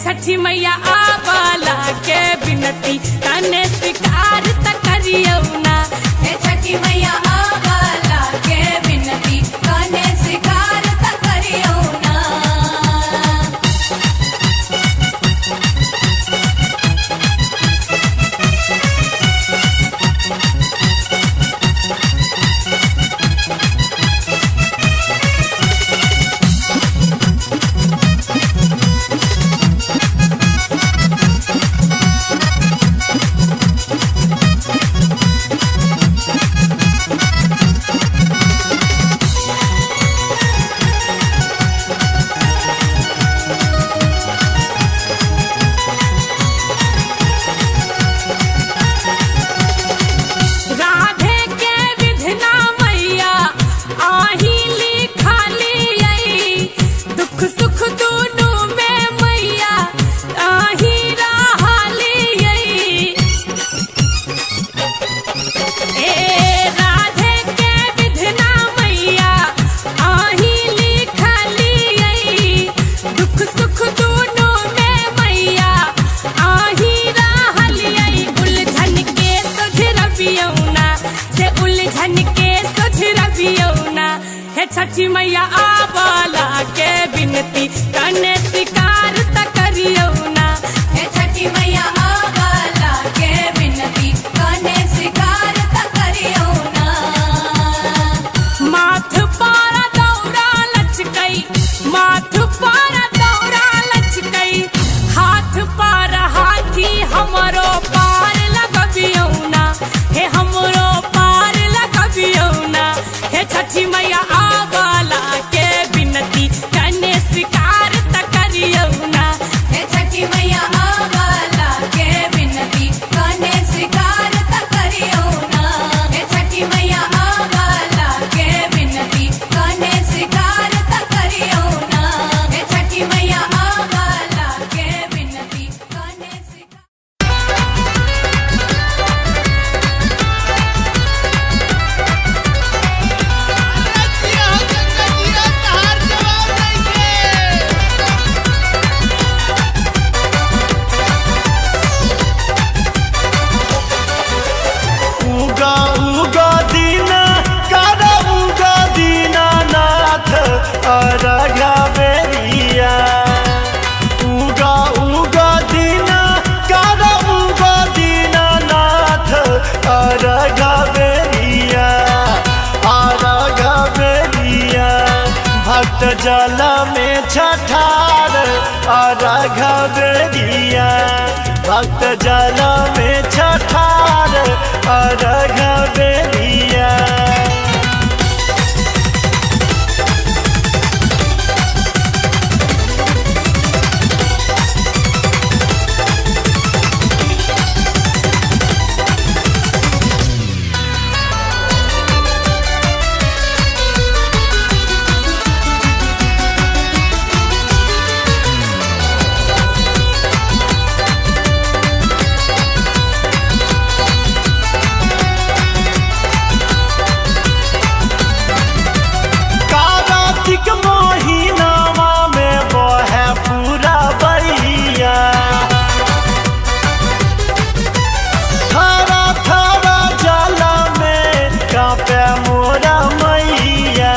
छठी मैया आवाला के बिनती कने स्वीकार त करियो ना। हे छठी मैया आवाला के बिनती कने स्वीकार त करियो ना। राधे के विधना मैया आही लिखाली दुख सुख दोनों में मैया आही रहाली। ए राधे के विधना मैया आही लिखाली दुख सुख दोनों में मैया आही रहाली। उलझन के सुझरबियौना से उलझन के सुझरबियौना। हे छठी मैया आवाला के बिनती कने स्वीकार त करियो ना। हे छठी मैया आवाला के बिनती कने स्वीकार त करियो ना। माथ पारा दौरा लचकई माथ पारा दौरा लचकई हाथ पारा हाथी हमरो पार लगबियो ना। हे हमरो पार लगबियो ना। हे छठी मैया आवाला के बिनती कने स्वीकार त करियो ना। हे छठी मैया आवाला के बिनती कने स्वीकार त करियो ना। हे छठी मैया आवाला के बिनती कने स्वीकार त करियो ना। हे छठी मैया आवाला के बिनती कने स्वीकार। उगा उगा दीना कारा उगा दीना नाथ अरघा बेरिया। उगा उगा दीना कारा उगा दीना नाथ अरघा बेरिया। अरघा बेरिया भक्त जल में छठार अरघा बेरिया। भक्त जल में छठार अरघा बेरिया। कार्तिक महीनावा में बहे पूरा बइया। थारा थारा जल में कांपे मोरा मैया।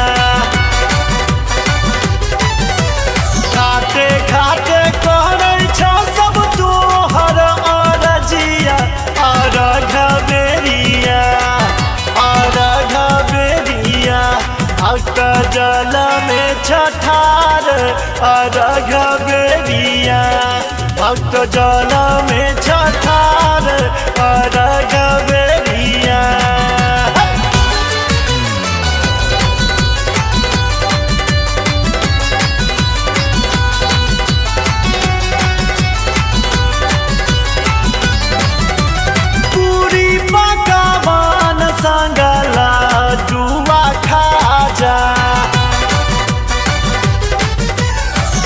घाटे घाटे कहै छ सब तोहर अरजिया। अरघा बेरिया अरघा बेरिया भक्त जल में छठार अरघा बेरिया। भक्त जल में छठार अरघा बेरिया। पूरी पकवान संगला जुआ खाजा।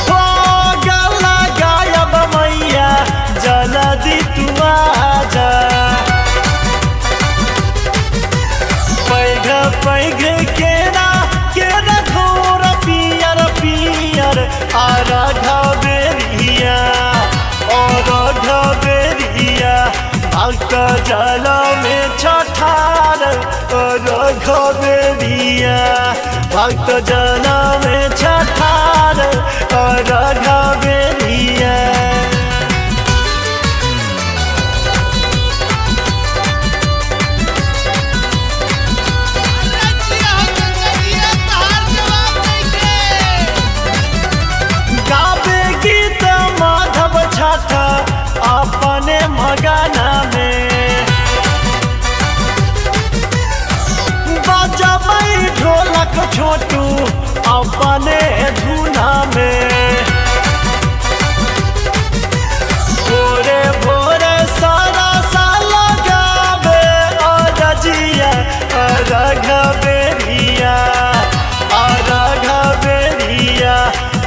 हो गला गायब मैया जल्दी तू आजा। बेरिया भक्त जना में छठार अर्घ बेरिया। गावे गीत माधव छठा अपने मगाना में बजबै ढोलक छोटू अपने धुना में। भोरे भोरे सारा साल गावे अरजिया अर्घ बेरिया अर्घ बेरिया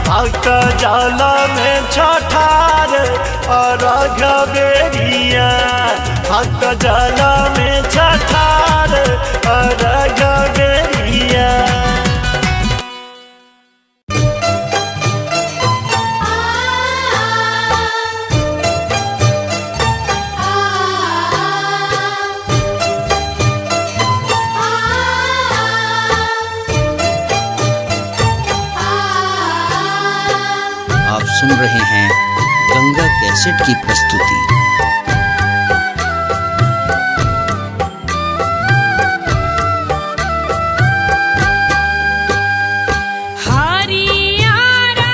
भक्त जल में छठार अर्घ बेरिया भक्त जल में छठार अर्घ बेरिया। आप सुन रहे हैं गंगा कैसेट की प्रस्तुति। हरियारा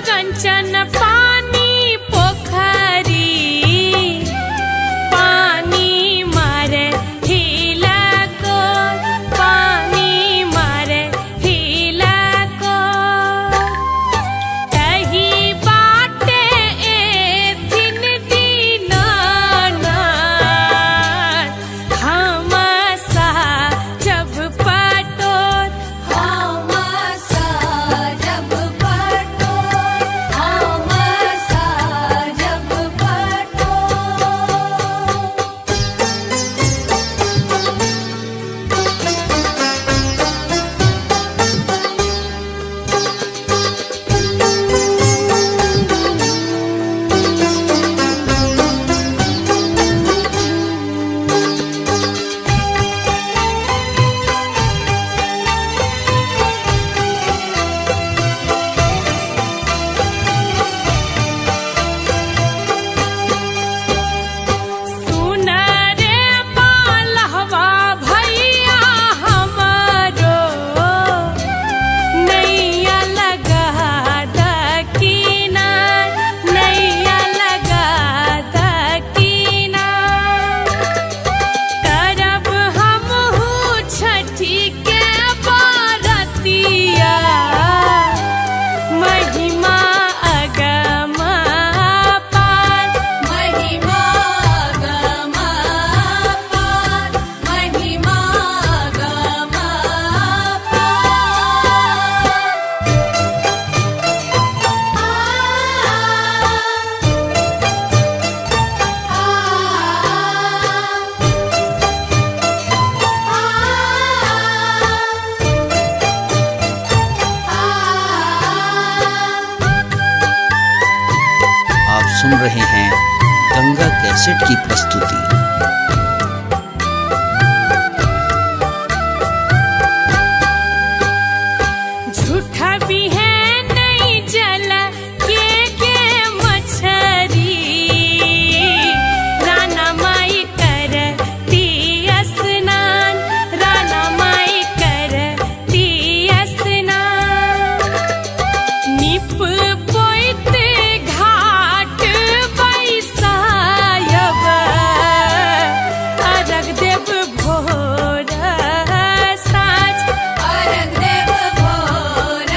कंचन पानी पोखरी पानी मारे हिला को पानी मारे हिला को तही बाटे एथिन दीनानाथ हम सा जब पटोर हम सा जब पटोर हम सा जब पटोर। सुन रे मालहवा भैया हमारो नैया लगा दकीना नैया लगा दकीना करब हमहू छठी के बरतिया महिमा अगम पार महिमा गम पार महिमा गम आप सुन रहे हैं गंगा कैसेट की प्रस्तुति। झूठा भी है नहीं जल के मछरी राना माई करती स्नान राना माई करती स्नान निप पोइत घाट बैसायब अर्घ देव भोर साँझ अर्घ देव भोर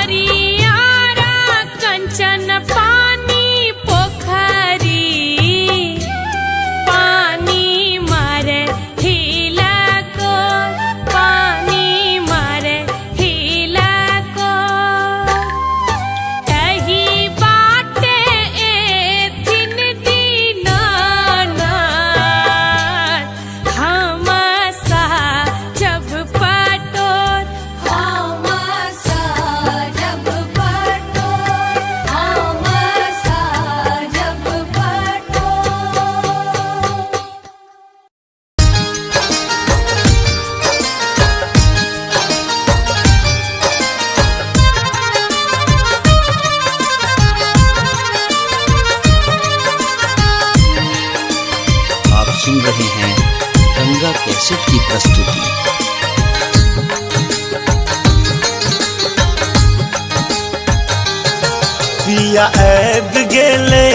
हरियारा कंचन पानी पोखरी पानी मारे हिला को पानी मारे हिला को एही बाटे एथिन दीनानाथ हमसा जब पटोर हमसा जब पटोर हमसा जब पटोर। आप सुन रहे हैं गंगा कैसेट की प्रस्तुति। पिया ऐब गेले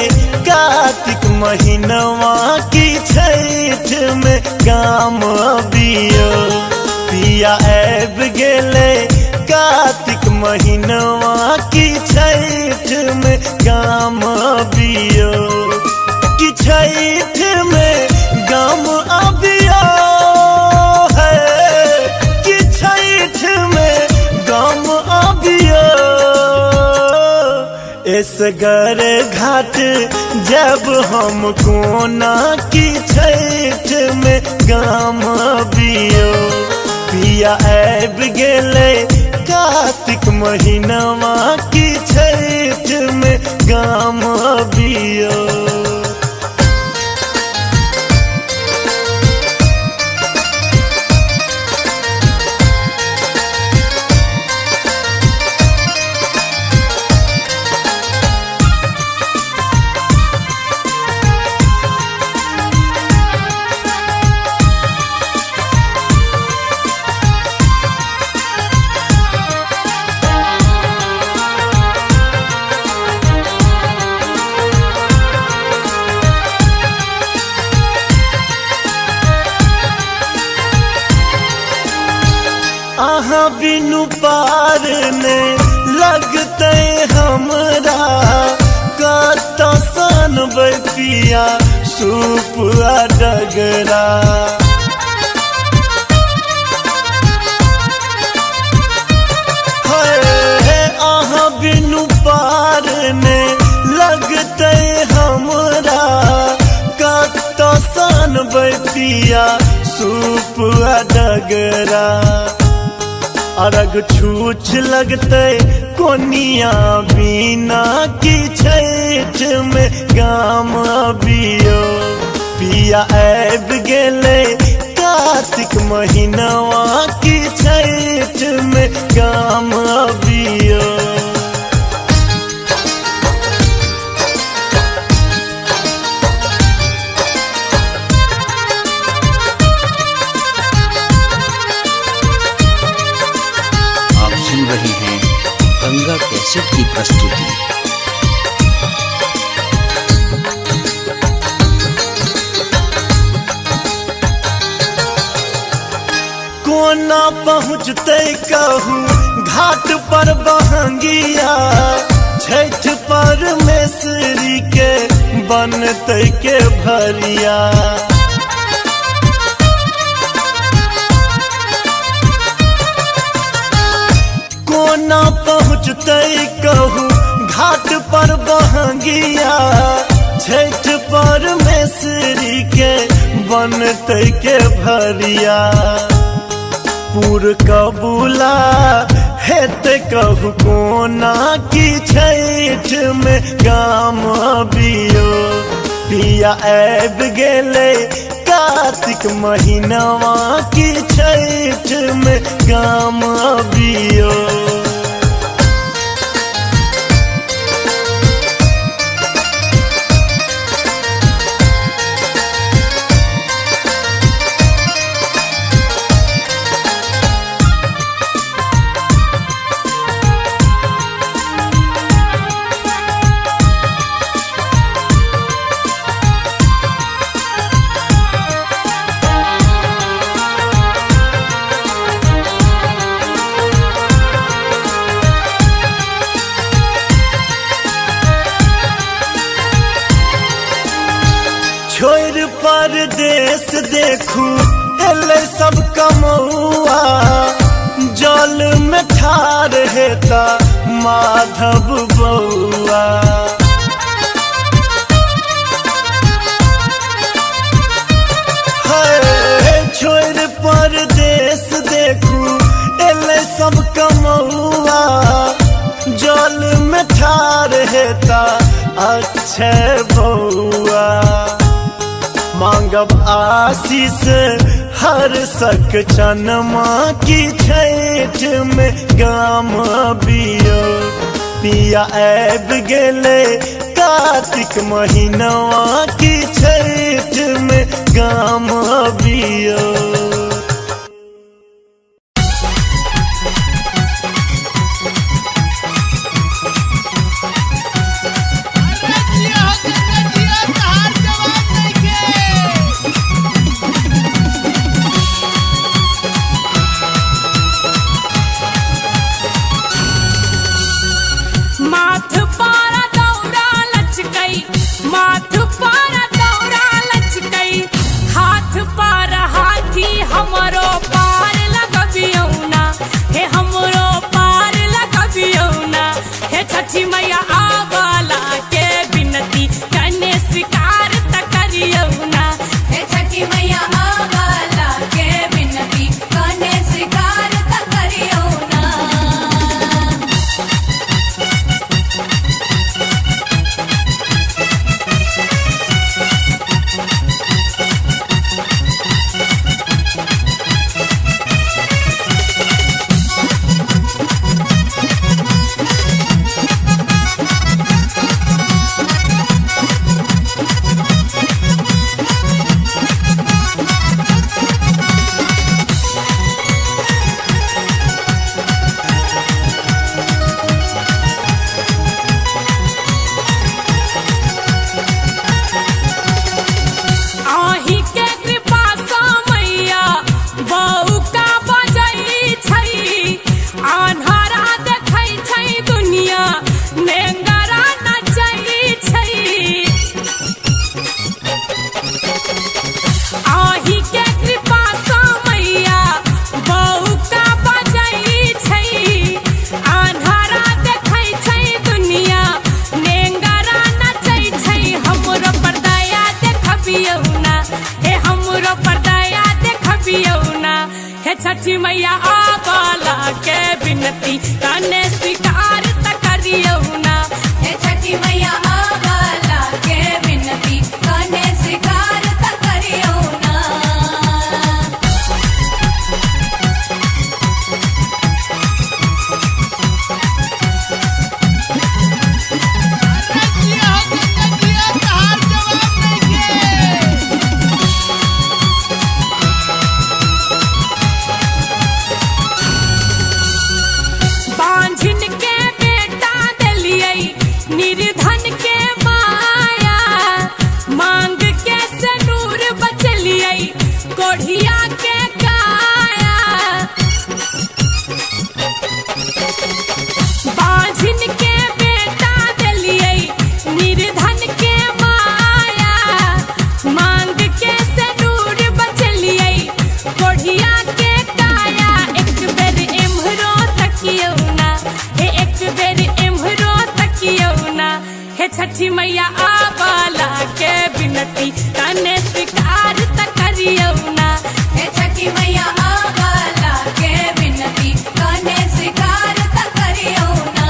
कार्तिक महीनवा की छठ में गाम अबियो। पिया ऐब गेले कार्तिक महीनवा की छठ में गाम अबियो। कि छठ में गाम अबियो है कि छठ में गाम अबियो। इसगर घाट जब हम कोना की छठ में गाम अबियो। पिया ऐब गेले कार्तिक महीनवा की छठ में गाम अबियो। आहाँ बिनु पार ने लगते हमरा कत सन पिया सूप डगरा। आहाँ बिनु पार ने लगते हमरा कत सन पिया सूप डगरा। अरग छूछ लगते कोनिया बिना की छठ में गाम अबियो। पिया ऐब गेले कार्तिक महीनवा की छठ में गाम अबियो। सुन रहे हैं गंगा कैसेट की प्रस्तुति। कोना पहुँचते कहूँ घाट पर बहंगिया। छठ परमेश्वरी के बनते के भरिया। कोना पहुँचते कहूँ घाट पर बहंगिया। छठ परमेश्वरी के बनते के भरिया। पूर कबूला हेते कहू कोना की छठ में गाम अबियो। पिया ऐब गेले कार्तिक महीनवा की छठ में गाम अबियो। देखू एले सब कमौआ जल में ठार हेता माधव बउआ छोड़ परदेश देखू एले सब कमौआ जल में ठार हेता अक्षय बउआ मांगब आशीष हर सक चनमा की छठ में गाम बियो पिया ऐब गेले कार्तिक महीनवा की छठ में गाम बियो छठी मैया आवाला के बिनती कने स्वीकार त करियो ना हे छठी मैया आवाला के बिनती कने स्वीकार त करियो ना छठी मैया आवाला के बिनती कने स्वीकार त करियो ना हे छठी मैया आवाला के बिनती कने स्वीकार त करियो ना छठी मैया आवाला के बिनती कने स्वीकार त करियो ना हे छठी मैया आवाला के बिनती कने स्वीकार त करियो ना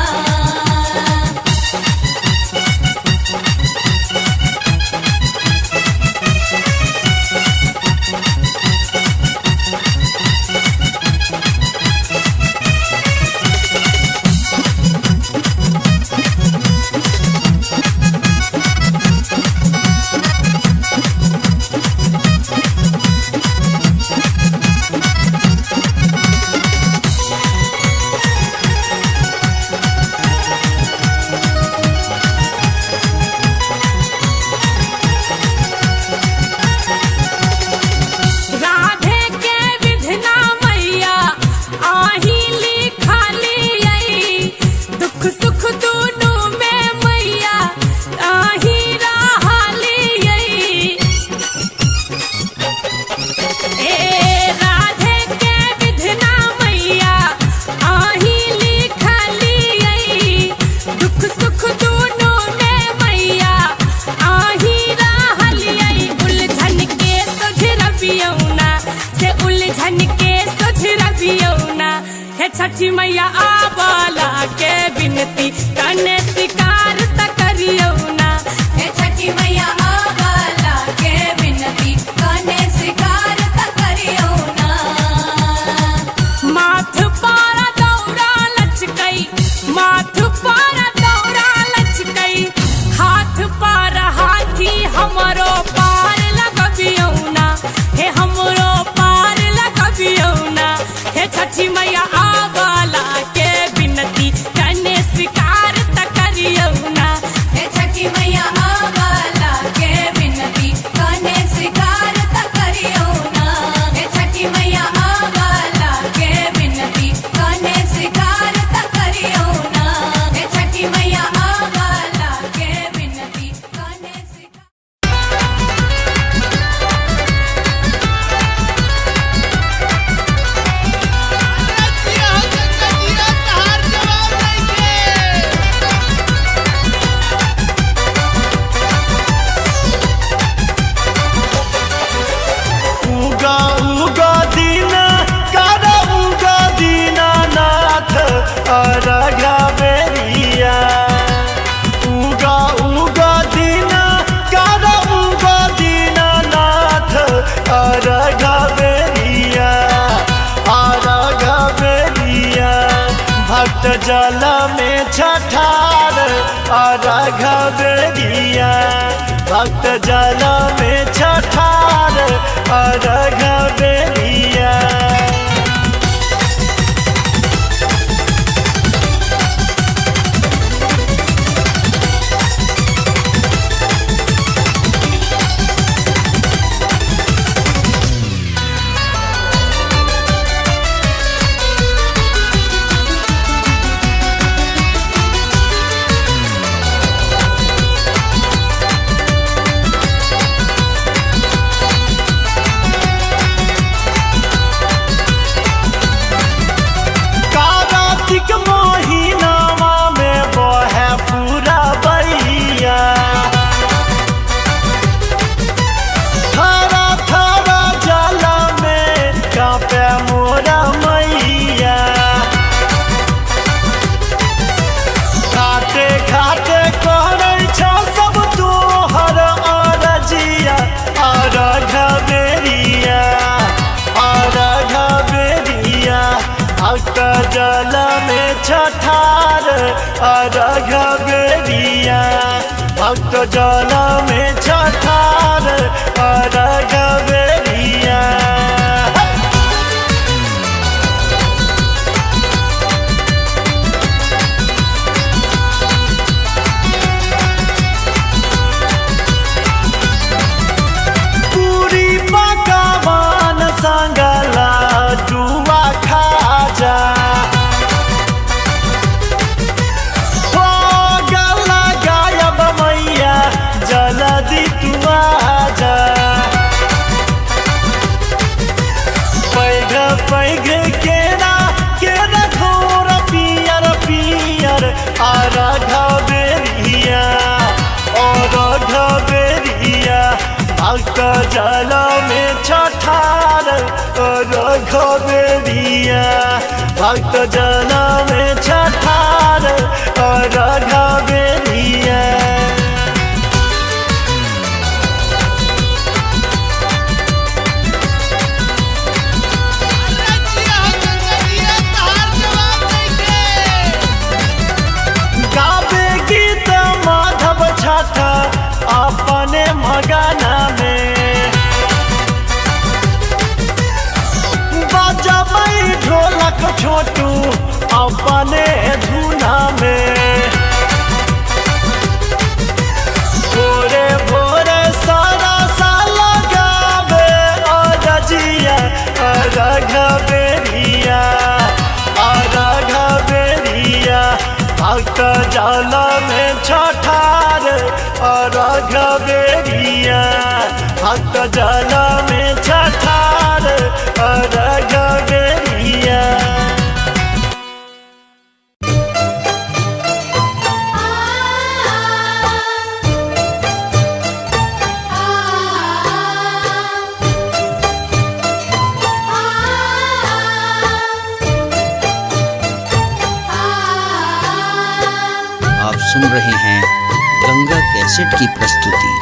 छठी मैया आवाला के बिनती कने स्वीकार त करियो ना। हे छठी मैया आवाला के बिनती कने स्वीकार त करियो ना। माथ पारा दौरा लचकई, माथ पारा दौरा लचकई, हाथ पारा हाथी हमरो पार लगबियो ना। हे हमरो पार लगबियो ना। हे छठी मैया आवाला के बिनती कने स्वीकार त करियो ना। हे छठी मैया आवाला के बिनती कने स्वीकार त करियो ना। हे छठी मैया आवाला के बिनती कने स्वीकार त करियो ना। हे छठी मैया आवाला के बिनती कने स्वीकार। उगा उगा दीना कर उगा दीनानाथ अरघा बेरिया। उगा उगा दीना कर उगा दीनानाथ अरघा बेरिया। अरघा बेरिया भक्त जल में छठार अरघा बेरिया। भक्त जल में छठार अरघा बेरिया। कार्तिक महीनावा में बहे पूरा बइया। थारा थारा जल में कांपे मोरा मैया। घाटे घाटे करै छ सब तोहर अरजिया। अरघा बेरिया अरघा बेरिया भक्त जल में छठार अरघा बेरिया। भक्त जल में छठार अरघा बेरिया। पूरी पकवान संगला जुआ खाजा। हो गला गायब मैया जल्दी तू आजा। पैघ पैघ केरा केरा घोर पियर पियर अरघा बेरिया। अरघा बेरिया भक्त जल में छठार अरघा बेरिया। भक्त जल में छठार अरघा बेरिया। गावे गीत माधव छठ अपने मगना में। बजबै ढोलक छोटू अपने धुना में। भोरे भोरे सारा साल गावे अरजिया। अरघा बेरिया अरघा बेरिया भक्त जल में छठार अरघा बेरिया। भक्त जल में छठार अरघा बेरिया। आप सुन रहे हैं गंगा कैसेट की प्रस्तुति।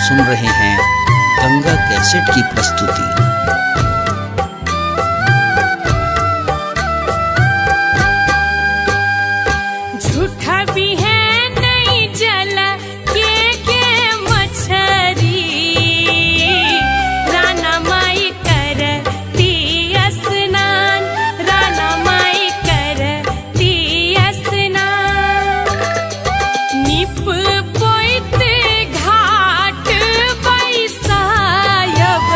सुन रहे हैं गंगा कैसेट की प्रस्तुति। झूठा भी है नहीं जल के मछरी, राना माई करती स्नान, राना माई करती स्नान। निप पोइत घाट बैसायब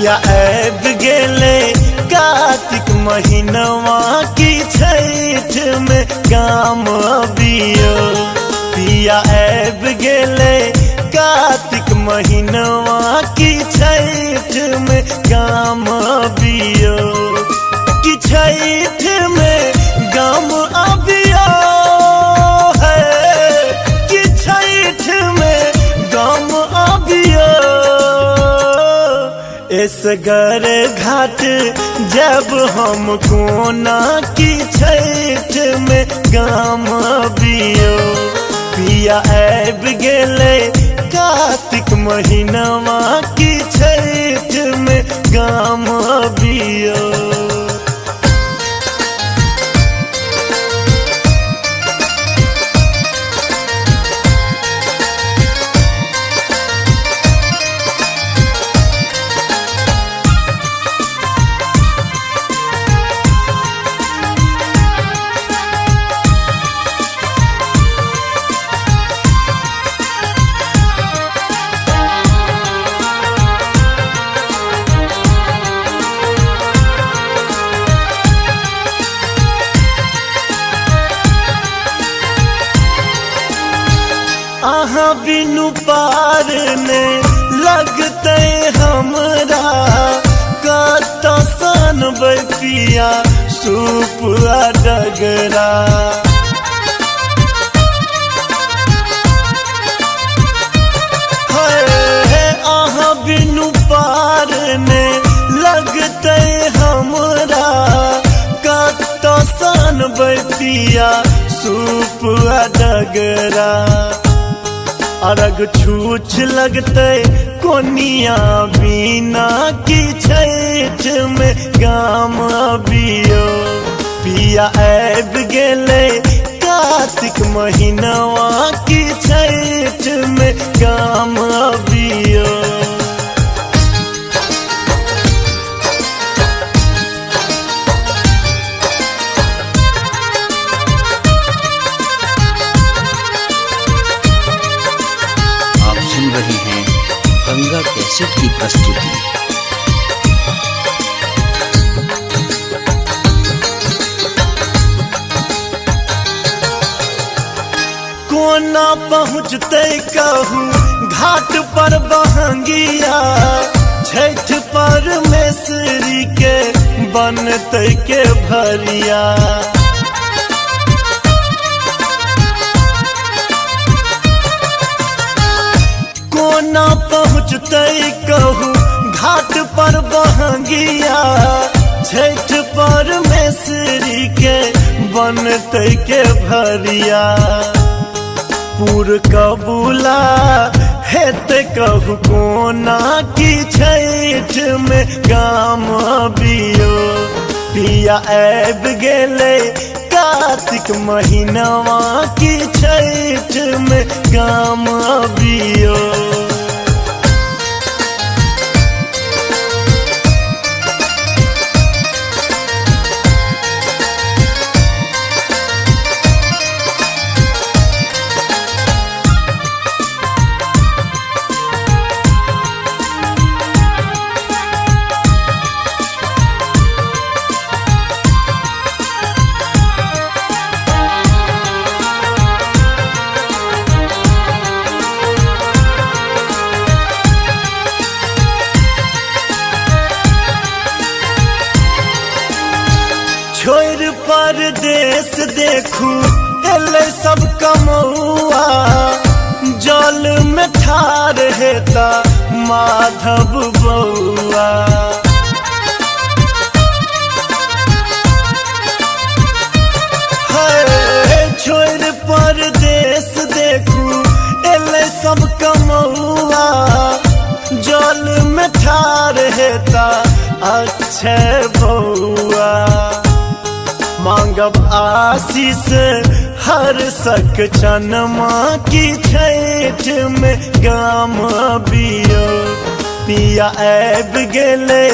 पिया ऐब गेले कार्तिक महीनवा की छठ में गाम अबियो पिया ऐब गेले कार्तिक महीनवा की छठ में गाम अबियो कि छठ में गाम अबियो है कि छठ में गाम अबियो इस घर घाट जब हम कोना की छठ में गाम अबियो पिया ऐब गेले कार्तिक महीनवा की छठ में गाम अबियो आहा बिनु पार में लगते हमरा कत सन पिया सूप डगरा आहा बिनु पार में लगते हमरा कत सन पिया सूप डगरा अरग छूछ लगते कोनिया बिना की छठ में गाम अबियो पिया ऐब गेले कार्तिक महीनवा की छठ में गाम अबियो रही हैं गंगा कैसेट की प्रस्तुति। कोना पहुँचते कहूँ घाट पर बहंगिया छठ परमेश्वरी के बनते के भरिया कोना पहुँचते कहूँ घाट पर बहंगिया छठ परमेश्वरी के बनते के भरिया पूर कबूला हेते कहूँ कोना की छठ में गाम अबियो पिया ऐब गेले कार्तिक महीनवा की छठ में गाम अबियो छोड़ परदेश देखू एले सब कमौआ जल में ठार हेता माधव बउआ छोड़ परदेश देखू एले सब कमौआ जल में ठार हेता अक्षय बउआ मांगब आशीष हर सक चनमा की छठ में गाम अबियो पिया ऐब गेले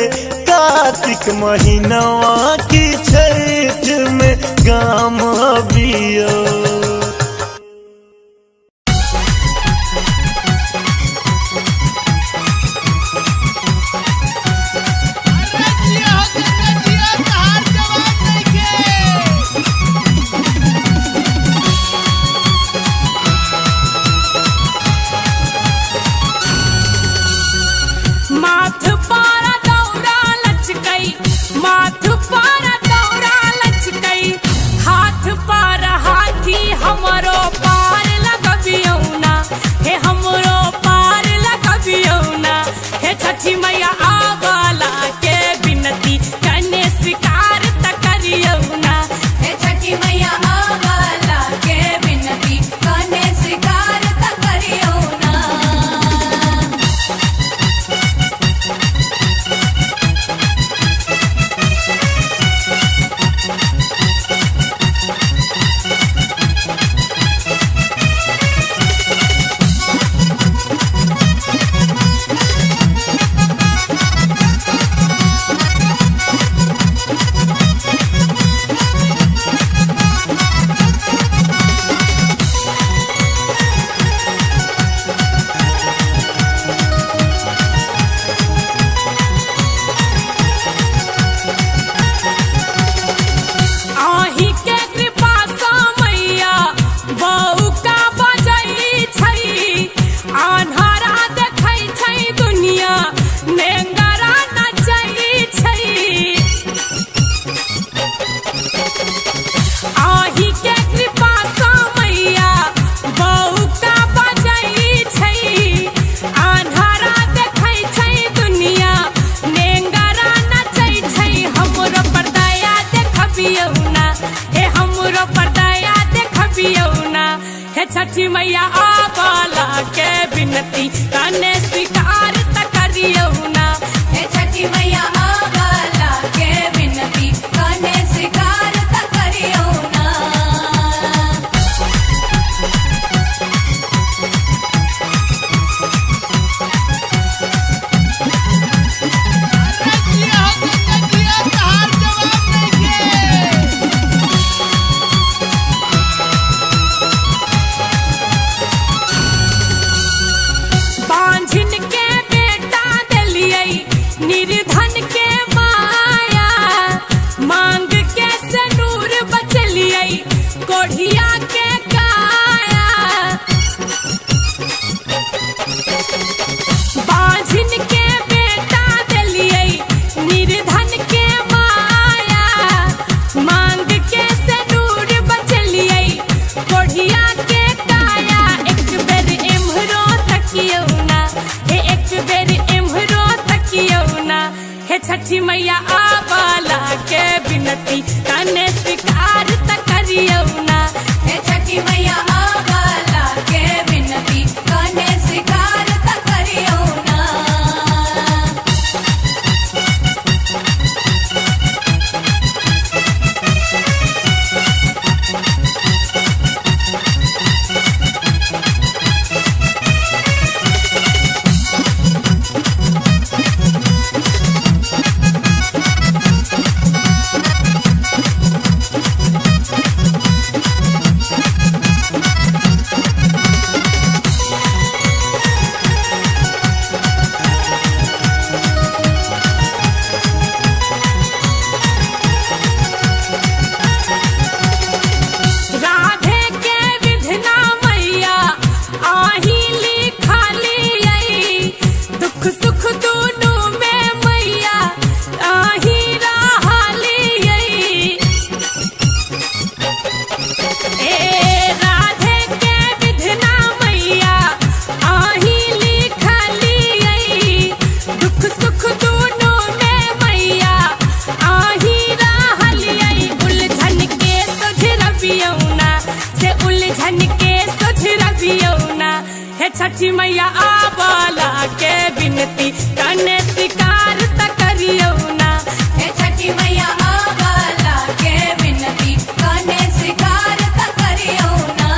कार्तिक महीनवा की छठ में गाम अबियो छठी मैया आवाला के बिनती कने स्वीकार त करियो ना। हे छठी मैया आवाला के बिनती कने स्वीकार त करियो ना। बांझिन के बेटा दिलियै निर्धन के माया, मांग के सनूर बचलियै कोढ़िया के काया। बांझिन के बेटा दिलियै निर्धन के माया, मांग के सनूर बचलियै कोढ़िया के काया। एक बेर एम्हरो तकियो ना, हे एक बेर एम्हरो तकियो ना। हे छठी मैया आवाला के बिनती कने स्वीकार त करियो ना। हे छठी मैया आवाला के बिनती कने स्वीकार त करियो ना। राधे के विधना मैया आही लिखालियै, दुख सुख दुनू में मैया आही रहलियै। ए राधे के विधना मैया आही लिखालियै, दुख सुख दुनू में मैया आही रहलियै। उलझन के सुझरबियौ ना, से उलझन के सुझरबियौ ना। हे छठी मैया आवाला के बिनती कने स्वीकार त करियो ना। हे छठी मैया आवाला के बिनती कने स्वीकार त करियो ना।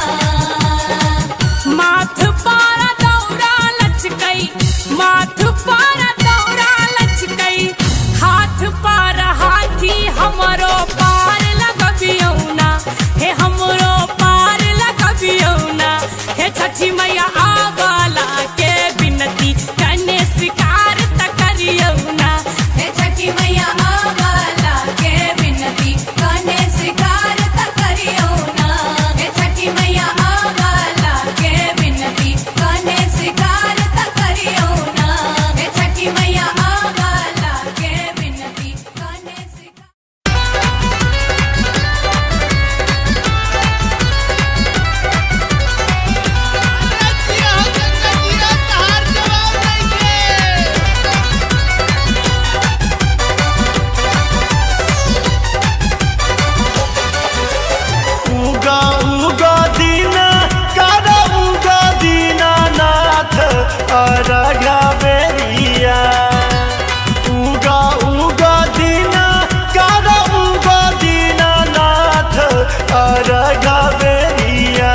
माथ पारा दौरा लचकै, माथ पारा दौरा लचकै, हाथ पारा हाथी हमरो पार लगबियौ ना। हे हमरो पार लगबियौ ना। हे छठी मैया आवाला के बिनती कने स्वीकार त करियो ना। हे छठी मैया आवाला के बिनती कने स्वीकार त करियो ना। हे छठी मैया आवाला के बिनती कने स्वीकार त करियो ना। हे छठी मैया आवाला के बिनती कने स्वीकार। उगा उगा दीना कारा उगा दीनानाथ अरघा बेरिया। उगा उगा दीना कारा उगा दीनानाथ अरघा बेरिया,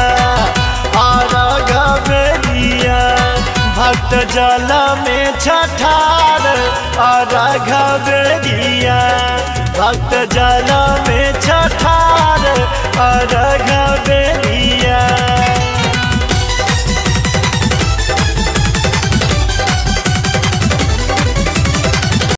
अरघा बेरिया। भक्त जल में छठार अरघा बेरिया, भक्त जल में छठार अरघा बेरिया।